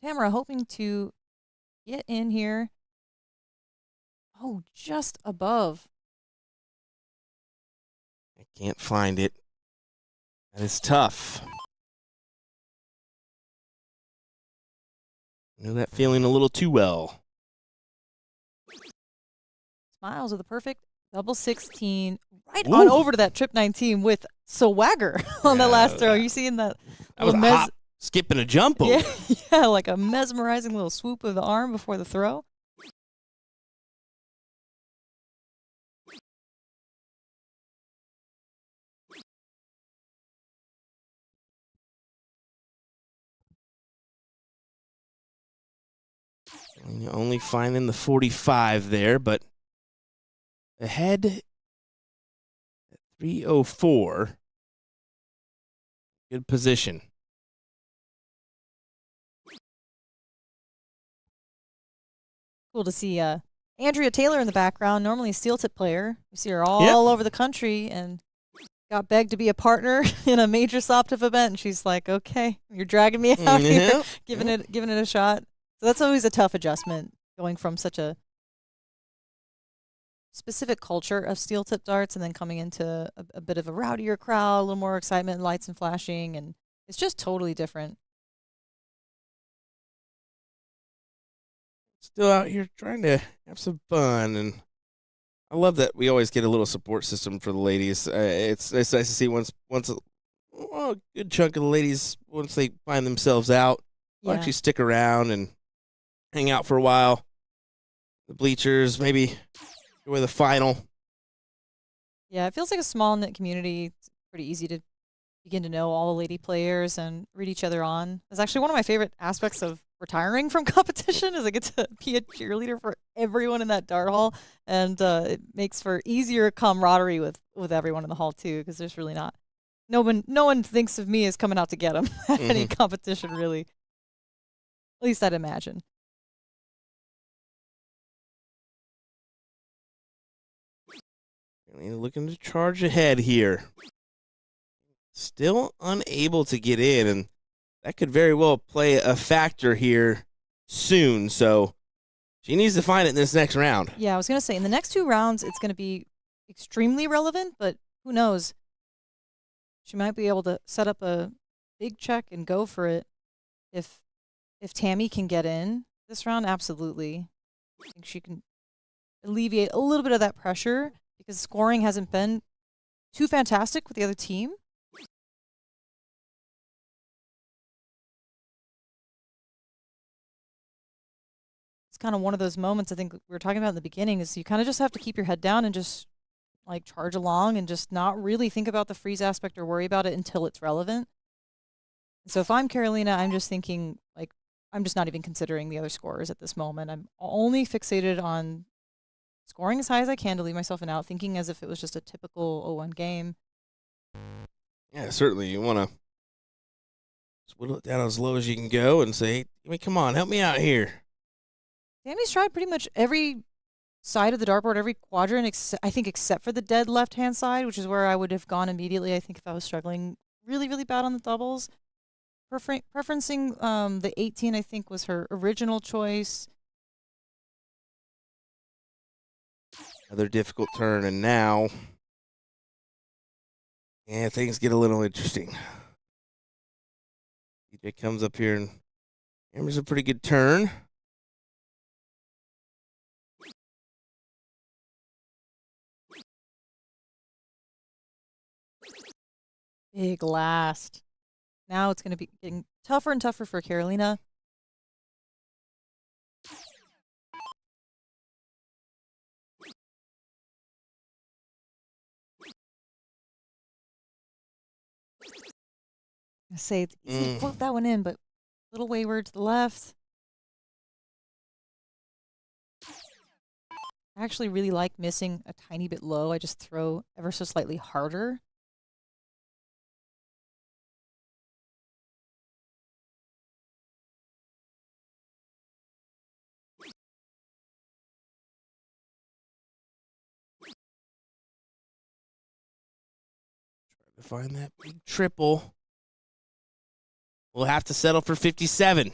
Tamara hoping to get in here. Oh, just above. I can't find it. That is tough. I know that feeling a little too well. Smiles with a perfect double 16, right Ooh. on over to that trip 19 with swagger on the last throw. Yeah. You seeing that? That was a little hop, skip, and a jump over. Yeah, yeah, like a mesmerizing little swoop of the arm before the throw. Only finding the 45 there, but ahead at 304. Good position. Cool to see Andrea Taylor in the background, normally a steel tip player. You see her all over the country and got begged to be a partner in a major stop tip event. And she's like, okay, you're dragging me out here, Yeah. giving it a shot. So that's always a tough adjustment, going from such a specific culture of steel tip darts and then coming into a bit of a rowdier crowd, a little more excitement, lights and flashing, and it's just totally different. Still out here trying to have some fun, and I love that we always get a little support system for the ladies. It's nice to see once a good chunk of the ladies, once they find themselves out, will Yeah. actually stick around and hang out for a while. The bleachers, maybe enjoy the final. Yeah, it feels like a small knit community. It's pretty easy to begin to know all the lady players and read each other on. It's actually one of my favorite aspects of retiring from competition is I get to be a cheerleader for everyone in that dart hall, and it makes for easier camaraderie with everyone in the hall too, because there's really not no one thinks of me as coming out to get him at any Mhm. competition, really. At least I'd imagine. Carolina looking to charge ahead here. Still unable to get in, and that could very well play a factor here soon. So she needs to find it in this next round. Yeah, I was going to say, in the next 2 rounds, it's going to be extremely relevant, but who knows? She might be able to set up a big check and go for it. If Tammy can get in this round, absolutely. I think she can alleviate a little bit of that pressure because scoring hasn't been too fantastic with the other team. It's kind of one of those moments I think we were talking about in the beginning is you kind of just have to keep your head down and just like charge along and just not really think about the freeze aspect or worry about it until it's relevant. So if I'm Carolina, I'm just thinking like I'm just not even considering the other scorers at this moment. I'm only fixated on scoring as high as I can to leave myself an out, thinking as if it was just a typical 0-1 game. Yeah, certainly. You want to whittle it down as low as you can go and say, I mean, come on, help me out here. Tammy's tried pretty much every side of the dartboard, every quadrant, I think except for the dead left-hand side, which is where I would have gone immediately, I think, if I was struggling really, really bad on the doubles. Preferencing the 18, I think, was her original choice. Another difficult turn, and now, yeah, things get a little interesting. DJ comes up here and hammers a pretty good turn. Big last. Now it's going to be getting tougher and tougher for Carolina. I say it's easy to float that one in, but a little wayward to the left. I actually really like missing a tiny bit low. I just throw ever so slightly harder. Try to find that big triple. We'll have to settle for 57.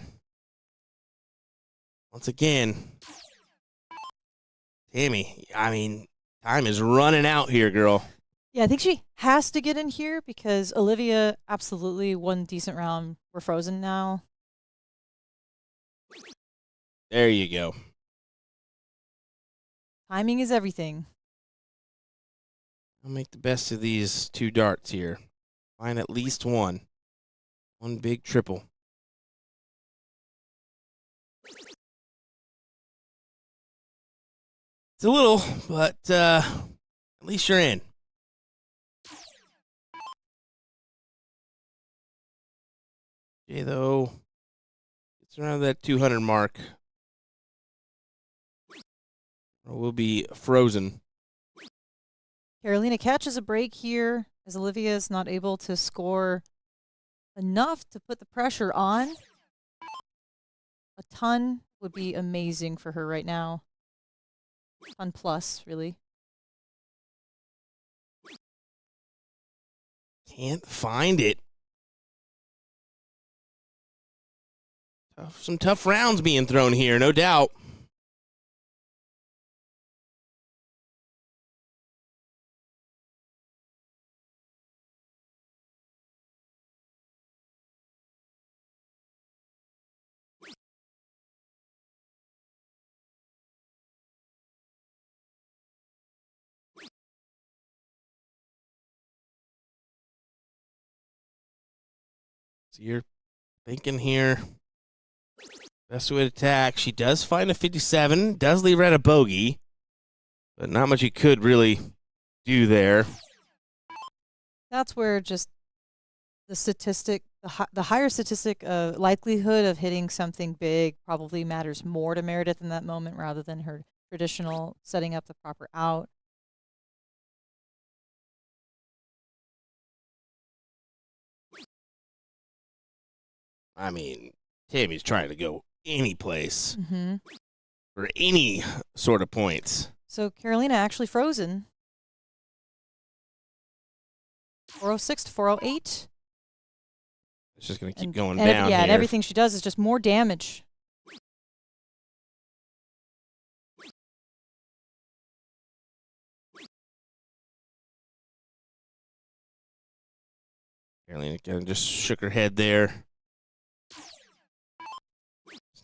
Once again, Tammy, I mean, time is running out here, girl. Yeah, I think she has to get in here because Olivia absolutely one decent round. We're frozen now. There you go. Timing is everything. I'll make the best of these 2 darts here. Find at least one. One big triple. It's a little, but at least you're in. Okay, though, it's around that 200 mark. Or we'll be frozen. Carolina catches a break here as Olivia is not able to score enough to put the pressure on. A ton would be amazing for her right now. Ton plus, really. Can't find it. Some tough rounds being thrown here, no doubt. So you're thinking here, best way to attack. She does find a 57, does leave her at a bogey, but not much you could really do there. That's where just the statistic, the higher statistic likelihood of hitting something big probably matters more to Meredith in that moment rather than her traditional setting up the proper out. I mean, Tammy's trying to go any place Mm-hmm. for any sort of points. So Carolina actually frozen. 406 to 408. It's just going to keep And- going and down yeah, here. and everything she does is just more damage. Carolina kind of just shook her head there.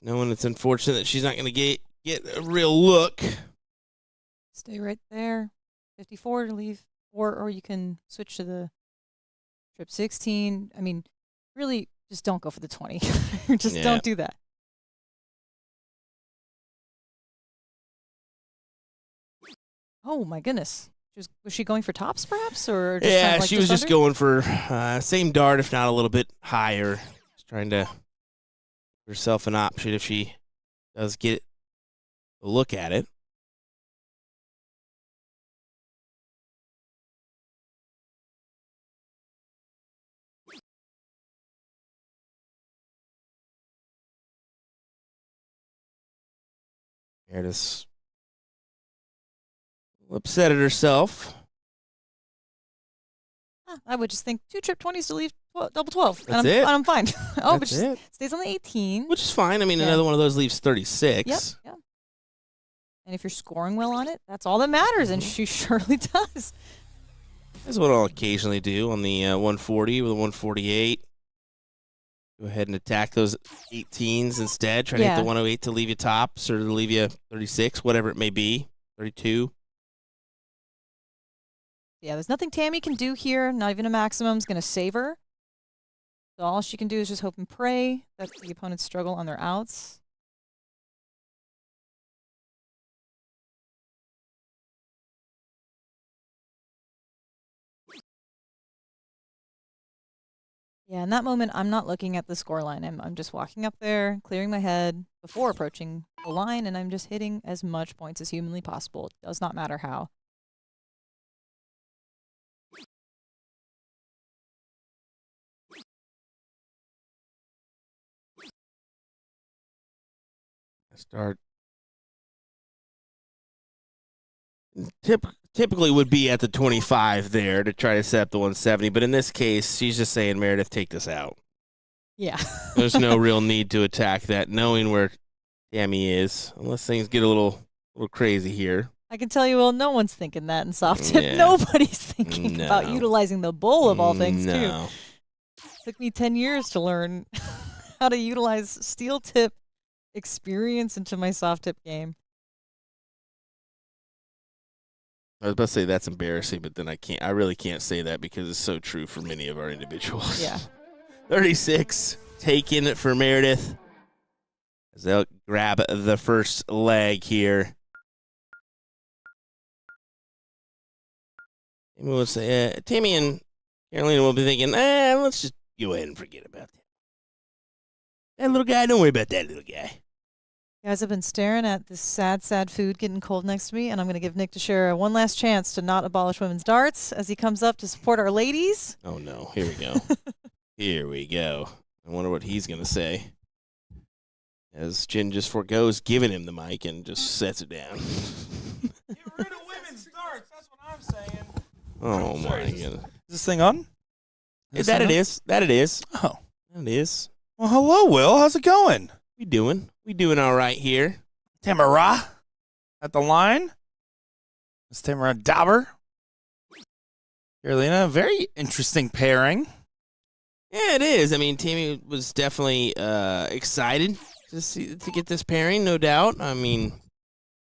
Knowing it's unfortunate that she's not going to get a real look. Stay right there. 54 to leave. Or you can switch to the trip 16. I mean, really, just don't go for the 20. Just Yeah. don't do that. Oh, my goodness. Was she going for tops, perhaps? Or just Yeah, kind of she was just under? going for same dart, if not a little bit higher. Just trying to give herself an option if she does get a look at it. Meredith's upset at herself. I would just think 2 trip 20s to leave double 12. That's and it. I'm fine. Oh, but That's she it. stays on the 18. Which is fine. I mean, Yeah. another one of those leaves 36. Yep. And if you're scoring well on it, that's all that matters, and Mhm. she surely does. That's what I'll occasionally do on the 140 with a 148. Go ahead and attack those 18s instead. Try to hit Yeah. the 108 to leave you tops or to leave you 36, whatever it may be, 32. Yeah, there's nothing Tammy can do here. Not even a maximum is going to save her. So all she can do is just hope and pray that the opponents struggle on their outs. Yeah, in that moment, I'm not looking at the score line. I'm just walking up there, clearing my head before approaching the line, and I'm just hitting as much points as humanly possible. It does not matter how. Start. Typically would be at the 25 there to try to set up the 170, but in this case, she's just saying, Meredith, take this out. Yeah. There's no real need to attack that, knowing where Tammy is, unless things get a little crazy here. I can tell you, well, no one's thinking that in soft tip. Yeah. Nobody's thinking about No. utilizing the bull of all things, too. No. Took me 10 years to learn how to utilize steel tip experience into my soft tip game. I was about to say that's embarrassing, but then I really can't say that because it's so true for many of our individuals. Yeah. 36 taken for Meredith as they'll grab the first leg here. And we'll say, Tammy and Carolina will be thinking, let's just go ahead and forget about that. That little guy, don't worry about that little guy. Guys, I've been staring at this sad, sad food getting cold next to me, and I'm going to give Nick Teixeira one last chance to not abolish women's darts as he comes up to support our ladies. Oh, no. Here we go. Here we go. I wonder what he's going to say. As Jin just forgoes giving him the mic and just sets it down. Get rid of women's darts. That's what I'm saying. Oh, Sorry, my is goodness. this thing on? Is That this it thing is. That it is. on? Oh. That it is. Well, hello, Will. How's it going? We doing all right here. Tamara at the line. It's Tamara Dauber. Carolina, very interesting pairing. Yeah, it is. I mean, Tammy was definitely excited to get this pairing, no doubt. I mean,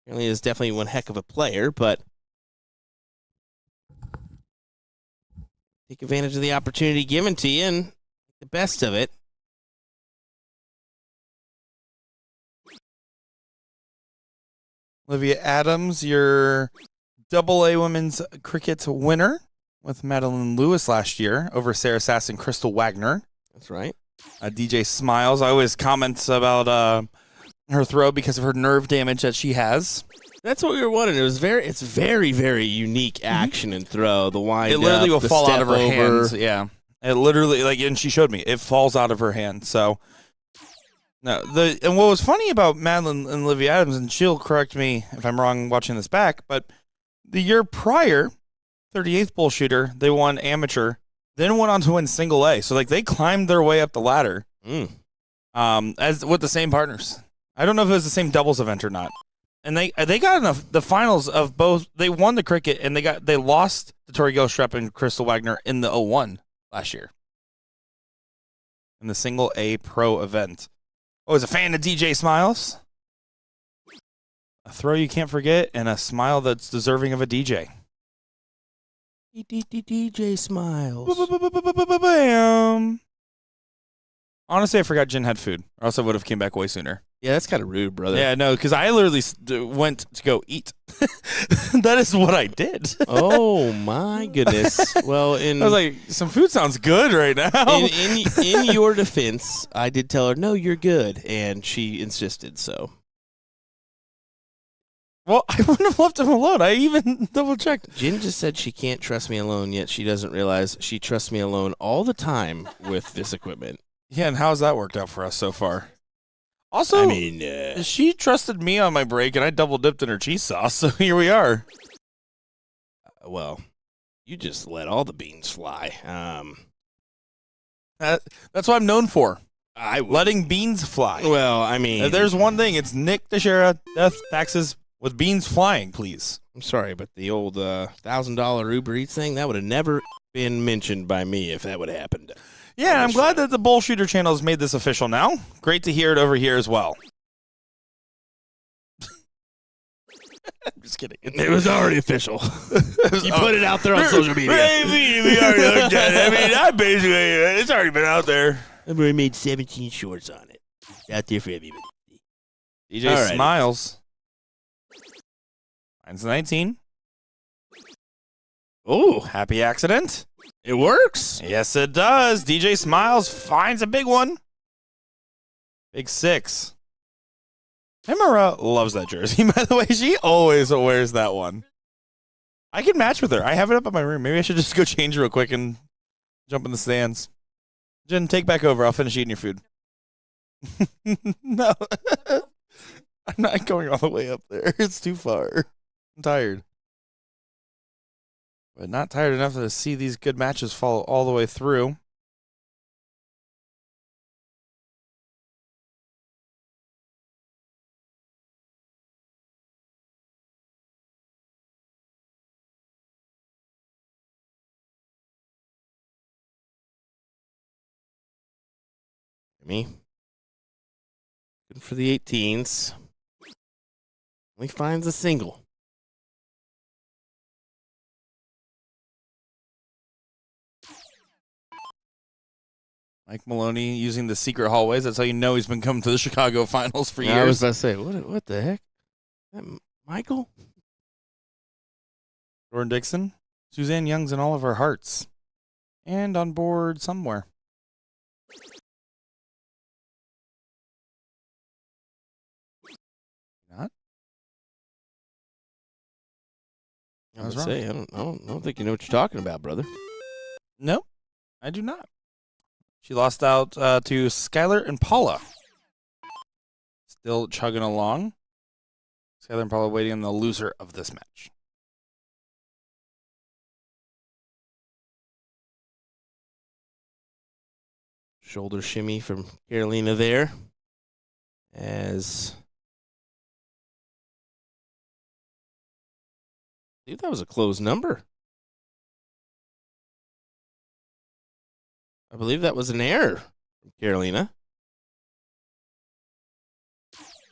Carolina is definitely one heck of a player, but take advantage of the opportunity given to you and make the best of it. Olivia Adams, your AA Women's Cricket winner with Madeline Lewis last year over Sarah Sass and Crystal Wagner. That's right. DJ Smiles always comments about her throw because of her nerve damage that she has. That's what we were wondering. It's very, very unique action and throw. The wind It literally up, will the fall out step of her over. hands. Yeah. It literally, and she showed me, it falls out of her hand. So, no, and what was funny about Madeline and Olivia Adams, and she'll correct me if I'm wrong watching this back, but the year prior, 38th BullShooter, they won amateur, then went on to win single A. So, they climbed their way up the ladder as with the same partners. I don't know if it was the same doubles event or not. And they got enough the finals of both. They won the cricket, and they lost to Tori Gilstrap and Crystal Wagner in the 01 last year in the single A pro event. Oh, is a fan of DJ Smiles? A throw you can't forget, and a smile that's deserving of a DJ. DJ Smiles. Bam. Honestly, I forgot Jen had food, or else I would have came back way sooner. Yeah, that's kind of rude, brother. Yeah, no, because I literally went to go eat. That is what I did. Oh my goodness. Well, I was like, some food sounds good right now. in your defense, I did tell her, no, you're good, and she insisted. So, well, I wouldn't have left him alone. I even double checked. Jen just said she can't trust me alone, yet she doesn't realize she trusts me alone all the time with this equipment. Yeah, and how's that worked out for us so far? Also, I mean, she trusted me on my break, and I double dipped in her cheese sauce, so here we are. Well, you just let all the beans fly. That's what I'm known for. Letting beans fly. Well, I mean, If there's one thing, it's Nick Teixeira, death taxes with beans flying, please. I'm sorry, but the old $1,000 Uber Eats thing, that would have never been mentioned by me if that would have happened. Yeah, I'm glad that the BullShooter channel has made this official now. Great to hear it over here as well. I'm just kidding. It was already official. You put it out there on social media. We already looked at it. I mean, it's already been out there. We made 17 shorts on it. Out there for everybody. DJ Alrighty. Smiles. Mine's 19. Oh, Happy accident. it works. Yes, it does. DJ Smiles finds a big one. Big 6. Emma loves that jersey, by the way. She always wears that one. I can match with her. I have it up in my room. Maybe I should just go change real quick and jump in the stands. Jen, take back over. I'll finish eating your food. No. I'm not going all the way up there. It's too far. I'm tired. But not tired enough to see these good matches fall all the way through. Me. Good for the 18s. Only finds a single. Mike Maloney using the secret hallways. That's how you know he's been coming to the Chicago finals for years. I was about to say, what the heck? Michael? Jordan Dixon. Suzanne Young's in all of our hearts. And on board somewhere. Not? I was say, I don't think you know what you're talking about, brother. No, I do not. She lost out to Skylar and Paula. Still chugging along. Skylar and Paula waiting on the loser of this match. Shoulder shimmy from Carolina there. As I believe that was a closed number. I believe that was an error from Carolina.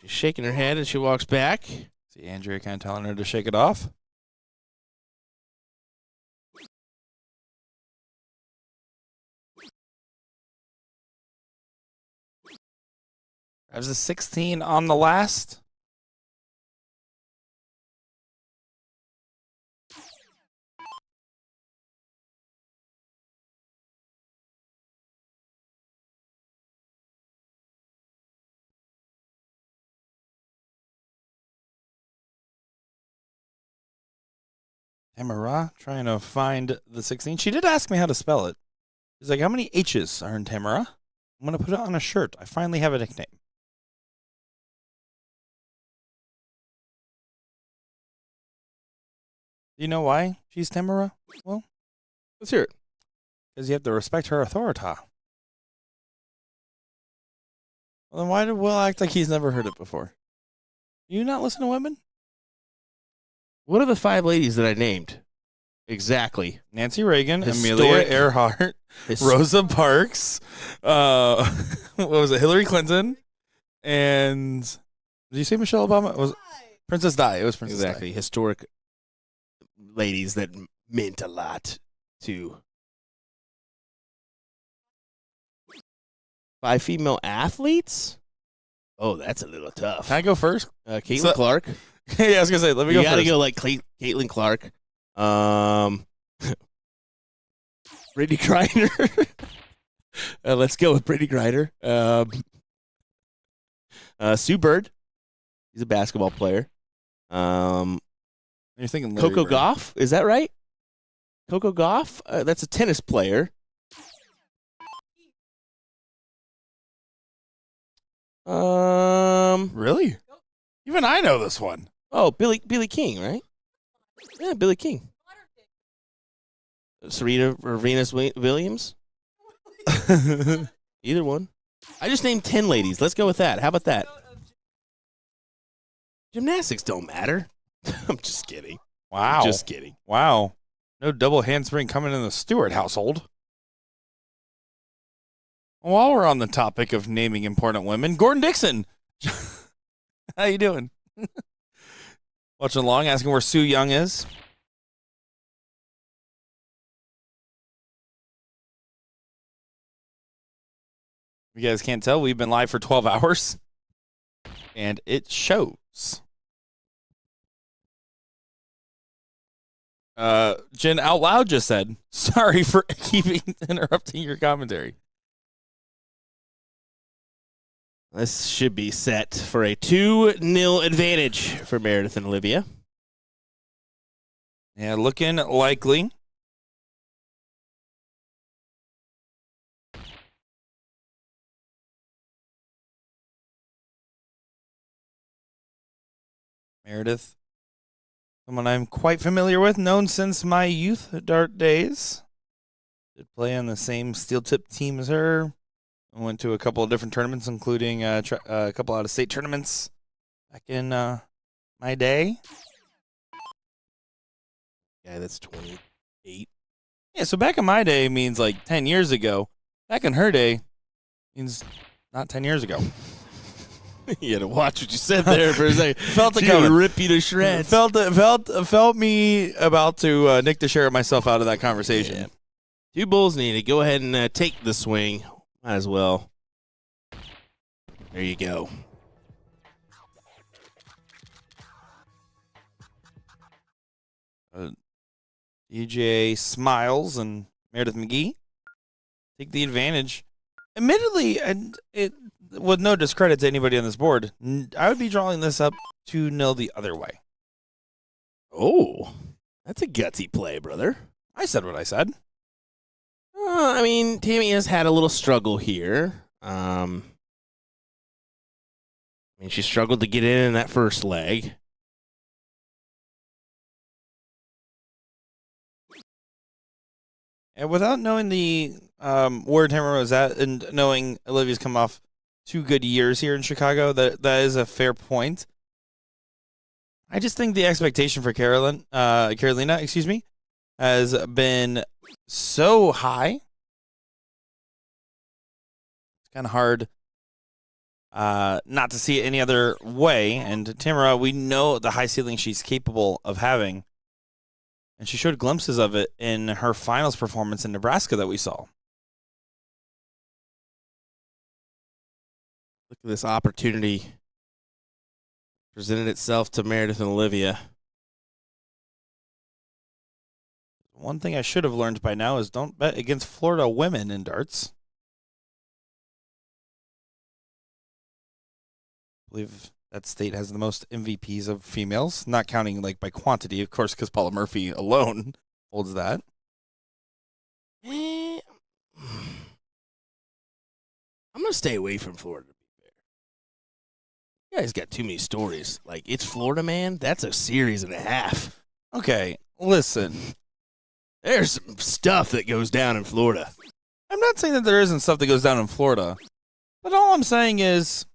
She's shaking her head as she walks back. See Andrea kind of telling her to shake it off. Grabs a 16 on the last. Emma trying to find the 16. She did ask me how to spell it. He's like, how many H's are in Tamara? I'm going to put it on a shirt. I finally have a nickname. Do you know why she's Tamara? Well, Let's hear it. because you have to respect her authority. Well, then why did Will act like he's never heard it before? Do you not listen to women? What are the 5 ladies that I named? Exactly. Nancy Reagan, Historic- Amelia Earhart, His- Rosa Parks, what was it, Hillary Clinton, and did you say Michelle Obama? It was Princess Di. It was Princess Exactly. Historic ladies that meant a lot to 5 female athletes? Oh, that's a little Di. tough. Can I go first? Caitlin So- Clark. Yeah, I was gonna say, let me You go gotta first. go like Caitlin Clark. Brittany Griner. Let's go with Brittany Griner. Sue Bird. He's a basketball player. You're thinking Larry Coco Bird. Gauff. Is that right? Coco Gauff? That's a tennis player. Really? Even I know this one. Oh, Billy King, right? Yeah, Billy King. Serena or Venus Williams? Either one. I just named 10 ladies. Let's go with that. How about that? Gymnastics don't matter. I'm just kidding. Wow. Just kidding. Wow. No double handspring coming in the Stewart household. While we're on the topic of naming important women, Gordon Dixon. How you doing? Watching along, asking where Sue Young is. If you guys can't tell, we've been live for 12 hours. And it shows. Jen out loud just said, sorry for interrupting your commentary. This should be set for a 2-0 advantage for Meredith and Olivia. Yeah, looking likely. Meredith, someone I'm quite familiar with, known since my youth dart days. Did play on the same steel tip team as her. I went to a couple of different tournaments, including a couple out-of-state tournaments back in my day. Yeah, that's 28. Yeah, so back in my day means like 10 years ago. Back in her day means not 10 years ago. You had to watch what you said there for a second. Felt it She would coming. rip you to shreds. Felt me about to nick the share of myself out of that conversation. Yeah. 2 bulls needed. Go ahead and take the swing. Might as well. There you go. DJ Smiles and Meredith McGee take the advantage. Admittedly, and it with no discredit to anybody on this board, I would be drawing this up 2-0 the other way. Oh, that's a gutsy play, brother. I said what I said. I mean, Tammy has had a little struggle here. I mean, she struggled to get in that first leg. And without knowing the where Tamara was at and knowing Olivia's come off 2 good years here in Chicago, that is a fair point. I just think the expectation for Carolina, has been so high. It's kind of hard not to see it any other way. And Tamara, we know the high ceiling she's capable of having. And she showed glimpses of it in her finals performance in Nebraska that we saw. Look at this opportunity presented itself to Meredith and Olivia. One thing I should have learned by now is don't bet against Florida women in darts. I believe that state has the most MVPs of females, not counting like by quantity, of course, because Paula Murphy alone holds that. I'm gonna stay away from Florida. To be fair, you guys got too many stories. Like it's Florida, man. That's a series and a half. Okay, listen. There's some stuff that goes down in Florida. I'm not saying that there isn't stuff that goes down in Florida, but all I'm saying is,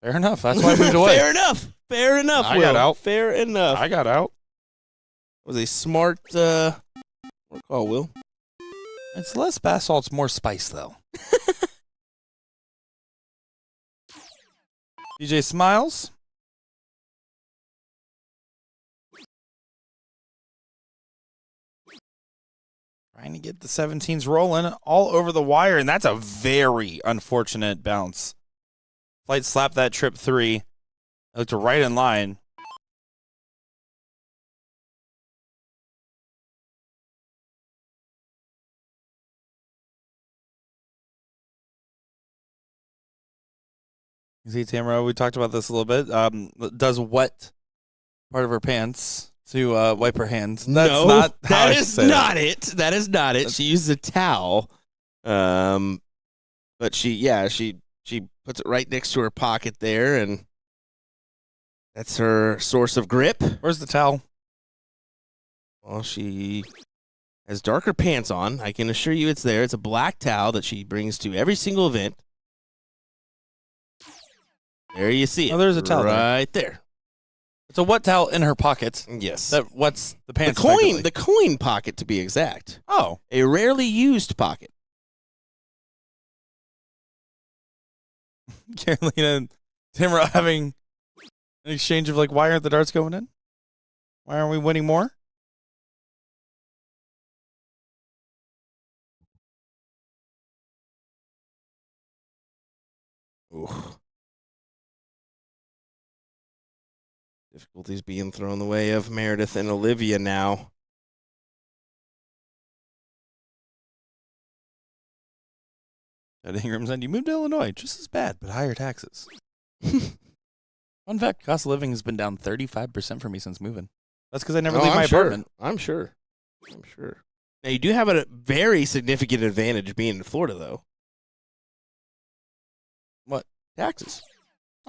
fair enough. That's why I moved away. Fair enough. Fair enough. I got Will. out. Fair enough. I got out. Was a smart call, Will. It's less bath salts, more spice, though. DJ smiles. Trying to get the 17s rolling all over the wire, and that's a very unfortunate bounce. Flight slapped that trip 3. I looked right in line. You see, Tamara, we talked about this a little bit. Does wet part of her pants to wipe her hands. That's not how I should say not it. That is not it. She uses a towel. But she puts it right next to her pocket there, and that's her source of grip. Where's the towel? Well, she has darker pants on. I can assure you it's there. It's a black towel that she brings to every single event. There you see it. Oh, there's a towel right there. It's a wet towel in her pocket. Yes. That wets the pants. The coin pocket, to be exact. Oh. A rarely used pocket. Carolina and Tamara having an exchange of like, why aren't the darts going in? Why aren't we winning more? Ooh. Difficulties being thrown the way of Meredith and Olivia now. At Ingram said, you moved to Illinois, just as bad, but higher taxes. Fun fact, cost of living has been down 35% for me since moving. That's because I never leave my apartment. I'm sure. Now, you do have a very significant advantage being in Florida, though. What? Taxes.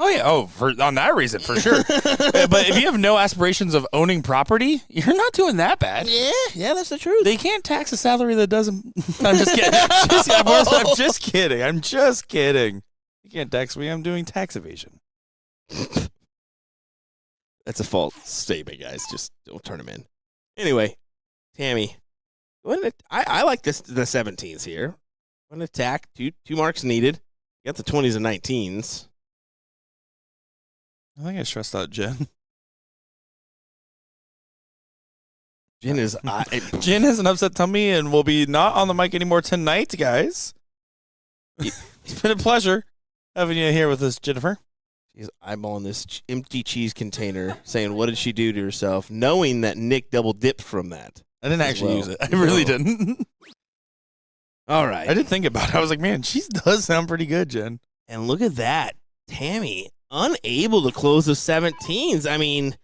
Oh, yeah. Oh, on that reason, for sure. But if you have no aspirations of owning property, you're not doing that bad. Yeah, that's the truth. They can't tax a salary that doesn't. I'm just kidding. I'm just kidding. You can't tax me. I'm doing tax evasion. That's a false statement, guys. Just don't turn them in. Anyway, Tammy, I like the 17s here. One attack, two marks needed. You got the 20s and 19s. I think I stressed out Jen. Jen is Jen has an upset tummy and will be not on the mic anymore tonight, guys. It's been a pleasure having you here with us, Jennifer. She's eyeballing this empty cheese container, saying, what did she do to herself, knowing that Nick double dipped from that. I didn't actually use it. I really didn't. All right. I did think about it. I was like, man, she does sound pretty good, Jen. And look at that. Tammy, unable to close the 17s. I mean,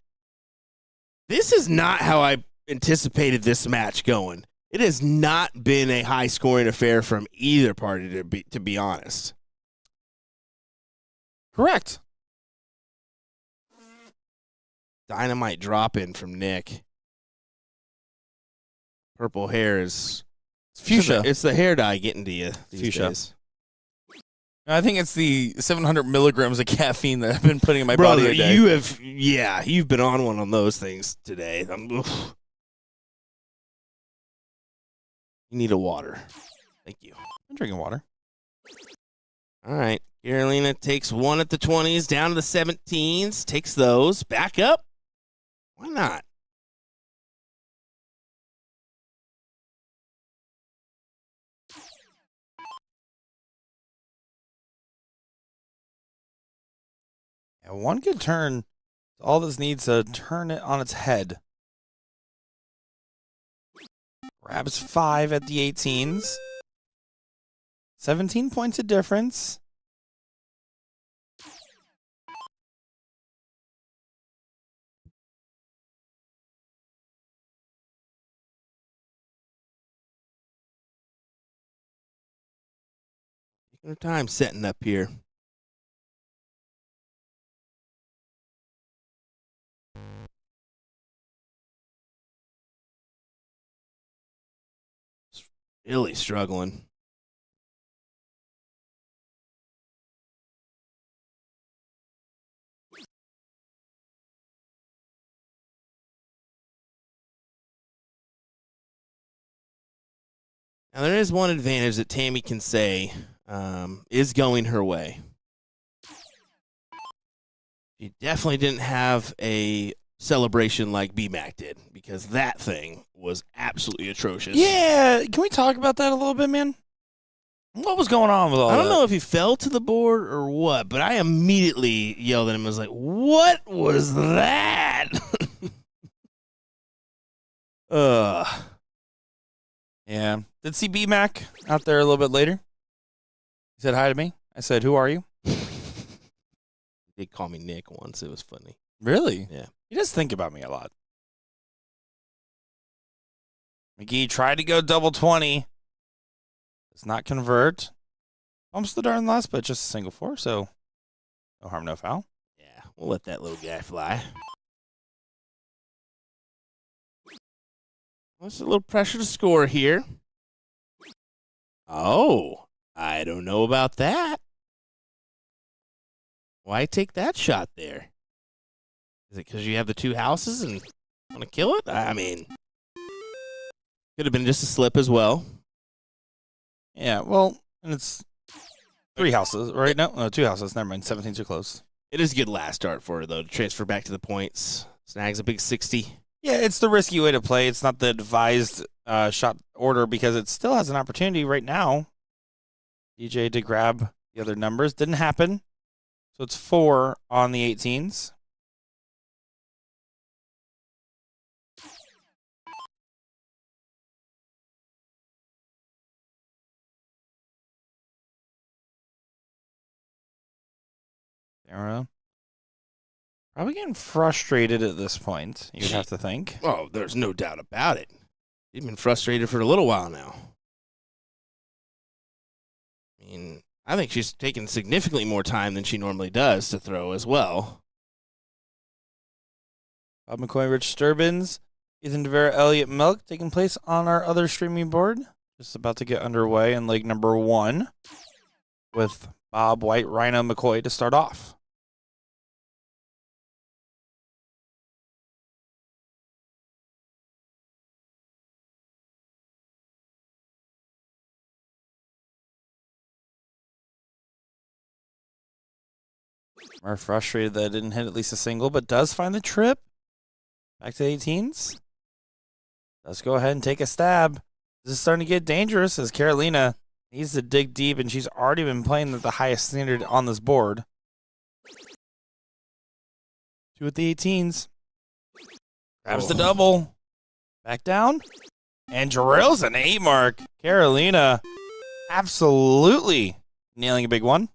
this is not how I anticipated this match going. It has not been a high-scoring affair from either party, to be honest. Correct. Dynamite drop in from Nick. Purple hair is Fuchsia. It's the hair dye getting to you these Fuchsia. days. I think it's the 700 milligrams of caffeine that I've been putting in my Brother, body a day. you've been on one of those things today. You need a water. Thank you. I'm drinking water. All right. Carolina takes one at the 20s, down to the 17s, takes those, back up. Why not? Yeah, one good turn. All this needs to turn it on its head. Grabs 5 at the 18s. 17 points of difference. Her time setting up here. Really struggling. Now, there is one advantage that Tammy can say is going her way. She definitely didn't have a celebration like BMAC did, because that thing was absolutely atrocious. Yeah, can we talk about that a little bit, man? What was going on with all that? I don't know if he fell to the board or what, but I immediately yelled at him. I was like, what was that? Ugh. Yeah. Did see BMAC out there a little bit later. He said hi to me. I said, who are you? He did call me Nick once. It was funny. Really? Yeah. He does think about me a lot. McGee tried to go double 20. Does not convert. Almost the darn last, but just a single four, so no harm, no foul. Yeah, we'll let that little guy fly. What's a little pressure to score here? Oh, I don't know about that. Why take that shot there? Is it because you have the two houses and want to kill it? I mean, could have been just a slip as well. Yeah, well, and it's 3 houses, right? No, 2 houses. Never mind. 17's too close. It is a good last start for her, though, to transfer back to the points. Snags a big 60. Yeah, it's the risky way to play. It's not the advised shot order because it still has an opportunity right now. DJ to grab the other numbers. Didn't happen. So it's 4 on the 18s. Sarah. Probably getting frustrated at this point, you'd have to think. Oh, there's no doubt about it. You've been frustrated for a little while now. I mean, I think she's taken significantly more time than she normally does to throw as well. Bob McCoy, Rich Sturbins, Ethan DeVera, Elliott Milk taking place on our other streaming board. Just about to get underway in leg number 1 with Bob, White, Rhino, McCoy to start off. We're frustrated that it didn't hit at least a single, but does find the trip. Back to 18s. Let's go ahead and take a stab. This is starting to get dangerous as Carolina needs to dig deep, and she's already been playing at the highest standard on this board. 2 at the 18s. Grabs the double. Back down. And drills an 8 mark. Carolina absolutely nailing a big one.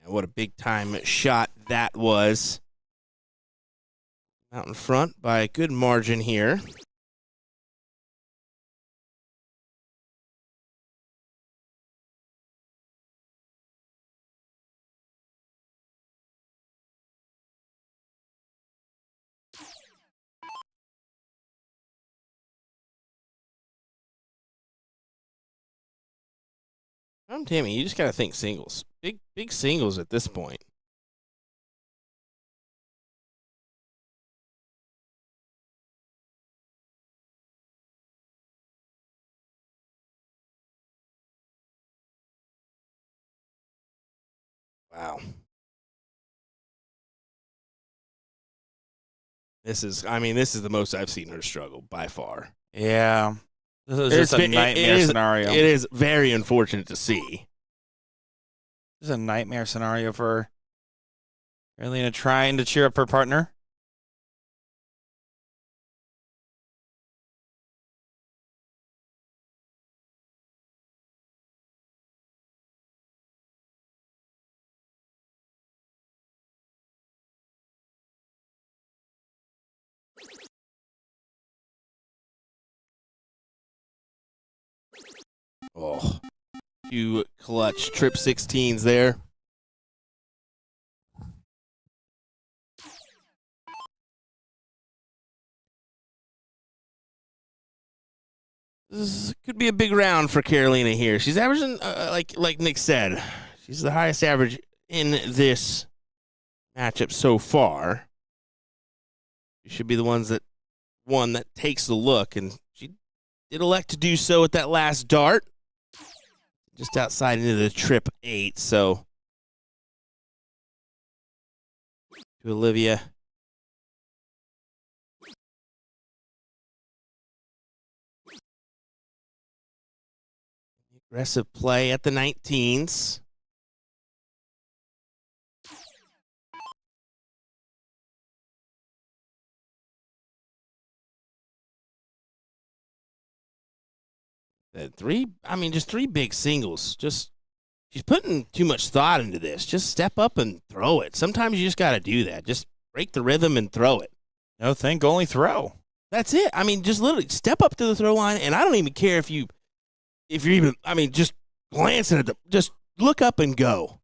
Yeah, what a big time shot that was. Out in front by a good margin here. I'm Tammy. You just got to think singles. Big singles at this point. Wow. This is the most I've seen her struggle by far. Yeah. This is just a nightmare scenario. It is very unfortunate to see. This is a nightmare scenario for her. Carolina trying to cheer up her partner. Oh, 2 clutch trip 16s there. This could be a big round for Carolina here. She's averaging, like Nick said, she's the highest average in this matchup so far. She should be the one that takes the look, and she did elect to do so at that last dart, just outside into the trip 8. So to Olivia. Aggressive play at the 19s. Just 3 big singles. She's putting too much thought into this. Just step up and throw it. Sometimes you just got to do that. Just break the rhythm and throw it. No think, only throw. That's it. Just literally step up to the throw line, and I don't even care if you're even, just glancing at just look up and go.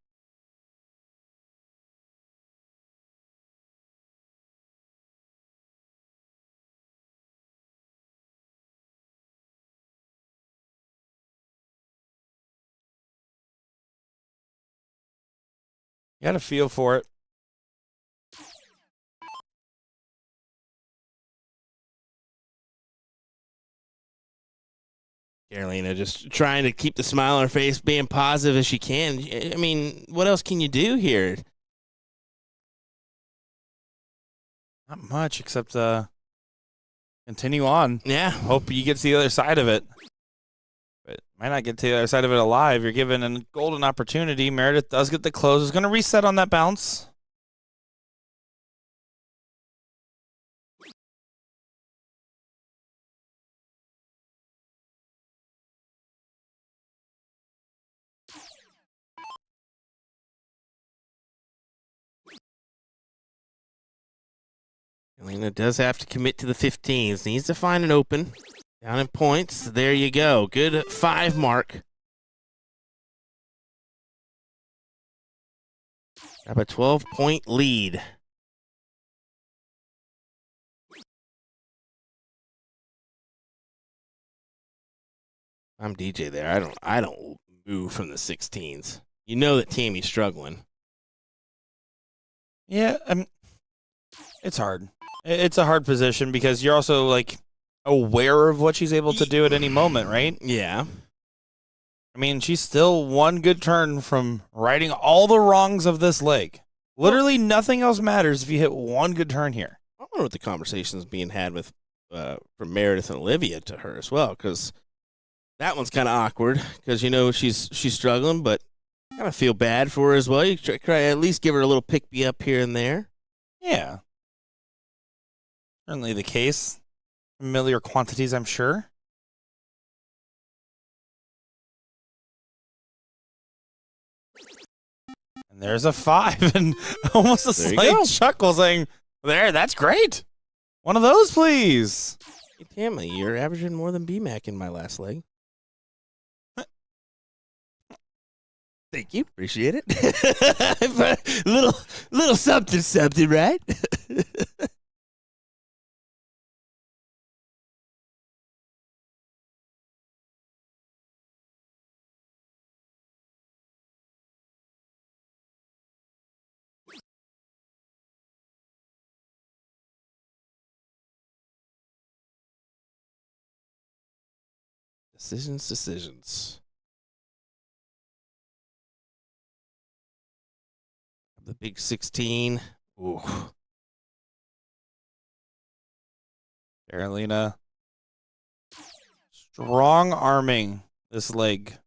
You got a feel for it. Carolina just trying to keep the smile on her face, being positive as she can. What else can you do here? Not much except continue on. Yeah. Hope you get to the other side of it. But might not get to the other side of it alive. You're given a golden opportunity. Meredith does get the close. Is going to reset on that bounce. Carolina does have to commit to the 15s. Needs to find an open. Down in points. There you go. Good 5 mark. Grab a 12-point lead. I'm DJ there. I don't move from the 16s. You know that Tammy's struggling. Yeah, it's hard. It's a hard position because you're also aware of what she's able to do at any moment, right? Yeah. She's still one good turn from righting all the wrongs of this leg. Literally nothing else matters if you hit one good turn here. I wonder what the conversation is being had with from Meredith and Olivia to her as well, because that one's kind of awkward because she's struggling, but I kind of feel bad for her as well. You try at least give her a little pick me up here and there. Yeah. Certainly the case. Familiar quantities, I'm sure. And there's a 5 and almost a slight chuckle saying, there, that's great. One of those, please. Hey, Tammy, you're averaging more than BMAC in my last leg. Thank you. Appreciate it. little something, right? Decisions. The big 16. Ooh. Carolina strong arming this leg.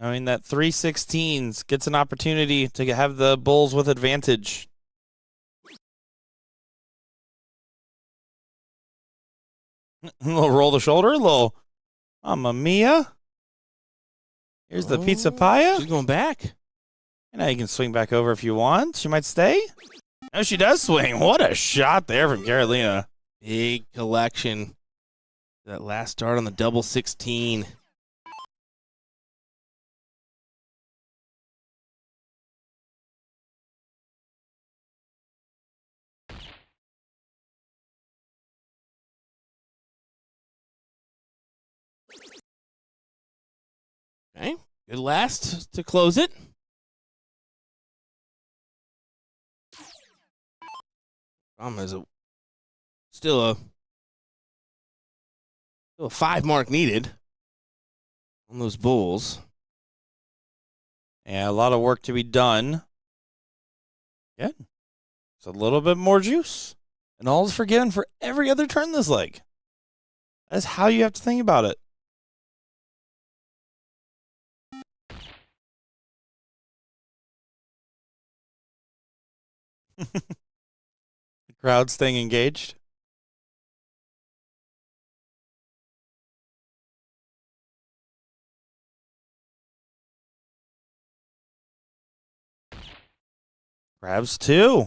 That 3/16s gets an opportunity to have the Bulls with advantage. A little roll the shoulder, a little Mamma Mia. Here's the pizza pie. She's going back. And now you can swing back over if you want. She might stay. No, she does swing. What a shot there from Carolina. Big collection. That last start on the double 16. Okay, good last to close it. Is still a 5 mark needed on those bulls. Yeah, a lot of work to be done. Yeah. It's a little bit more juice. And all is forgiven for every other turn this leg. That's how you have to think about it. The crowd staying engaged. Grabs 2.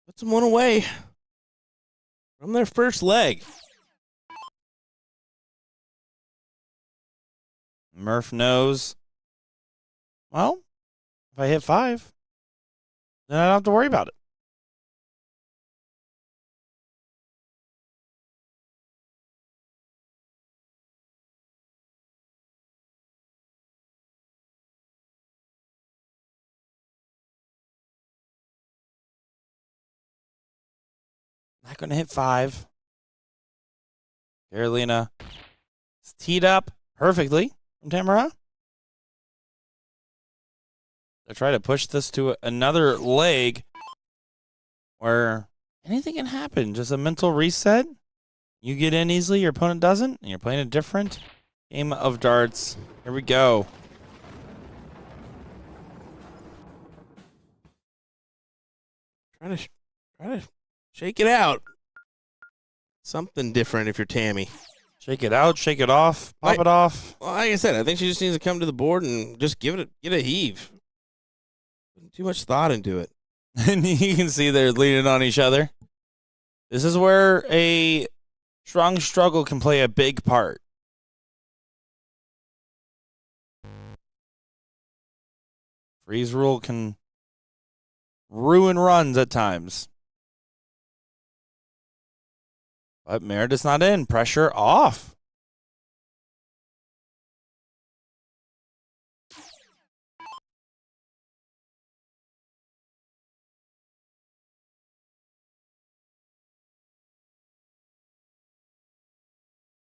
Puts them one away from their first leg. Murph knows. Well, if I hit 5, then I don't have to worry about it. Not going to hit 5. Carolina is teed up perfectly from Tamara. I try to push this to another leg where anything can happen. Just a mental reset. You get in easily, your opponent doesn't, and you're playing a different game of darts. Here we go. Trying to shake it out. Something different if you're Tammy. Shake it out, shake it off, pop it off. Well, like I said, I think she just needs to come to the board and just get a heave. Too much thought into it. And you can see they're leaning on each other. This is where a strong struggle can play a big part. Freeze rule can ruin runs at times. But Meredith's not in. Pressure off.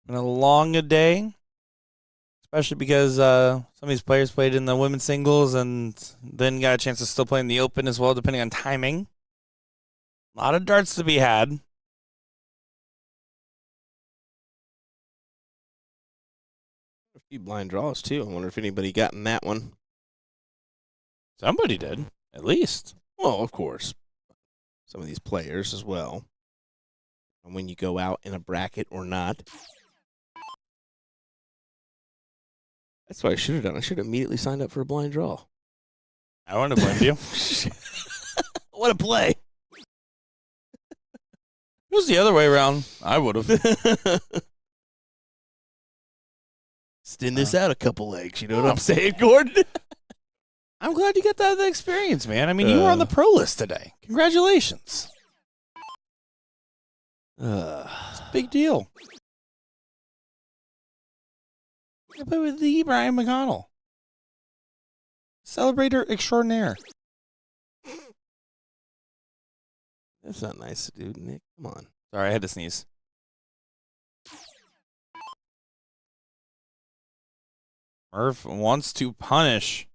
Been a long day, especially because some of these players played in the women's singles and then got a chance to still play in the open as well, depending on timing. A lot of darts to be had. A few blind draws, too. I wonder if anybody got in that one. Somebody did, at least. Well, of course. Some of these players as well. And when you go out in a bracket or not. That's what I should have done. I should have immediately signed up for a blind draw. I wouldn't have blamed you. What a play. It was the other way around. I would have. Extend this out a couple legs. You know what I'm saying, Gordon? I'm glad you got that experience, man. I mean, you were on the pro list today. Congratulations. It's a big deal. I play with the Brian McConnell. Celebrator extraordinaire. That's not nice to do, Nick. Come on. Sorry, I had to sneeze. Murph wants to punish.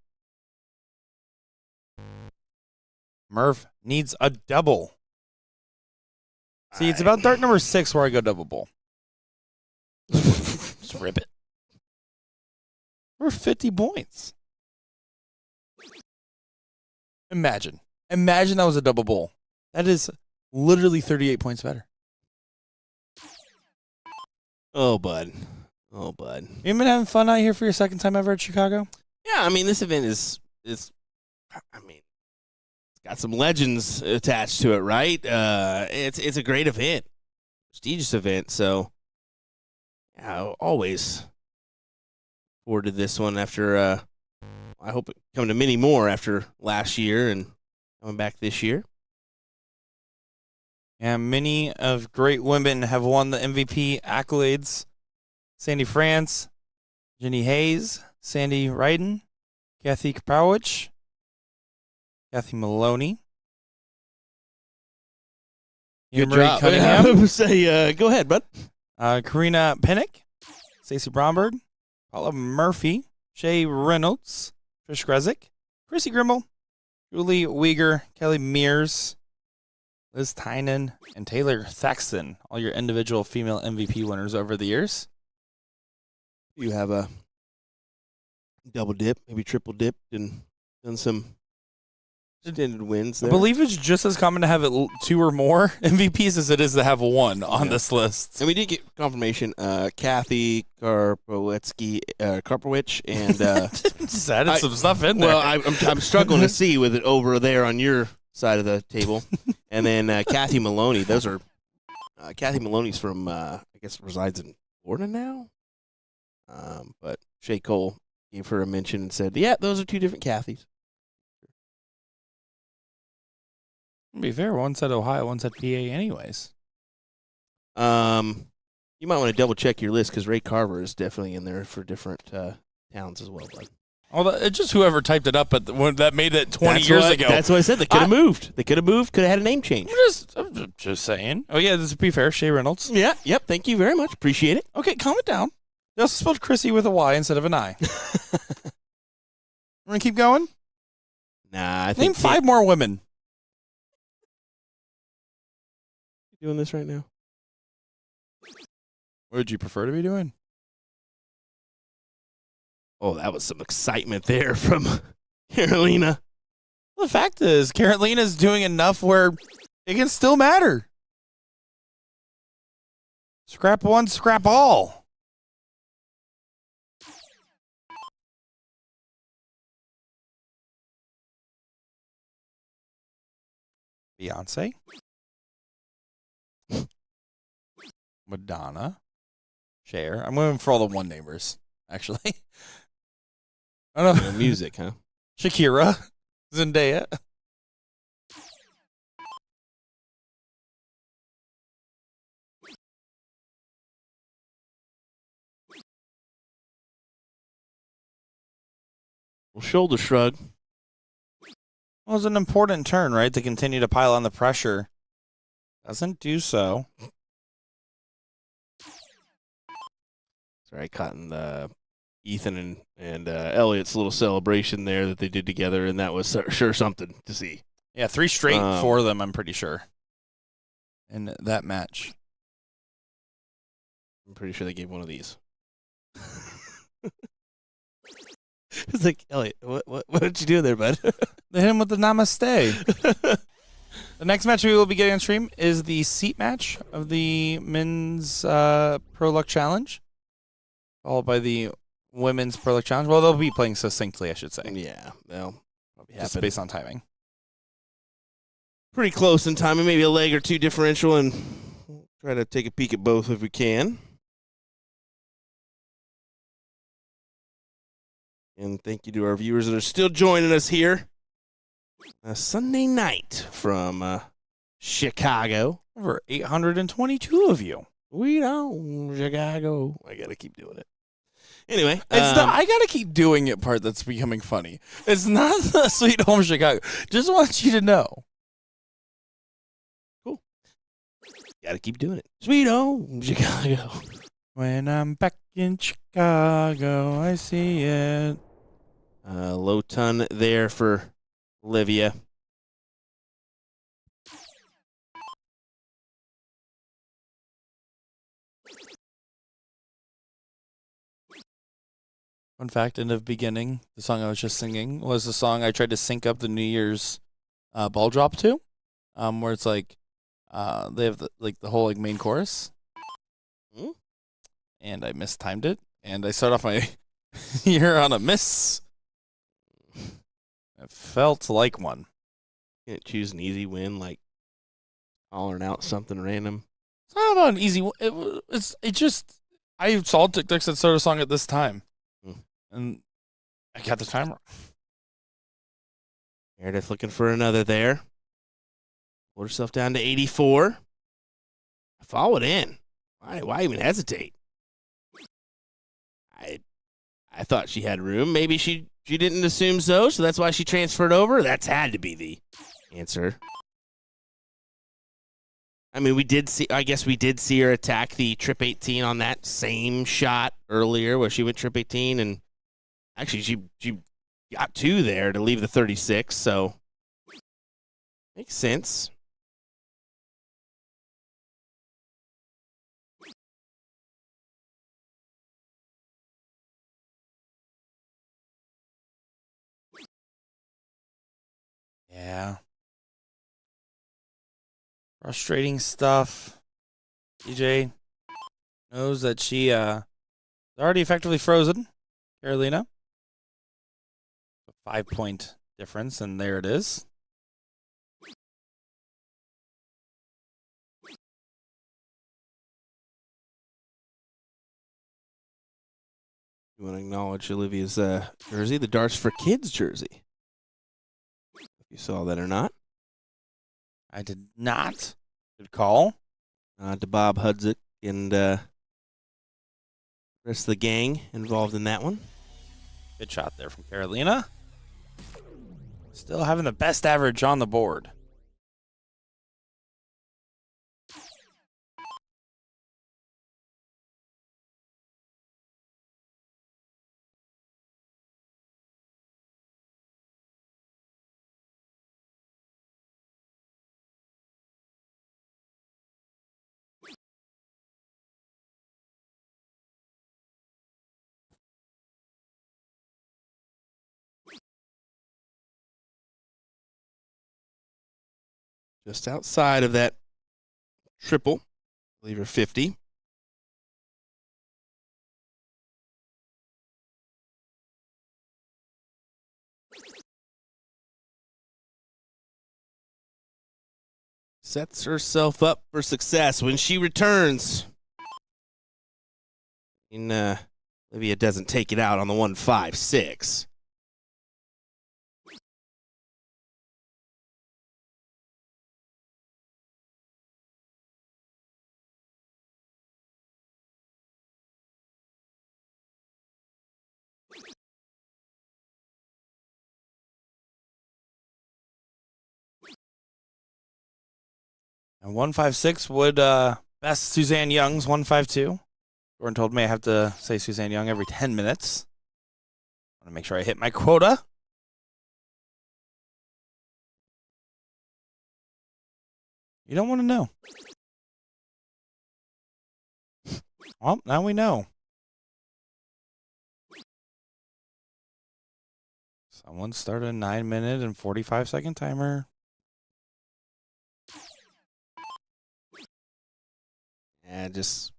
Murph needs a double. See, it's about dart number 6 where I go double bull. Just rip it. We're 50 points. Imagine that was a double bull. That is literally 38 points better. Oh, bud. Oh, bud. You been having fun out here for your second time ever at Chicago? Yeah, I mean, this event is I mean, it's got some legends attached to it, right? It's a great event, prestigious event. So, yeah, always forward to this one after. I hope it come to many more after last year and coming back this year. Yeah, many of great women have won the MVP accolades. Sandy France, Jenny Hayes, Sandy Ryden, Kathy Kapowicz, Kathy Maloney. Good Marie job. Cunningham, Say, go ahead, bud. Karina Pinnick, Stacey Bromberg, Paula Murphy, Shay Reynolds, Trish Grezik, Chrissy Grimmel, Julie Uyghur, Kelly Mears, Liz Tynan, and Taylor Thaxton, all your individual female MVP winners over the years. You have a double dip, maybe triple dip, and done some extended wins I there. believe it's just as common to have 2 or more MVPs as it is to have 1 on this list. And we did get confirmation. Kathy Karpowicz and Just added some stuff in there. well, I'm struggling to see with it over there on your side of the table, and then Kathy Maloney. Those are Kathy Maloney's from I guess resides in Florida now, but Shay Cole gave her a mention and said, "Yeah, those are 2 different Kathys." To be fair, one said Ohio, one said PA anyways. You might want to double check your list because Ray Carver is definitely in there for different towns as well, bud. Well, it's just whoever typed it up, but when that made it 20 years ago. That's what I said. They could have moved. They could have moved. Could have had a name change. I'm just saying. Oh, yeah, this is be fair. Shay Reynolds. Yeah. Yep. Thank you very much. Appreciate it. Okay, calm it down. They also spelled Chrissy with a Y instead of an I. We're going to keep going? Nah, I Name think 5 more women. doing this right now. What would you prefer to be doing? Oh, that was some excitement there from Carolina. Well, the fact is, Carolina's doing enough where it can still matter. Scrap one, scrap all. Beyonce. Madonna. Cher. I'm going for all the one-namers, actually. I don't know. Music, huh? Shakira. Zendaya. Well, shoulder shrug. Well, it's an important turn, right? To continue to pile on the pressure. Doesn't do so. Sorry, caught in Ethan and Elliot's little celebration there that they did together, and that was sure something to see. Yeah, 3 straight for them, I'm pretty sure. In that match. I'm pretty sure they gave one of these. It's like, Elliot, what did you do there, bud? They hit him with the namaste. The next match we will be getting on stream is the seat match of the men's Pro Luck Challenge, followed by the women's Pro Luck Challenge. Well, they'll be playing succinctly, I should say. Yeah, well, probably Just happen. based on timing. Pretty close in timing, maybe a leg or 2 differential, and we'll try to take a peek at both if we can. And thank you to our viewers that are still joining us here. Sunday night from Chicago. Over 822 of you. We don't Chicago. I gotta keep doing it. Anyway, It's the I gotta keep doing it part that's becoming funny. It's not the Sweet Home Chicago. Just want you to know. gotta keep doing it. Sweet home Chicago. When I'm back in Chicago, I see it. Low ton there for Olivia. Fun fact, in the beginning, the song I was just singing was the song I tried to sync up the New Year's ball drop to, where it's like they have the whole main chorus, and I mistimed it, and I start off my year on a miss. It felt like one. Can't choose an easy win like hollering out something random. It's not about an easy one. It just I saw TikToks that started a song at this time, and I got the time wrong. Meredith looking for another there. Pulled herself down to 84. Follow it in. Why even hesitate? I thought she had room. Maybe she didn't assume so that's why she transferred over. That's had to be the answer. I mean, I guess we did see her attack the trip 18 on that same shot earlier where she went trip 18, and actually she got 2 there to leave the 36, so makes sense. Yeah. Frustrating stuff. DJ knows that she is already effectively frozen. Carolina. A 5-point difference, and there it is. You want to acknowledge Olivia's jersey, the Darts for Kids jersey. If you saw that or not. I did not. Good call. To Bob Hudzik and the rest of the gang involved in that one. Good shot there from Carolina. Still having the best average on the board. Just outside of that triple, I believe you're 50. Sets herself up for success when she returns. And Olivia doesn't take it out on the 1-5-6. And 156 would best Suzanne Young's 152. Jordan told me I have to say Suzanne Young every 10 minutes. I want to make sure I hit my quota. You don't want to know. Well, now we know. Someone started a 9-minute and 45-second timer. And just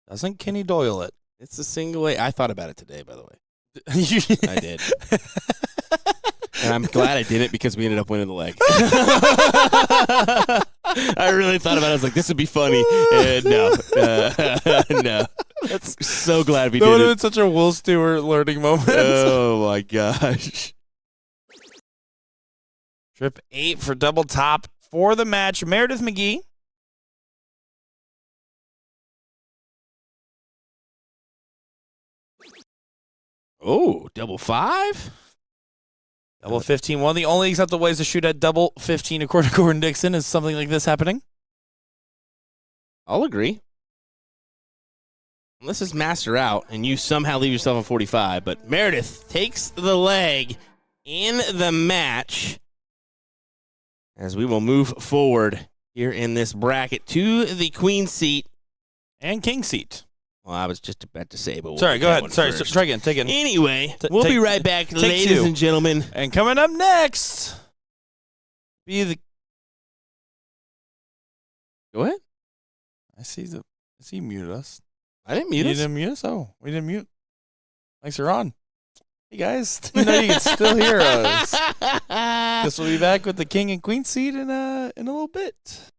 Doesn't Kenny Doyle it? it's a single A. I thought about it today, by the way. I did. And I'm glad I did it because we ended up winning the leg. I really thought about it. I was like, this would be funny. No. No. That's so glad we That did would have it. been such a Will Stewart learning moment. Oh, my gosh. Trip 8 for double top for the match. Meredith McGee. Oh, double 5? Double 15. One of the only acceptable ways to shoot at double 15, according to Gordon Dixon, is something like this happening. I'll agree. Unless it's master out and you somehow leave yourself on 45. But Meredith takes the leg in the match as we will move forward here in this bracket to the queen seat. And king seat. Well, I was just about to say, but we'll Sorry, get go that ahead. one Sorry, first. try again. Take it. Anyway, we'll be right back, ladies two. and gentlemen. And coming up next, be the. Go ahead. I see you muted us. I didn't mute You us. didn't mute us? Oh, we didn't mute. Thanks, you're on. Hey, guys. You know you can still hear us. Guess we'll be back with the king and queen seat in a little bit.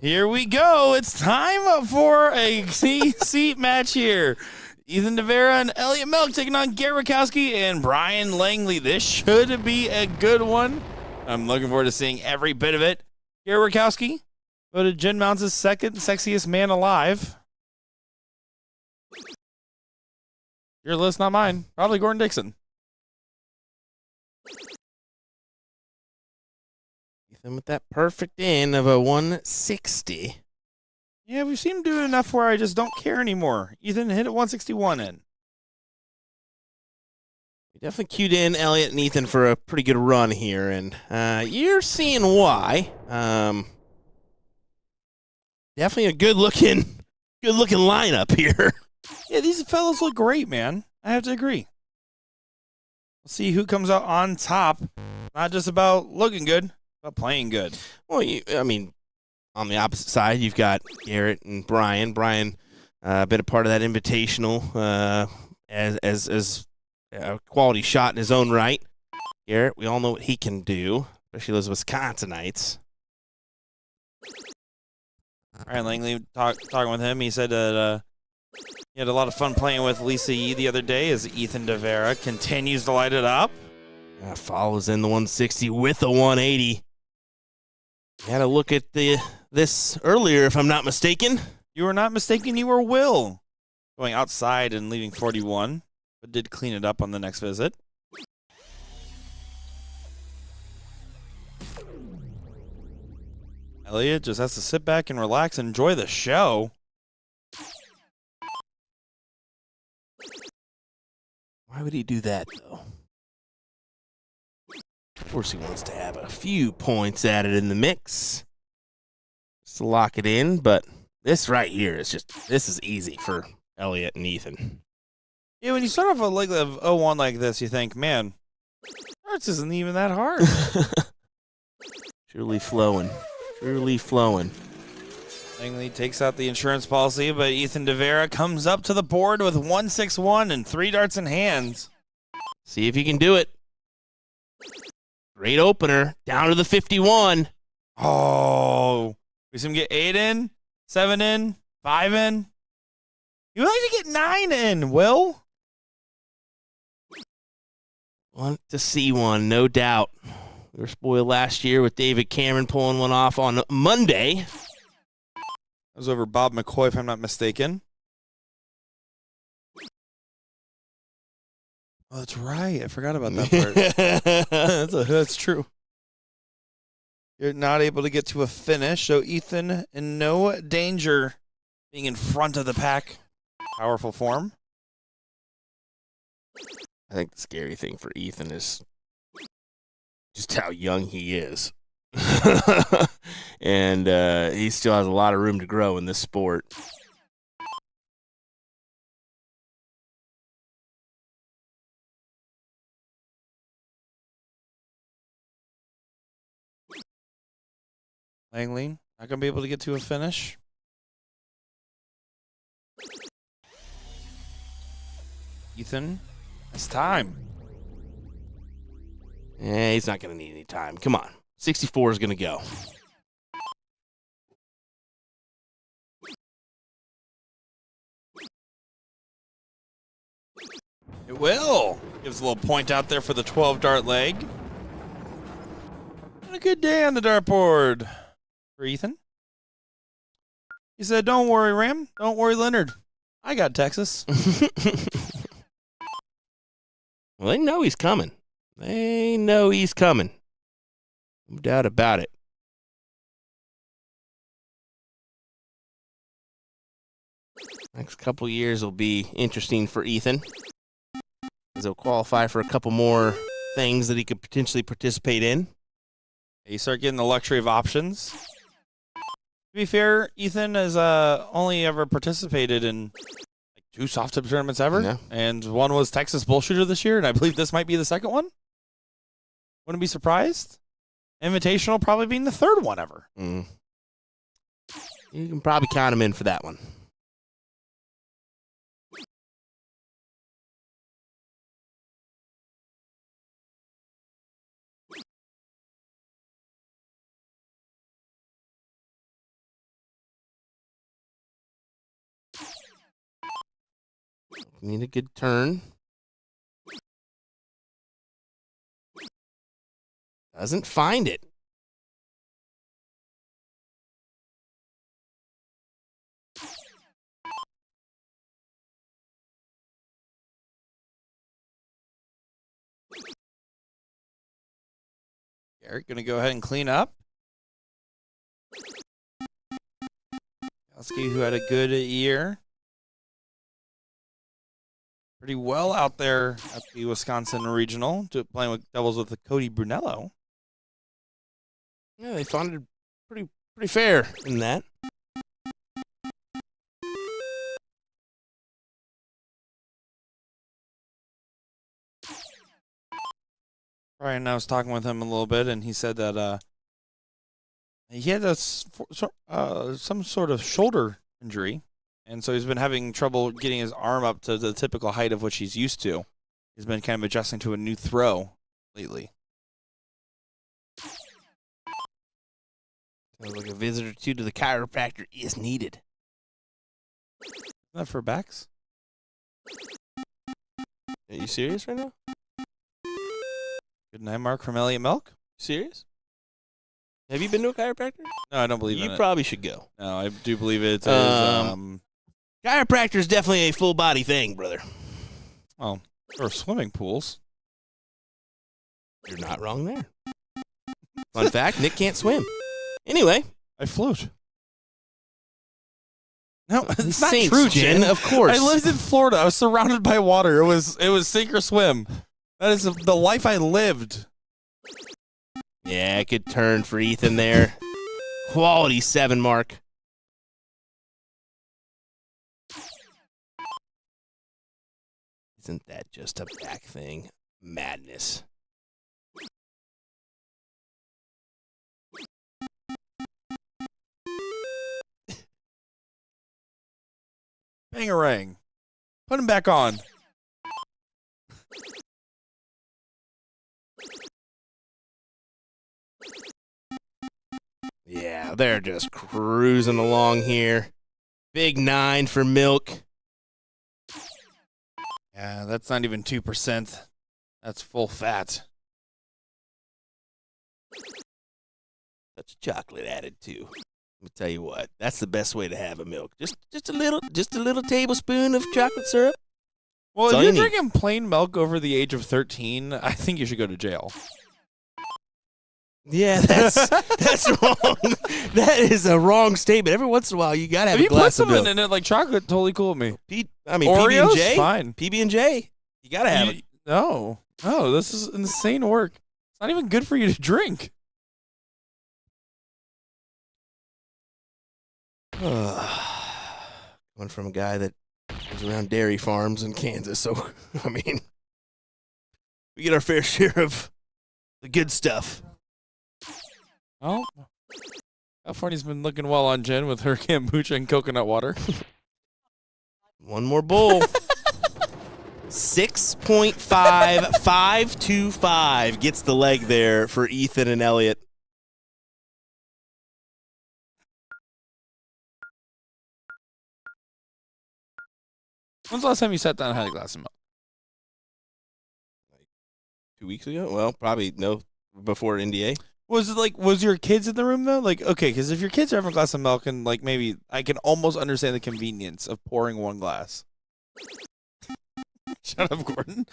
Here we go. It's time for a seat match here. Ethan DeVera and Elliot Milk taking on Garrett Rakowski and Brian Langley. This should be a good one. I'm looking forward to seeing every bit of it. Garrett Rakowski voted Jen Mounts' second sexiest man alive. Your list, not mine. Probably Gordon Dixon. Ethan with that perfect in of a 160. Yeah, we've seen him do enough where I just don't care anymore. Ethan hit it 161 in. We definitely cued in Elliot and Ethan for a pretty good run here, and you're seeing why. Definitely a good looking lineup here. Yeah, these fellows look great, man. I have to agree. We'll see who comes out on top. Not just about looking good, but playing good. Well, on the opposite side, you've got Garrett and Brian. Brian, been a part of that invitational as a quality shot in his own right. Garrett, we all know what he can do, especially those Wisconsinites. Brian Langley, talking with him, he said that he had a lot of fun playing with Lisa Yee the other day as Ethan DeVera continues to light it up. Follows in the 160 with a 180. Had a look at this earlier, if I'm not mistaken. You were not mistaken. You were Will. Going outside and leaving 41, but did clean it up on the next visit. Elliot just has to sit back and relax and enjoy the show. Why would he do that, though? Of course he wants to have a few points added in the mix. Just to lock it in, but this right here is this is easy for Elliot and Ethan. Yeah, when you start off a leg of 0-1 like this, you think, man, darts isn't even that hard. Truly flowing. Truly flowing. Langley takes out the insurance policy, but Ethan DeVera comes up to the board with 161 and 3 darts in hand. See if you can do it. Great opener. Down to the 51. Oh, we see him get 8 in, 7 in, 5 in. You like to get 9 in, Will. Want to see one, no doubt. We were spoiled last year with David Cameron pulling one off on Monday. That was over Bob McCoy, if I'm not mistaken. Oh, that's right. I forgot about that part. That's true. You're not able to get to a finish, so Ethan in no danger being in front of the pack. Powerful form. I think the scary thing for Ethan is just how young he is. And he still has a lot of room to grow in this sport. Langley, not going to be able to get to a finish. Ethan, it's time. Yeah, he's not going to need any time. Come on. 64 is going to go. It will. Gives a little point out there for the 12-dart leg. And a good day on the dartboard for Ethan. He said, don't worry, Ram. Don't worry, Leonard. I got Texas. Well, they know he's coming. They know he's coming. No doubt about it. Next couple years will be interesting for Ethan, as he'll qualify for a couple more things that he could potentially participate in. You start getting the luxury of options. To be fair, Ethan has only ever participated in like 2 soft tip tournaments ever, Yeah. and one was Texas BullShooter this year, and I believe this might be the second one. Wouldn't be surprised. Invitational probably being the 3rd one ever. You can probably count him in for that one. Need a good turn. Doesn't find it. Garrett going to go ahead and clean up. Kowski, who had a good year. Pretty well out there at the Wisconsin Regional, playing with doubles with Cody Brunello. Yeah, they found it pretty fair in that. Brian, I was talking with him a little bit, and he said that he had some sort of shoulder injury, and so he's been having trouble getting his arm up to the typical height of which he's used to. He's been kind of adjusting to a new throw lately. Sounds like a visit or two to the chiropractor is needed. Isn't that for backs? Are you serious right now? Good night, Mark from Elliott Milk. Serious? Have you been to a chiropractor? No, I don't believe in You it. probably should go. No, I do believe it is. Chiropractor is definitely a full body thing, brother. Well, or swimming pools. You're not wrong there. Fun fact, Nick can't swim. Anyway. I float. No, it's not Saints, true, Jen, Jen. of course. I lived in Florida. I was surrounded by water. It was sink or swim. That is the life I lived. Yeah, good turn for Ethan there. Quality 7 mark. Isn't that just a back thing? Madness. Bangarang. Put him back on. Yeah, they're just cruising along here. Big 9 for Milk. Yeah, that's not even 2%. That's full fat. Touch of chocolate added too. Let me tell you what, that's the best way to have a milk. Just a little tablespoon of chocolate syrup. Well, That's all if you're you need. drinking plain milk over the age of 13, I think you should go to jail. Yeah, that's wrong. That is a wrong statement. Every once in a while, you gotta have If a you put glass of something milk. in it like chocolate, totally cool with me. PB and J. fine. PB and J. You gotta have it. No, this is insane work. It's not even good for you to drink. Coming from a guy that was around dairy farms in Kansas, so I mean, we get our fair share of the good stuff. Well, California's been looking well on Jen with her kombucha and coconut water. One more bowl. 6.5525 gets the leg there for Ethan and Elliot. When's the last time you sat down and had a glass of milk? 2 weeks ago? Well, probably no, before NDA. Was your kids in the room though? Like, okay, because if your kids are having a glass of milk and like maybe I can almost understand the convenience of pouring one glass. Shut up, Gordon.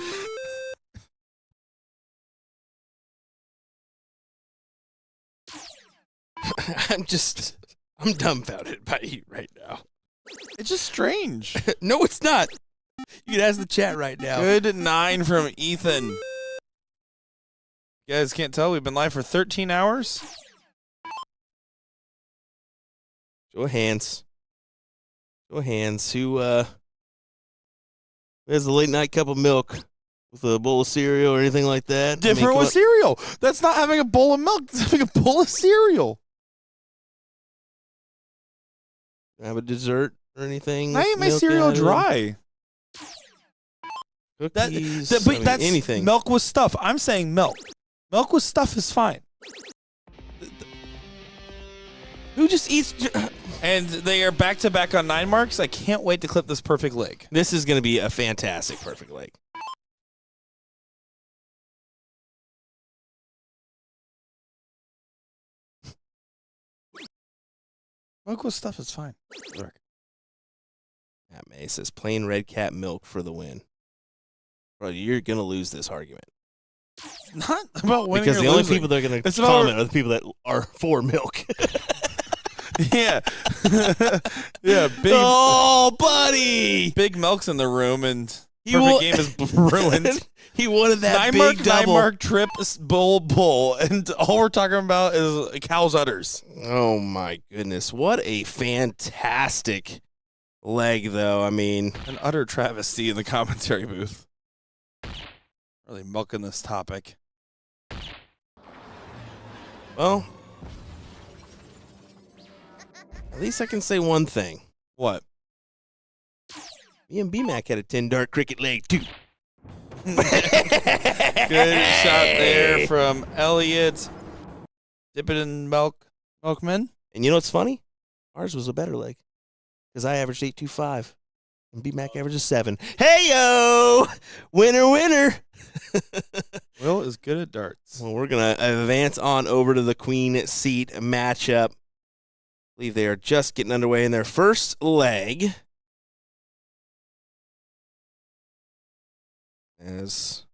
I'm dumbfounded by you right now. It's just strange. No, it's not. You can ask the chat right now. Good 9 from Ethan. You guys can't tell, we've been live for 13 hours. Show of hands. Show of hands. Who has the late night cup of milk with a bowl of cereal or anything like that? Different with cereal. That's not having a bowl of milk. That's having a bowl of cereal. Have a dessert or anything? I ate my cereal dry. Cookies. But that's anything. Milk with stuff. I'm saying milk. Milk with stuff is fine. Who just eats? And they are back-to-back on 9 marks. I can't wait to clip this perfect leg. This is going to be a fantastic perfect leg. Local stuff is fine. Matt May says plain red cat milk for the win. Bro, you're going to lose this argument. Not about winning Because or the only losing. people that are going to It's about- comment are the people that are for milk. Yeah. Yeah, Oh, buddy! big Milk's in the room, and He perfect wa- game is ruined. He wanted that 9 big mark, double. 9 mark trip, bull, and all we're talking about is cow's udders. Oh, my goodness. What a fantastic leg, though. I mean, An utter travesty in the commentary booth. Really milking this topic. well, at least I can say one thing. What? Me and B-Mac had a 10 dart cricket leg, too. Good shot there from Elliott. Dip it in Milkman. And you know what's funny? Ours was a better leg because I averaged 8.25 and B-Mac averages 7. Hey-yo! Winner, winner! Will is good at darts. Well, we're going to advance on over to the queen seat matchup. I believe they are just getting underway in their first leg. As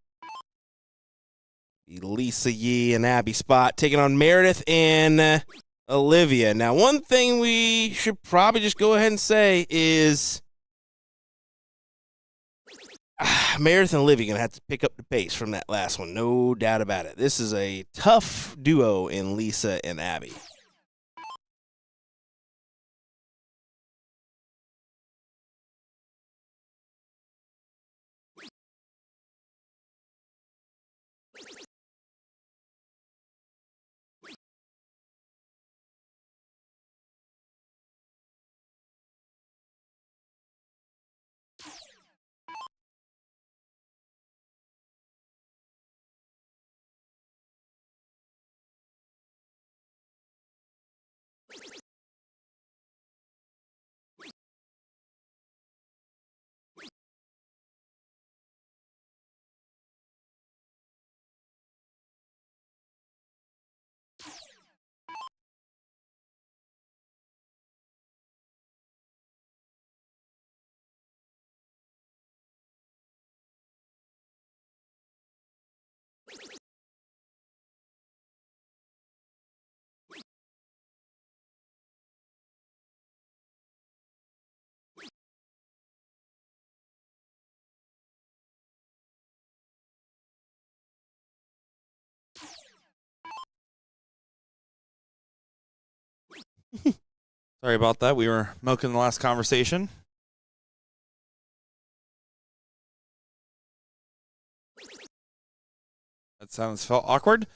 Lisa Yee and Abby Spot taking on Meredith and Olivia. Now, one thing we should probably just go ahead and say is Meredith and Olivia going to have to pick up the pace from that last one. No doubt about it. This is a tough duo in Lisa and Abby. Sorry about that. We were milking the last conversation. That sounds felt awkward.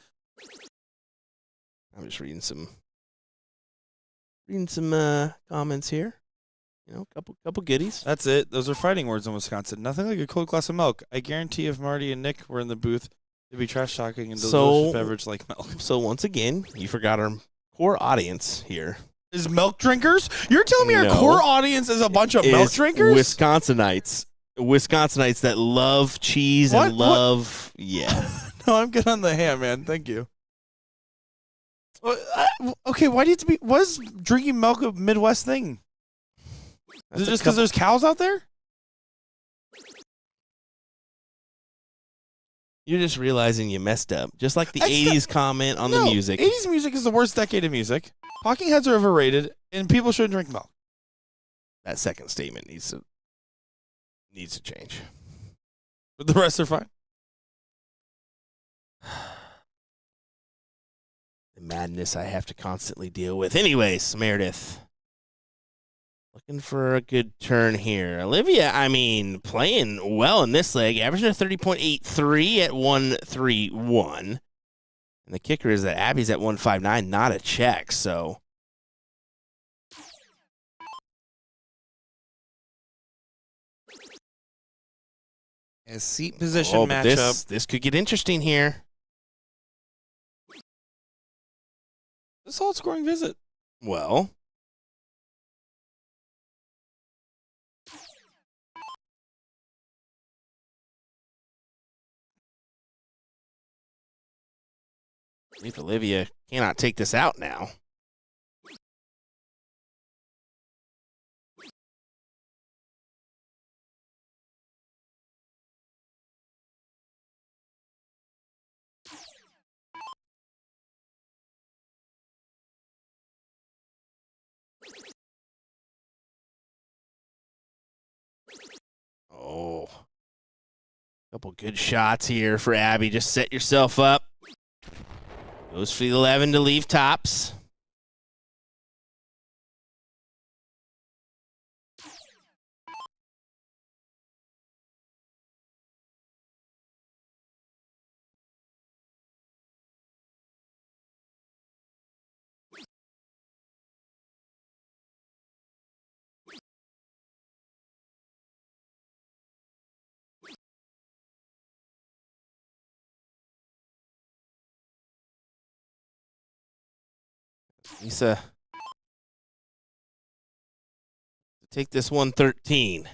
I'm just reading some comments here. You know, couple goodies. That's it. Those are fighting words in Wisconsin. Nothing like a cold glass of milk. I guarantee if Marty and Nick were in the booth, they'd be trash talking and delicious beverage like milk. So once again, you forgot our core audience here. Is milk drinkers? You're telling me our No. core audience is a bunch of milk Is drinkers? Wisconsinites that love cheese What? and love yeah. No, I'm good on the ham, man. Thank you. Okay, why do you have to be? What is drinking milk a Midwest thing? Is it just because there's cows out there? You're just realizing you messed up. Just like the That's 80s comment on the music. 80s music is the worst decade of music. Talking heads are overrated, and people shouldn't drink milk. That second statement needs to change. But the rest are fine. The madness I have to constantly deal with. Anyways, Meredith. Looking for a good turn here. Olivia, I mean, playing well in this leg, averaging a 30.83 at 131. And the kicker is that Abby's at 159, not a check, so. A seat position Oh, but matchup. this could get interesting here. This all scoring visit. Well, if Olivia cannot take this out now. Oh, couple good shots here for Abby. Just set yourself up. Goes for the 11 to leave tops. Lisa, take this 113.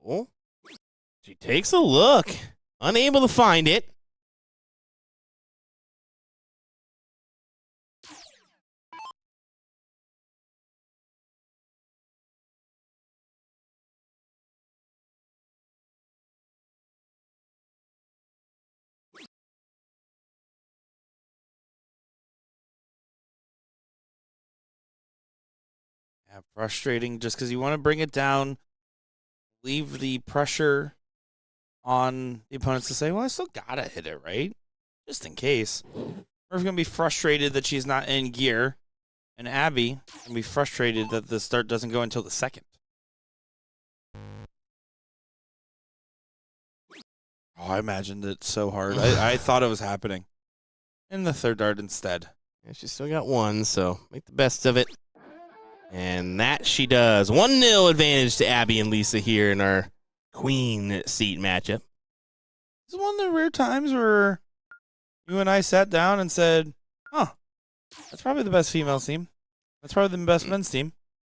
Oh, she takes a look, unable to find it. Yeah, frustrating just because you want to bring it down, leave the pressure on the opponents to say, well, I still got to hit it, right? Just in case. Murph's going to be frustrated that she's not in gear, and Abby going to be frustrated that the start doesn't go until the second. Oh, I imagined it so hard. I thought it was happening. And the third dart instead. Yeah, she's still got one, so make the best of it. And that she does. 1-0 advantage to Abby and Lisa here in our queen seat matchup. It's one of the rare times where you and I sat down and said, huh, that's probably the best female team. That's probably the best men's team.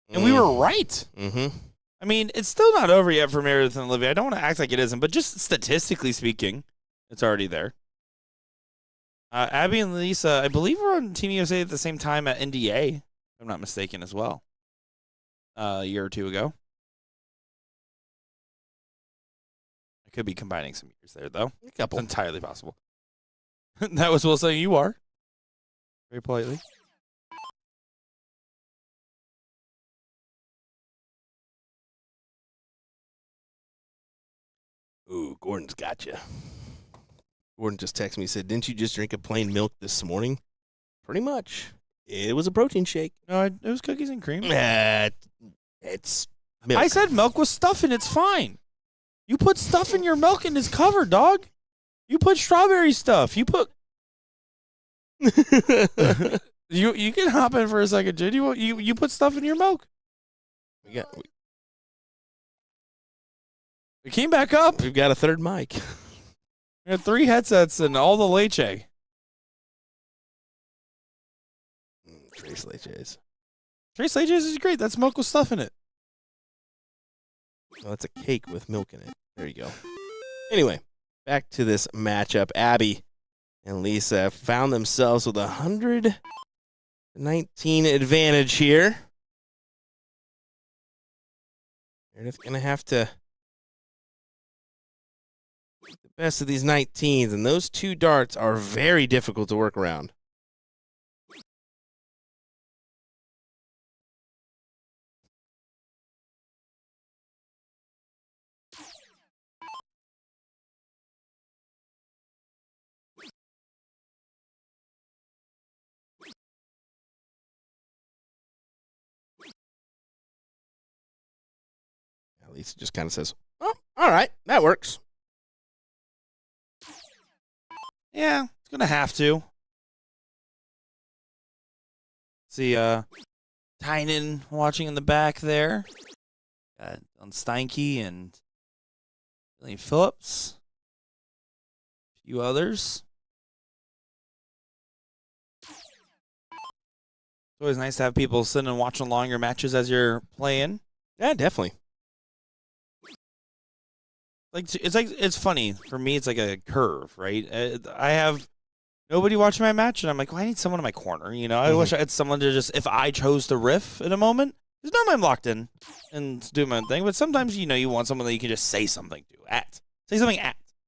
And we were right. Mm-hmm. I mean, it's still not over yet for Meredith and Olivia. I don't want to act like it isn't, but just statistically speaking, it's already there. Abby and Lisa, I believe we're on Team USA at the same time at NDA, if I'm not mistaken, as well. A year or two ago. I could be combining some years there, though. A couple. It's entirely possible. That was Will saying you are. Very politely. Ooh, Gordon's got you. Gordon just texted me, said, didn't you just drink a plain milk this morning? Pretty much. It was a protein shake. No, it was cookies and cream. It's milk. I said milk with stuff in it's fine. You put stuff in your milk and it's covered, dog. You put strawberry stuff. You put you can hop in for a second, Jid. You put stuff in your milk. we It came back up. We've got a third mic. We had 3 headsets and all the leche. Trace leches. Trace leches is great. That's milk with stuff in it. Well, that's a cake with milk in it. There you go. Anyway, back to this matchup. Abby and Lisa found themselves with 119 advantage here. Meredith's going to have to make the best of these 19s, and those 2 darts are very difficult to work around. Lisa just kind of says, oh, all right, that works. Yeah, it's gonna have to. See, Tynan watching in the back there. Got on Steinke and Billy Phillips. A few others. It's always nice to have people sitting and watching along your matches as you're playing. Yeah, definitely. It's funny for me. It's like a curve, right? I have nobody watching my match, and I'm like, well, I need someone in my corner. You know, I wish I had someone to just, if I chose to riff in a moment, because normally I'm locked in and do my own thing. But sometimes, you want someone that you can just say something to, say something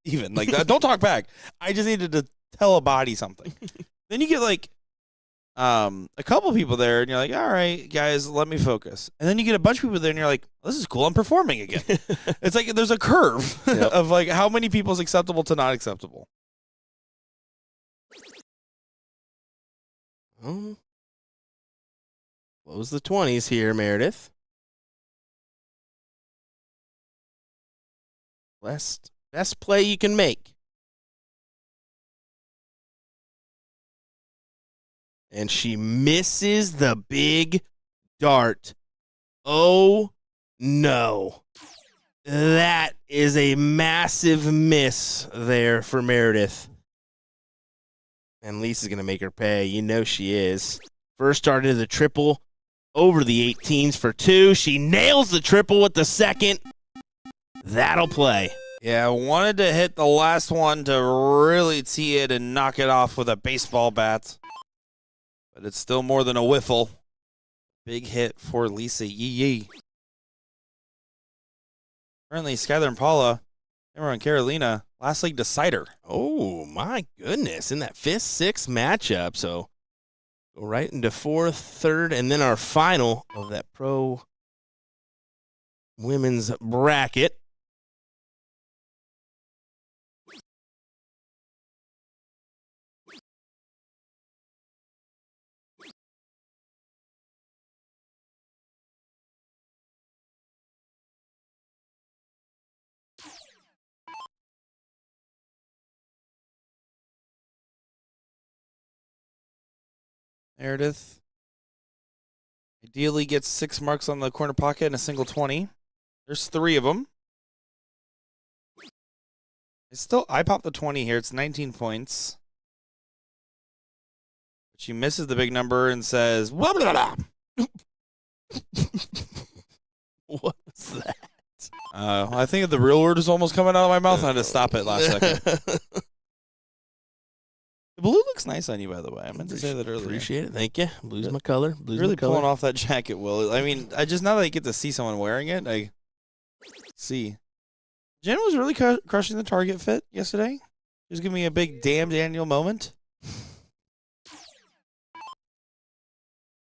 even like that. Don't talk back. I just needed to tell a body something. Then you get like a couple people there, and you're like, all right, guys, let me focus. And then you get a bunch of people there, and you're like, this is cool. I'm performing again. It's like there's a curve of like how many people is acceptable to not acceptable. Close the 20s here, Meredith. Best play you can make. And she misses the big dart. Oh, no. That is a massive miss there for Meredith. And Lisa's going to make her pay. You know she is. First dart into the triple. Over the 18s for 2. She nails the triple with the second. That'll play. Yeah, I wanted to hit the last one to really tee it and knock it off with a baseball bat. But it's still more than a whiffle. Big hit for Lisa Yee. Currently, Skylar and Paula, Emma and Carolina, last league decider. Oh, my goodness. In that 5th, 6th matchup. So go right into 4th, 3rd, and then our final of that pro women's bracket. Meredith ideally gets 6 marks on the corner pocket and a single 20. There's 3 of them. I popped the 20 here. It's 19 points. But she misses the big number and says, blah, blah, blah. What was that? I think the real word is almost coming out of my mouth. I had to stop it last second. The blue looks nice on you, by the way. I meant to say that earlier. Appreciate it. Thank you. Blue's my color. Blue's Really my color. pulling off that jacket, Will. I mean, now that I get to see someone wearing it, I see. Jen was really crushing the Target fit yesterday. She was giving me a big damn Daniel moment.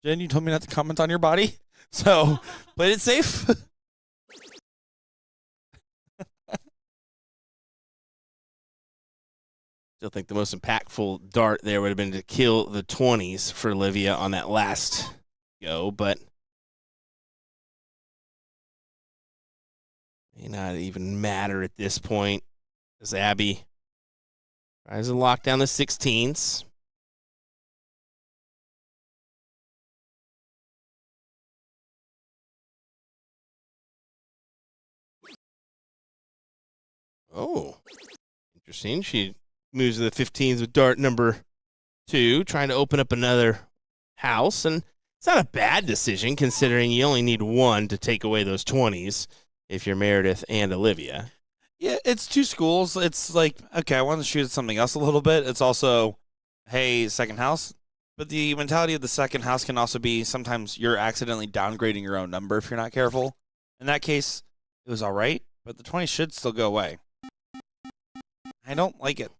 Jen, you told me not to comment on your body, so played it safe. Still think the most impactful dart there would have been to kill the 20s for Olivia on that last go, but may not even matter at this point as Abby tries to lock down the 16s. Oh, interesting. She moves to the 15s with dart number 2, trying to open up another house. And it's not a bad decision considering you only need 1 to take away those 20s if you're Meredith and Olivia. Yeah, it's 2 schools. It's like, okay, I want to shoot at something else a little bit. It's also, hey, second house. But the mentality of the second house can also be sometimes you're accidentally downgrading your own number if you're not careful. In that case, it was all right, but the 20 should still go away. I don't like it.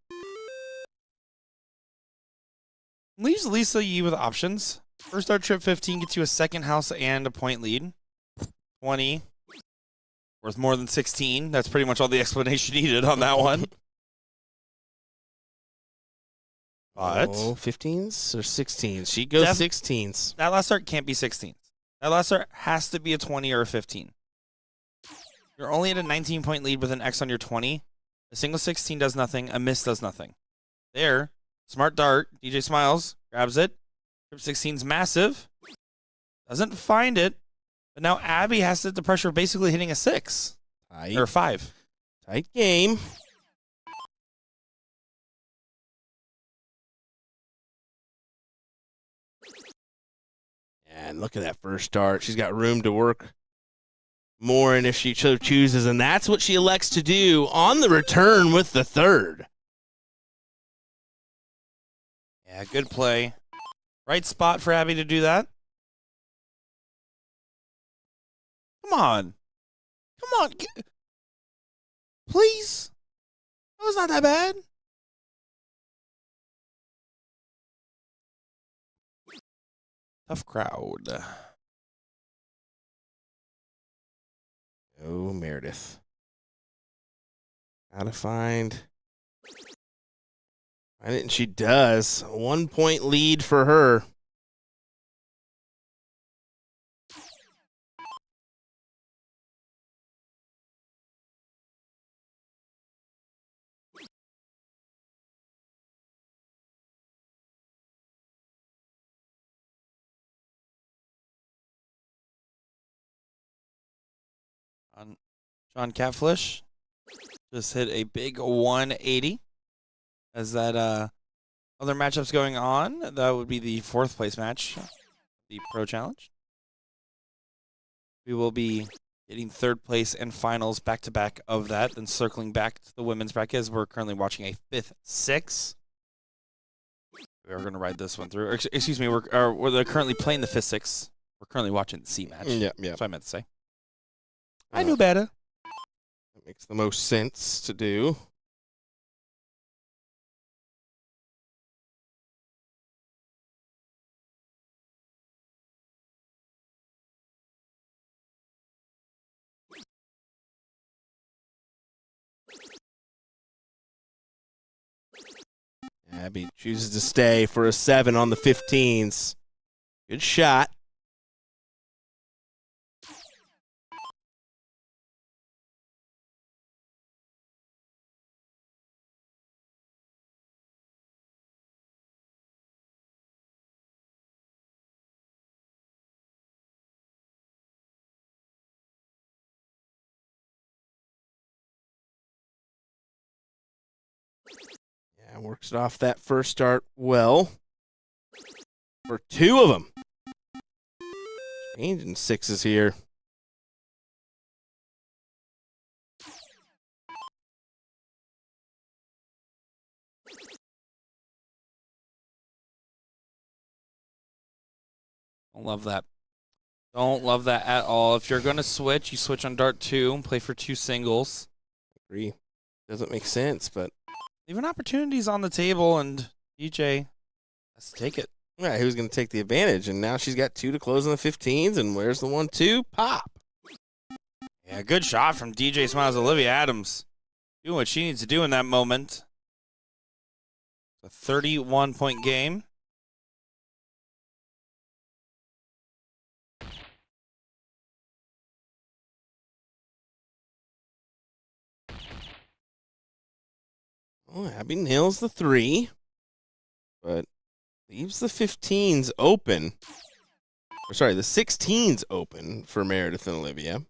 Leaves Lisa Yee with options. First dart trip 15 gets you a second house and a point lead. 20 worth more than 16. That's pretty much all the explanation needed on that one. But 15s or 16s? She goes 16s. That last dart can't be 16s. That last dart has to be a 20 or a 15. You're only at a 19-point lead with an X on your 20. A single 16 does nothing. A miss does nothing. There, smart dart. DJ Smiles grabs it. Trip 16's massive. Doesn't find it. But now Abby has to hit the pressure of basically hitting a 6. Tight. Or 5. Tight game. And look at that first start. She's got room to work more, and if she so chooses, and that's what she elects to do on the return with the third. Yeah, good play. Right spot for Abby to do that. Come on. Come on. Please. That was not that bad. Tough crowd. Oh, Meredith. Gotta find it, and she does. A 1-point lead for her. Sean Catflish just hit a big 180. As that other matchups going on, that would be the 4th place match, the Pro Challenge. We will be getting 3rd place and finals back-to-back of that, then circling back to the women's bracket as we're currently watching a 5th, 6. We're going to ride this one through. Excuse me, they're currently playing the 5th, 6. We're currently watching the C match. Yeah. That's what I meant to say. I knew better. That makes the most sense to do. Abby chooses to stay for a 7 on the 15s. Good shot. Yeah, works it off that first start well. For 2 of them. Changing 6s here. Don't love that. Don't love that at all. If you're going to switch, you switch on Dart 2 and play for 2 singles. Agree. Doesn't make sense, but Leaving opportunities on the table, and DJ has to take it. yeah, who's going to take the advantage? And now she's got 2 to close on the 15s, and where's the 1-2? Pop. Yeah, good shot from DJ Smiles. Olivia Adams doing what she needs to do in that moment. A 31-point game. Oh, Abby nails the 3, but leaves the 15s open. Or sorry, the 16s open for Meredith and Olivia.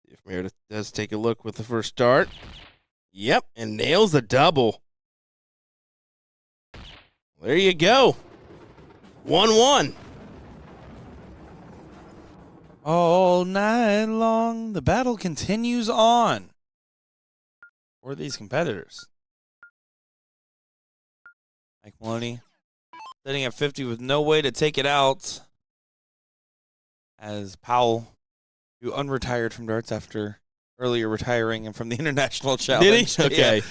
If Meredith does take a look with the first dart. Yep, and nails the double. There you go. 1-1. All night long, the battle continues on for these competitors. Mike Maloney sitting at 50 with no way to take it out. As Powell, who unretired from darts after earlier retiring and from the international challenge. Did he? Okay.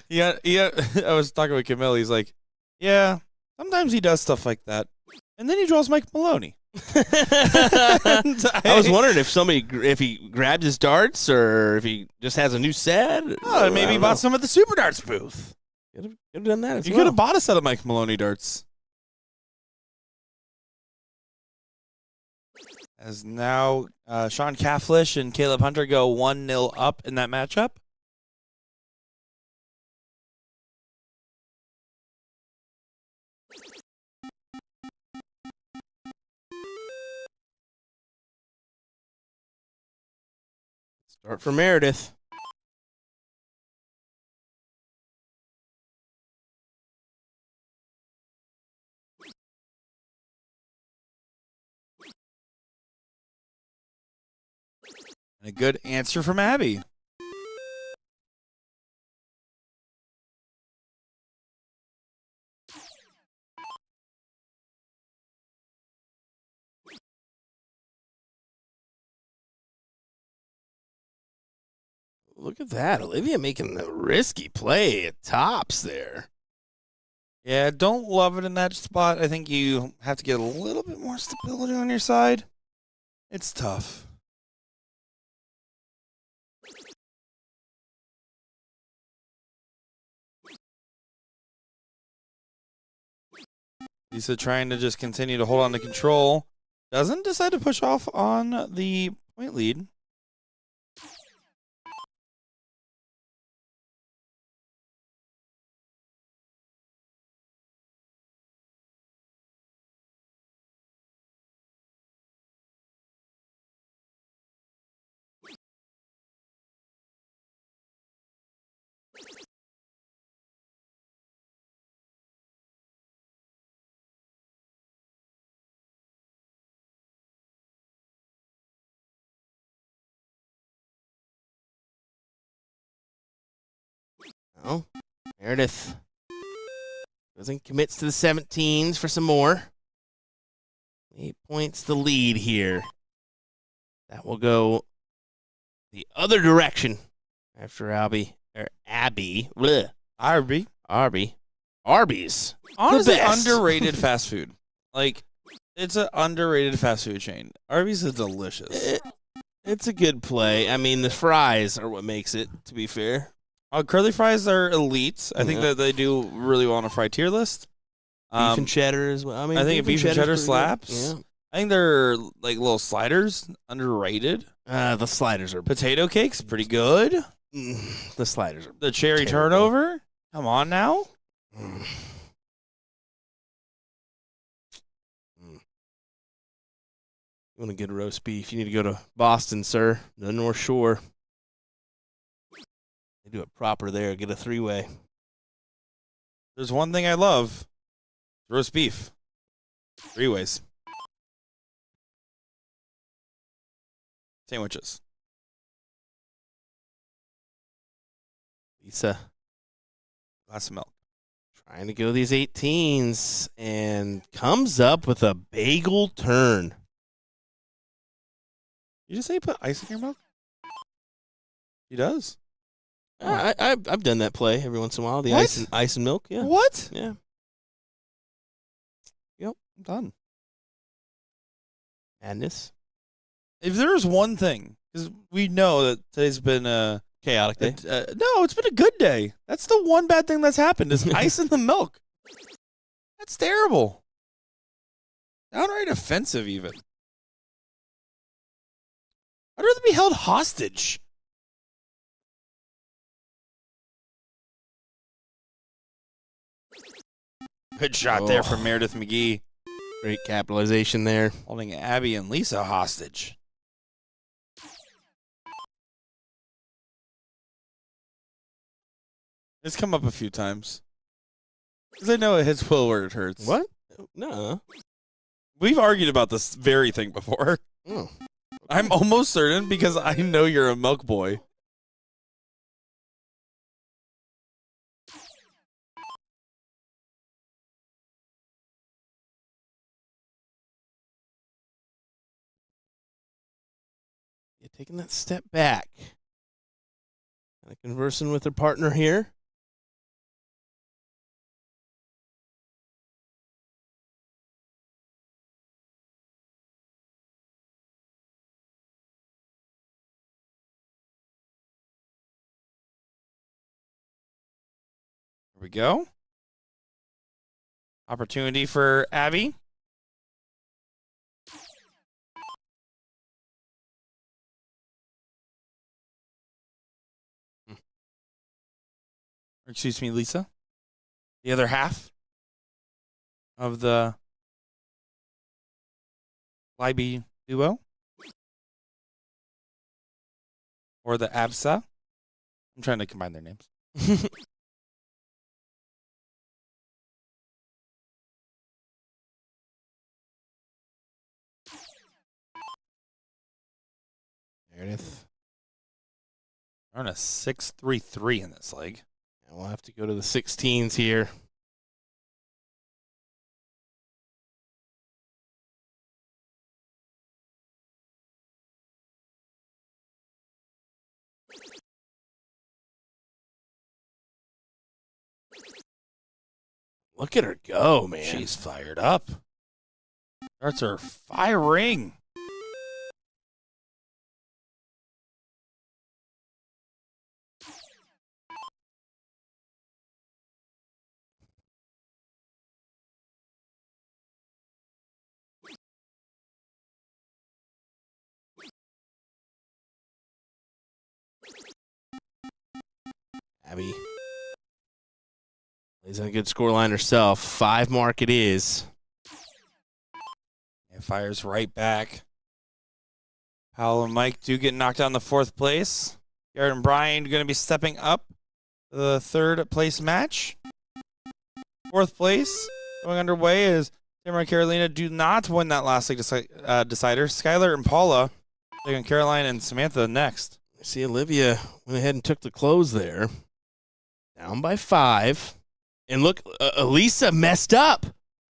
Yeah. I was talking with Camille. He's like, yeah, sometimes he does stuff like that. And then he draws Mike Maloney. I was wondering if he grabbed his darts or if he just has a new set. Oh, maybe he bought some at the Super Darts booth. Could have done that as You well. could have bought a set of Mike Maloney darts. As now Sean Catflish and Caleb Hunter go 1-0 up in that matchup. Start for Meredith. And a good answer from Abby. Look at that. Olivia making the risky play at tops there. Yeah, don't love it in that spot. I think you have to get a little bit more stability on your side. It's tough. Lisa trying to just continue to hold on to control. Doesn't decide to push off on the point lead. Oh, Meredith doesn't commits to the 17s for some more. 8 points the lead here. That will go the other direction after Abby. Bleh. Arby's. Honestly, best. underrated fast food. Like, it's an underrated fast food chain. Arby's is delicious. It's a good play. I mean, the fries are what makes it, to be fair. Curly fries are elite. I think Yeah. that they do really well on a fry tier list. Beef and cheddar as well. I mean, I think beef and cheddar cheddar's pretty good. slaps. I think they're like little sliders, underrated. Yeah. The sliders are Potato cakes, pretty good. the sliders are. The cherry Terrible. turnover, come on now. Mm. You want a good roast beef? You need to go to Boston, sir. The North Shore. They do it proper there. Get a 3-way. There's one thing I love: roast beef, 3 ways, sandwiches. Lisa Glass of milk. trying to go these 18s and comes up with a bagel turn. You just say you put ice in your milk? He does. I've done that play every once in a while. The What? ice and milk. Yeah. What? Yeah. I'm done. Madness. If there's one thing, because we know that today's been Chaotic day. no, it's been a good day. That's the one bad thing that's happened is ice in the milk. That's terrible. Downright offensive, even. I'd rather be held hostage. Good shot there from Meredith McGee, Great capitalization there. holding Abby and Lisa hostage. It's come up a few times. Because I know it hits Will where it hurts. What? No. We've argued about this very thing before. Oh. I'm almost certain because I know you're a milk boy. Yeah, taking that step back. Kind of conversing with her partner here. Here we go. Opportunity for Abby. Or excuse me, Lisa. The other half of the Libby duo. or the Absa. I'm trying to combine their names. Meredith. We're on a 6-3-3 in this leg. And we'll have to go to the 16s here. Look at her go, man. She's fired up. Starts her firing. Abby plays on a good scoreline herself. 5 mark it is. And fires right back. Powell and Mike do get knocked out in the 4th place. Garrett and Brian going to be stepping up to the 3rd place match. 4th place going underway is Tamara and Carolina do not win that last leg decider. Skylar and Paula taking Caroline and Samantha next. I see Olivia went ahead and took the close there. Down by 5. And look, Lisa messed up.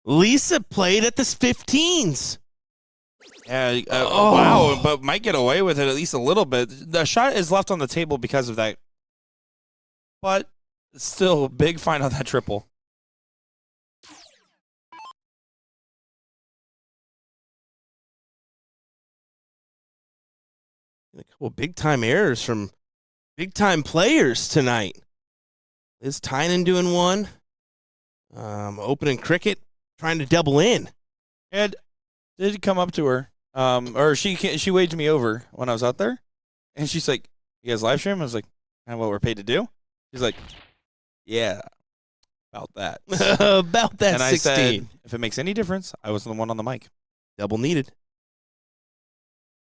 Lisa played at the 15s. Yeah, wow, but might get away with it at least a little bit. The shot is left on the table because of that. But still, big fine on that triple. A couple big-time errors from big-time players tonight. Liz Tynan doing one. Opening cricket, trying to double in. And did come up to her, or she waved me over when I was out there, and she's like, "You guys live stream?" I was like, "Kind of what we're paid to do." She's like, "Yeah, about that." About that and 16. I said, "If it makes any difference, I was the one on the mic." Double needed.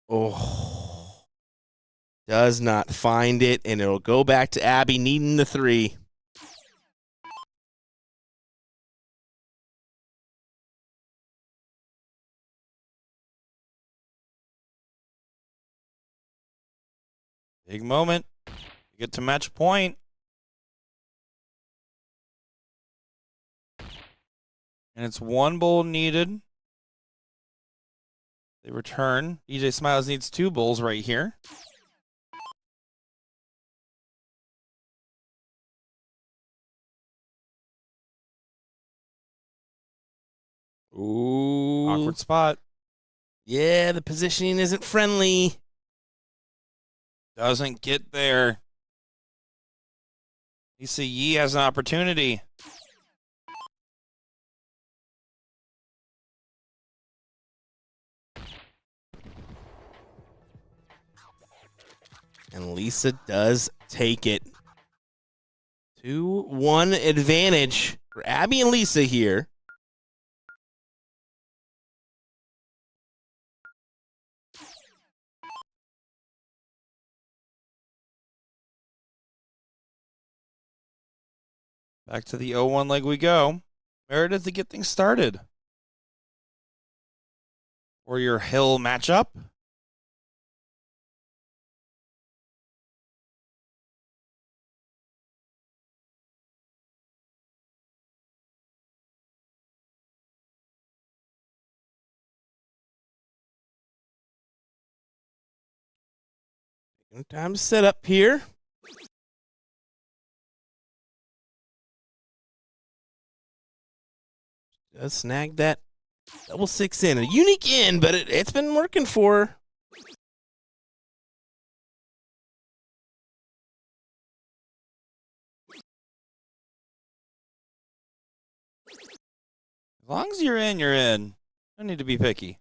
Oh. Does not find it, and it'll go back to Abby needing the 3. Big moment. You get to match point. And it's 1 bowl needed. They return. DJ Smiles needs 2 bowls right here. Ooh. Awkward spot. Yeah, the positioning isn't friendly. Doesn't get there. Lisa Yee has an opportunity. And Lisa does take it. 2-1 advantage for Abby and Lisa here. Back to the 0-1 leg we go. Meredith to get things started. For your Hill matchup. Time to set up here. Does snag that double 6 in. A unique in, but it's been working for her. As long as you're in, you're in. Don't need to be picky.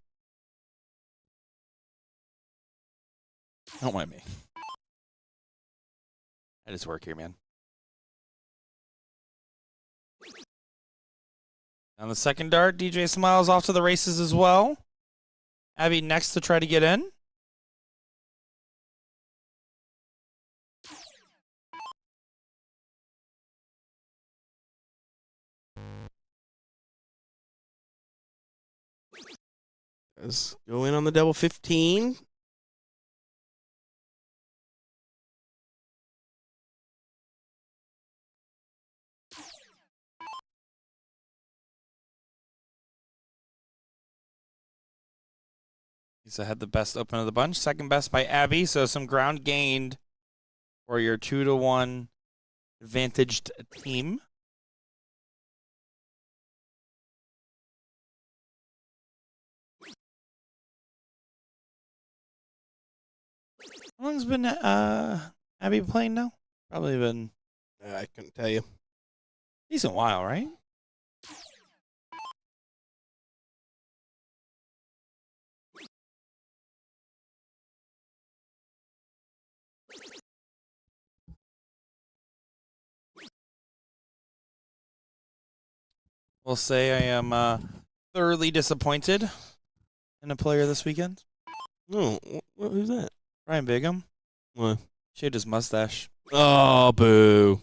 Don't mind me. I just work here, man. On the second dart, DJ Smiles off to the races as well. Abby next to try to get in. Let's go in on the double 15. Lisa had the best open of the bunch. Second best by Abby. So some ground gained for your 2-1 advantaged team. How long's been Abby playing now? Probably been I couldn't tell you. a decent while, right? We'll say I am thoroughly disappointed in a player this weekend. Oh, who's that? Ryan Bigham. What? Shaved his mustache. Oh, boo.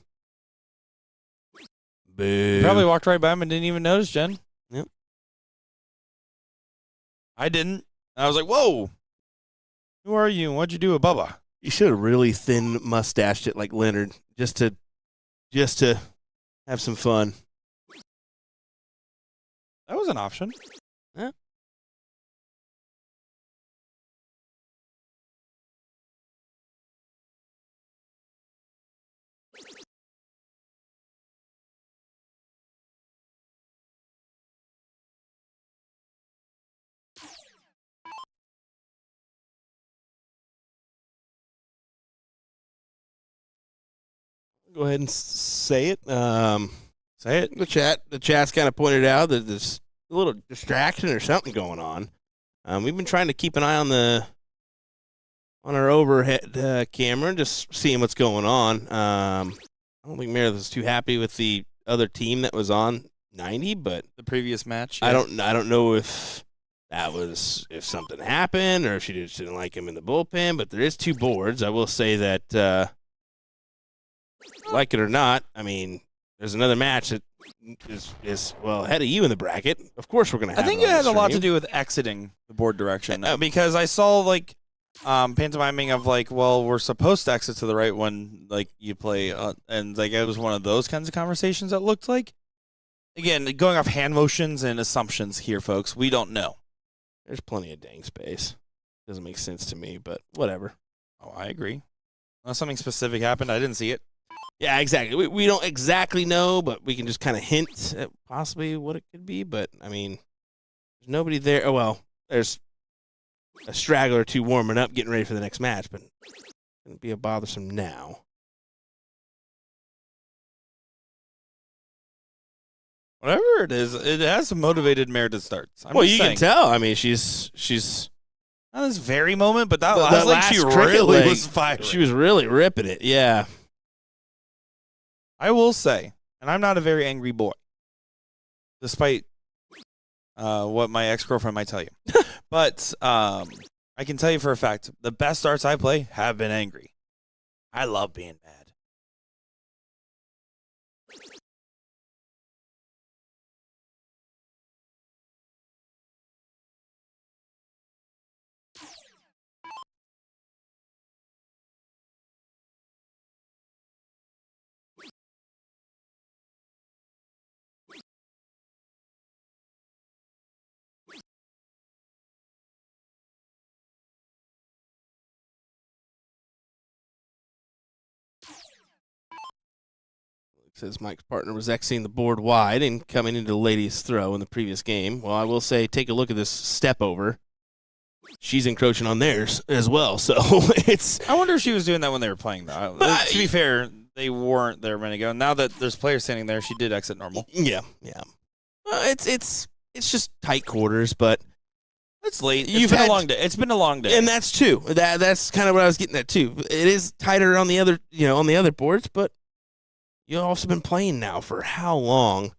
Boo. Probably walked right by him and didn't even notice, Jen. Yep. I didn't. I was like, whoa. Who are you and what'd you do with Bubba? You should have really thin mustached it like Leonard, just to have some fun. That was an option. Yeah. Go ahead and say it. Say it. The chat's kind of pointed out that there's a little distraction or something going on. We've been trying to keep an eye on our overhead camera, just seeing what's going on. I don't think Meredith was too happy with the other team that was on 90, but The previous match. I don't know if that was if something happened or if she just didn't like him in the bullpen. But there is 2 boards. I will say that, like it or not, I mean, there's another match that is well ahead of you in the bracket. Of course, we're gonna have. I think it it on had the a lot to stream. do with exiting the board direction because I saw like pantomiming of like, well, we're supposed to exit to the right when like you play, and like it was one of those kinds of conversations that looked like. Again, going off hand motions and assumptions here, folks. We don't know. There's plenty of dang space. Doesn't make sense to me, but whatever. Oh, I agree. Unless something specific happened, I didn't see it. Yeah, exactly. We don't exactly know, but we can just kind of hint at possibly what it could be. But, I mean, there's nobody there. Oh, well, there's a straggler or 2 warming up, getting ready for the next match, but it's going to be a bothersome now. Whatever it is, it has motivated Meredith starts. I'm well, just you saying. can tell. I mean, she's Not this very moment, but that The- was that like she last cricket really leg, was fired. she was really ripping it. Yeah. I will say, and I'm not a very angry boy, despite what my ex-girlfriend might tell you. But I can tell you for a fact, the best starts I play have been angry. I love being mad. Says Mike's partner was exiting the board wide and coming into the ladies' throw in the previous game. Well, I will say, take a look at this step over. She's encroaching on theirs as well, so it's. I wonder if she was doing that when they were playing, though. To be fair, they weren't there a minute ago. Now that there's players standing there, she did exit normal. Yeah. It's just tight quarters, but It's late. You've It's been had- a long day. It's been a long day. and that's true. That's kind of what I was getting at too. It is tighter on the other boards, but you've also been playing now for how long?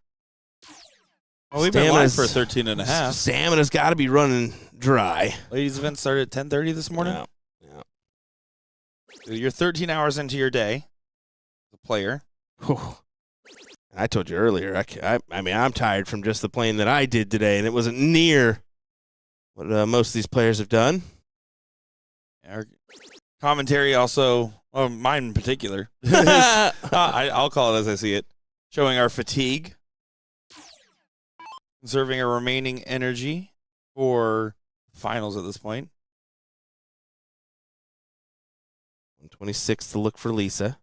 Well, we've been live Stamina's- for 13 and a half. Stamina's got to be running dry. Ladies event started at 10:30 this morning. Yeah. So you're 13 hours into your day, as a player. Whew. I told you earlier. I mean, I'm tired from just the playing that I did today, and it wasn't near what most of these players have done. Our commentary also, well, mine in particular, I'll call it as I see it, showing our fatigue, conserving our remaining energy for finals at this point. 126 to look for Lisa.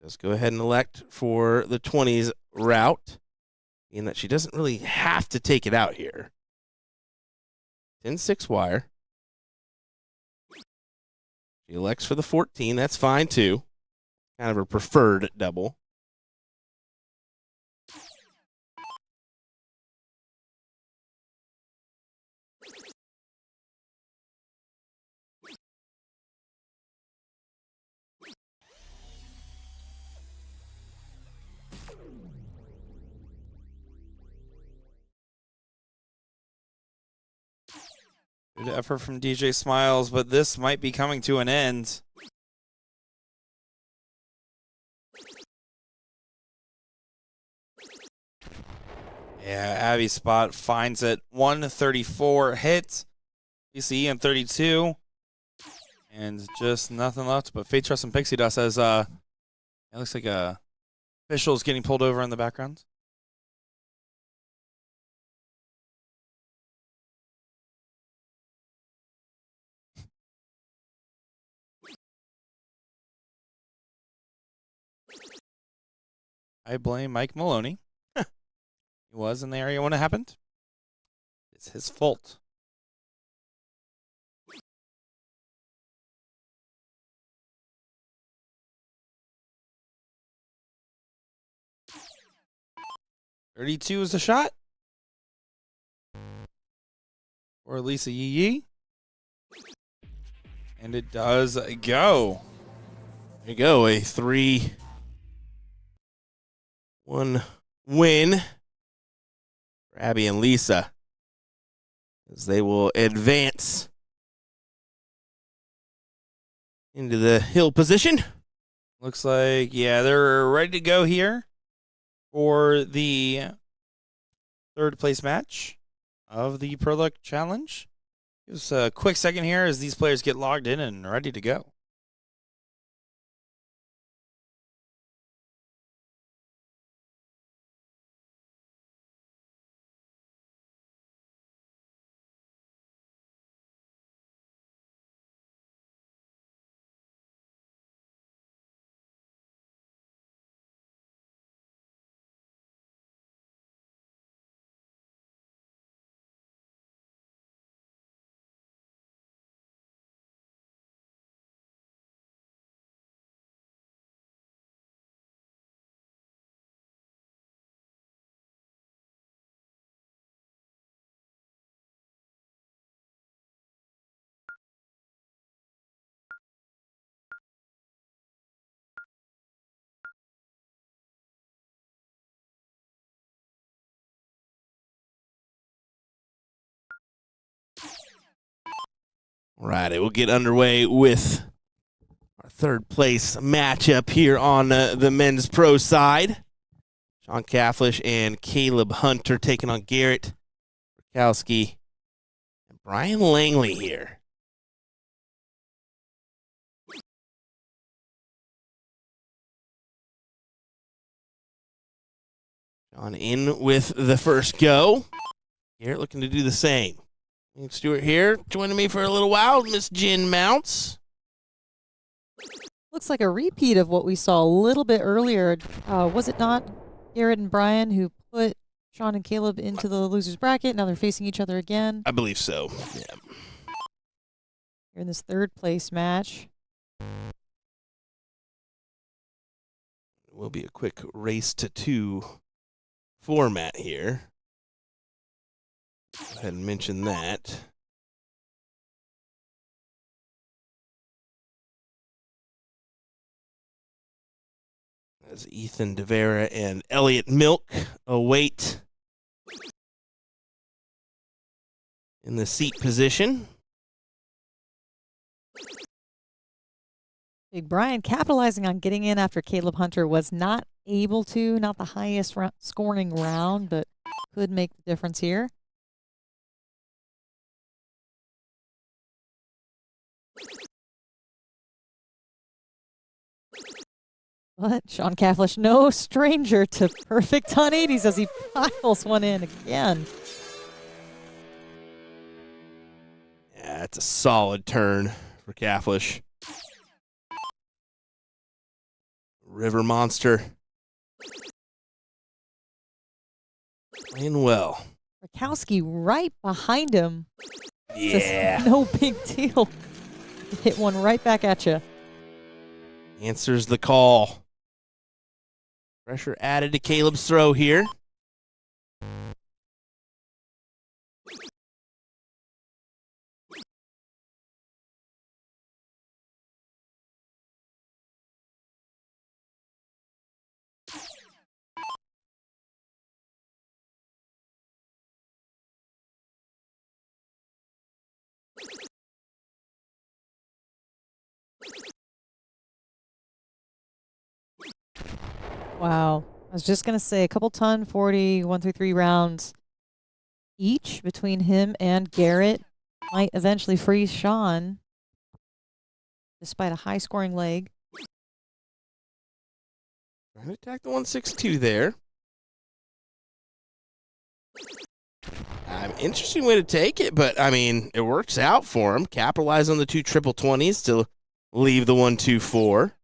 Let's go ahead and elect for the 20s route, being that she doesn't really have to take it out here. 10-6 wire. She elects for the 14. That's fine, too. Kind of her preferred double. Good effort from DJ Smiles, but this might be coming to an end. Yeah, Abby's spot finds it. 134 hit. PCE and 32. And just nothing left but Fate Trust and Pixie Dust as it looks like officials getting pulled over in the background. I blame Mike Maloney. He was in the area when it happened. It's his fault. .32 is the shot. For Lisa Yee Yee. And it does go. There you go, a 3-1 win for Abby and Lisa, as they will advance into the hill position. Looks like, yeah, they're ready to go here for the third place match of the Pro Luck Challenge. Give us a quick second here as these players get logged in and ready to go. All right, it will get underway with our third place matchup here on the men's pro side. Sean Kafflish and Caleb Hunter taking on Garrett Rakowski and Brian Langley here. Sean in with the first go. Garrett looking to do the same. Stewart here, joining me for a little while, Miss Jen Mounts. Looks like a repeat of what we saw a little bit earlier. Was it not Garrett and Brian who put Sean and Caleb into the losers bracket? Now they're facing each other again. I believe so. Yeah. You're in this third place match. It will be a quick race to 2 format here. Go ahead and mention that. As Ethan DeVera and Elliot Milk await in the seat position. Big Brian capitalizing on getting in after Caleb Hunter was not able to, not the highest scoring round, but could make the difference here. But Sean Cafflish, no stranger to perfect 180s as he piles one in again. Yeah, it's a solid turn for Cafflish. River Monster. Playing well. Rakowski right behind him. Yeah. Just no big deal. Hit one right back at you. Answers the call. Pressure added to Caleb's throw here. Wow. I was just going to say a couple ton 40, 1 through 3 rounds each between him and Garrett might eventually freeze Sean despite a high scoring leg. Trying to attack the 162 there. Interesting way to take it, but I mean, it works out for him. Capitalize on the 2 triple 20s to leave the 124.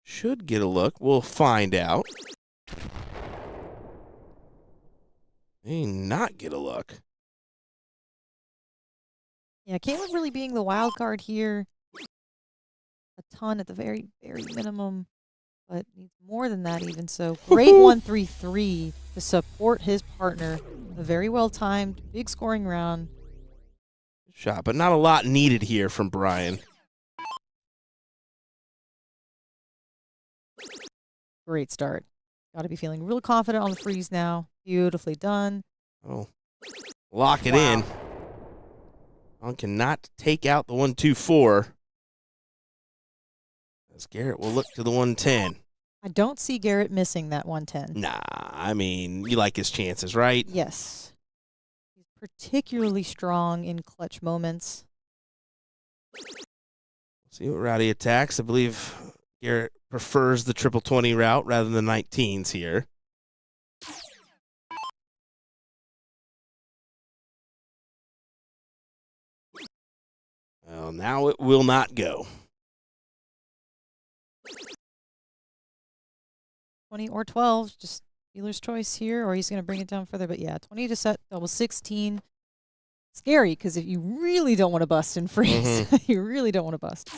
Should get a look. We'll find out. May not get a look. Yeah, Caleb really being the wild card here. A ton at the very, very minimum, but needs more than that even. So great 1-3-3 to support his partner. A very well timed, big scoring round. Shot, but not a lot needed here from Brian. Great start. Got to be feeling real confident on the freeze now. Beautifully done. Oh, lock it in. Sean cannot take out the 124. As Garrett will look to the 110. I don't see Garrett missing that 110. Nah, I mean, you like his chances, right? Yes. He's particularly strong in clutch moments. See what route he attacks. I believe Garrett prefers the triple 20 route rather than the 19s here. Well, now it will not go. 20 or 12, just dealer's choice here, or he's going to bring it down further. But yeah, 20 to set, double 16. Scary, because if you really don't want to bust and freeze, you really don't want to bust.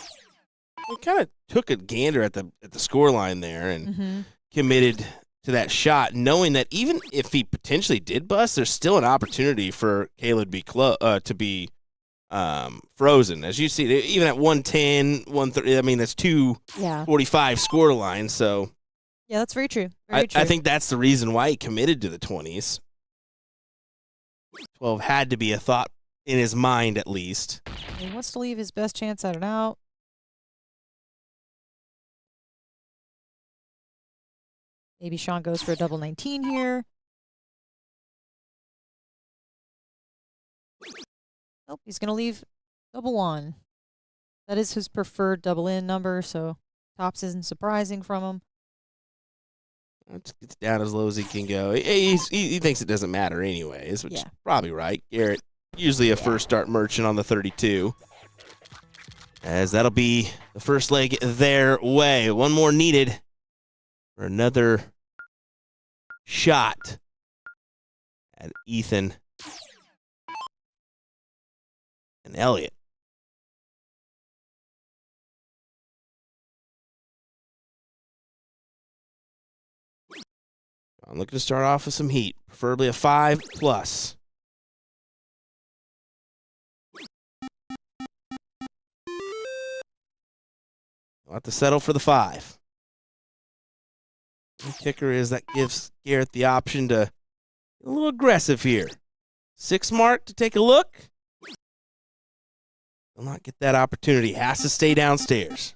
We kind of took a gander at the score line there and committed to that shot, knowing that even if he potentially did bust, there's still an opportunity for Caleb to be frozen. As you see, even at 110, 130, I mean, that's 245 score lines. So yeah, that's very true. Very true. I think that's the reason why he committed to the 20s. 12 had to be a thought in his mind, at least. He wants to leave his best chance at an out. Maybe Sean goes for a double 19 here. Nope, he's going to leave double 1. That is his preferred double in number, so tops isn't surprising from him. It's down as low as he can go. He thinks it doesn't matter anyways, which is probably right. Garrett, usually a first start merchant on the 32. As that'll be the first leg their way. One more needed for another shot at Ethan and Elliott. I'm looking to start off with some heat, preferably a 5+. I'll have to settle for the 5. The kicker is that gives Garrett the option to be a little aggressive here. 6 mark to take a look. Will not get that opportunity. Has to stay downstairs.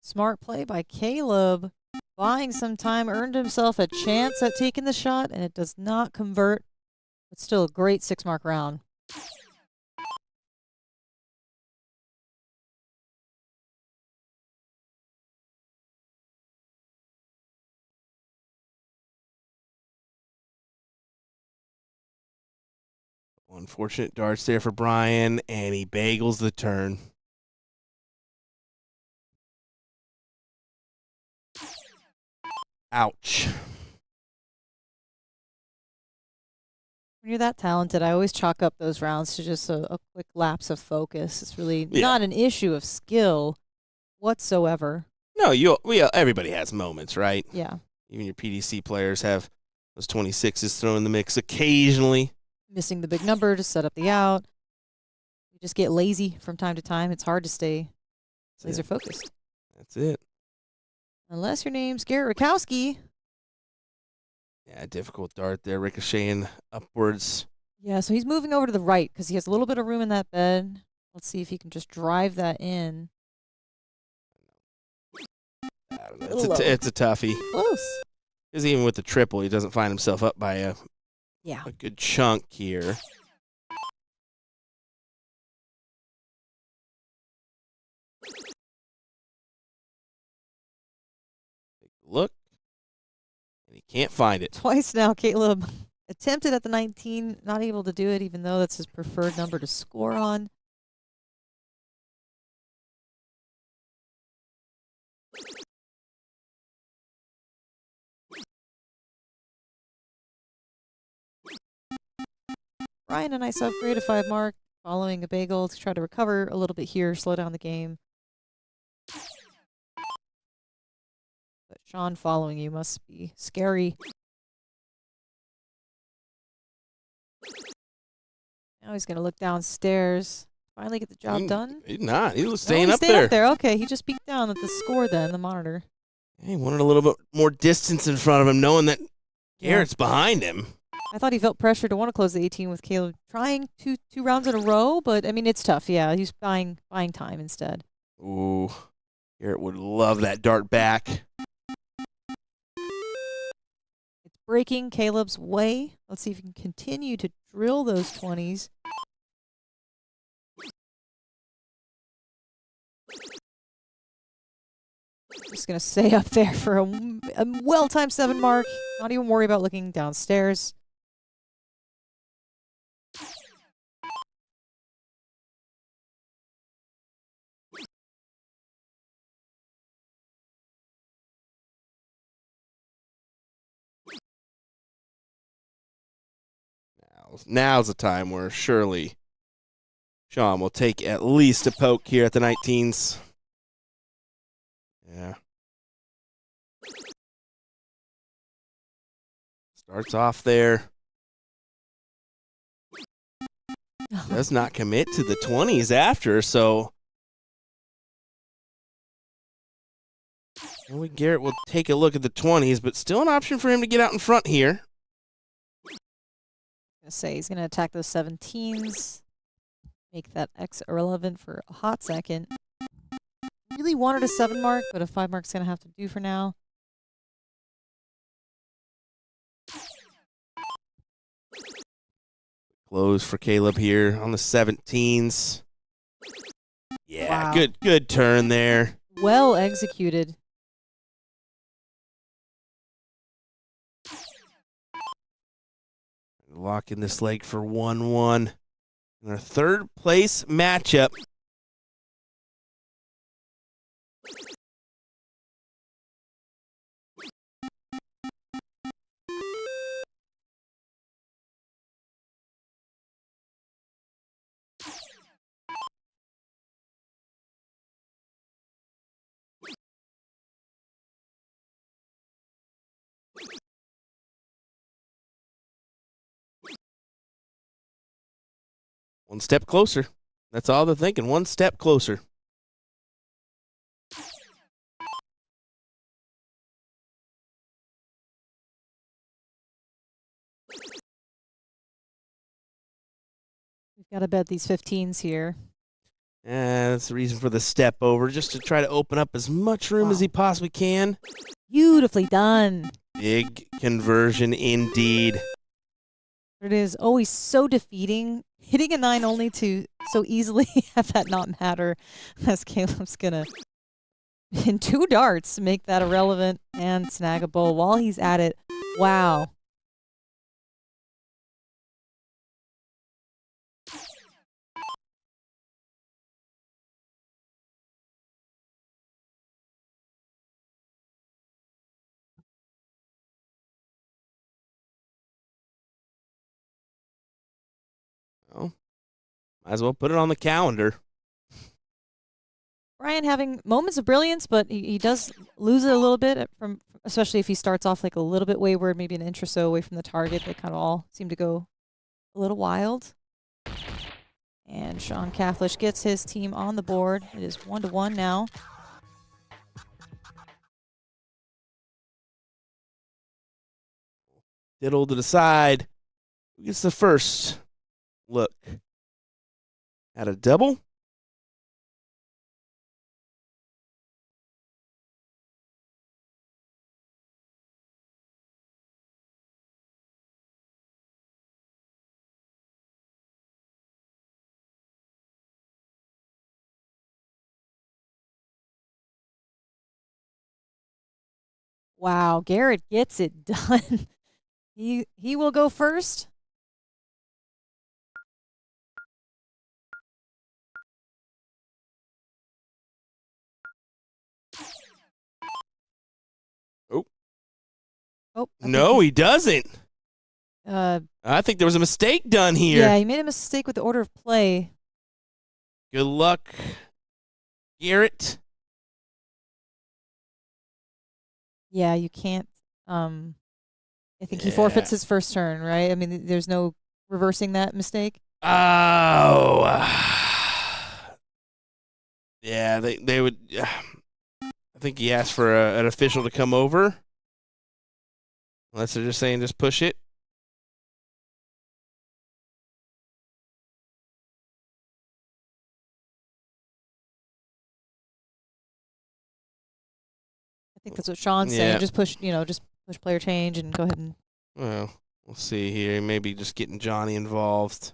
Smart play by Caleb. Buying some time, earned himself a chance at taking the shot, and it does not convert. But still a great 6-mark round. Unfortunate darts there for Brian, and he bagels the turn. Ouch. When you're that talented, I always chalk up those rounds to just a quick lapse of focus. It's really not an issue of skill whatsoever. No, everybody has moments, right? Yeah. Even your PDC players have those 26s thrown in the mix occasionally. Missing the big number to set up the out. You just get lazy from time to time. It's hard to stay laser focused. That's it. Unless your name's Garrett Rakowski. Yeah, difficult dart there, ricocheting upwards. Yeah, so he's moving over to the right because he has a little bit of room in that bed. Let's see if he can just drive that in. I don't know. It's a toughie. Close. Because even with the triple, he doesn't find himself up by a good chunk here. Take a look. And he can't find it. Twice now, Caleb attempted at the 19, not able to do it, even though that's his preferred number to score on. Brian, a nice upgrade to 5-mark, following a bagel to try to recover a little bit here, slow down the game. But Sean following you must be scary. Now he's going to look downstairs. Finally get the job done. He's not. He was staying up there. Okay, he just peeked down at the score then, the monitor. He wanted a little bit more distance in front of him, knowing that Garrett's behind him. I thought he felt pressure to want to close the 18 with Caleb trying two rounds in a row, but I mean, it's tough. Yeah, he's buying time instead. Ooh, Garrett would love that dart back. It's breaking Caleb's way. Let's see if he can continue to drill those 20s. Just going to stay up there for a well-timed 7-mark. Not even worry about looking downstairs. Now's the time where surely Sean will take at least a poke here at the 19s. Yeah. Starts off there. Does not commit to the 20s after, so maybe Garrett will take a look at the 20s, but still an option for him to get out in front here. Say he's going to attack those 17s, make that X irrelevant for a hot second. Really wanted a 7-mark, but a 5-mark's going to have to do for now. Close for Caleb here on the 17s. Yeah, Wow. good turn there. Well executed. Locking this leg for 1-1. In our third place matchup. One step closer. That's all they're thinking. One step closer. We've got to bet these 15s here. That's the reason for the step over, just to try to open up as much room as he possibly can. Beautifully done. Big conversion indeed. It is always so defeating. Hitting a 9 only to so easily have that not matter, as Caleb's gonna, in 2 darts, make that irrelevant and snaggable while he's at it. Wow. Well, might as well put it on the calendar. Ryan having moments of brilliance, but he does lose it a little bit from, especially if he starts off like a little bit wayward, maybe an inch or so away from the target. They kind of all seem to go a little wild. And Sean Cathlish gets his team on the board. It is 1-1 now. Diddle to the side. Who gets the first look at a double? Wow, Garrett gets it done. He will go first. Oh. Oh, No, he doesn't. I think there was a mistake done here. Yeah, he made a mistake with the order of play. Good luck, Garrett. Yeah, you can't. I think he forfeits his first turn, right? I mean, there's no reversing that mistake. Oh. Yeah, they would. I think he asked for an official to come over. Unless they're just saying just push it. I think that's what Sean's saying. Just push, just push player change and go ahead and. Well, we'll see here. Maybe just getting Johnny involved.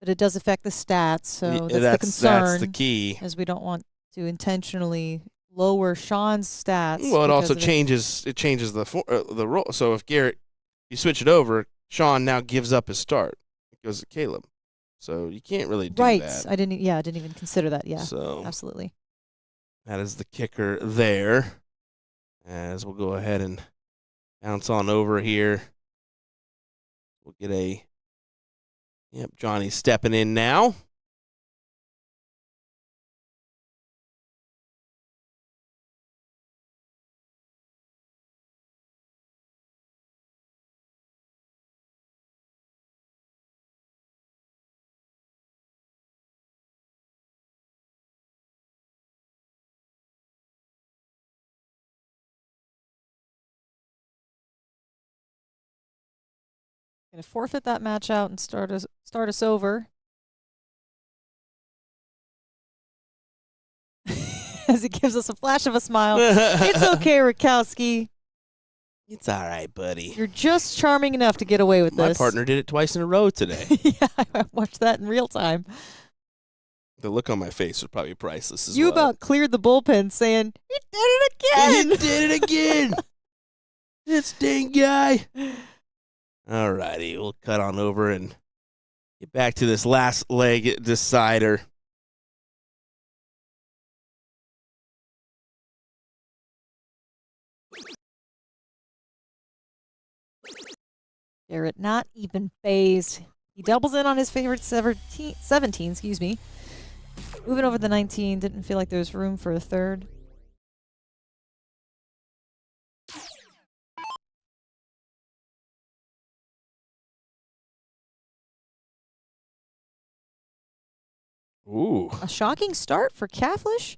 But it does affect the stats, so that's the concern. That's the key. As we don't want to intentionally lower Sean's stats. Well, it also changes. It changes the role. So if Garrett, you switch it over, Sean now gives up his start. It goes to Caleb. So you can't really do that. I didn't even consider that. Yeah. So absolutely. That is the kicker there. As we'll go ahead and bounce on over here. We'll get a. Yep, Johnny's stepping in now. Gonna forfeit that match out and start us over. As he gives us a flash of a smile. It's okay, Rakowski. It's all right, buddy. You're just charming enough to get away with this. My partner did it twice in a row today. Yeah, I watched that in real time. The look on my face was probably priceless as You well. about cleared the bullpen saying, he did it again. He did it again. This dang guy. All righty, we'll cut on over and get back to this last leg decider. Garrett not even phased. He doubles in on his favorite 17, Moving over the 19, didn't feel like there was room for a third. Ooh. A shocking start for Cathlish,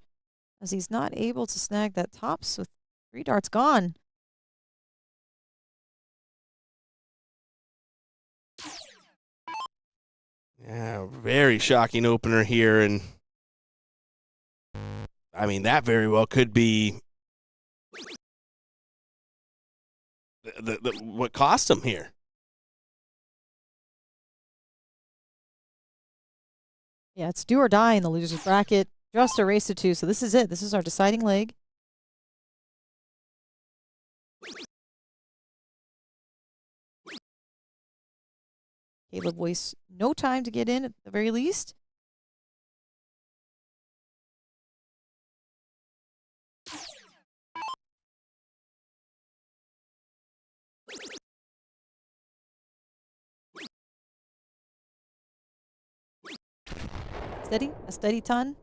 as he's not able to snag that tops with 3 darts gone. Yeah, very shocking opener here, and I mean, that very well could be what cost him here. Yeah, it's do or die in the loser's bracket. Just a race to 2, so this is it. This is our deciding leg. Caleb wastes no time to get in at the very least. A steady ton.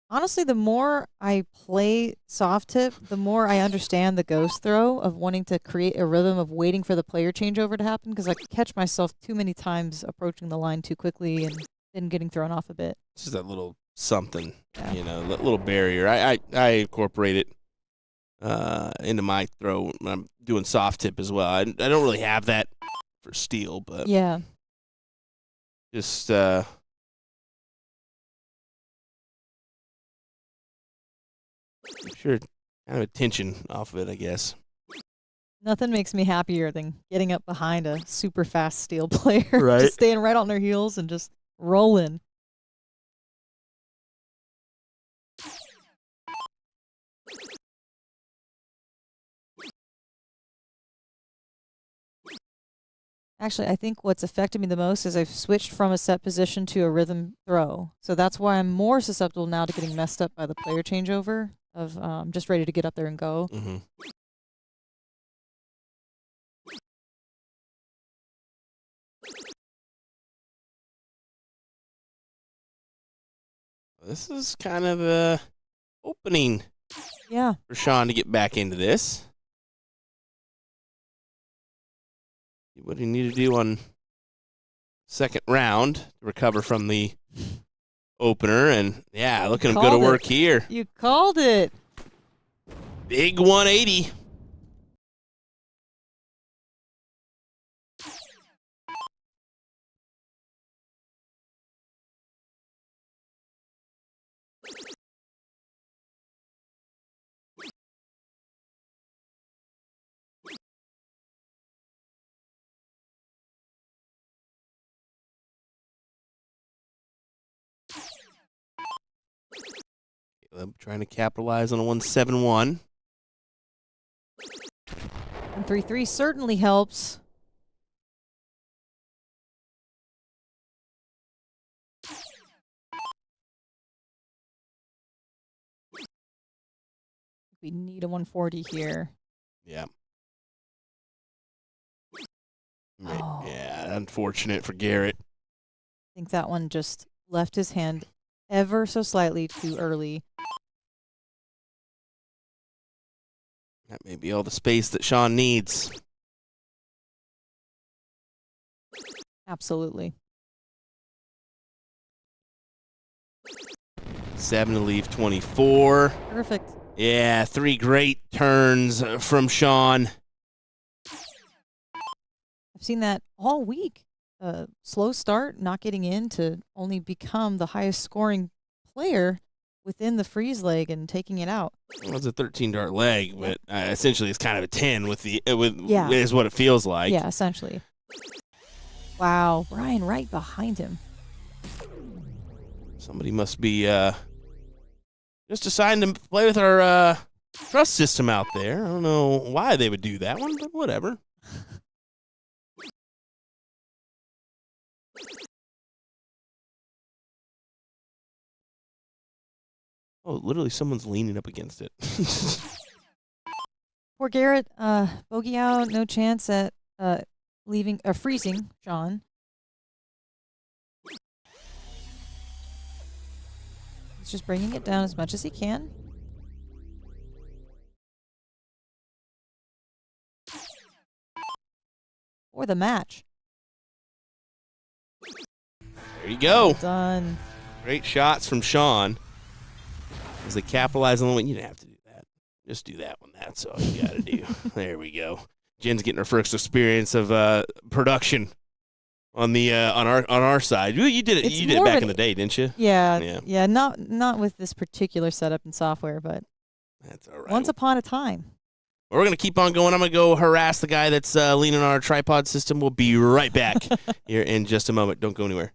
Honestly, the more I play soft tip, the more I understand the ghost throw of wanting to create a rhythm of waiting for the player changeover to happen, because I catch myself too many times approaching the line too quickly and then getting thrown off a bit. It's just that little something, Yeah. you know, that little barrier. I incorporate it into my throw when I'm doing soft tip as well. I don't really have that for steel, but Yeah. just sure, kind of a tension off of it, I guess. Nothing makes me happier than getting up behind a super fast steel player. Right. Just staying right on their heels and just rolling. Actually, I think what's affected me the most is I've switched from a set position to a rhythm throw. So that's why I'm more susceptible now to getting messed up by the player changeover of just ready to get up there and go. Mm-hmm. This is kind of a opening Yeah. for Sean to get back into this. What do you need to do on second round to recover from the opener? And yeah, look at him go to Called it. work here. You called it. Big 180. Caleb trying to capitalize on a 171. And 3-3 certainly helps. We need a 140 here. Yeah. Oh. Yeah, unfortunate for Garrett. I think that one just left his hand ever so slightly too early. That may be all the space that Sean needs. Absolutely. 7 to leave 24. Perfect. Yeah, 3 great turns from Sean. I've seen that all week. Slow start, not getting in to only become the highest scoring player within the freeze leg and taking it out. Well, it's a 13-dart leg, but essentially it's kind of a 10 with Yeah. is what it feels like. Yeah, essentially. Wow, Brian right behind him. Somebody must be just deciding to play with our trust system out there. I don't know why they would do that one, but whatever. Oh, literally someone's leaning up against it. Poor Garrett, bogey out, no chance at leaving or freezing John. He's just bringing it down as much as he can. For the match. There you go. Done. Great shots from Sean. As they capitalize on the win. You didn't have to do that. Just do that one. That's all you got to do. There we go. Jen's getting her first experience of production on the on our side. You did it. It's You did it more of back an- in the day, didn't you? Yeah, Yeah. Not with this particular setup and software, but That's all right. once upon a time. We're going to keep on going. I'm going to go harass the guy that's leaning on our tripod system. We'll be right back here in just a moment. Don't go anywhere.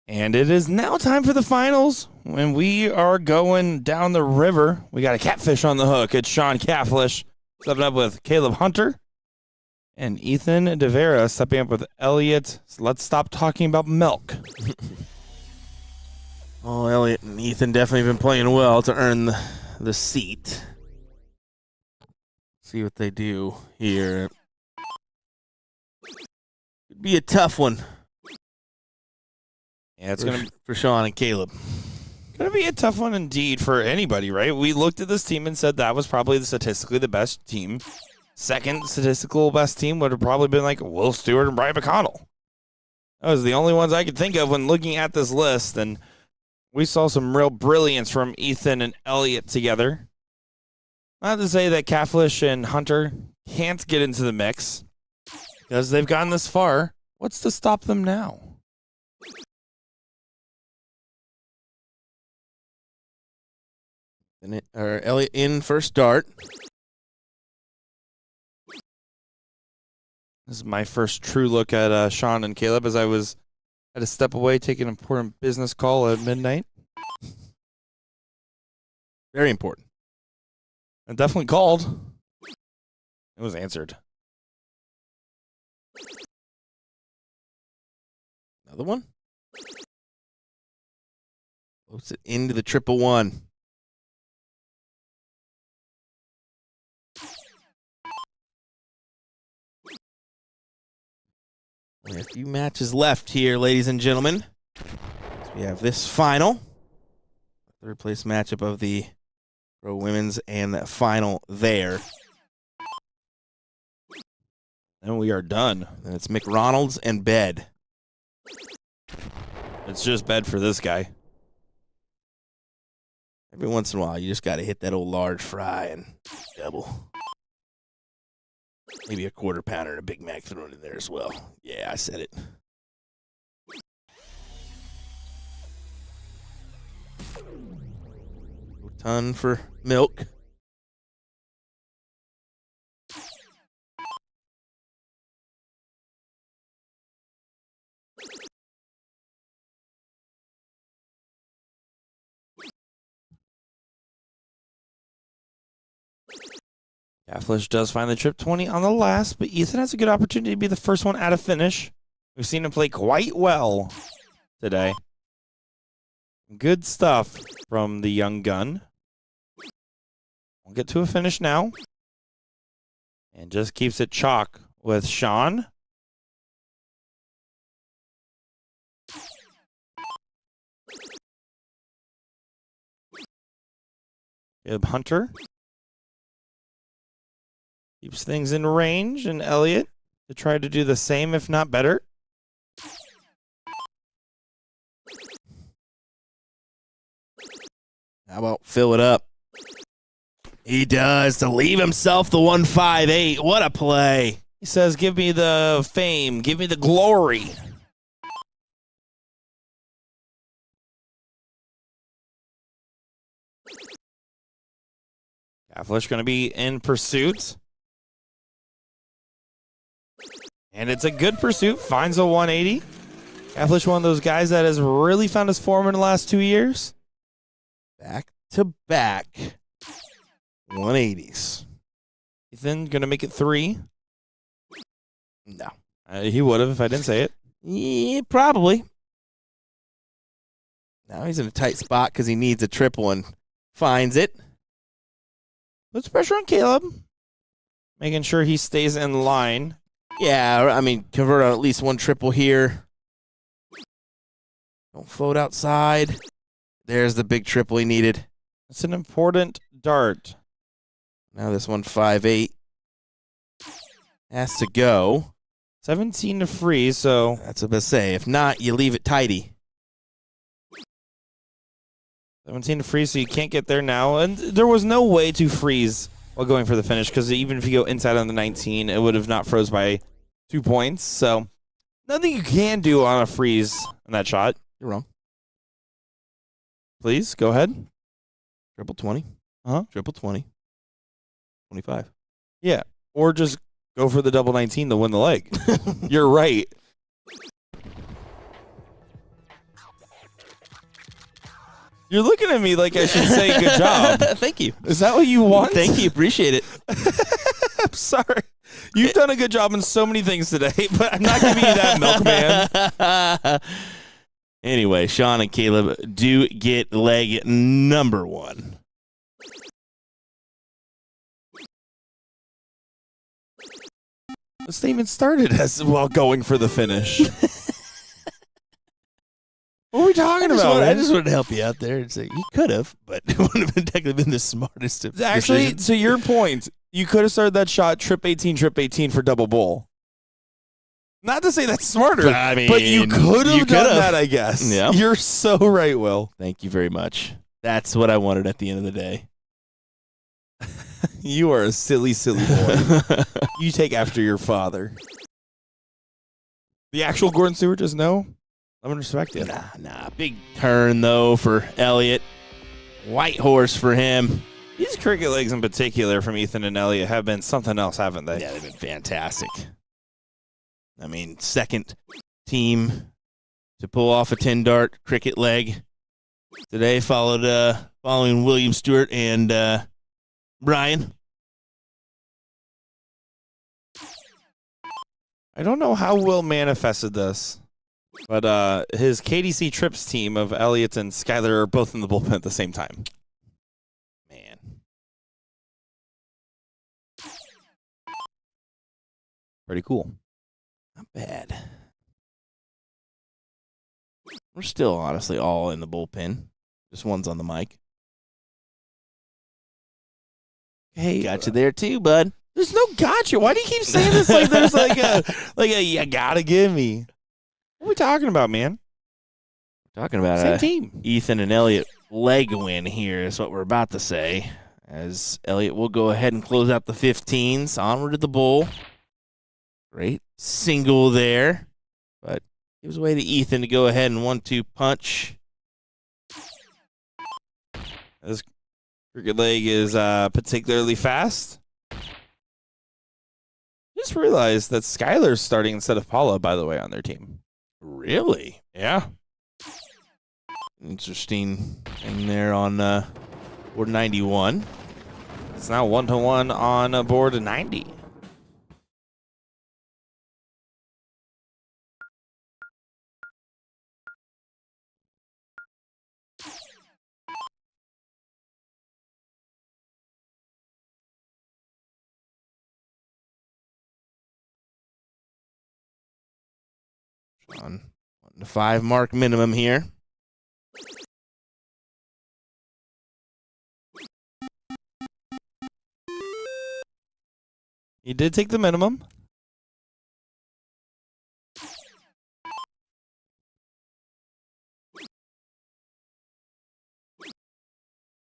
And it is now time for the finals when we are going down the river. We got a catfish on the hook. It's Sean Catfish stepping up with Caleb Hunter and Ethan DeVera stepping up with Elliot. So let's stop talking about milk. Oh, Elliot and Ethan definitely been playing well to earn the seat. See what they do here. Could be a tough one. Yeah, it's going to for Sean and Caleb. Going to be a tough one indeed for anybody, right? We looked at this team and said that was probably statistically the best team. Second statistical best team would have probably been like Will Stewart and Brian McConnell. That was the only ones I could think of when looking at this list, and we saw some real brilliance from Ethan and Elliot together. Not to say that Catfish and Hunter can't get into the mix, because they've gotten this far. What's to stop them now? Elliot in first dart. This is my first true look at Sean and Caleb as I was at a step away taking an important business call at midnight. Very important. I definitely called. It was answered. Another one. Floats it into the 111. A few matches left here, ladies and gentlemen. So we have this final. Third place matchup of the Pro Women's and the final there. And we are done. And it's McRonald's and Bed. It's just bed for this guy. Every once in a while, you just got to hit that old large fry and double. Maybe a quarter pounder and a Big Mac thrown in there as well. Yeah, I said it. A ton for milk. Catfish does find the trip 20 on the last, but Ethan has a good opportunity to be the first one out of finish. We've seen him play quite well today. Good stuff from the young gun. We'll get to a finish now. And just keeps it chalk with Sean. Caleb Hunter. Keeps things in range, and Elliot to try to do the same, if not better. How about fill it up? He does to leave himself the 158. What a play. He says, give me the fame, give me the glory. Catfish going to be in pursuit. And it's a good pursuit. Finds a 180. Catfish, one of those guys that has really found his form in the last 2 years. Back to back 180s. Ethan going to make it 3. No. He would have if I didn't say it. Yeah, probably. Now he's in a tight spot because he needs a triple and finds it. Puts pressure on Caleb. Making sure he stays in line. Yeah, I mean, convert on at least one triple here. Don't float outside. There's the big triple he needed. It's an important dart. Now this 158 has to go. 17 to freeze, so That's what I say. If not, you leave it tidy. 17 to freeze, so you can't get there now. And there was no way to freeze while going for the finish, because even if you go inside on the 19, it would have not froze by 2 points. So nothing you can do on a freeze on that shot. You're wrong. Please, go ahead. Triple 20. Uh-huh. Triple 20. 25. Yeah, or just go for the double 19 to win the leg. You're right. You're looking at me like I should say good job. Thank you. Is that what you want? Thank you. Appreciate it. I'm sorry. You've done a good job in so many things today, but I'm not giving you that, milkman. Anyway, Sean and Caleb do get leg number 1. This thing even started as while going for the finish. What are we talking about? I just wanted to help you out there and say you could have, but it wouldn't have technically been the smartest of Actually, decisions. to your point, you could have started that shot trip 18 for double bull. Not to say that's smarter, But, I mean, but you could you have done could've. that, I guess. Yeah. You're so right, Will. Thank you very much. That's what I wanted at the end of the day. You are a silly, silly boy. You take after your father. The actual Gordon Stewart, just no? I'm going to respect it. Nah. Big turn, though, for Elliott. White horse for him. These cricket legs in particular from Ethan and Elliott have been something else, haven't they? Yeah, they've been fantastic. I mean, second team to pull off a 10-dart cricket leg today, following William Stewart and Brian. I don't know how Will manifested this, but his KDC Trips team of Elliott and Skyler are both in the bullpen at the same time. Man. Pretty cool. Not bad. We're still honestly all in the bullpen. Just one's on the mic. Hey, Got you there too, bud. there's no gotcha. Why do you keep saying this like there's like a you gotta give me? What are we talking about, man? Talking about Same team. Ethan and Elliott leg win here is what we're about to say. As Elliott will go ahead and close out the 15s. Onward to the bull. Great single there. But gives way to Ethan to go ahead and 1-2 punch. This cricket leg is particularly fast. Just realized that Skyler's starting instead of Paula, by the way, on their team. Really? Yeah. Interesting thing there on board 91. It's now 1-1 on board 90. On 1-5 mark minimum here. He did take the minimum.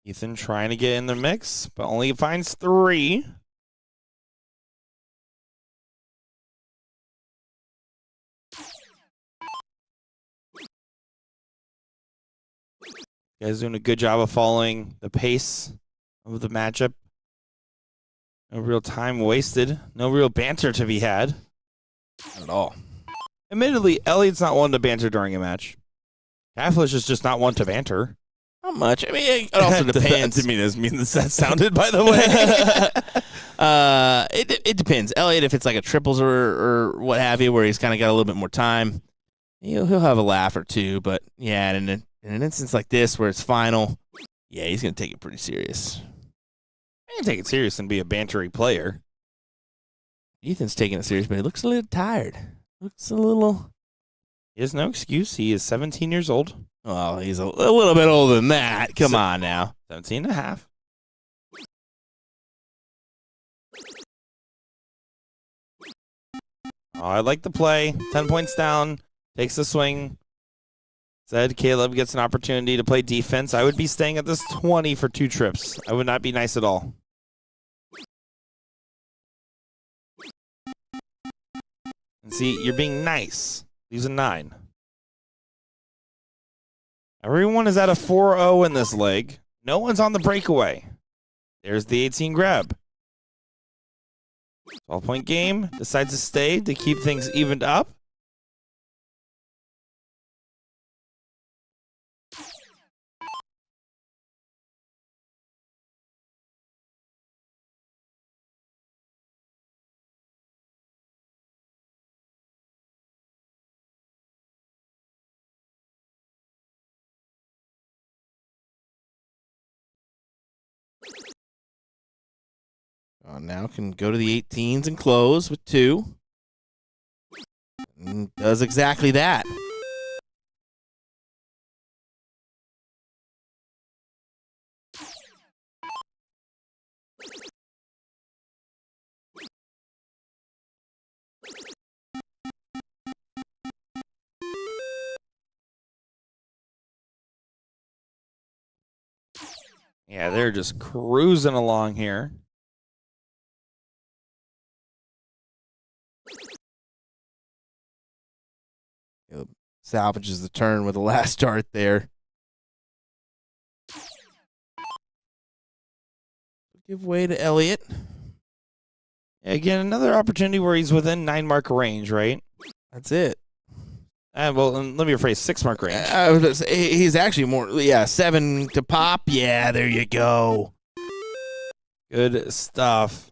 Ethan trying to get in the mix, but only finds 3. Guys doing a good job of following the pace of the matchup. No real time wasted. No real banter to be had. Not at all. Admittedly, Elliott's not one to banter during a match. Catholic is just not one to banter. Not much. I mean, it also depends. I didn't mean that sounded, by the way. It depends. Elliott, if it's like a triples or what have you, where he's kind of got a little bit more time, he'll have a laugh or two. But yeah, in an instance like this where it's final, yeah, he's going to take it pretty serious. I can take it serious and be a bantery player. Ethan's taking it serious, but he looks a little tired. Looks a little... He has no excuse. He is 17 years old. Well, he's a little bit older than that. Come on now. 17 and a half. Oh, I like the play. 10 points down. Takes the swing. Said Caleb gets an opportunity to play defense. I would be staying at this 20 for 2 trips. I would not be nice at all. And see, you're being nice. Use a 9. Everyone is at a 4-0 in this leg. No one's on the breakaway. There's the 18 grab. 12-point game. Decides to stay to keep things evened up. Now can go to the 18s and close with 2. And does exactly that. Yeah, they're just cruising along here. Salvages the turn with the last start there. Give way to Elliott. Again, another opportunity where he's within 9-mark range, right? That's it. Well, and let me rephrase, 6-mark range. I was gonna say, he's actually more, 7 to pop. Yeah, there you go. Good stuff.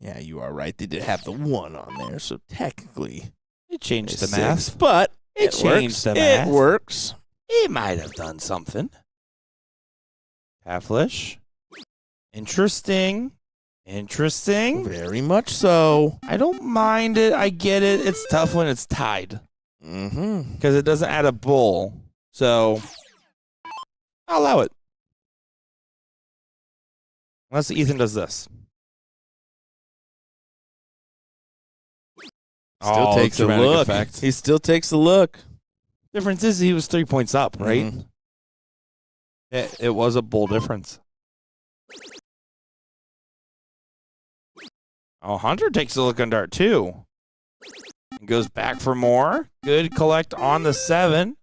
Yeah, you are right. They did have the 1 on there, so technically It changed it's the math. 6, but It changed works. the math. It works. It might have done something. Halflish. Interesting. Very much so. I don't mind it. I get it. It's tough when it's tied Mm-hmm. because it doesn't add a bull. So I'll allow it. Unless Ethan does this. Still takes a dramatic look. effect. He still takes a look. Difference is he was 3 points up, right? Mhm. It was a bull difference. Oh, Hunter takes a look on dart too. And goes back for more. Good collect on the 7.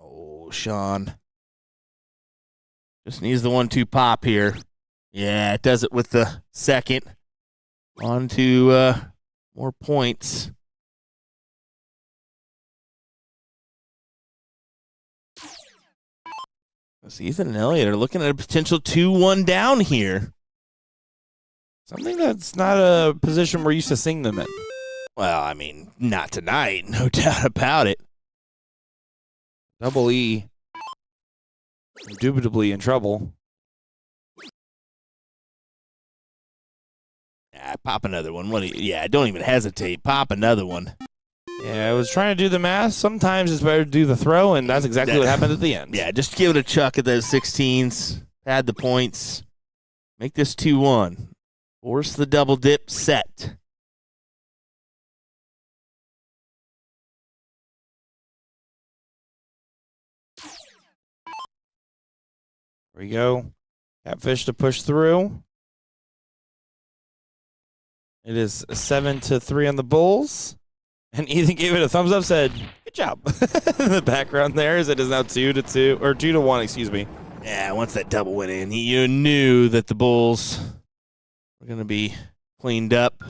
Oh, Sean. Just needs the 1-2 pop here. Yeah, it does it with the second. On to more points. So Ethan and Elliott are looking at a potential 2-1 down here. Something that's not a position we're used to seeing them in. Well, I mean, not tonight, no doubt about it. Double E. Indubitably in trouble. Pop another one. Don't even hesitate. Pop another one. Yeah, I was trying to do the math. Sometimes it's better to do the throw, and that's exactly what happened at the end. Yeah, just give it a chuck at those 16s. Add the points. Make this 2-1. Force the double dip set. There we go. Catfish to push through. It is 7-3 on the Bulls. And Ethan gave it a thumbs up, said, good job. In the background there is it is now 2-2, or 2-1, excuse me. Yeah, once that double went in, you knew that the Bulls were going to be cleaned up.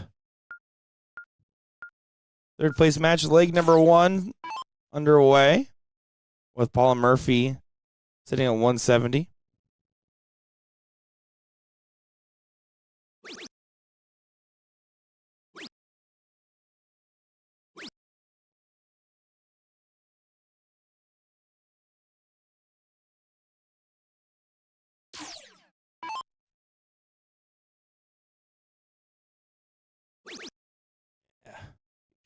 Third place match, leg number 1 underway with Paula Murphy sitting at 170.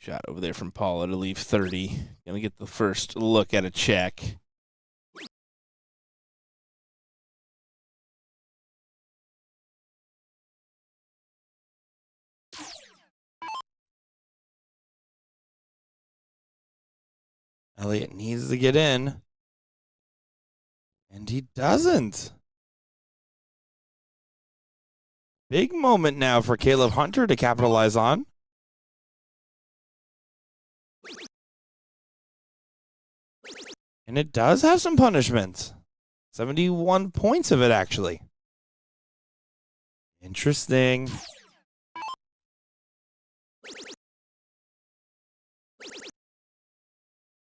Shot over there from Paula to leave 30. Going to get the first look at a check. Elliott needs to get in. And he doesn't. Big moment now for Caleb Hunter to capitalize on. And it does have some punishment. 71 points of it, actually. Interesting.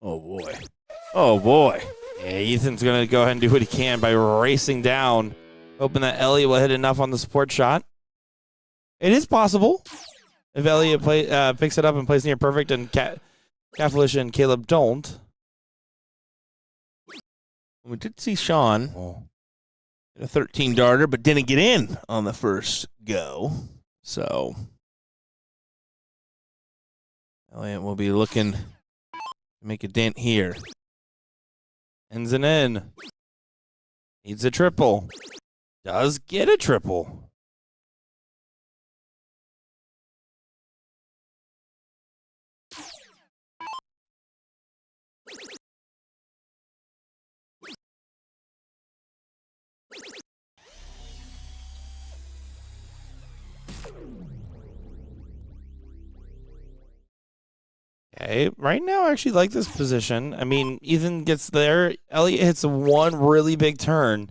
Oh, boy. Oh, boy. Yeah, Ethan's going to go ahead and do what he can by racing down, hoping that Elliot will hit enough on the support shot. It is possible if Elliot picks it up and plays near perfect and Kaflish and Caleb don't. We did see Sean Oh. a 13 darter, but didn't get in on the first go. So Elliot will be looking to make a dent here. Ends and in. Needs a triple. Does get a triple. Okay, right now I actually like this position. I mean, Ethan gets there. Elliot hits one really big turn.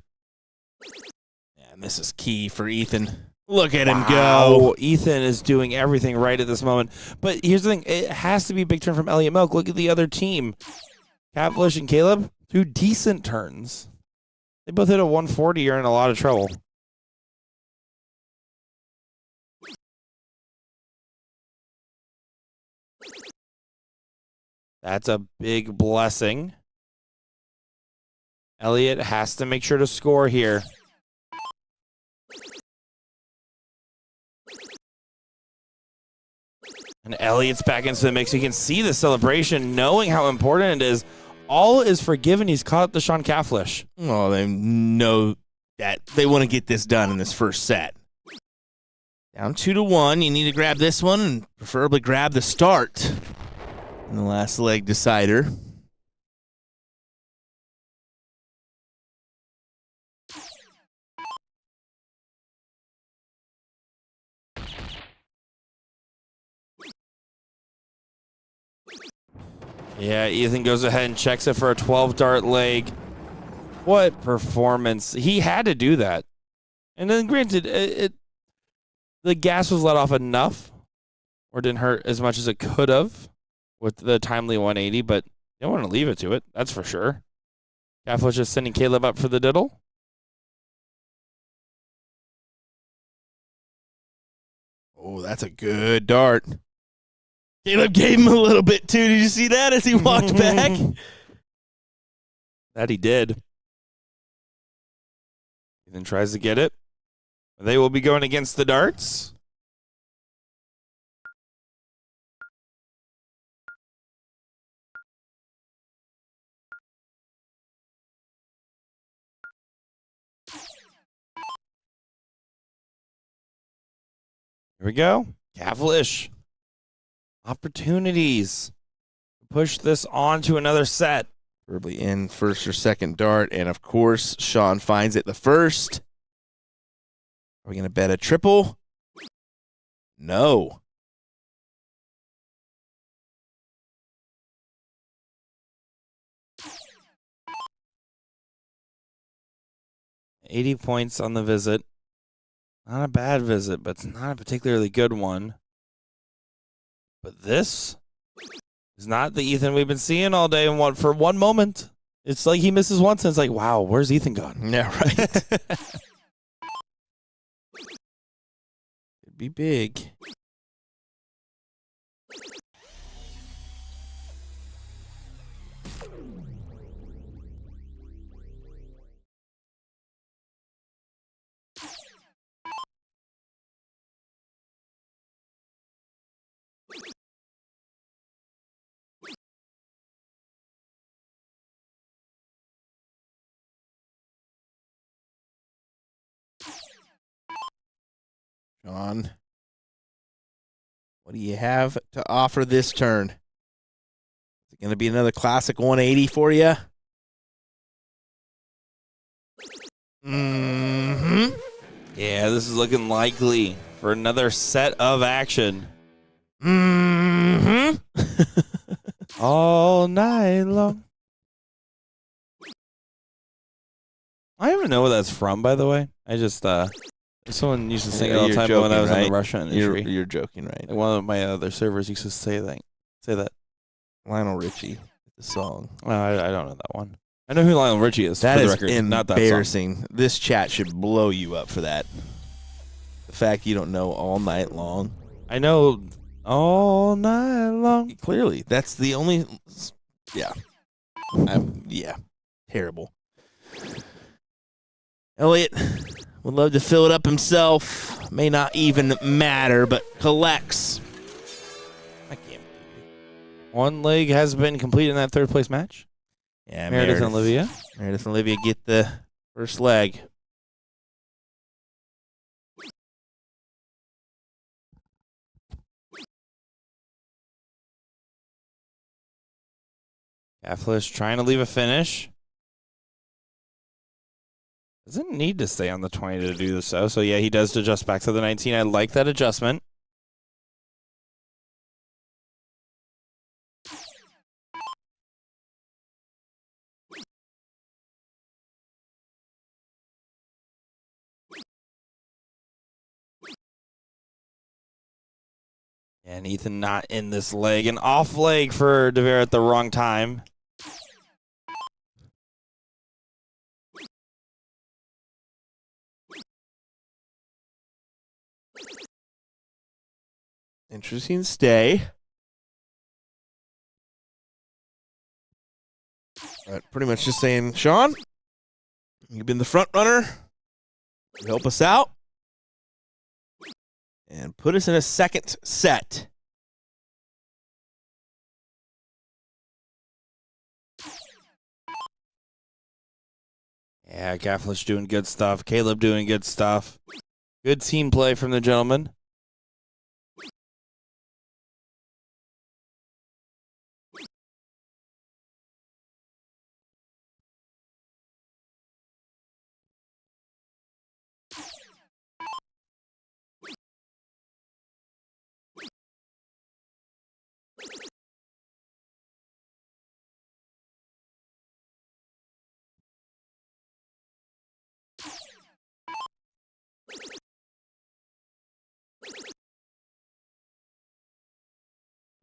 And this is key for Ethan. Look at him Wow. go. Ethan is doing everything right at this moment. But here's the thing. It has to be a big turn from Elliot Milk. Look at the other team. Kaflish and Caleb, 2 decent turns. They both hit a 140. You're in a lot of trouble. That's a big blessing. Elliot has to make sure to score here. And Elliot's back into the mix. You can see the celebration, knowing how important it is. All is forgiven. He's caught up to Sean Kaflish. Well, they know that they want to get this done in this first set. Down 2-1. You need to grab this one and preferably grab the start in the last leg decider. Yeah, Ethan goes ahead and checks it for a 12-dart leg. What performance. He had to do that. And then granted, the gas was let off enough, or didn't hurt as much as it could have with the timely 180, but you don't want to leave it to it, that's for sure. Kaflish is sending Caleb up for the diddle. Oh, that's a good dart. Caleb gave him a little bit, too. Did you see that as he walked back? That he did. Ethan tries to get it. They will be going against the darts. Here we go. Kaflish. Opportunities to push this on to another set. Probably in first or second dart, and of course, Sean finds it the first. Are we going to bet a triple? No. $80 points on the visit. Not a bad visit, but it's not a particularly good one. But this is not the Ethan we've been seeing all day and for one moment. It's like he misses once and it's like, wow, where's Ethan gone? Yeah, right. It'd be big. Sean, what do you have to offer this turn? Is it going to be another classic 180 for you? Mm-hmm. Yeah, this is looking likely for another set of action. Mm-hmm. All night long. I don't even know where that's from, by the way. I just Someone used to sing it all the You're time joking, when I was in right? the restaurant industry. You're joking, right? Like one of my other servers used to say that. Lionel Richie, the song. I don't know that one. I know who Lionel Richie is. That for the is record, not that song. embarrassing. This chat should blow you up for that. The fact you don't know All Night Long. I know all night long. Clearly, that's the only. Yeah, terrible. Elliot would love to fill it up himself. May not even matter, but collects. I can't. One leg has been completed in that third place match. Yeah, Meredith and Olivia. Meredith and Olivia get the first leg. Catholic trying to leave a finish. Doesn't need to stay on the 20 to do this, though. So, yeah, he does adjust back to the 19. I like that adjustment. And Ethan not in this leg. An off leg for DeVera at the wrong time. Interesting stay. Pretty much just saying, Sean, you've been the front runner. You help us out. And put us in a second set. Yeah, Gafflish doing good stuff. Caleb doing good stuff. Good team play from the gentleman.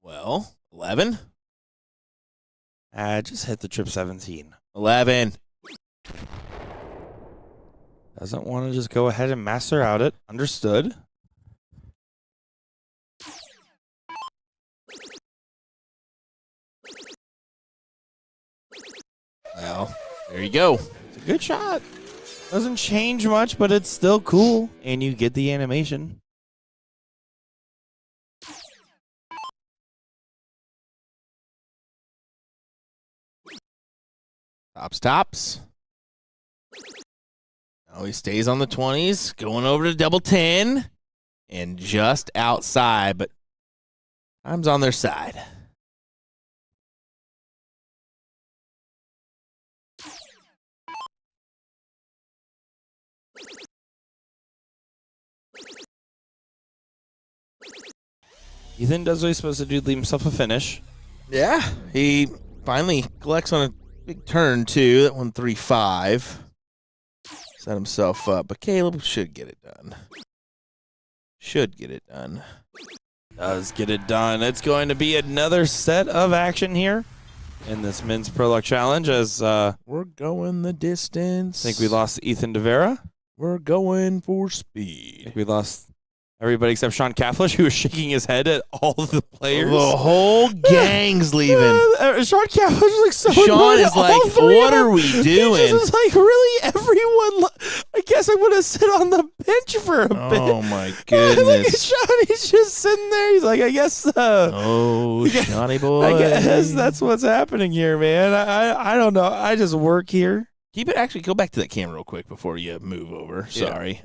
Well, 11. Just hit the trip 17. 11. Doesn't want to just go ahead and master out it. Understood. Well, there you go. It's a good shot. Doesn't change much, but it's still cool. And you get the animation. Stops. Oh, he stays on the 20s, going over to double 10, and just outside, but time's on their side. Ethan does what he's supposed to do, leave himself a finish. Yeah, he finally collects on a big turn, too. That one 3-5. Set himself up, but Caleb should get it done. Should get it done. Does get it done. It's going to be another set of action here in this men's Pro Luck Challenge as We're going the distance. I think we lost Ethan DeVera. We're going for speed. We lost everybody except Sean Cathlish, who was shaking his head at all of the players. The whole gang's leaving. Sean Cathlish is like so Sean annoyed is at all like, three what of are them. we He doing? just was like, really, everyone? I guess I'm going to sit on the bench for a bit. Oh, my Look at goodness. Sean. He's just sitting there. He's like, I guess. Oh, Shawnee boy. I guess that's what's happening here, man. I don't know. I just work here. Keep it. Actually, go back to that camera real quick before you move over. Sorry.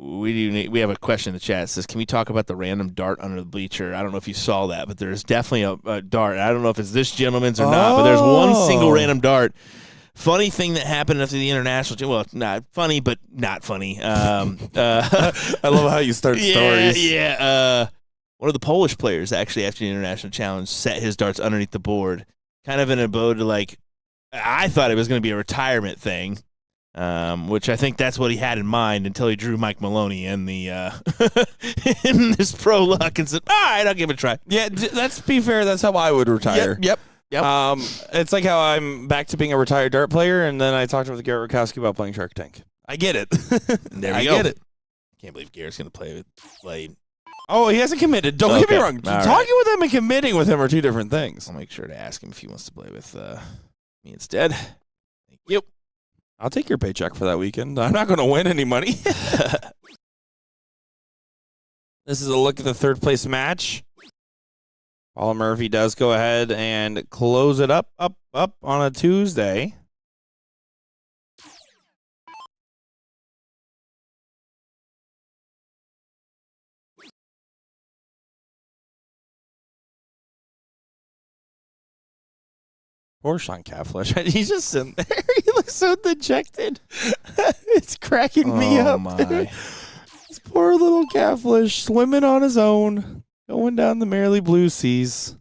We have a question in the chat. It says, can we talk about the random dart under the bleacher? I don't know if you saw that, but there's definitely a dart. I don't know if it's this gentleman's or not, but there's one single random dart. Funny thing that happened after the international. Well, not funny, but not funny. I love how you start stories. Yeah. One of the Polish players actually after the international challenge set his darts underneath the board, kind of in a bow to like. I thought it was going to be a retirement thing. which I think that's what he had in mind until he drew Mike Maloney in the in this pro luck and said, all right, I'll give it a try. Yeah, let's be fair. That's how I would retire. Yep. It's like how I'm back to being a retired dart player, and then I talked with Garrett Rakowski about playing Shark Tank. I get it. There we I go. get it. Can't believe Garrett's going to play. Oh, he hasn't committed. Don't get me wrong. All Talking with him and committing with him are two different things. I'll make sure to ask him if he wants to play with me instead. Thank you. I'll take your paycheck for that weekend. I'm not going to win any money. This is a look at the third place match. Paula Murphy does go ahead and close it up on a Tuesday. Poor Sean Catflesh. He's just sitting there. He looks so dejected. It's cracking me up. Oh, my. This poor little catfish swimming on his own, going down the merrily blue seas.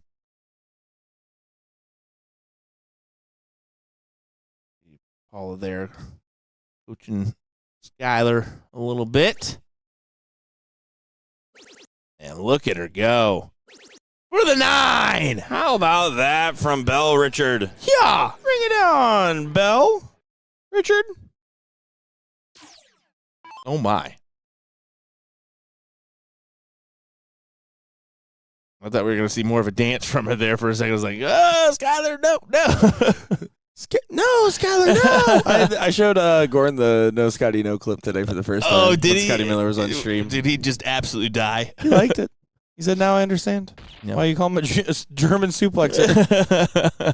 Paula there coaching Skylar a little bit. And look at her go. For the 9! How about that from Belle Richard? Yeah! Bring it on, Belle. Richard? Oh, my. I thought we were going to see more of a dance from her there for a second. I was like, oh, Skylar, no. No, Skylar, no. I showed Gordon the No Scotty No clip today for the first time. Oh, did when he? Scotty Miller was on stream. Did he just absolutely die? He liked it. He said, now I understand Yep. why you call him a German suplexer.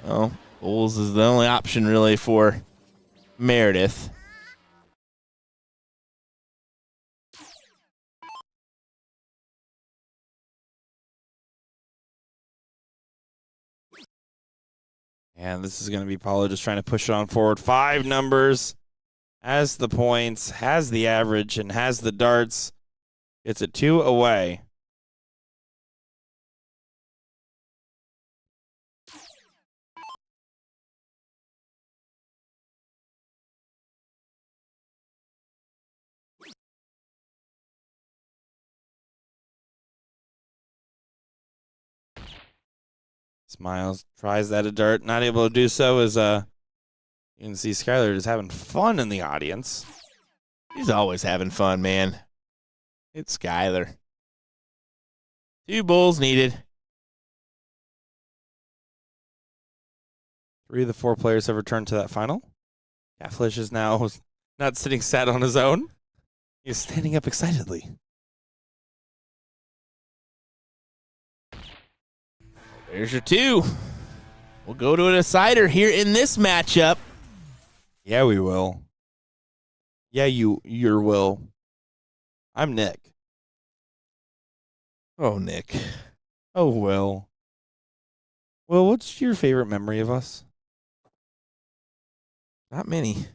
Well, Bulls is the only option really for Meredith. And this is going to be Paulo just trying to push it on forward. 5 numbers, has the points, has the average, and has the darts. It's a 2 away. Smiles, tries that a dart, not able to do so as you can see Skylar is having fun in the audience. He's always having fun, man. It's Skylar. 2 bulls needed. 3 of the 4 players have returned to that final. Catfish is now not sitting sad on his own. He's standing up excitedly. There's your 2. We'll go to a decider here in this matchup. Yeah, we will. Yeah, your will. I'm Nick. Oh, Nick. Oh, Will. Will, what's your favorite memory of us? Not many.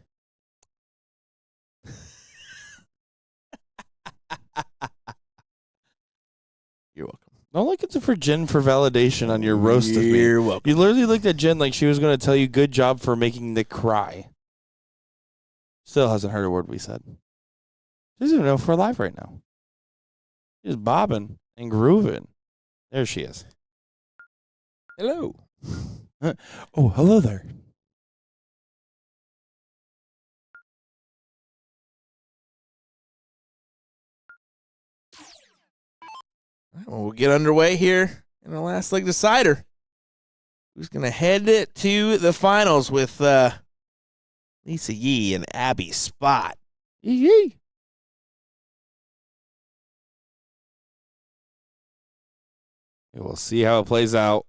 You're welcome. Don't look at it for Jen for validation on your roast of me. You're welcome. You literally looked at Jen like she was going to tell you good job for making Nick cry. Still hasn't heard a word we said. She doesn't even know if we're live right now. She's bobbing and grooving. There she is. Hello. Oh, hello there. All right, well, we'll get underway here in our last leg decider. Who's going to head it to the finals with Lisa Yee and Abby Spot? Yee. We'll see how it plays out.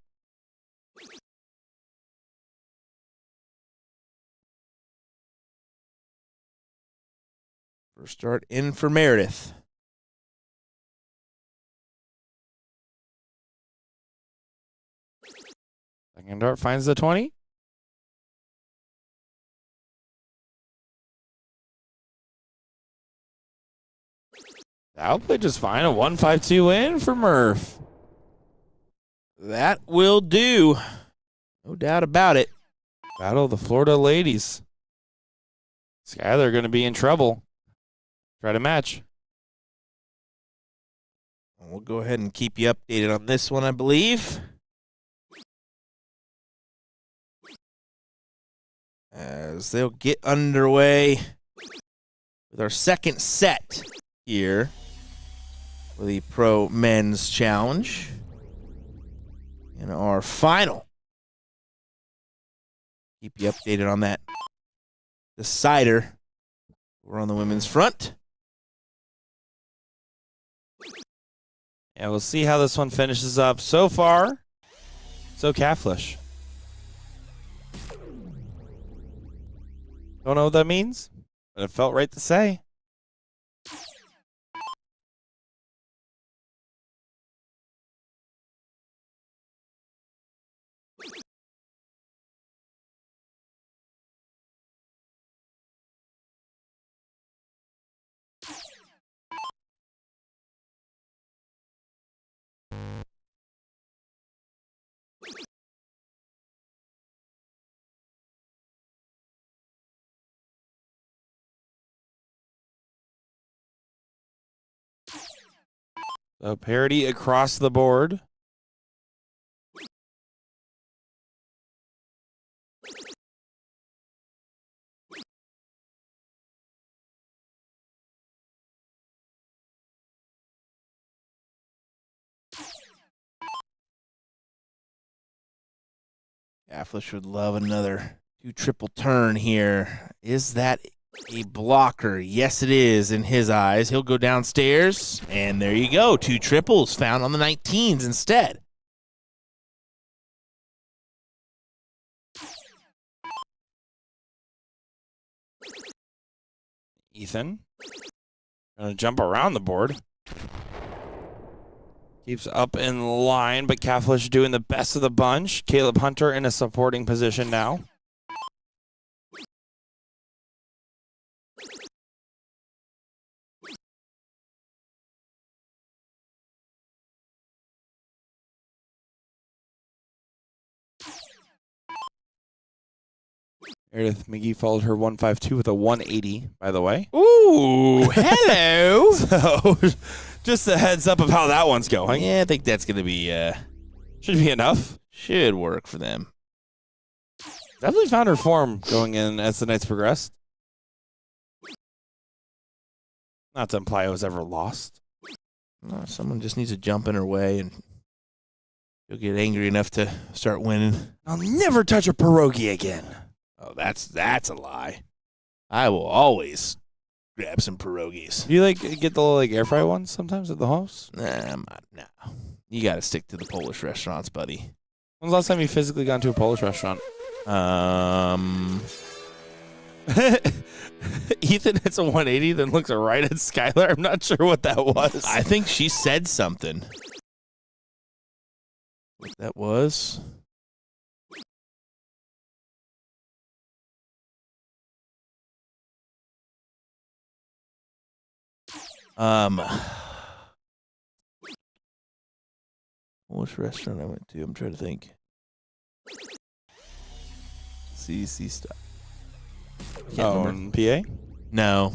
First start in for Meredith. Second dart finds the 20. That'll play just fine. A 1-5-2 win for Murph. That will do. No doubt about it. Battle of the Florida ladies. Skylar going to be in trouble. Try to match. We'll go ahead and keep you updated on this one, I believe. As they'll get underway with our second set here for the Pro Men's Challenge. And our final. Keep you updated on that decider. We're on the women's front. And we'll see how this one finishes up. So far, so Catfish. Don't know what that means, but it felt right to say. So parity across the board. Afflish would love another 2 triple turn here. Is that a blocker? Yes, it is in his eyes. He'll go downstairs, and there you go. 2 triples found on the 19s instead. Ethan gonna jump around the board. Keeps up in line, but Catfish doing the best of the bunch. Caleb Hunter in a supporting position now. Meredith McGee followed her 152 with a 180, by the way. Ooh, hello. So, just a heads up of how that one's going. Yeah, I think that's going to be, Should be enough. should work for them. Definitely found her form going in as the nights progressed. Not to imply I was ever lost. No, someone just needs to jump in her way, and you'll get angry enough to start winning. I'll never touch a pierogi again. Oh, that's a lie. I will always grab some pierogies. Do you like get the little air fry ones sometimes at the house? Nah, I'm not. No. You got to stick to the Polish restaurants, buddy. When's the last time you physically got into a Polish restaurant? Ethan hits a 180, then looks right at Skylar. I'm not sure what that was. I think she said something. What that was? Which restaurant I went to? I'm trying to think. CC stuff. Oh, in PA? No.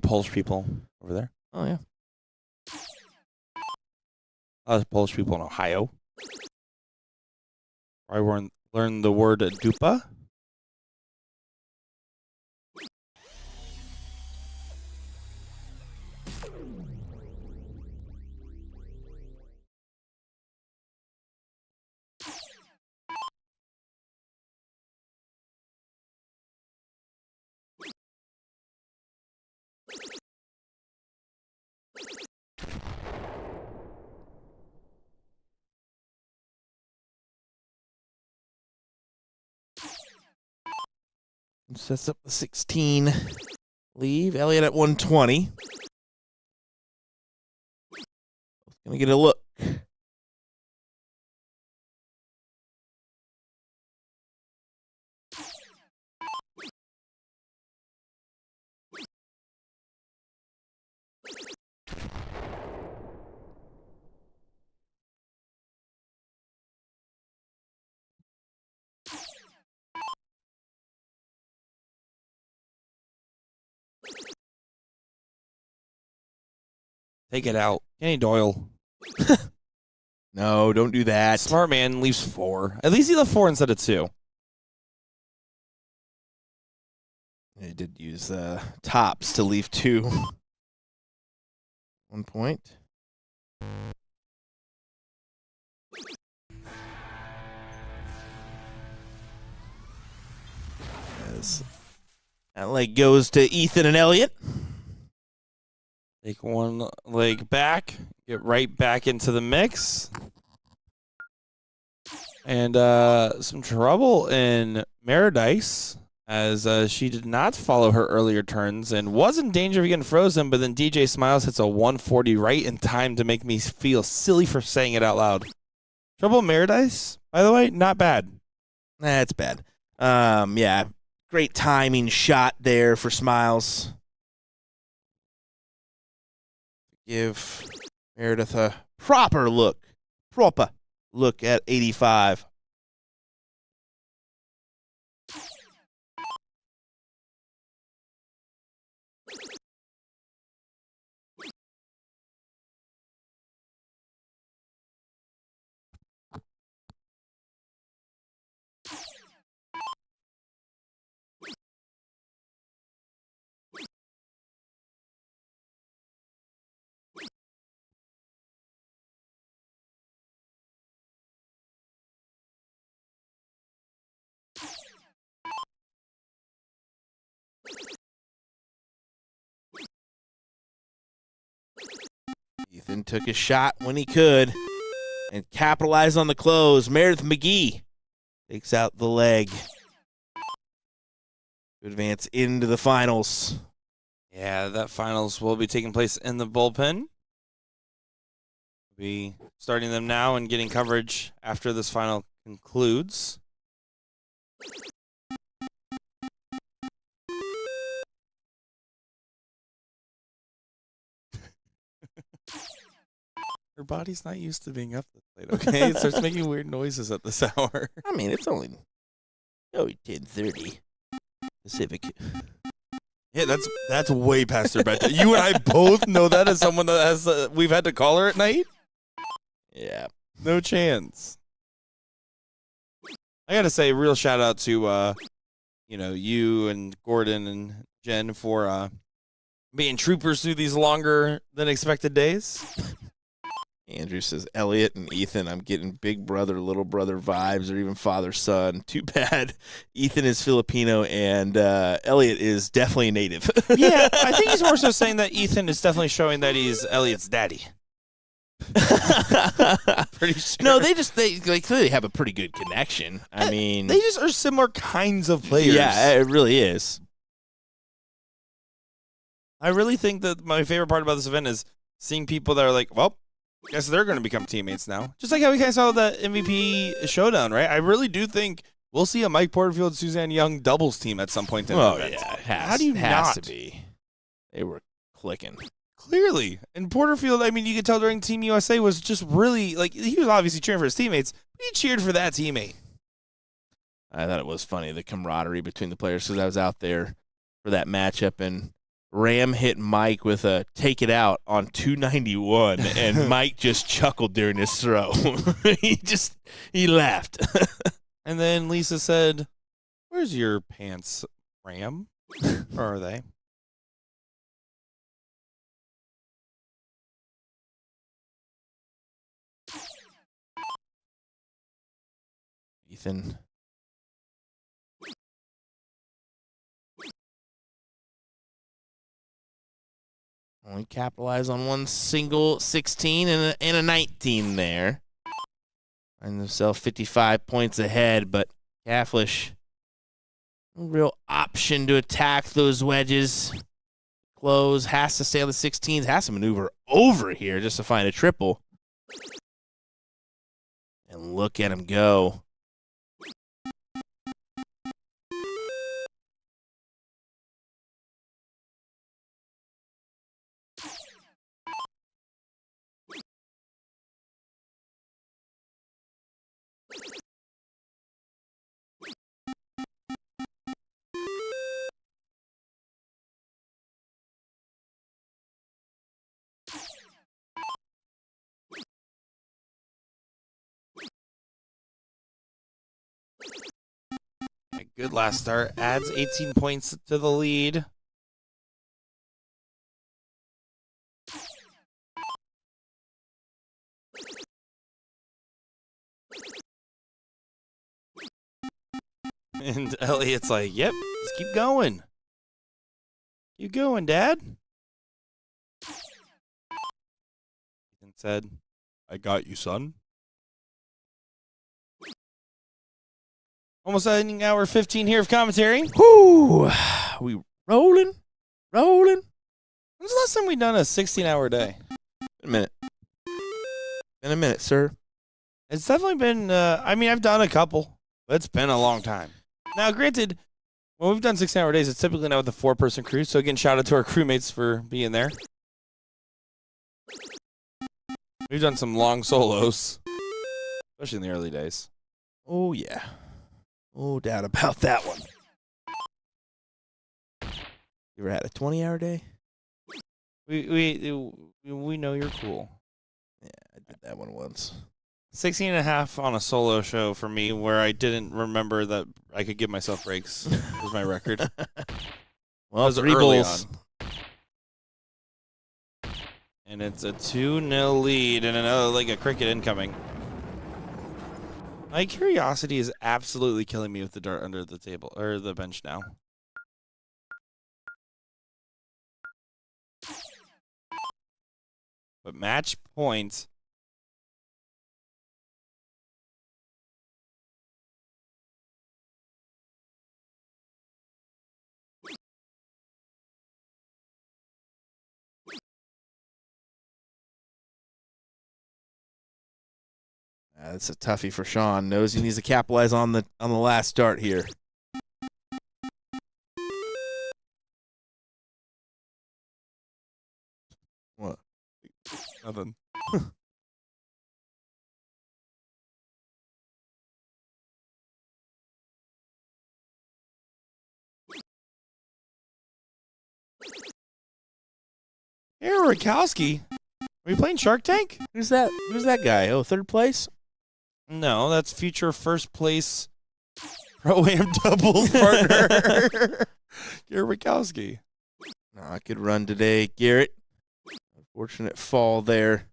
Polish people over there. Oh yeah. Polish people in Ohio. I learned the word dupa. Sets up the 16. Leave. Elliott at 120. Gonna get a look. Take it out. Kenny Doyle. No, don't do that. Smart man leaves 4. At least he left 4 instead of 2. He did use tops to leave 2. 1 point. As that leg goes to Ethan and Elliot. Take one leg back. Get right back into the mix. And some trouble in Meredice as she did not follow her earlier turns and was in danger of getting frozen, but then DJ Smiles hits a 140 right in time to make me feel silly for saying it out loud. Trouble in Meredice, by the way, not bad. That's bad. Yeah, great timing shot there for Smiles. Give Meredith a proper look at 85. Ethan took his shot when he could and capitalized on the close. Meredith McGee takes out the leg to advance into the finals. Yeah, that finals will be taking place in the bullpen. We'll be starting them now and getting coverage after this final concludes. Her body's not used to being up this late, okay? It starts making weird noises at this hour. I mean, it's only 10:30 Pacific. Yeah, that's way past her bedtime. You and I both know that as someone that has we've had to call her at night. Yeah. No chance. I gotta say, real shout out to you and Gordon and Jen for being troopers through these longer than expected days. Andrew says, Elliot and Ethan, I'm getting big brother, little brother vibes, or even father, son. Too bad Ethan is Filipino and Elliot is definitely native. Yeah, I think he's more so saying that Ethan is definitely showing that he's Elliot's daddy. Pretty sure. No, they clearly have a pretty good connection. I mean, they just are similar kinds of players. Yeah, it really is. I really think that my favorite part about this event is seeing people that are like, well, guess they're going to become teammates now. Just like how we kind of saw the MVP showdown, right? I really do think we'll see a Mike Porterfield, Suzanne Young doubles team at some point in the event. Yeah. How do you has not? to be. They were clicking. Clearly. And Porterfield, I mean, you could tell during Team USA was just really, like, he was obviously cheering for his teammates, but he cheered for that teammate. I thought it was funny, the camaraderie between the players, because I was out there for that matchup, and Ram hit Mike with a take it out on 291, and Mike just chuckled during his throw. he laughed. And then Lisa said, where's your pants, Ram? Or are they? Ethan. Only capitalize on one single 16 and a 19 there. Find themselves 55 points ahead, but Catholish, no real option to attack those wedges. Close, has to stay on the 16s, has to maneuver over here just to find a triple. And look at him go. good last start. Adds 18 points to the lead. And Elliot's like, yep, just keep going. Keep going, Dad. Ethan said, I got you, son. Almost ending hour 15 here of commentary. Whoo! We rolling. When's the last time we done a 16-hour day? Been a minute, sir. It's definitely been, I've done a couple, but it's been a long time. Now, granted, when we've done 16-hour days, it's typically not with a 4-person crew, so again, shout out to our crewmates for being there. We've done some long solos, especially in the early days. Oh, yeah. No doubt about that one. You ever had a 20-hour day? We know you're cool. Yeah, I did that one once. 16 and a half on a solo show for me where I didn't remember that I could give myself breaks was my record. Well, was 3 early bulls. And it's a 2-0 lead and another like a cricket incoming. My curiosity is absolutely killing me with the dart under the table or the bench now. But match point. That's a toughie for Sean. Knows he needs to capitalize on the last start here. What? Nothing. Hey, Rakowski. Are we playing Shark Tank? Who's that? Who's that guy? Oh, 3rd place? No, that's future first place Pro-Am doubles partner. Garrett Rakowski. Not good run today, Garrett. Unfortunate fall there.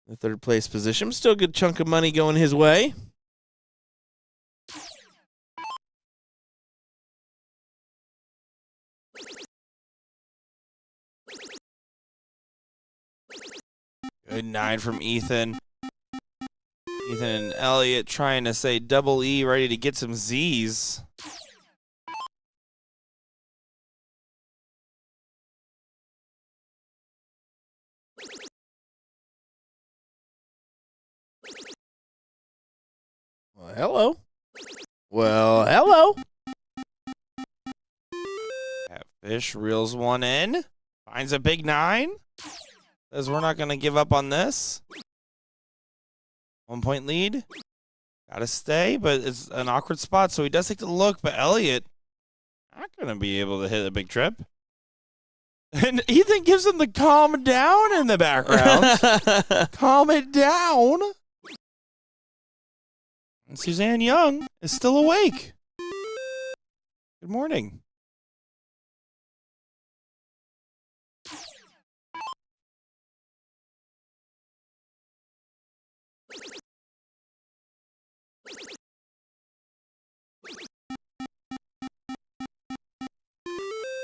The 3rd place position. Still a good chunk of money going his way. Good 9 from Ethan. Ethan and Elliot trying to say double E, ready to get some Z's. Well, hello. Well, hello. Catfish reels one in. Finds a big 9. Says we're not going to give up on this. 1 point lead. Got to stay, but it's an awkward spot, so he does take the look, but Elliot not going to be able to hit a big trip. And Ethan gives him the calm down in the background. Calm it down. And Suzanne Young is still awake. Good morning.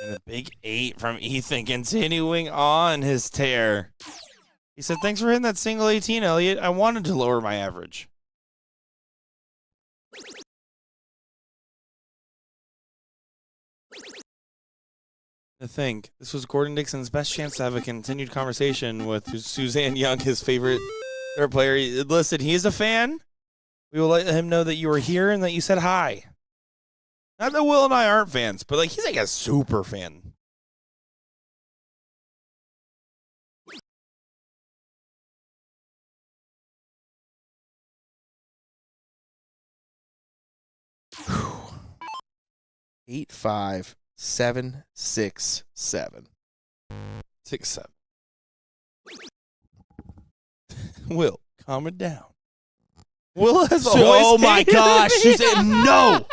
And a big 8 from Ethan continuing on his tear. He said, thanks for hitting that single 18, Elliot. I wanted to lower my average. To think, this was Gordon Dixon's best chance to have a continued conversation with Suzanne Young, his favorite third player. Listen, he is a fan. We will let him know that you were here and that you said hi. Not that Will and I aren't fans, but like he's like a super fan. Whew. 8, 5, 7, 6, 7. 6, 7. Will, calm it down. Will has always Oh my hated gosh, me. you said no.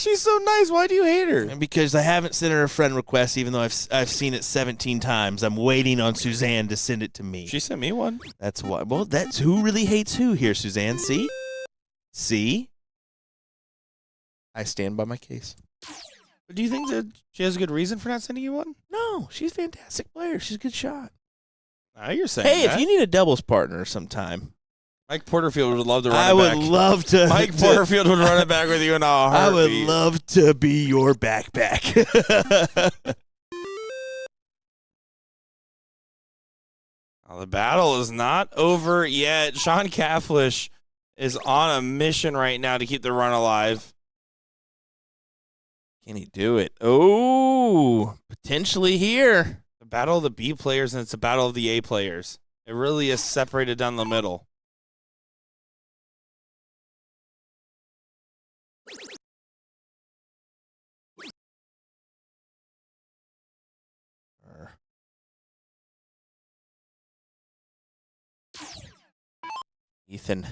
She's so nice. Why do you hate her? And because I haven't sent her a friend request, even though I've seen it 17 times. I'm waiting on Suzanne to send it to me. She sent me one. That's why. Well, that's who really hates who here, Suzanne. See? I stand by my case. But do you think that she has a good reason for not sending you one? No, she's a fantastic player. She's a good shot. Now you're saying Hey, that. if you need a doubles partner sometime, Mike Porterfield would love to run I it would back. love to. Mike Porterfield would run it back with you in a I would heartbeat. love to be your backpack. Well, the battle is not over yet. Sean Cafflish is on a mission right now to keep the run alive. Can he do it? Oh, potentially here. The battle of the B players and it's the battle of the A players. It really is separated down the middle. Ethan.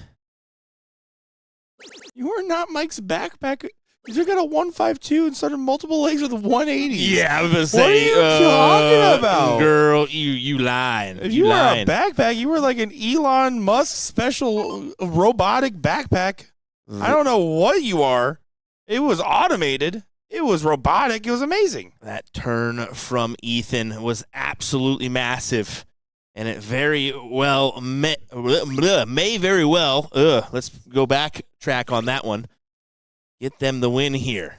You are not Mike's backpack. You got a 152 and started multiple legs with 180. Yeah, I was going to What are say. you talking about? Girl, you lying. If you were lying. a backpack, you were like an Elon Musk special robotic backpack. I don't know what you are. It was automated. It was robotic. It was amazing. That turn from Ethan was absolutely massive. And it very well may very well. Let's go back track on that one. Get them the win here.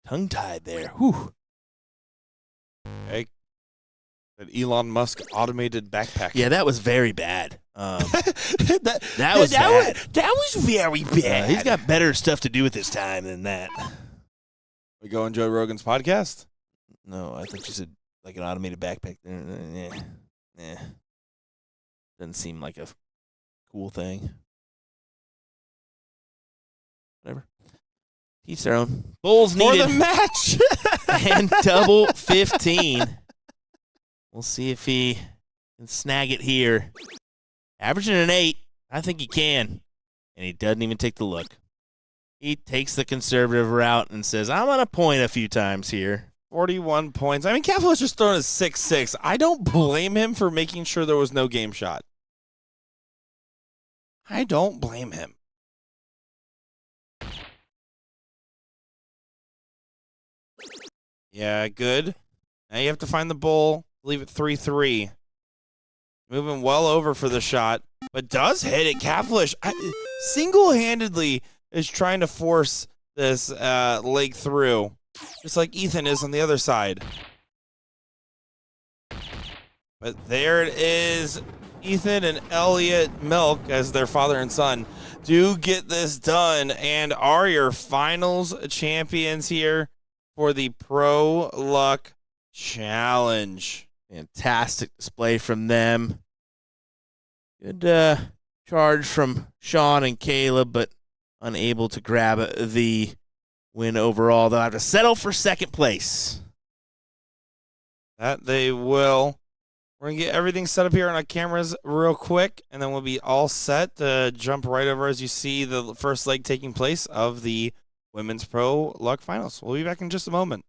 Tongue-tied there. Whew. Okay. That Elon Musk automated backpack. Yeah, that was very bad. that was bad. That was very bad. He's got better stuff to do with his time than that. We go on Joe Rogan's podcast. No, I think she said like an automated backpack. Yeah. Doesn't seem like a cool thing. Whatever. Each their own. Bulls For needed the match. and double 15. We'll see if he can snag it here. Averaging an 8. I think he can. And he doesn't even take the look. He takes the conservative route and says, I'm going to point a few times here. 41 points. I mean, Capital's just thrown a 6-6. I don't blame him for making sure there was no game shot. I don't blame him. Yeah, good. Now you have to find the bull. Leave it 3-3. Moving well over for the shot, but does hit it. Caplish single-handedly is trying to force this leg through, just like Ethan is on the other side. But there it is. Ethan and Elliot Milk, as their father and son, do get this done and are your finals champions here for the Pro Luck Challenge. Fantastic display from them. Good charge from Sean and Caleb, but unable to grab the win overall. They'll have to settle for second place. That they will. We're going to get everything set up here on our cameras real quick, and then we'll be all set to jump right over as you see the first leg taking place of the Women's Pro Luck Finals. We'll be back in just a moment.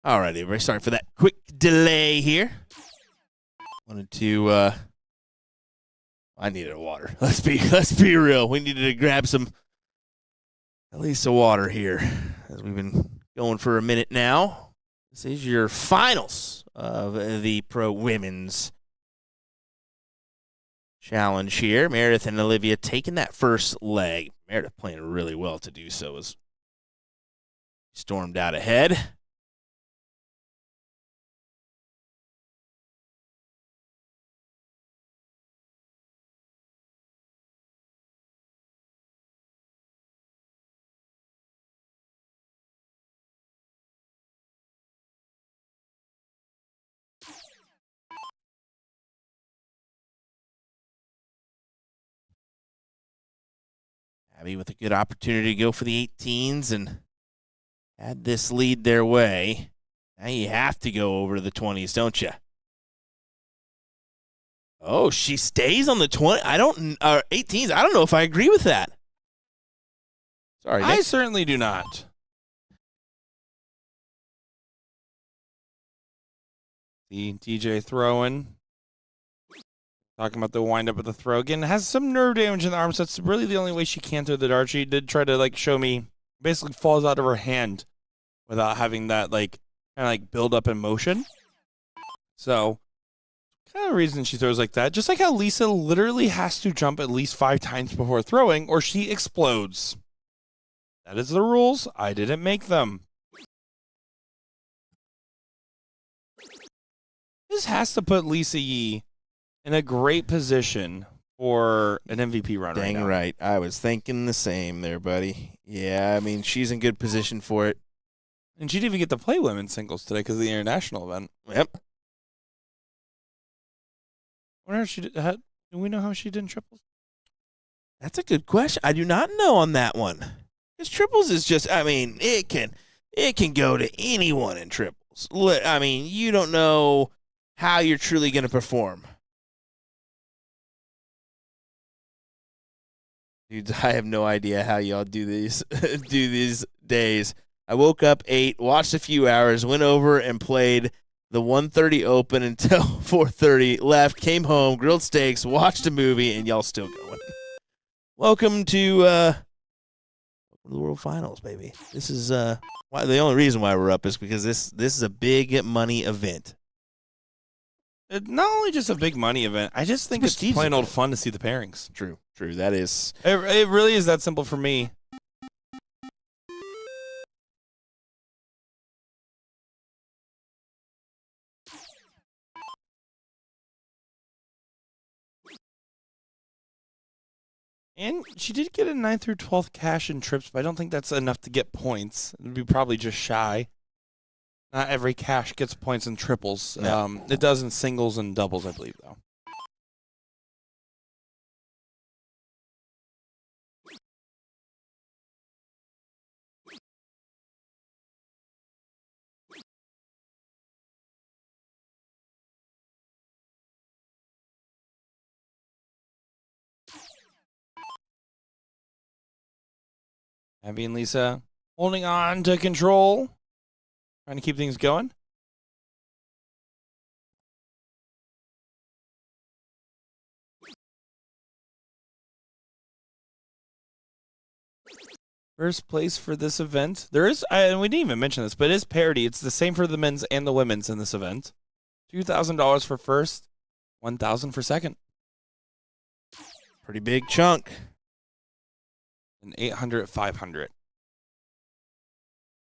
All right, everybody. Sorry for that quick delay here. Wanted to. I needed a water. Let's be real. We needed to grab at least some water here, as we've been going for a minute now. This is your finals of the Pro Women's Challenge here. Meredith and Olivia taking that first leg. Meredith playing really well to do so as stormed out ahead. Abby with a good opportunity to go for the 18s and had this lead their way. Now you have to go over to the 20s, don't you? Oh, she stays on the 18s. I don't know if I agree with that. Sorry, Nick. I certainly do not. The DJ throwing. Talking about the wind-up of the throw. Again, has some nerve damage in the arm, so that's really the only way she can throw the dart. She did try to, show me, basically falls out of her hand without having that, kind of, build up in motion. So, kind of reason she throws like that. Just like how Lisa literally has to jump at least 5 times before throwing, or she explodes. That is the rules. I didn't make them. This has to put Lisa Yee in a great position for an MVP run right now. Dang right. I was thinking the same there, buddy. Yeah, I mean, she's in good position for it. And she didn't even get to play women's singles today because of the international event. Yep. I wonder if do we know how she did in triples? That's a good question. I do not know on that one. Because triples is just, I mean, it can go to anyone in triples. I mean, you don't know how you're truly going to perform. Dude, I have no idea how y'all do these days. I woke up 8, watched a few hours, went over and played the 1:30 open until 4:30, left, came home, grilled steaks, watched a movie, and y'all still going. Welcome to the World Finals, baby. This is the only reason why we're up is because this is a big money event. It's not only just a big money event, I just think it's plain old fun to see the pairings. True. That is. It really is that simple for me. And she did get a 9th through 12th cash in trips, but I don't think that's enough to get points. It would be probably just shy. Not every cash gets points in triples. No. It does in singles and doubles, I believe, though. Abby and Lisa holding on to control, trying to keep things going. First place for this event. There is, and we didn't even mention this, but it is parity. It's the same for the men's and the women's in this event. $2,000 for first, $1,000 for second. Pretty big chunk. And 800 at 500.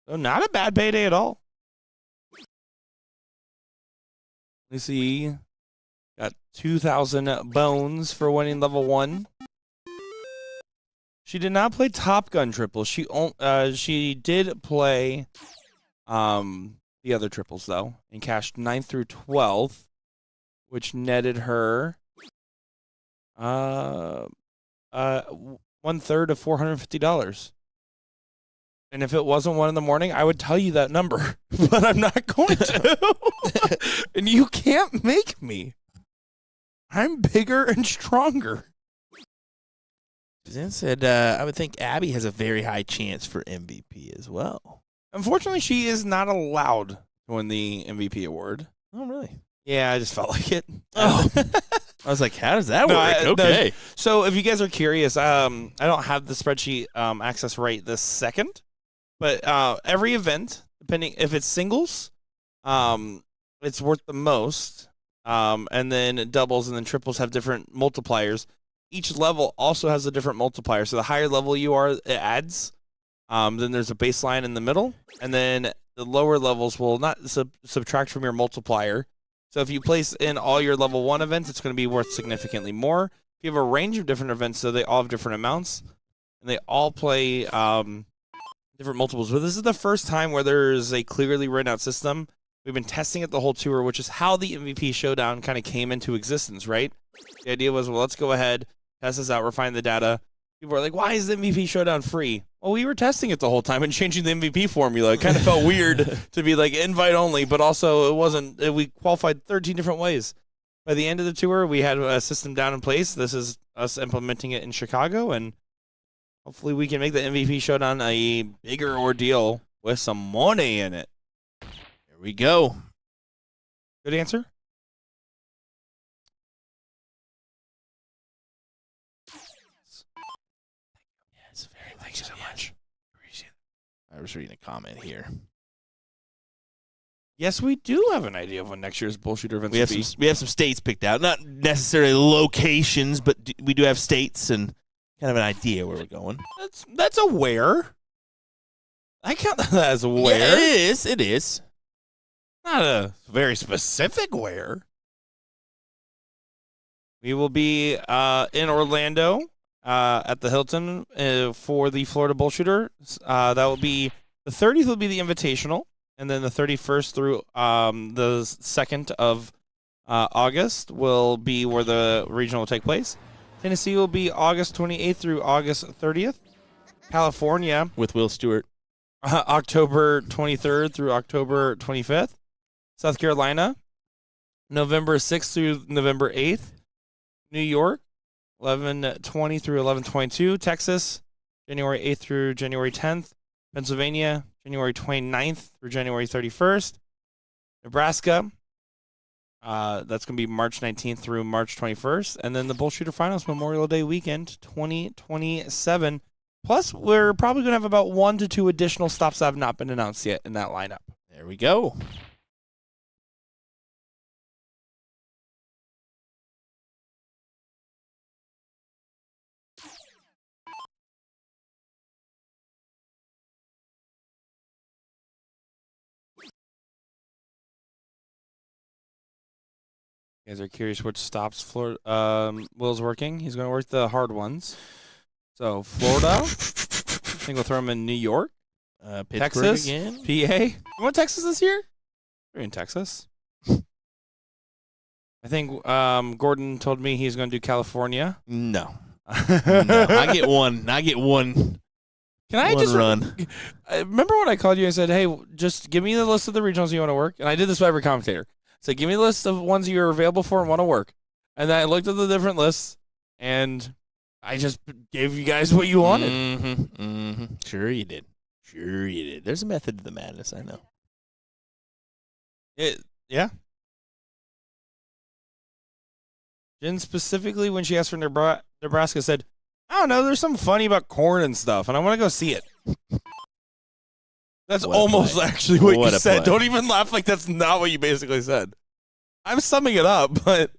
So not a bad payday at all. Let's see. Got 2,000 bones for winning level 1. She did not play Top Gun triples. She did play the other triples though, and cashed 9th through 12th, which netted her 1/3 of $450. And if it wasn't 1 in the morning, I would tell you that number, but I'm not going to. And you can't make me. I'm bigger and stronger. Zen said, I would think Abby has a very high chance for MVP as well. Unfortunately, she is not allowed to to win the MVP award. Oh, really? Yeah, I just felt like it. Oh. I was like, how does that No, work? Okay. So if you guys are curious, I don't have the spreadsheet access right this second, but every event, depending if it's singles, it's worth the most, and then doubles and then triples have different multipliers. Each level also has a different multiplier. So the higher level you are, it adds. Then there's a baseline in the middle, and then the lower levels will not subtract from your multiplier. So if you place in all your level 1 events, it's going to be worth significantly more. If you have a range of different events, so they all have different amounts, and they all play different multiples. But this is the first time where there's a clearly written out system. We've been testing it the whole tour, which is how the MVP Showdown kind of came into existence, right? The idea was, well, let's go ahead, test this out, refine the data. People are like, why is the MVP Showdown free? Well, we were testing it the whole time and changing the MVP formula. It kind of felt weird to be like invite only, but also it wasn't. We qualified 13 different ways. By the end of the tour, we had a system down in place. This is us implementing it in Chicago, and hopefully we can make the MVP Showdown a bigger ordeal with some money in it. Here we go. Good answer? Yes, very Thank you so much. Appreciate it. I was reading a comment here. Yes, we do have an idea of when next year's BullShooter events We will have be. some states picked out, not necessarily locations, but we do have states and kind of an idea where we're going. That's a where. I count that as a Yeah, where. it is. It is. Not a very specific where. We will be in Orlando at the Hilton for the Florida BullShooter. That will be the 30th will be the Invitational, and then the 31st through the 2nd of August will be where the regional will take place. Tennessee will be August 28th through August 30th. California, With Will Stewart. October 23rd through October 25th. South Carolina, November 6th through November 8th. New York, 11/20 through 11/22. Texas, January 8th through January 10th. Pennsylvania, January 29th through January 31st. Nebraska, that's going to be March 19th through March 21st. And then the BullShooter Finals Memorial Day weekend, 2027. Plus, we're probably going to have about 1 to 2 additional stops that have not been announced yet in that lineup. There we go. You guys are curious which stops Will's working. He's going to work the hard ones. So, Florida. I think we'll throw him in New York. Pittsburgh Texas, again. PA. You want Texas this year? We're in Texas. I think Gordon told me he's going to do California. No. No. I get one. Can I One just run. remember when I called you and said, hey, just give me the list of the regionals you want to work? And I did this with every commentator. So give me the list of ones you're available for and want to work. And then I looked at the different lists, and I just gave you guys what you wanted. Mm-hmm, mm-hmm. Sure you did. There's a method to the madness, I know. Yeah. Jen specifically, when she asked for Nebraska, said, I don't know, there's something funny about corn and stuff, and I want to go see it. That's What a almost play. actually what What you a said. play. Don't even laugh like that's not what you basically said. I'm summing it up, but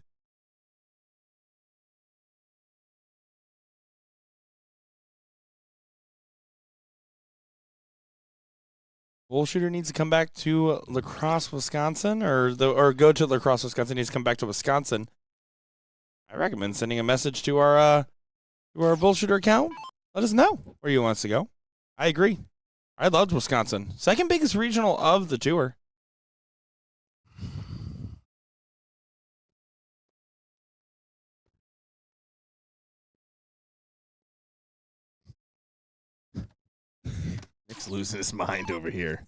BullShooter needs to come back to La Crosse, Wisconsin, or go to La Crosse, Wisconsin. Needs to come back to Wisconsin. I recommend sending a message to our BullShooter account. Let us know where you want us to go. I agree. I loved Wisconsin. Second biggest regional of the tour. Nick's losing his mind over here.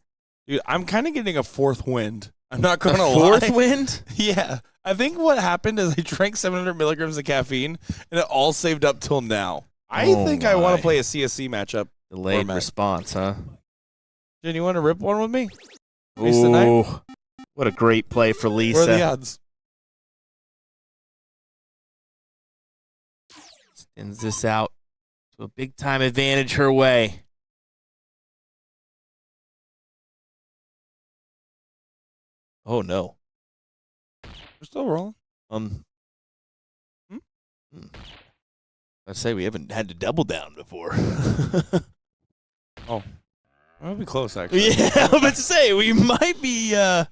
Dude, I'm kind of getting a fourth wind. I'm not going to lie. Fourth wind? Yeah. I think what happened is I drank 700 milligrams of caffeine, and it all saved up till now. I Oh think I want my. to play a CSC matchup. Delayed Format. response, huh? Jen, you want to rip one with me? Waste the night? Ooh. What a great play for Lisa. What are the odds? Sends this out to a big-time advantage her way. Oh, no. We're still rolling. I'd say we haven't had to double down before. Oh. That'll be close, actually. Yeah, I was about to say, we might be... Did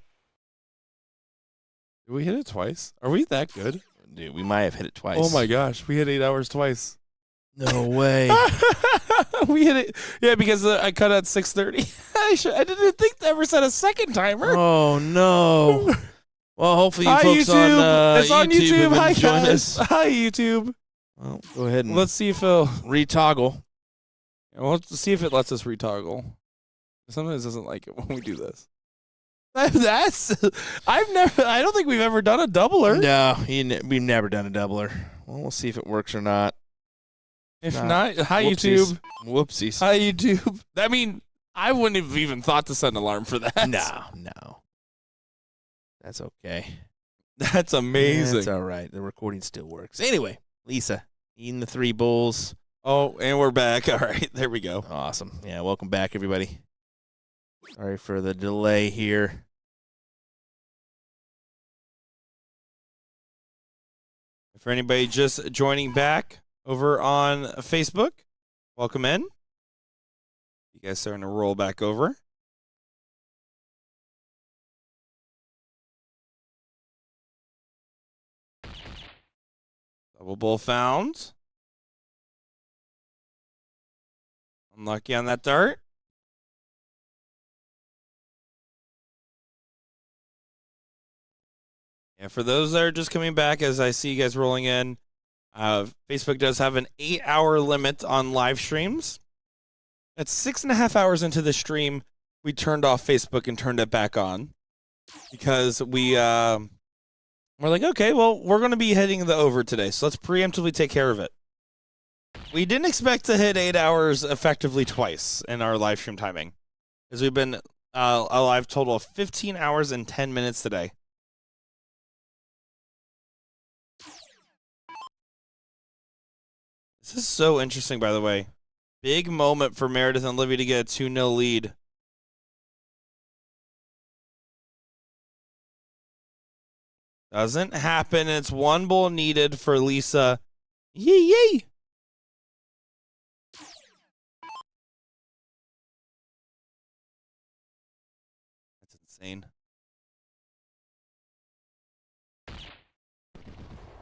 we hit it twice? Are we that good? Dude, we might have hit it twice. Oh, my gosh. We hit 8 hours twice. No way. We hit it. Yeah, because I cut at 6:30. I didn't think to ever set a second timer. Oh, no. Well, hopefully you Hi, folks YouTube. on It's on YouTube YouTube. have Hi, enjoyed guys. this. Hi, YouTube. Well, go ahead and Let's see if it'll... retoggle. We'll see if it lets us retoggle. Sometimes it doesn't like it when we do this. That's... I don't think we've ever done a doubler. No, we've never done a doubler. Well, we'll see if it works or not. If not, hi, Whoopsies. YouTube. Whoopsies. Hi, YouTube. I mean, I wouldn't have even thought to set an alarm for that. No. That's okay. That's amazing. That's all right. The recording still works. Anyway, Lisa, eating the 3 bowls. Oh, and we're back. All right, there we go. Awesome. Yeah, welcome back, everybody. Sorry for the delay here. For anybody just joining back over on Facebook, welcome in. You guys starting to roll back over. Double bowl found. Unlucky on that dart. And for those that are just coming back, as I see you guys rolling in, Facebook does have an 8-hour limit on live streams. At 6.5 hours into the stream, we turned off Facebook and turned it back on because we're like, okay, well, we're going to be hitting the over today, so let's preemptively take care of it. We didn't expect to hit 8 hours effectively twice in our live stream timing, because we've been a live total of 15 hours and 10 minutes today. This is so interesting, by the way. Big moment for Meredith and Olivia to get a 2-0 lead. Doesn't happen. It's 1 bowl needed for Lisa. Yee. That's insane.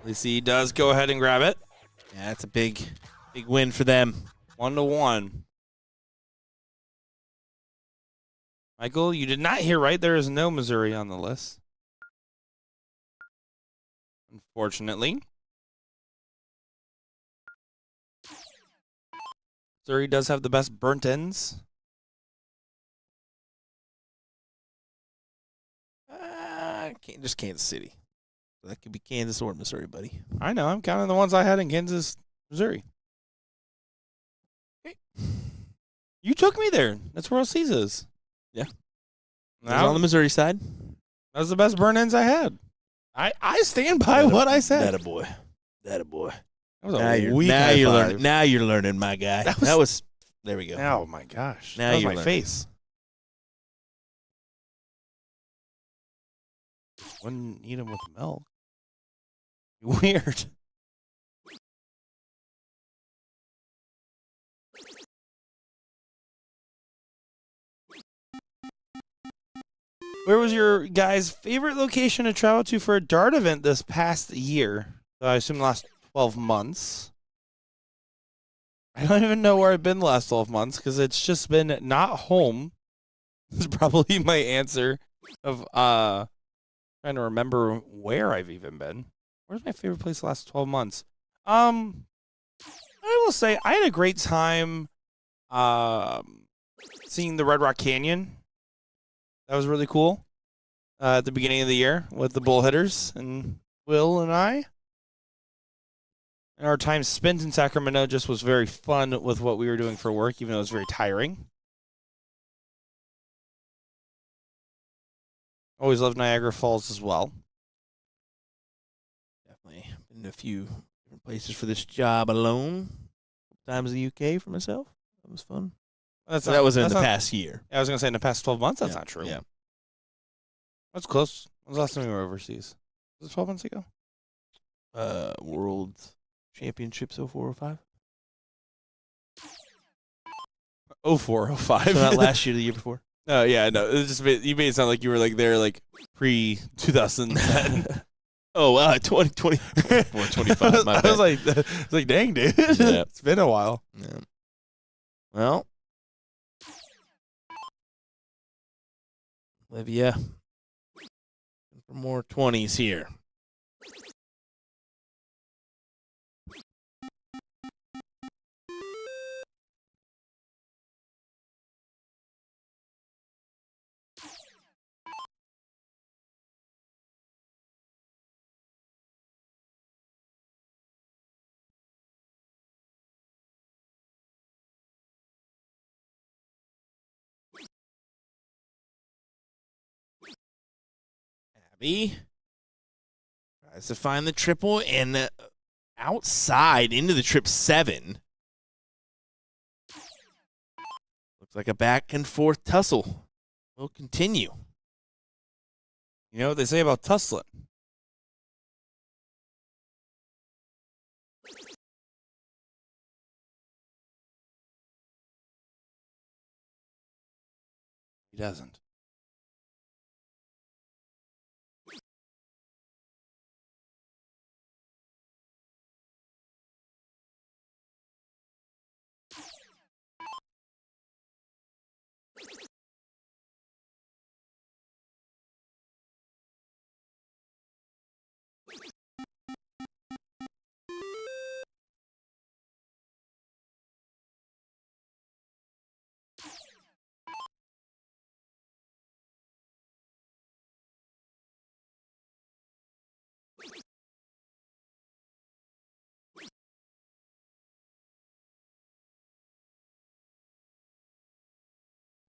Lisa does go ahead and grab it. Yeah, that's a big win for them. 1-1. Michael, you did not hear right. There is no Missouri on the list. Unfortunately. Missouri does have the best burnt ends. Just Kansas City. That could be Kansas or Missouri, buddy. I know. I'm counting the ones I had in Kansas, Missouri. Okay. You took me there. That's where Seas is. Yeah. Now, On the Missouri side. that was the best burn ends I had. I stand by what I said. That a boy. That was a Now weak now high you're five. learning. Now you're learning, my guy. That was- There we go. Oh my gosh. Now That was you're my learning. face. Wouldn't eat them with milk. Weird. Where was your guys' favorite location to travel to for a dart event this past year? I assume the last 12 months. I don't even know where I've been the last 12 months because it's just been not home. This is probably my answer of trying to remember where I've even been. Where's my favorite place the last 12 months? I will say I had a great time seeing the Red Rock Canyon. That was really cool at the beginning of the year with the bull hitters and Will and I. And our time spent in Sacramento just was very fun with what we were doing for work, even though it was very tiring. Always love Niagara Falls as well. Definitely been to a few different places for this job alone. Times in the UK for myself. That was fun. That's That was in that's the not- past year. I was gonna say in the past 12 months. That's Yeah, not true. Yeah. That's close. When was the last time we were overseas? Was it 12 months ago? World Championships 0405. 0405. So not last year, the year before. Oh yeah, no. It just you made it sound like you were like there like pre 2010. 2020. 425. My I bad. was like, dang, dude. Yeah. It's been a while. Yeah. Well, Olivia, for more 20s here. Abby tries to find the triple and outside into the trip 7. Looks like a back and forth tussle will continue. You know what they say about tussling? He doesn't.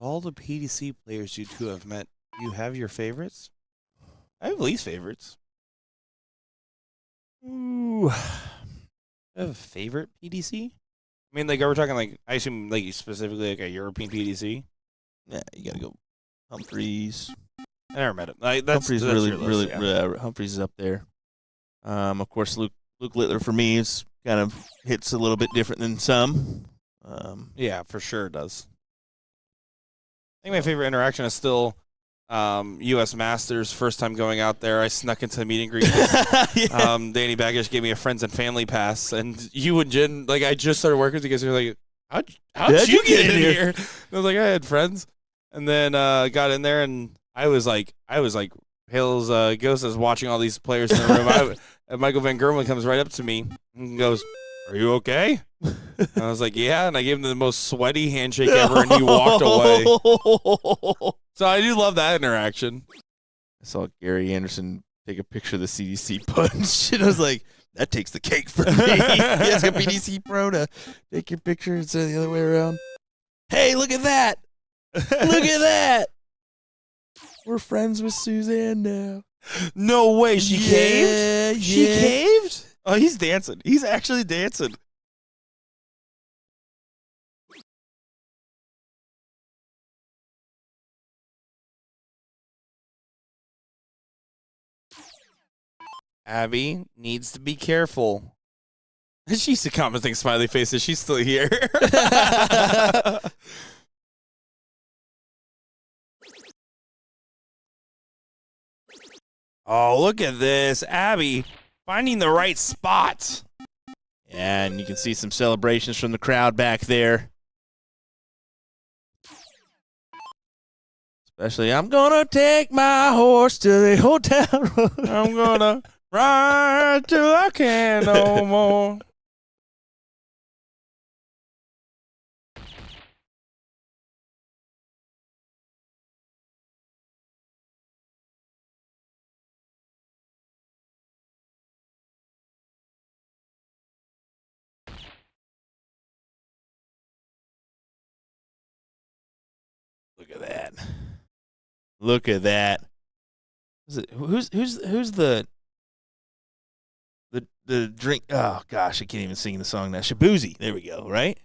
All the PDC players you two have met, you have your favorites? I have least favorites. Ooh. I have a favorite PDC? I mean, like, are we talking, like, I assume, like, specifically, like, a European PDC? Yeah, you got to go Humphreys. I never met him. Like, that's Humphreys that's really, your list, really, yeah. Humphreys is up there. Of course, Luke Littler for me is kind of hits a little bit different than some. Yeah, for sure it does. I think my favorite interaction is still U.S. Masters. First time going out there, I snuck into the meet and greet. Yeah. Danny Baggage gave me a friends and family pass, and you and Jen, like, I just started working with you guys. You're like, how'd you get in here? And I was like, I had friends, and then got in there, and I was like, Hale's Ghost is watching all these players in the room. And Michael Van Gerwen comes right up to me and goes, "Are you okay?" And I was like, "Yeah," and I gave him the most sweaty handshake ever, and he walked away. So I do love that interaction. I saw Gary Anderson take a picture of the CDC punch, and I was like, that takes the cake for me. You ask a PDC pro to take your picture instead of the other way around. Hey, look at that. Look at that. We're friends with Suzanne now. No way, she caved? She yeah. caved? Oh, he's dancing. He's actually dancing. Abby needs to be careful. She's commenting smiley faces. She's still here. Oh, look at this. Abby finding the right spot. Yeah, and you can see some celebrations from the crowd back there. Especially, I'm gonna take my horse to the hotel road. I'm gonna ride till I can't no more. Look at that. Look at that. Who's the drink? Oh gosh, I can't even sing the song now. Shabuzi. There we go. Right? Is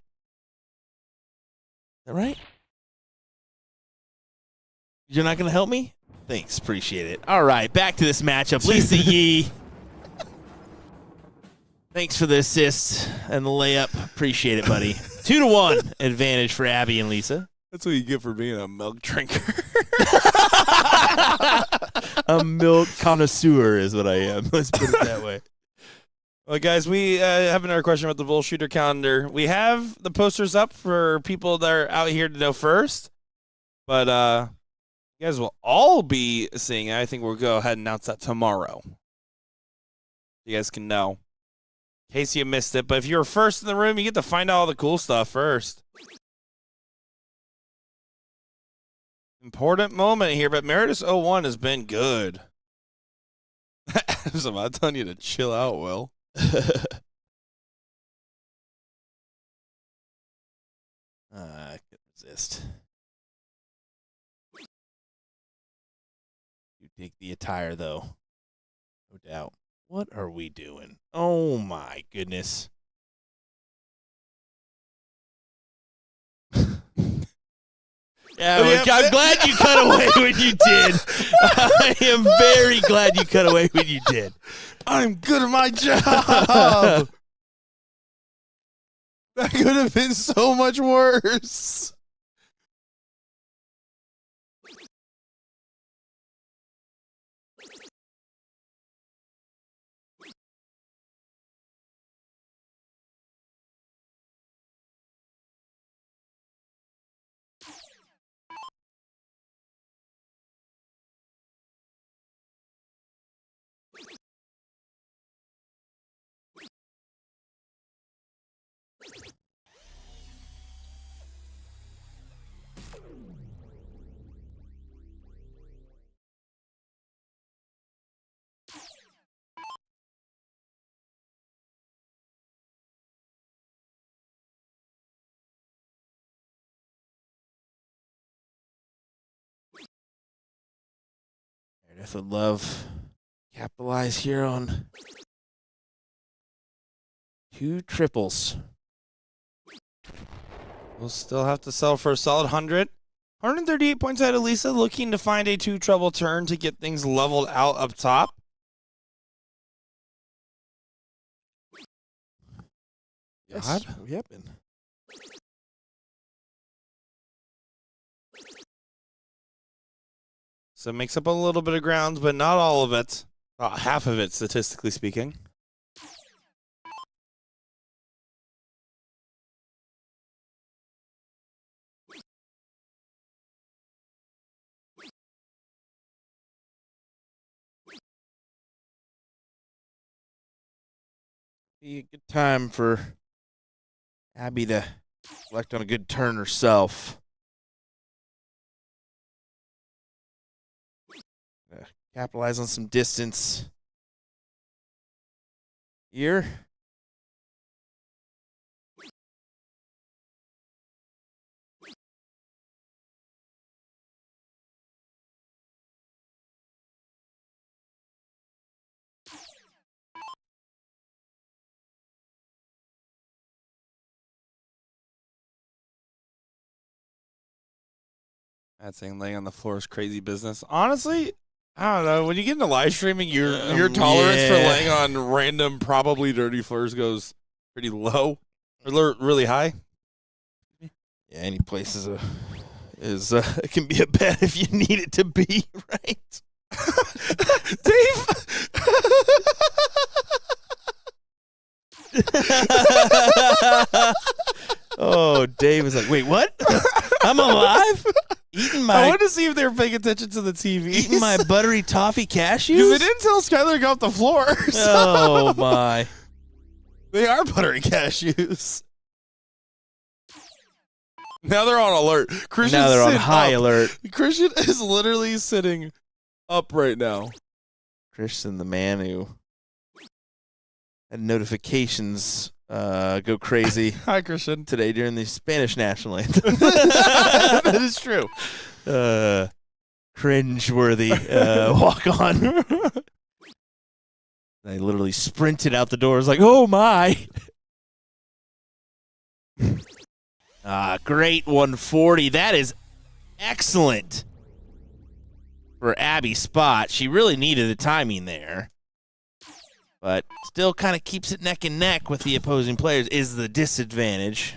that right? You're not gonna help me? Thanks, appreciate it. All right, back to this matchup. Lisa Yee. Thanks for the assist and the layup. Appreciate it, buddy. 2-1 advantage for Abby and Lisa. That's what you get for being a milk drinker. A milk connoisseur is what I am. Let's put it that way. Well, guys, we have another question about the BullShooter calendar. We have the posters up for people that are out here to know first, but you guys will all be seeing it. I think we'll go ahead and announce that tomorrow. You guys can know. In case you missed it, but if you were first in the room, you get to find out all the cool stuff first. Important moment here, but Meredith's 01 has been good. I'm not telling you to chill out, Will. I can resist. You dig the attire, though. No doubt. What are we doing? Oh, my goodness. Yeah, I'm glad you cut away when you did. I am very glad you cut away when you did. I'm good at my job. That could have been so much worse. Meredith would love capitalize here on 2 triples. We'll still have to sell for a solid 100. 138 points out of Lisa, looking to find a 2 treble turn to get things leveled out up top. Yes, we have been. So it makes up a little bit of ground, but not all of it. About half of it, statistically speaking. Be a good time for Abby to select on a good turn herself. Capitalize on some distance here. That thing laying on the floor is crazy business. Honestly, I don't know. When you get into live streaming, your tolerance for laying on random, probably dirty floors goes pretty low or really high. Yeah, any place is can be a bed if you need it to be, right? Dave. Oh, Dave is like, wait, what? I'm alive? I wanted to see if they were paying attention to the TV. Eating my buttery toffee cashews? Because they didn't tell Skylar to go off the floor. So. Oh, my. They are buttery cashews. Now they're on alert. Now they're on high alert. Christian is literally sitting up right now. Christian, the man who had notifications go crazy. Hi, Christian. Today during the Spanish national anthem. That is true. cringe-worthy walk-on. I literally sprinted out the door. I was like, oh, my. Great 140. That is excellent for Abby's spot. She really needed the timing there. But still kind of keeps it neck and neck with the opposing players is the disadvantage.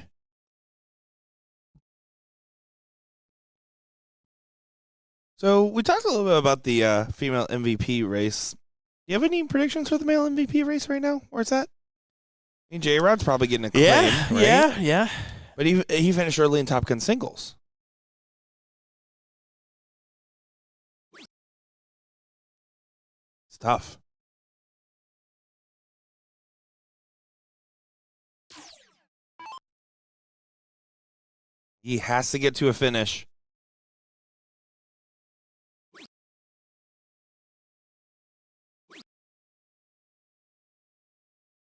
So we talked a little bit about the female MVP race. Do you have any predictions for the male MVP race right now? Where's that? I mean, J-Rod's probably getting a claim, right? Yeah. But he finished early in Top Gun singles. It's tough. He has to get to a finish.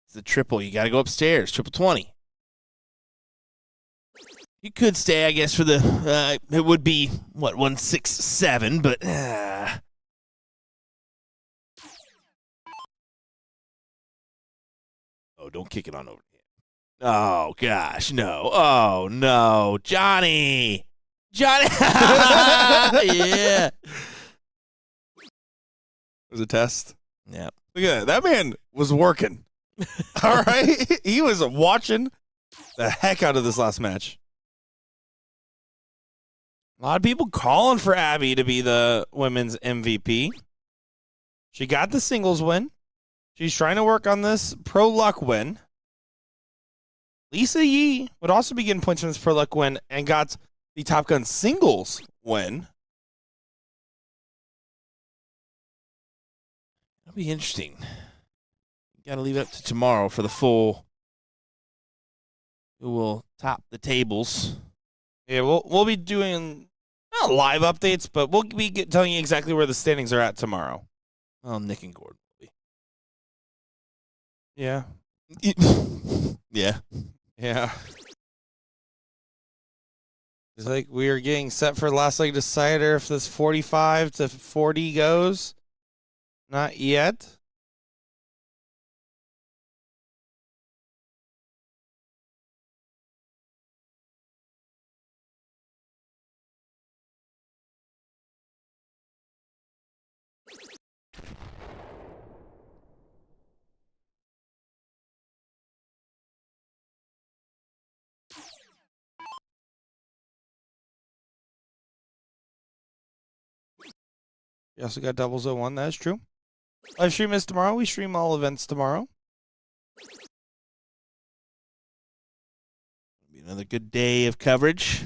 It's the triple. You got to go upstairs. Triple 20. You could stay, I guess, for the, it would be, 167, but, Oh, don't kick it on over here. Oh, gosh, no. Oh, no. Johnny! Yeah. It was a test. Yeah. Look at that. That man was working. All right? He was watching the heck out of this last match. A lot of people calling for Abby to be the women's MVP. She got the singles win. She's trying to work on this pro luck win. Lisa Yee would also be getting points from this pro luck win and got the Top Gun singles win. That'll be interesting. Got to leave it up to tomorrow for the full. Who will top the tables? Yeah, we'll be doing not live updates, but we'll be telling you exactly where the standings are at tomorrow. Well, Nick and Gordon will be. Yeah. Yeah. Yeah. It's like we are getting set for last leg decider if this 45 to 40 goes. Not yet. You also got doubles at 1. That is true. Live stream is tomorrow. We stream all events tomorrow. Be another good day of coverage.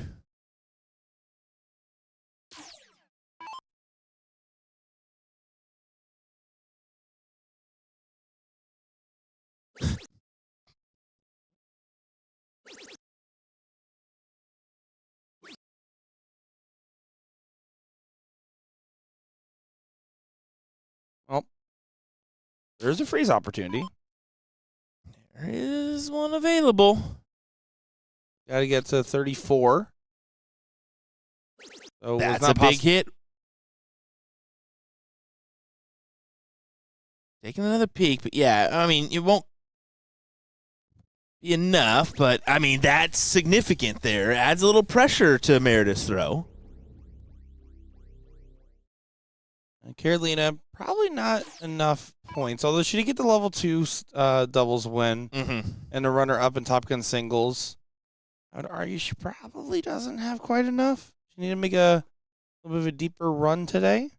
Well, there's a freeze opportunity. There is one available. Got to get to 34. So it was That's not a big hit. Taking another peek, but yeah, I mean, it won't be enough, but I mean, that's significant there. Adds a little pressure to Meredith's throw. And Carolina, probably not enough points, although she did get the level 2 doubles win and a runner up in Top Gun singles. I would argue she probably doesn't have quite enough. She need to make a little bit of a deeper run today.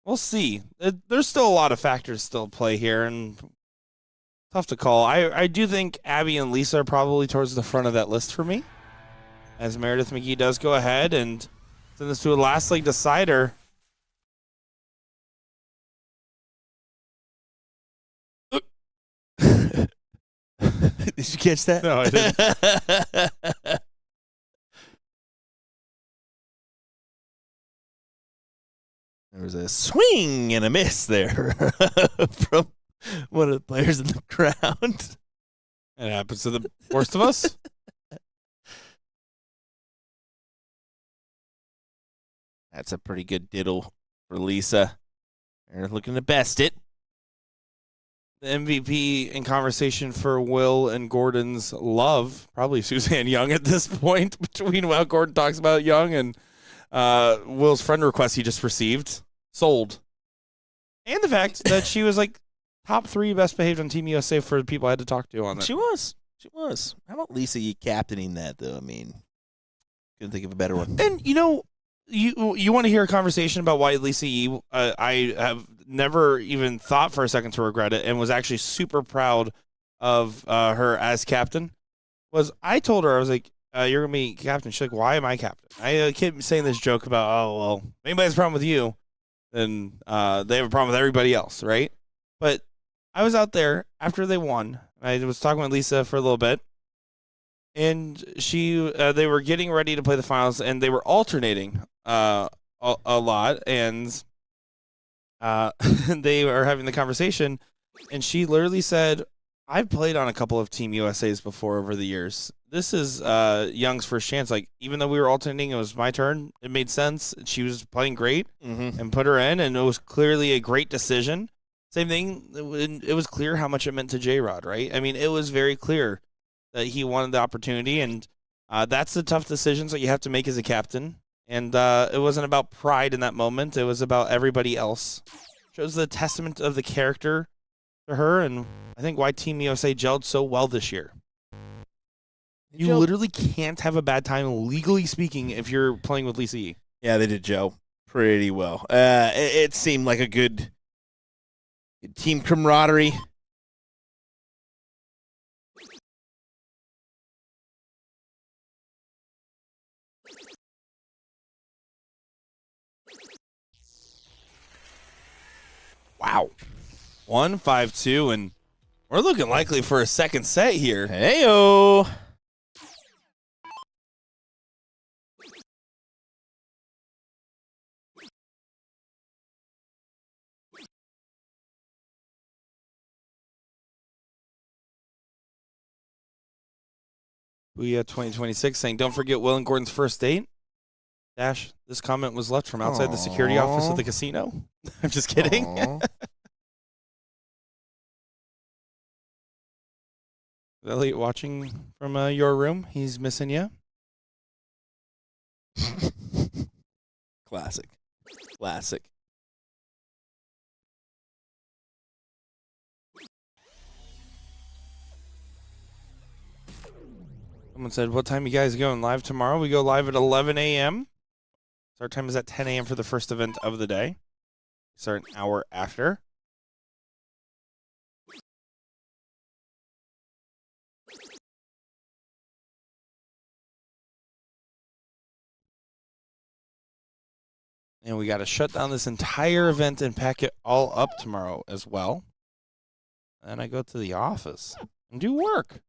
We'll see. There's still a lot of factors still at play here, and tough to call. I do think Abby and Lisa are probably towards the front of that list for me, as Meredith McGee does go ahead and send this to a last leg decider. Did you catch that? No, I didn't. There was a swing and a miss there from one of the players in the crowd. It happens to the worst of us. That's a pretty good diddle for Lisa. They're looking to best it. The MVP in conversation for Will and Gordon's love, probably Suzanne Young at this point, between while Gordon talks about Young and Will's friend request he just received. Sold. And the fact that she was like top 3 best behaved on Team USA for the people I had to talk to on that. She was. How about Lisa Yee captaining that, though? I mean, couldn't think of a better one. And, you know, you want to hear a conversation about why Lisa Yee, I have never even thought for a second to regret it and was actually super proud of her as captain, was I told her, I was like, you're going to be captain. She's like, why am I captain? I kept saying this joke about, oh, well, if anybody has a problem with you, then they have a problem with everybody else, right? But I was out there after they won. I was talking with Lisa for a little bit. And they were getting ready to play the finals, and they were alternating a lot, and they were having the conversation, and she literally said, I've played on a couple of Team USAs before over the years. This is Young's first chance. Like, even though we were alternating, it was my turn. It made sense. She was playing great and put her in, and it was clearly a great decision. Same thing, it was clear how much it meant to J-Rod, right? I mean, it was very clear that he wanted the opportunity, and that's the tough decisions that you have to make as a captain. And it wasn't about pride in that moment. It was about everybody else. Shows the testament of the character to her, and I think why Team USA gelled so well this year. You literally can't have a bad time, legally speaking, if you're playing with Lisa Yee. Yeah, they did gel pretty well. It seemed like a good team camaraderie. Wow. 1-5-2, and we're looking likely for a second set here. Heyo. Booyah 2026 saying, don't forget Will and Gordon's first date. Dash, this comment was left from outside the security office of the casino. I'm just kidding. Elliot watching from your room. He's missing you. Classic. Someone said, what time you guys going live tomorrow? We go live at 11 a.m. Start time is at 10 a.m. for the first event of the day. Start an hour after. And we got to shut down this entire event and pack it all up tomorrow as well. And I go to the office and do work.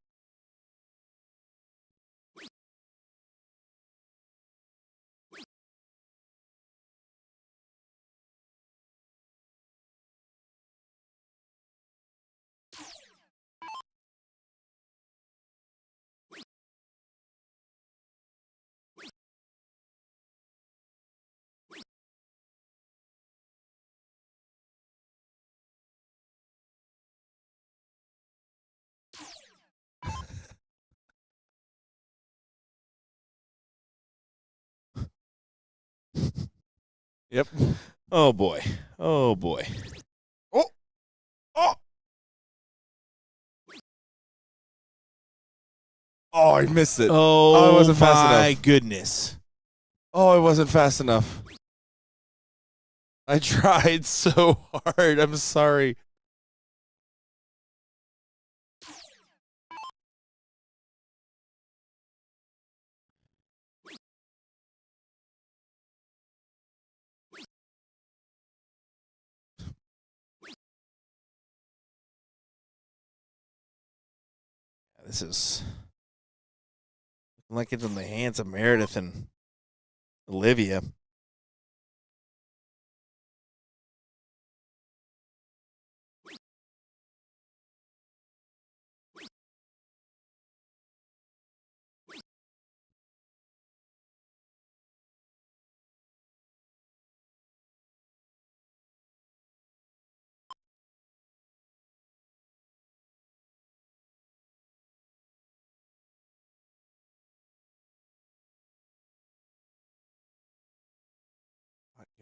Yep. Oh boy. Oh. Oh, I missed it. Oh, I wasn't fast my enough. goodness. Oh, I wasn't fast enough. I tried so hard. I'm sorry. This is looking like it's in the hands of Meredith and Olivia.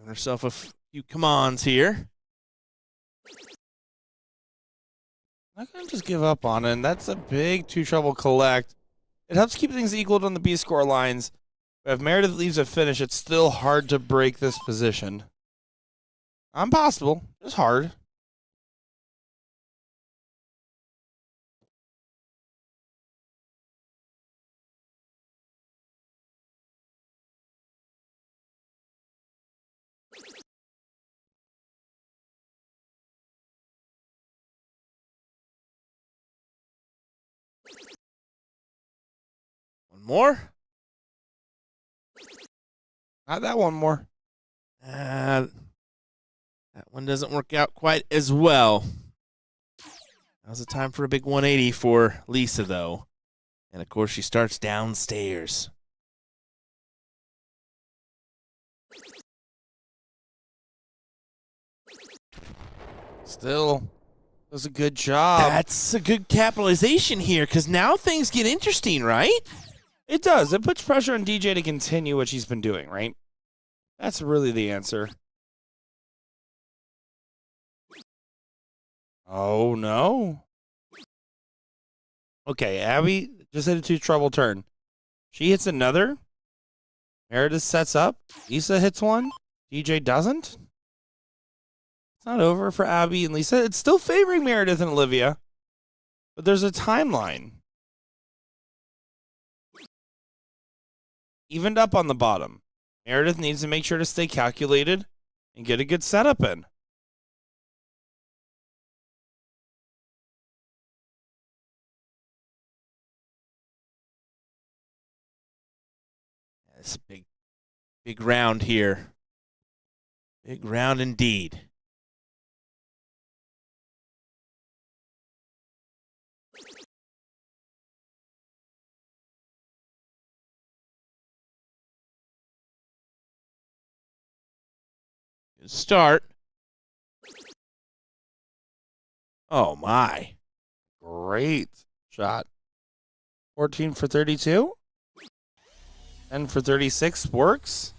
Giving herself a few come-ons here. Not going to just give up on it. And that's a big two trouble collect. It helps keep things equal on the B score lines. But if Meredith leaves a finish, it's still hard to break this position. Impossible. Just hard. One more. Not that one more. That one doesn't work out quite as well. Now's the time for a big 180 for Lisa, though. And, of course, she starts downstairs. Still does a good job. That's a good capitalization here, because now things get interesting, right? It does. It puts pressure on DJ to continue what she's been doing, right? That's really the answer. Oh, no. Okay, Abby just hit a two trouble turn. She hits another. Meredith sets up. Lisa hits one. DJ doesn't. It's not over for Abby and Lisa. It's still favoring Meredith and Olivia. But there's a timeline. Evened up on the bottom. Meredith needs to make sure to stay calculated and get a good setup in. It's a big round here. Big round indeed. Good start. Oh, my. Great shot. 14 for 32. 10 for 36 works.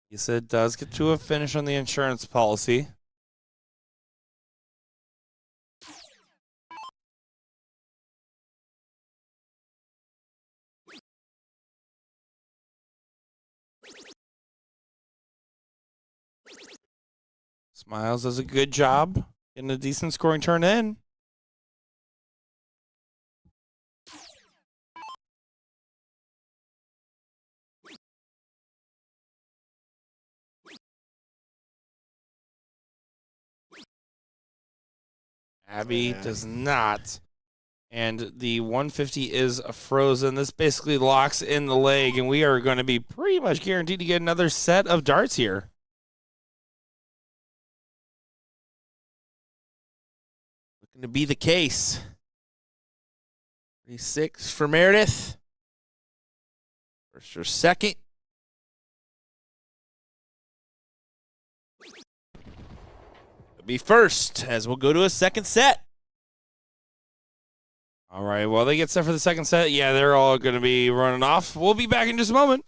He said does get to a finish on the insurance policy. Smiles does a good job getting a decent scoring turn in. Abby does not. And the 150 is frozen. This basically locks in the leg, and we are going to be pretty much guaranteed to get another set of darts here. Looking to be the case. 36 for Meredith. First or second. It'll be first, as we'll go to a second set. All right, well, they get set for the second set. Yeah, they're all going to be running off. We'll be back in just a moment.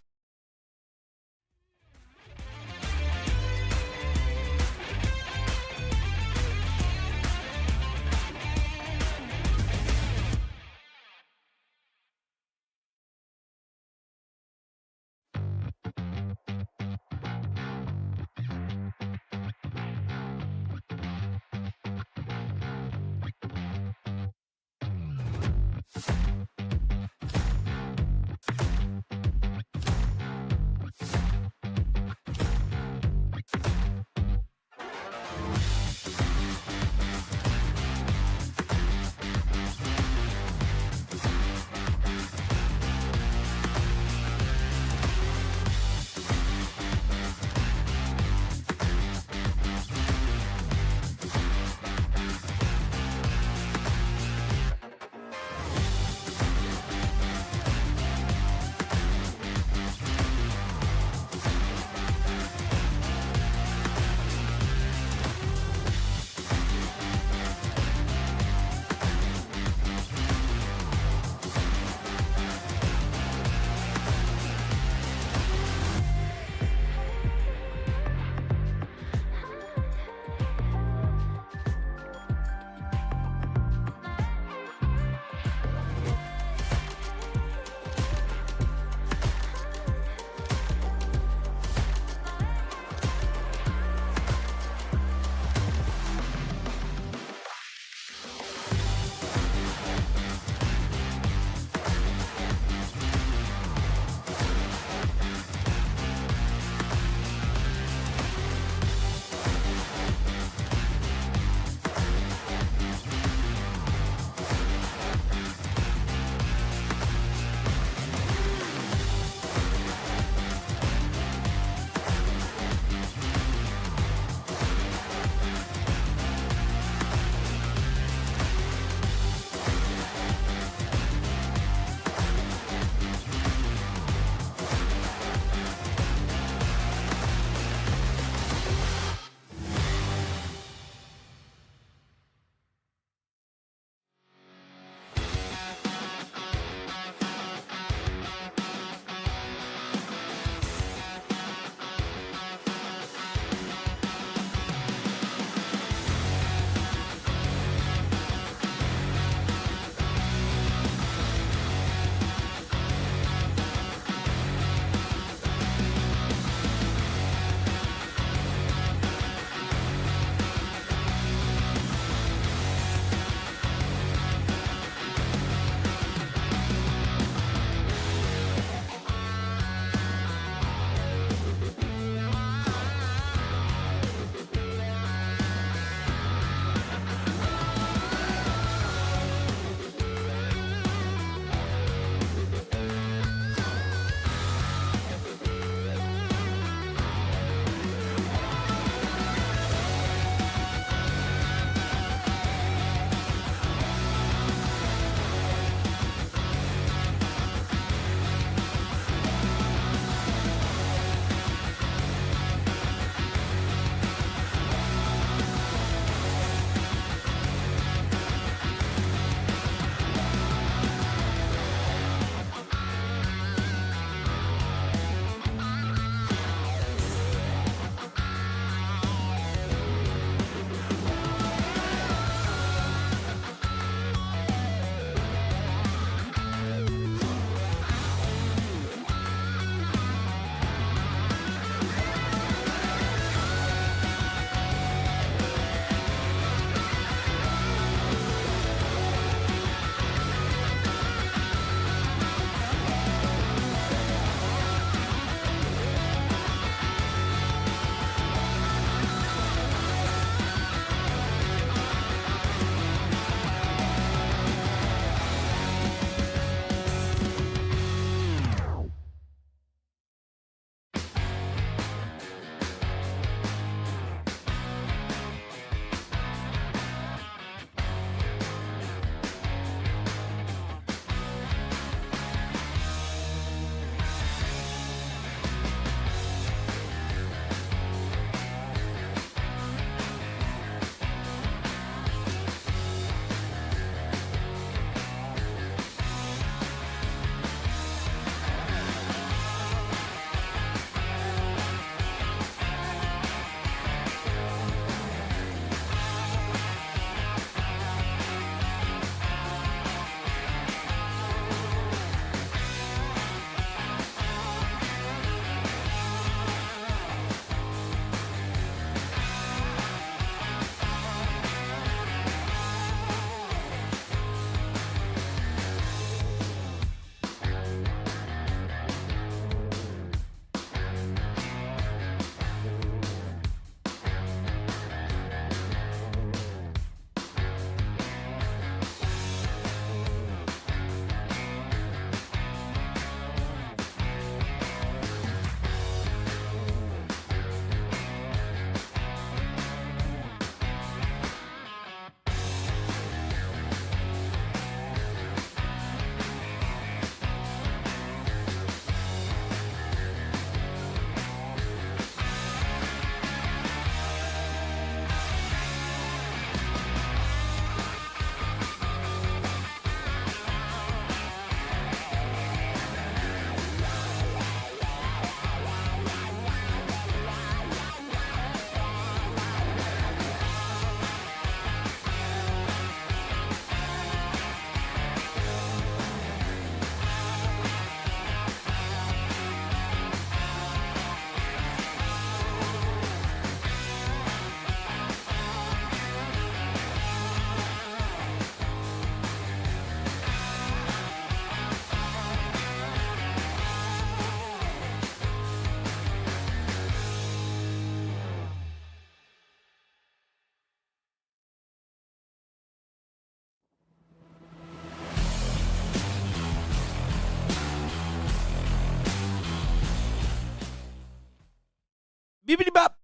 Beepity bop.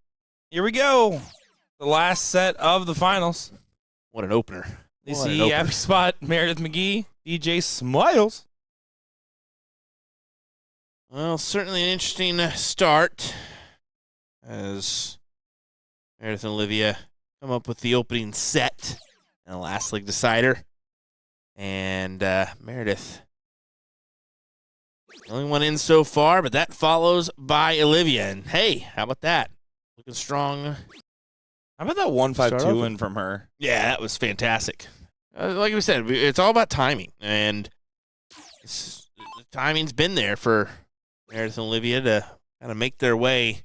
Here we go. The last set of the finals. What an opener. You What an see opener. Happy Spot, Meredith McGee, DJ Smiles. Well, certainly an interesting start as Meredith and Olivia come up with the opening set and the last league decider. And Meredith, the only one in so far, but that follows by Olivia. And hey, how about that? Looking strong. How about that 152 Start off in from her? Yeah, that was fantastic. Like we said, it's all about timing. And the timing's been there for Meredith and Olivia to kind of make their way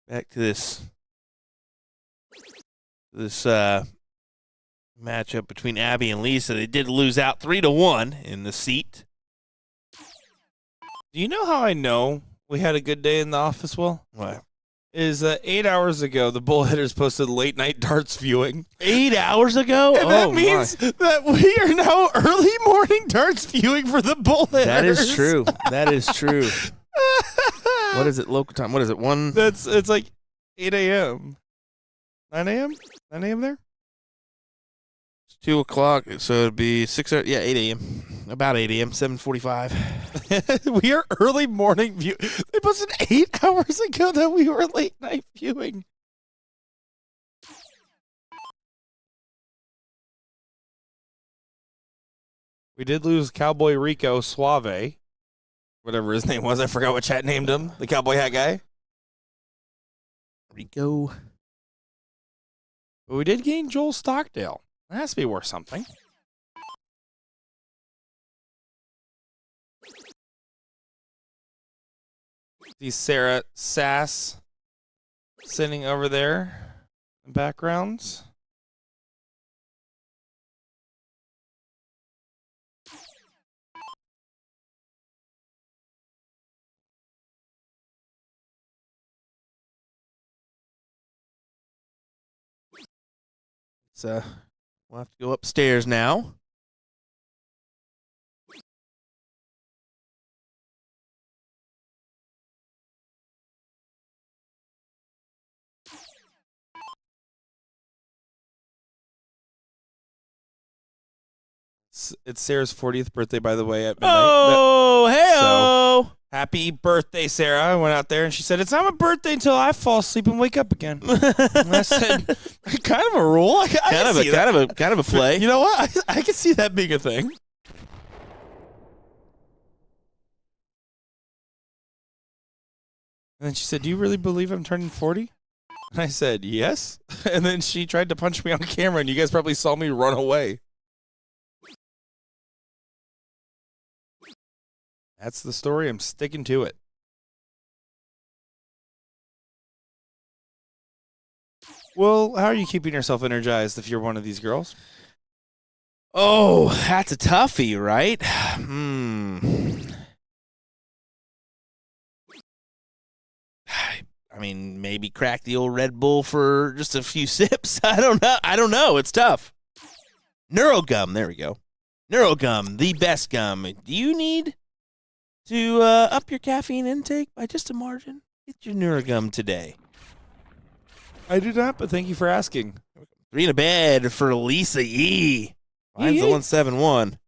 back to this matchup between Abby and Lisa. They did lose out 3-1 in the seat. Do you know how I know we had a good day in the office, Will? What? Is 8 hours ago, the Bullhitters posted late night darts viewing. 8 hours ago? And that means that we are now early morning darts viewing for the Bullhitters. That is true. That is true. What is it, local time? What is it, 1? It's like 8 a.m. 9 a.m.? 9 a.m. there? It's 2 o'clock, so it'd be 6, yeah, 8 a.m. About 8 a.m., 7:45. We are early morning view. They posted 8 hours ago that we were late night viewing. We did lose Cowboy Rico Suave, whatever his name was. I forgot what chat named him. The cowboy hat guy. Rico. But we did gain Joel Stockdale. That has to be worth something. See Sarah Sass sitting over there in the background. So we'll have to go upstairs now. It's Sarah's 40th birthday, by the way, at midnight. Oh, hey-o! Happy birthday, Sarah. I went out there and she said, it's not my birthday until I fall asleep and wake up again. And I said, kind of a rule. I kind of a play. You know what? I can see that being a thing. And then she said, do you really believe I'm turning 40? And I said, yes. And then she tried to punch me on camera, and you guys probably saw me run away. That's the story. I'm sticking to it. Well, how are you keeping yourself energized if you're one of these girls? Oh, that's a toughie, right? I mean, maybe crack the old Red Bull for just a few sips. I don't know. It's tough. Neurogum. There we go. Neurogum, the best gum. Do you need to up your caffeine intake by just a margin? Get your Neurogum today. I do not, but thank you for asking. 3 in a bed for Lisa E. Mine's the Yee. 171.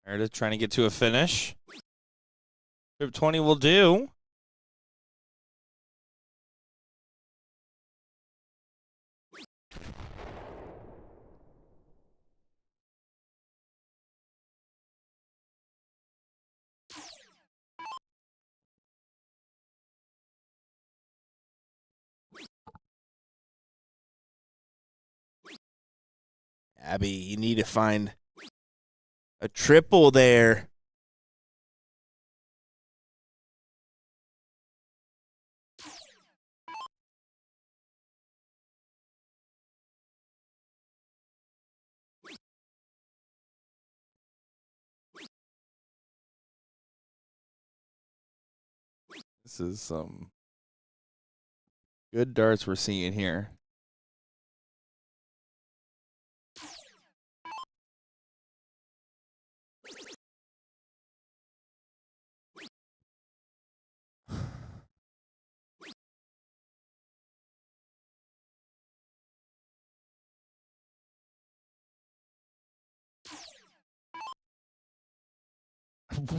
Meredith trying to get to a finish. Trip 20 will do. Abby, you need to find a triple there. This is some good darts we're seeing here.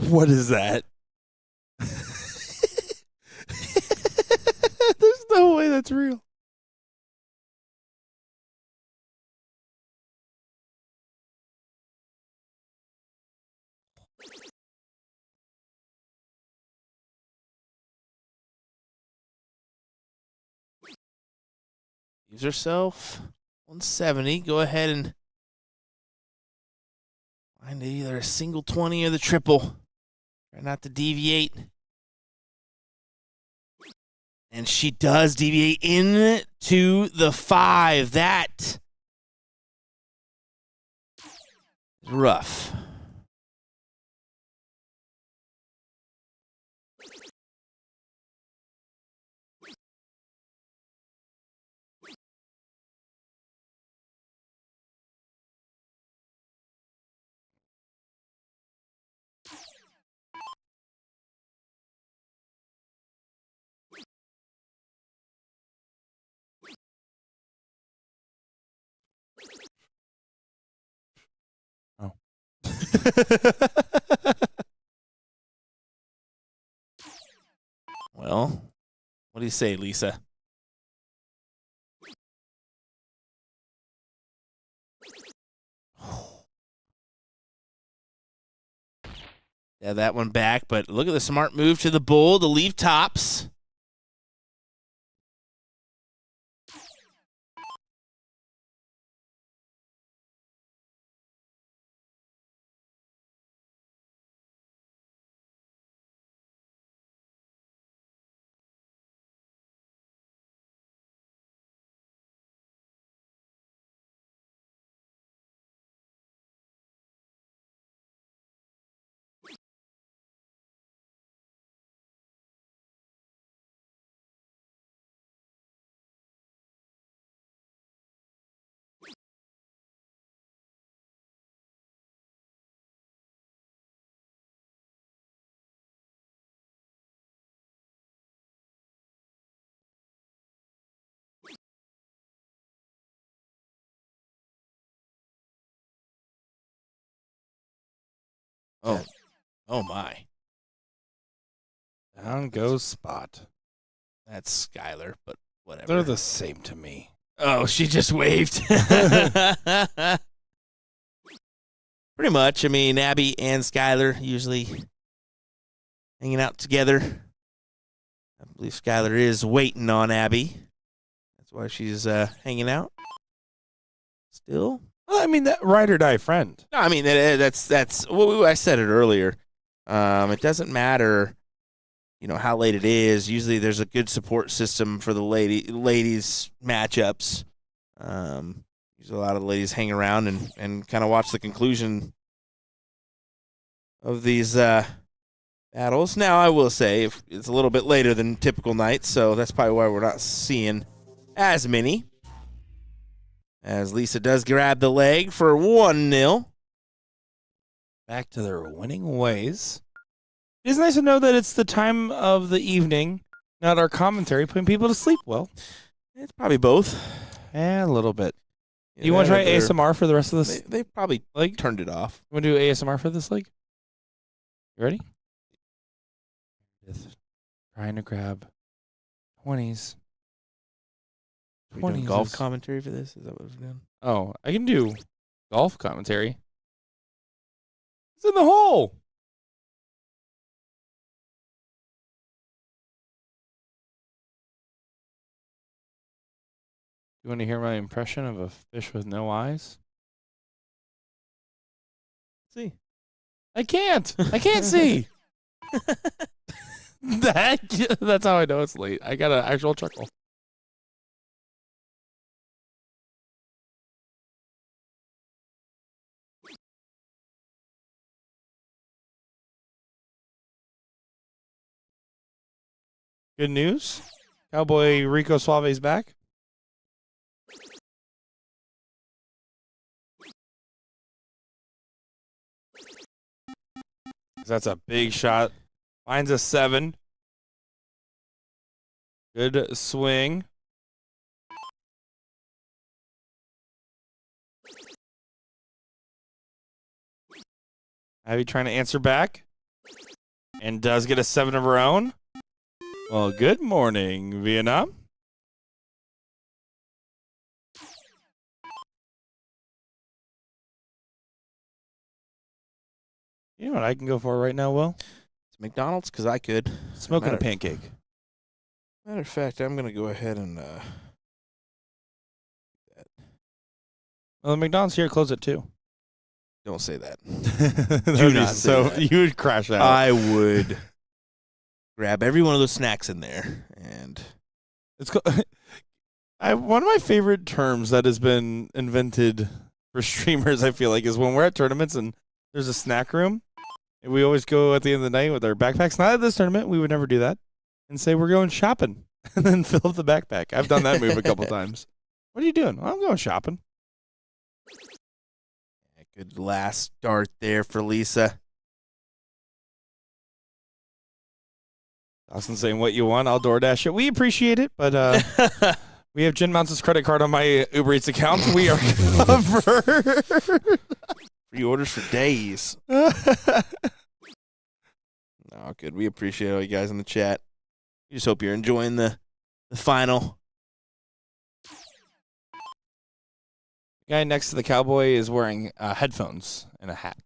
What is that? There's no way that's real. Use herself 170. Go ahead and find either a single 20 or the triple. Try not to deviate. And she does deviate into the 5. That is rough. Oh. Well, what do you say, Lisa? Yeah, that one back, but look at the smart move to the bull to leave tops. Oh, oh my. Down goes Spot. That's Skylar, but whatever. They're the same to me. Oh, she just waved. Pretty much. I mean, Abby and Skylar usually hanging out together. I believe Skylar is waiting on Abby. That's why she's hanging out. Still. Well, I mean, that ride or die friend. No, I mean that's. Well, I said it earlier. It doesn't matter, how late it is. Usually, there's a good support system for the ladies matchups. Usually, a lot of the ladies hang around and kind of watch the conclusion of these battles. Now, I will say it's a little bit later than typical nights, so that's probably why we're not seeing as many. As Lisa does grab the leg for 1-0. Back to their winning ways. It's nice to know that it's the time of the evening, not our commentary, putting people to sleep well. It's probably both. A little bit. Yeah, You want to try they're- ASMR for the rest of this? They probably Leg? turned it off. You want to do ASMR for this leg? You ready? Trying to grab 20s. Are we doing 20s golf is- commentary for this? Is that what we're doing? Oh, I can do golf commentary. It's in the hole. You want to hear my impression of a fish with no eyes? See. I can't. I can't see. That's how I know it's late. I got an actual chuckle. Good news. Cowboy Rico Suave's back. That's a big shot. Finds a 7. Good swing. Abby trying to answer back. And does get a 7 of her own. Well, good morning, Vietnam. You know what I can go for right now, Will? It's McDonald's because I could. Smoking a Matter- pancake. Matter of fact, I'm going to go ahead and Well, the McDonald's here close at 2. don't say that. Do not say that. You would crash out. I would grab every one of those snacks in there and It's one of my favorite terms that has been invented for streamers, I feel like, is when we're at tournaments and there's a snack room. And we always go at the end of the night with our backpacks. Not at this tournament. We would never do that. And say we're going shopping and then fill up the backpack. I've done that move a couple times. What are you doing? Well, I'm going shopping. good last start there for Lisa. Dawson saying what you want, I'll DoorDash it. We appreciate it, but we have Jen Mounts' credit card on my Uber Eats account. We are covered. Free orders for days. No, good. We appreciate all you guys in the chat. We just hope you're enjoying the final. The guy next to the cowboy is wearing headphones and a hat.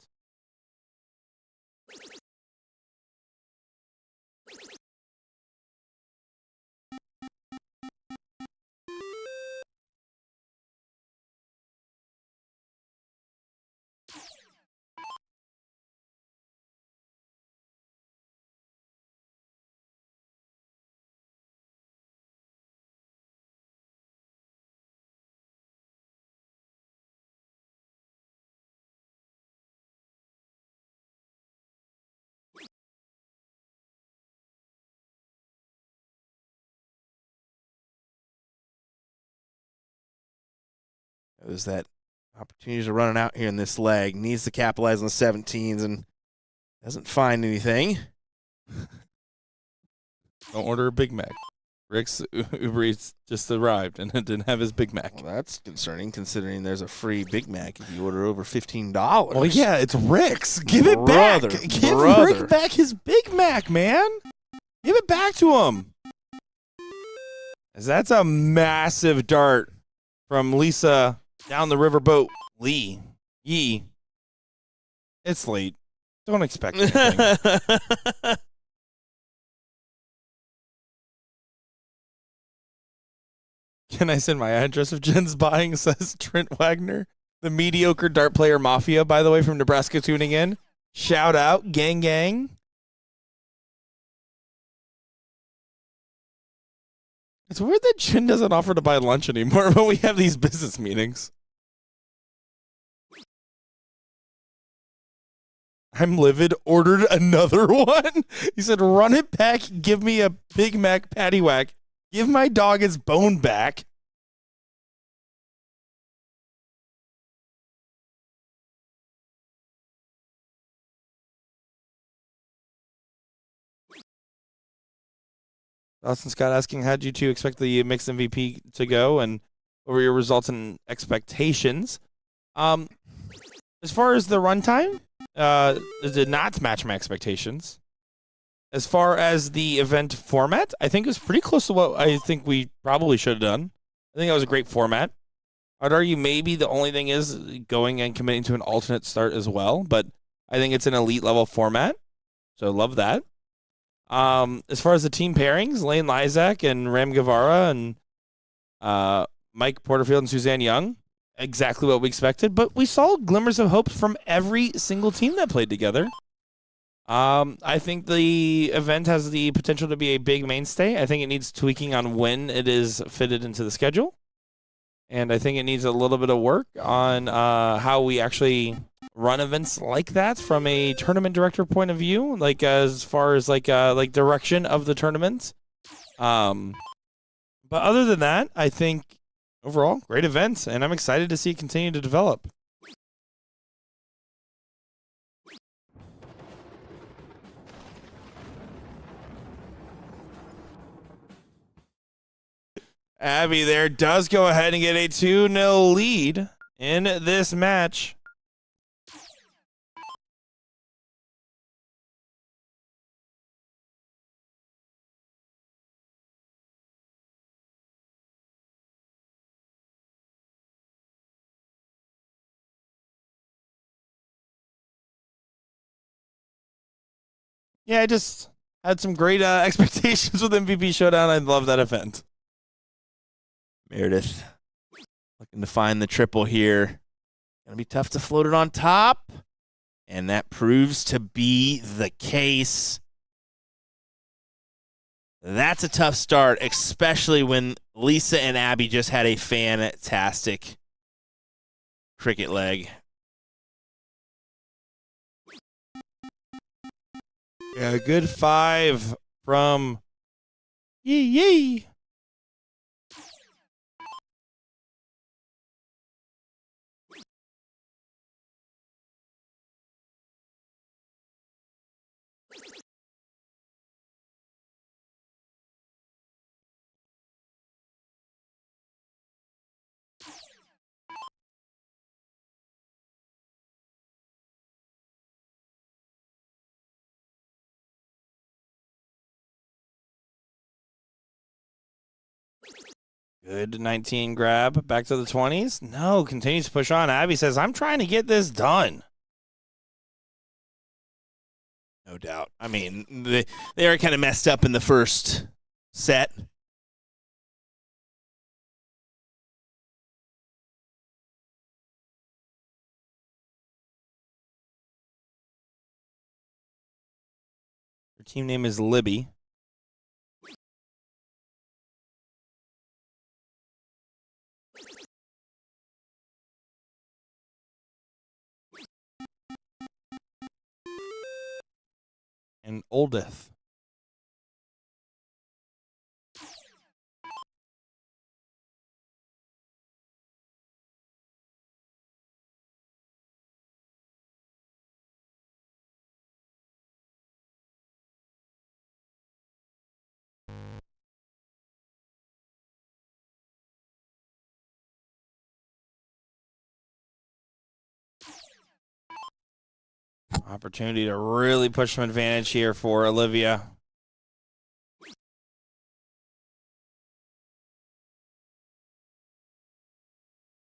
There's that opportunities are running out here in this leg. Needs to capitalize on the 17s and doesn't find anything. Don't order a Big Mac. Rick's Uber Eats just arrived and it didn't have his Big Mac. Well, that's concerning considering there's a free Big Mac if you order over $15. Well, yeah, it's Rick's. Give it Brother, back. Give brother. Rick back his Big Mac, man. Give it back to him. As that's a massive dart from Lisa down the riverboat. Lee. Yee. It's late. Don't expect anything. Can I send my address if Jen's buying, says Trent Wagner. The mediocre dart player mafia, by the way, from Nebraska tuning in. Shout out, gang gang. It's weird that Jen doesn't offer to buy lunch anymore when we have these business meetings. I'm livid, ordered another one. He said, run it back, give me a Big Mac patty whack. Give my dog its bone back. Dawson Scott asking, how did you two expect the mixed MVP to go, and what were your results and expectations? As far as the runtime, it did not match my expectations. As far as the event format, I think it was pretty close to what I think we probably should have done. I think that was a great format. I'd argue maybe the only thing is going and committing to an alternate start as well, but I think it's an elite level format, so love that. As far as the team pairings, Lane Lysak and Ram Guevara and Mike Porterfield and Suzanne Young, exactly what we expected, but we saw glimmers of hope from every single team that played together. I think the event has the potential to be a big mainstay. I think it needs tweaking on when it is fitted into the schedule. And I think it needs a little bit of work on how we actually run events like that from a tournament director point of view, like as far as like direction of the tournament. But other than that, I think overall, great event, and I'm excited to see it continue to develop. Abby there does go ahead and get a 2-0 lead in this match. Yeah, I just had some great expectations with MVP Showdown. I love that event. Meredith looking to find the triple here. Gonna be tough to float it on top. And that proves to be the case. That's a tough start, especially when Lisa and Abby just had a fantastic cricket leg. Yeah, good 5 from Yee Yee. Good 19 grab. Back to the 20s. No, continues to push on. Abby says, I'm trying to get this done. No doubt. I mean, they are kind of messed up in the first set. Her team name is Libby. And Oldeth. Opportunity to really push some advantage here for Olivia.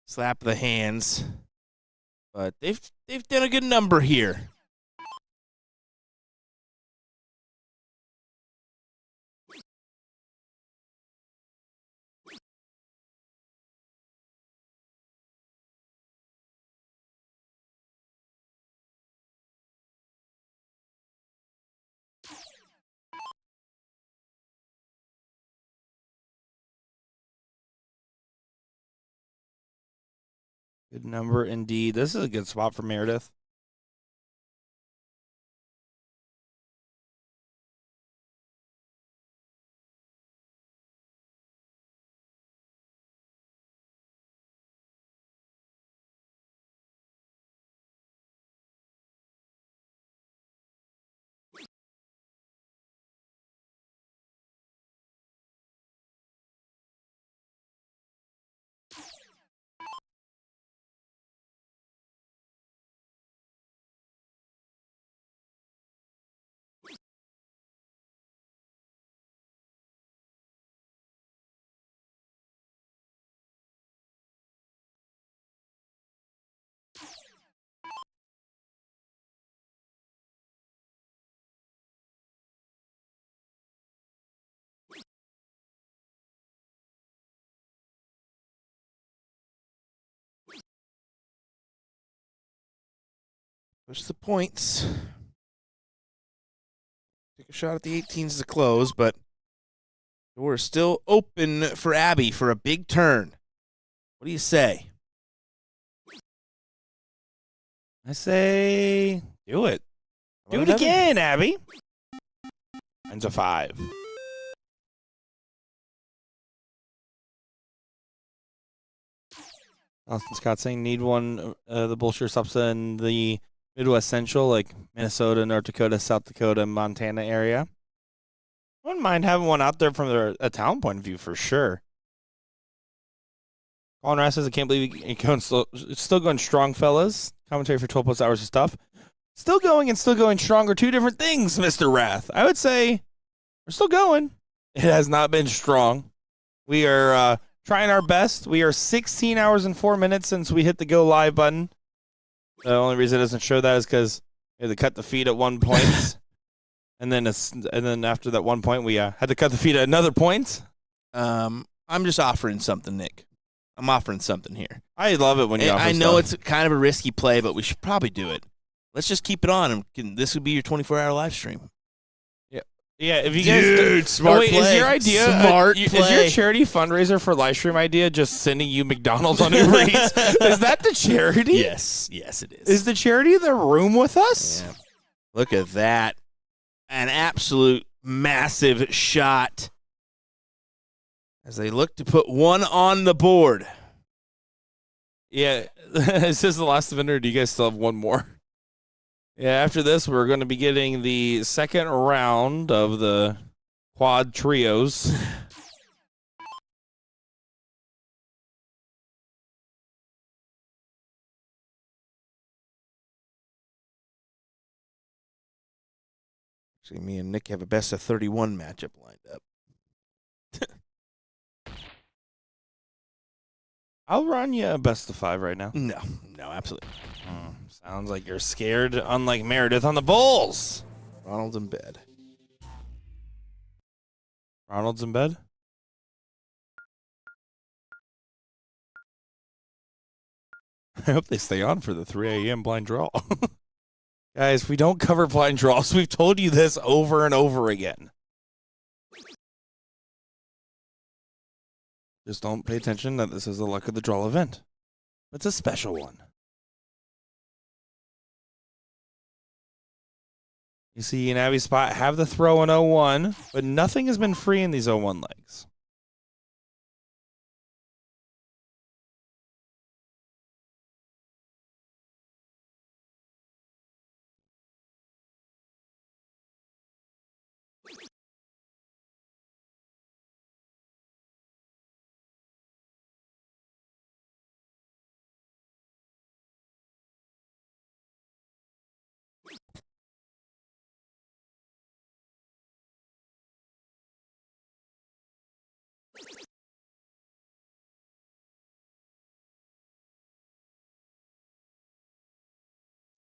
Slap the hands. But they've done a good number here. Good number indeed. This is a good spot for Meredith. Push the points. Take a shot at the 18s to close, but door is still open for Abby for a big turn. What do you say? I say, do it. Do it Another? again, Abby. Mine's a 5. Austin Scott saying need one. The BullShooter stops in the Midwest Central, like Minnesota, North Dakota, South Dakota, Montana area. Wouldn't mind having one out there from a town point of view for sure. Colin Rass says, I can't believe it's still going strong, fellas. Commentary for 12 plus hours of stuff. Still going and still going strong are two different things, Mr. Wrath. I would say we're still going. It has not been strong. We are trying our best. We are 16 hours and 4 minutes since we hit the go live button. The only reason it doesn't show that is because we had to cut the feed at one point. and then after that one point, we had to cut the feed at another point. I'm just offering something, Nick. I'm offering something here. I love it when you offer I know stuff. it's kind of a risky play, but we should probably do it. Let's just keep it on. And this would be your 24-hour live stream. Yeah, if you Dude, guys smart wait, play. is your idea Smart is play. your charity fundraiser for live stream idea just sending you McDonald's on Uber Eats? Is that the charity? Yes, it is. Is the charity in the room with us? Yeah. Look at that. An absolute massive shot as they look to put one on the board. Yeah. Is this the last event, or do you guys still have one more? Yeah, after this, we're going to be getting the second round of the quad trios. Actually, me and Nick have a best of 31 matchup lined up. I'll run you a best of 5 right now. No, absolutely. Sounds like you're scared, unlike Meredith on the Bulls. Ronald's in bed. Ronald's in bed? I hope they stay on for the 3 a.m. blind draw. Guys, we don't cover blind draws. We've told you this over and over again. Just don't pay attention that this is a luck of the draw event. It's a special one. You see an Abby spot have the throw in 0-1, but nothing has been free in these 0-1 legs.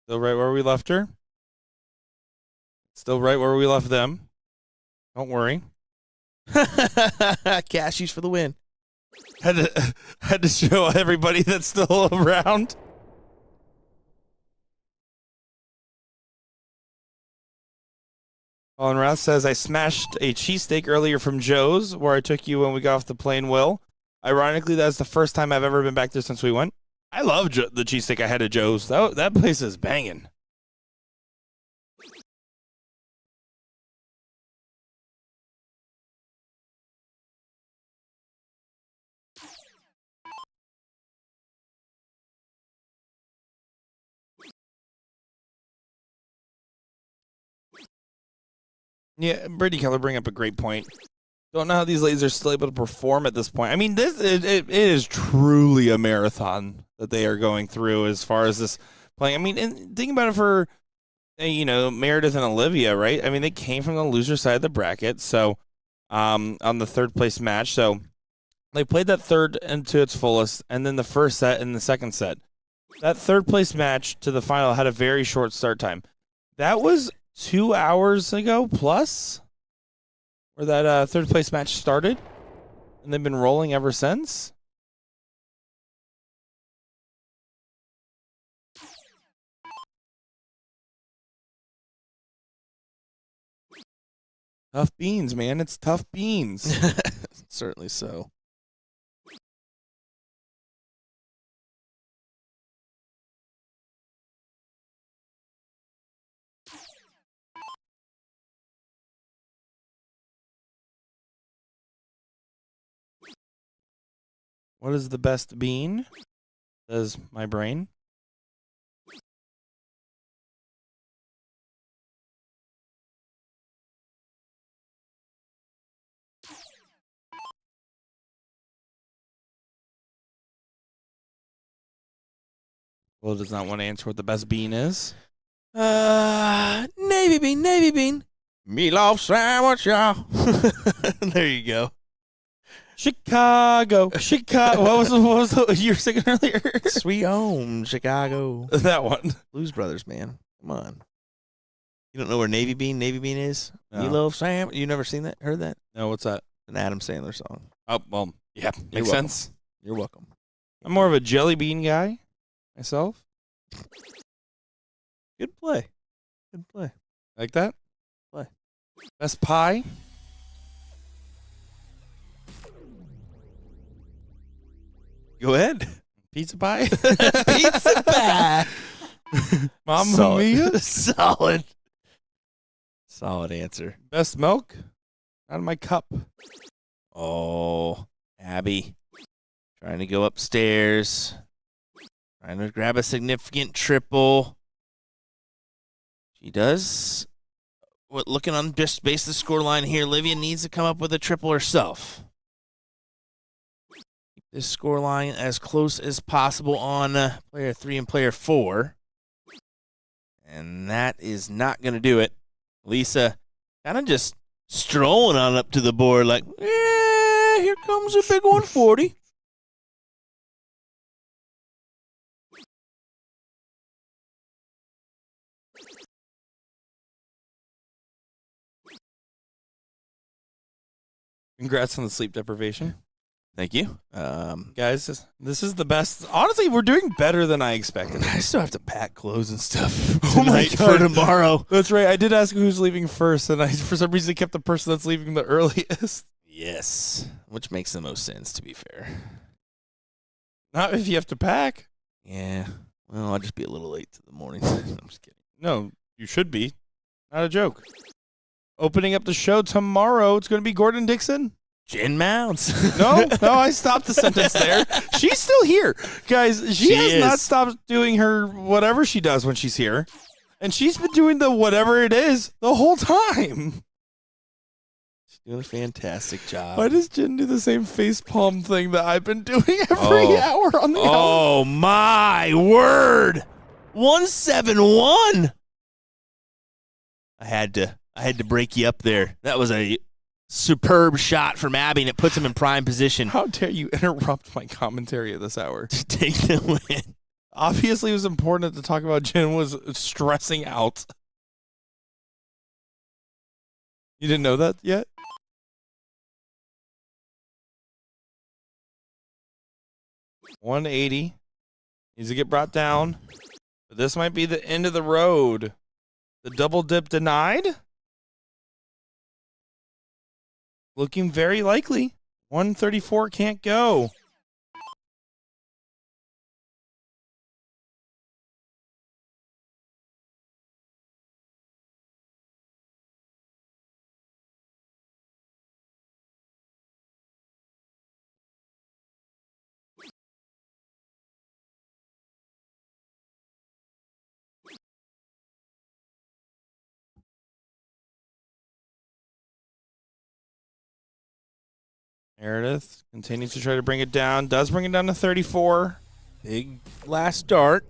Still right where we left her. Still right where we left them. Don't worry. Cashies for the win. Had to show everybody that's still around. Colin Rouse says, I smashed a cheesesteak earlier from Joe's, where I took you when we got off the plane, Will. Ironically, that's the first time I've ever been back there since we went. I love the cheesesteak I had at Joe's. That place is banging. Yeah, Brady Keller bring up a great point. Don't know how these ladies are still able to perform at this point. I mean, it is truly a marathon that they are going through as far as this playing. I mean, and think about it for, Meredith and Olivia, right? I mean, they came from the loser side of the bracket, so on the third place match. So they played that third into its fullest, and then the first set and the second set. That third place match to the final had a very short start time. That was 2 hours ago plus where that third place match started, and they've been rolling ever since. Tough beans, man. It's tough beans. Certainly so. What is the best bean? Says my brain. Will does not want to answer what the best bean is. Navy bean, navy bean. Meatloaf sandwich, y'all. There you go. Chicago. What was the you were singing earlier? Sweet home, Chicago. That one. Blues Brothers, man. Come on. You don't know where Navy Bean is? No. Meatloaf sandwich. You never seen that? Heard that? No, what's that? An Adam Sandler song. Oh, well, yeah, makes welcome. sense. You're welcome. I'm more of a jelly bean guy myself. Good play. Good play. Like that? Play. Best pie? Go ahead. Pizza pie? Pizza pie. Mamma mia? Solid. Solid answer. Best milk? Out of my cup. Oh, Abby. Trying to go upstairs. Trying to grab a significant triple. She does. Looking on just base the scoreline here, Livia needs to come up with a triple herself. Keep this scoreline as close as possible on player 3 and player 4. And that is not going to do it. Lisa kind of just strolling on up to the board like, here comes a big 140. Congrats on the sleep deprivation. Thank you. Guys, this is the best. Honestly, we're doing better than I expected. I still have to pack clothes and stuff Oh my tonight God. for tomorrow. That's right. I did ask who's leaving first, and I, for some reason, kept the person that's leaving the earliest. Yes, which makes the most sense, to be fair. Not if you have to pack. Yeah, well, I'll just be a little late to the morning. I'm just kidding. No, you should be. Not a joke. Opening up the show tomorrow, it's going to be Gordon Dixon. Jen Mounds. No, I stopped the sentence there. She's still here. Guys, she has not stopped doing her whatever she does when she's here. And she's been doing the whatever it is the whole time. She's doing a fantastic job. Why does Jen do the same face palm thing that I've been doing every hour on the hour? Oh, my word. 171. I had to break you up there. That was a superb shot from Abby, and it puts him in prime position. How dare you interrupt my commentary at this hour? To take the win. Obviously, it was important to talk about Jen was stressing out. You didn't know that yet? $180 needs to get brought down. But this might be the end of the road. The double dip denied? Looking very likely. 134 can't go. Meredith continues to try to bring it down. Does bring it down to 34. Big last start.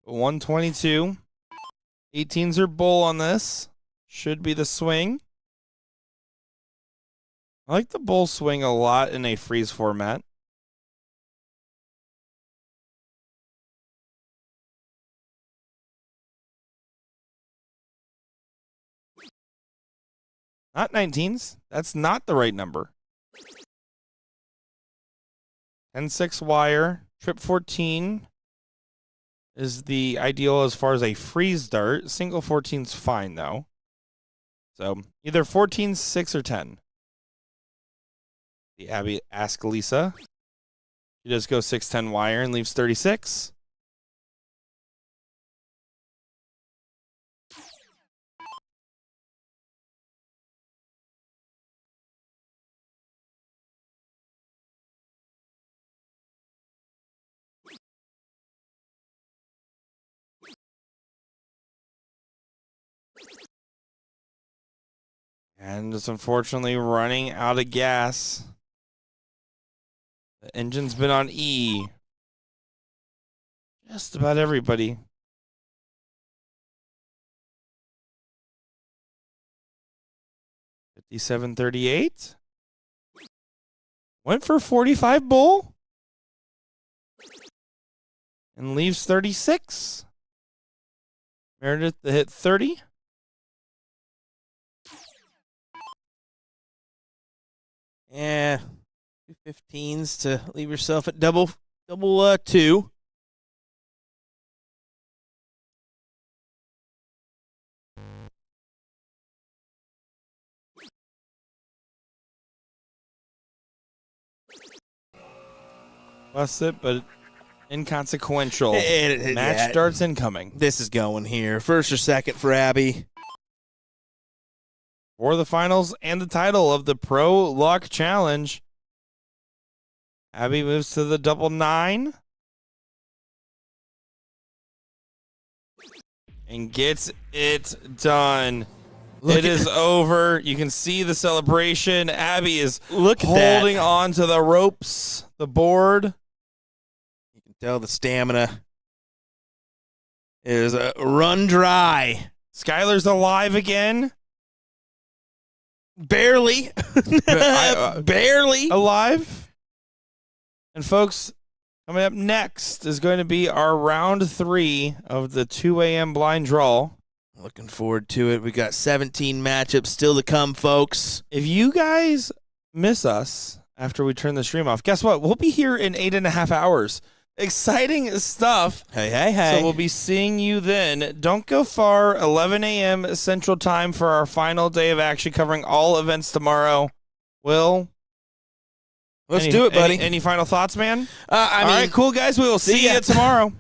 122. 18s are bull on this. Should be the swing. I like the bull swing a lot in a freeze format. Not 19s. That's not the right number. 10-6 wire. Trip 14 is the ideal as far as a freeze dart. Single 14's fine, though. So either 14, 6, or 10. The Abby ask Lisa. She does go 6-10 wire and leaves 36. And it's unfortunately running out of gas. The engine's been on E. Just about everybody. $57.38. Went for 45 bull. And leaves 36. Meredith to hit 30. Yeah, 215s to leave yourself at double 2. Bust it, but inconsequential. Match Yeah, starts incoming. This is going here. First or second for Abby. For the finals and the title of the Pro Luck Challenge. Abby moves to the double 9. And gets it done. It is over. You can see the celebration. Abby is holding on to the ropes, the board. You can tell the stamina is run dry. Skylar's alive again. Barely. Barely. Alive. And folks, coming up next is going to be our round 3 of the 2 a.m. blind draw. Looking forward to it. We got 17 matchups still to come, folks. If you guys miss us after we turn the stream off, guess what? We'll be here in 8.5 hours. Exciting stuff. Hey. So we'll be seeing you then. Don't go far. 11 a.m. Central Time for our final day of action, covering all events tomorrow. Will? Let's do it, buddy. Any final thoughts, man? I mean, all right, cool, guys. We will see you tomorrow.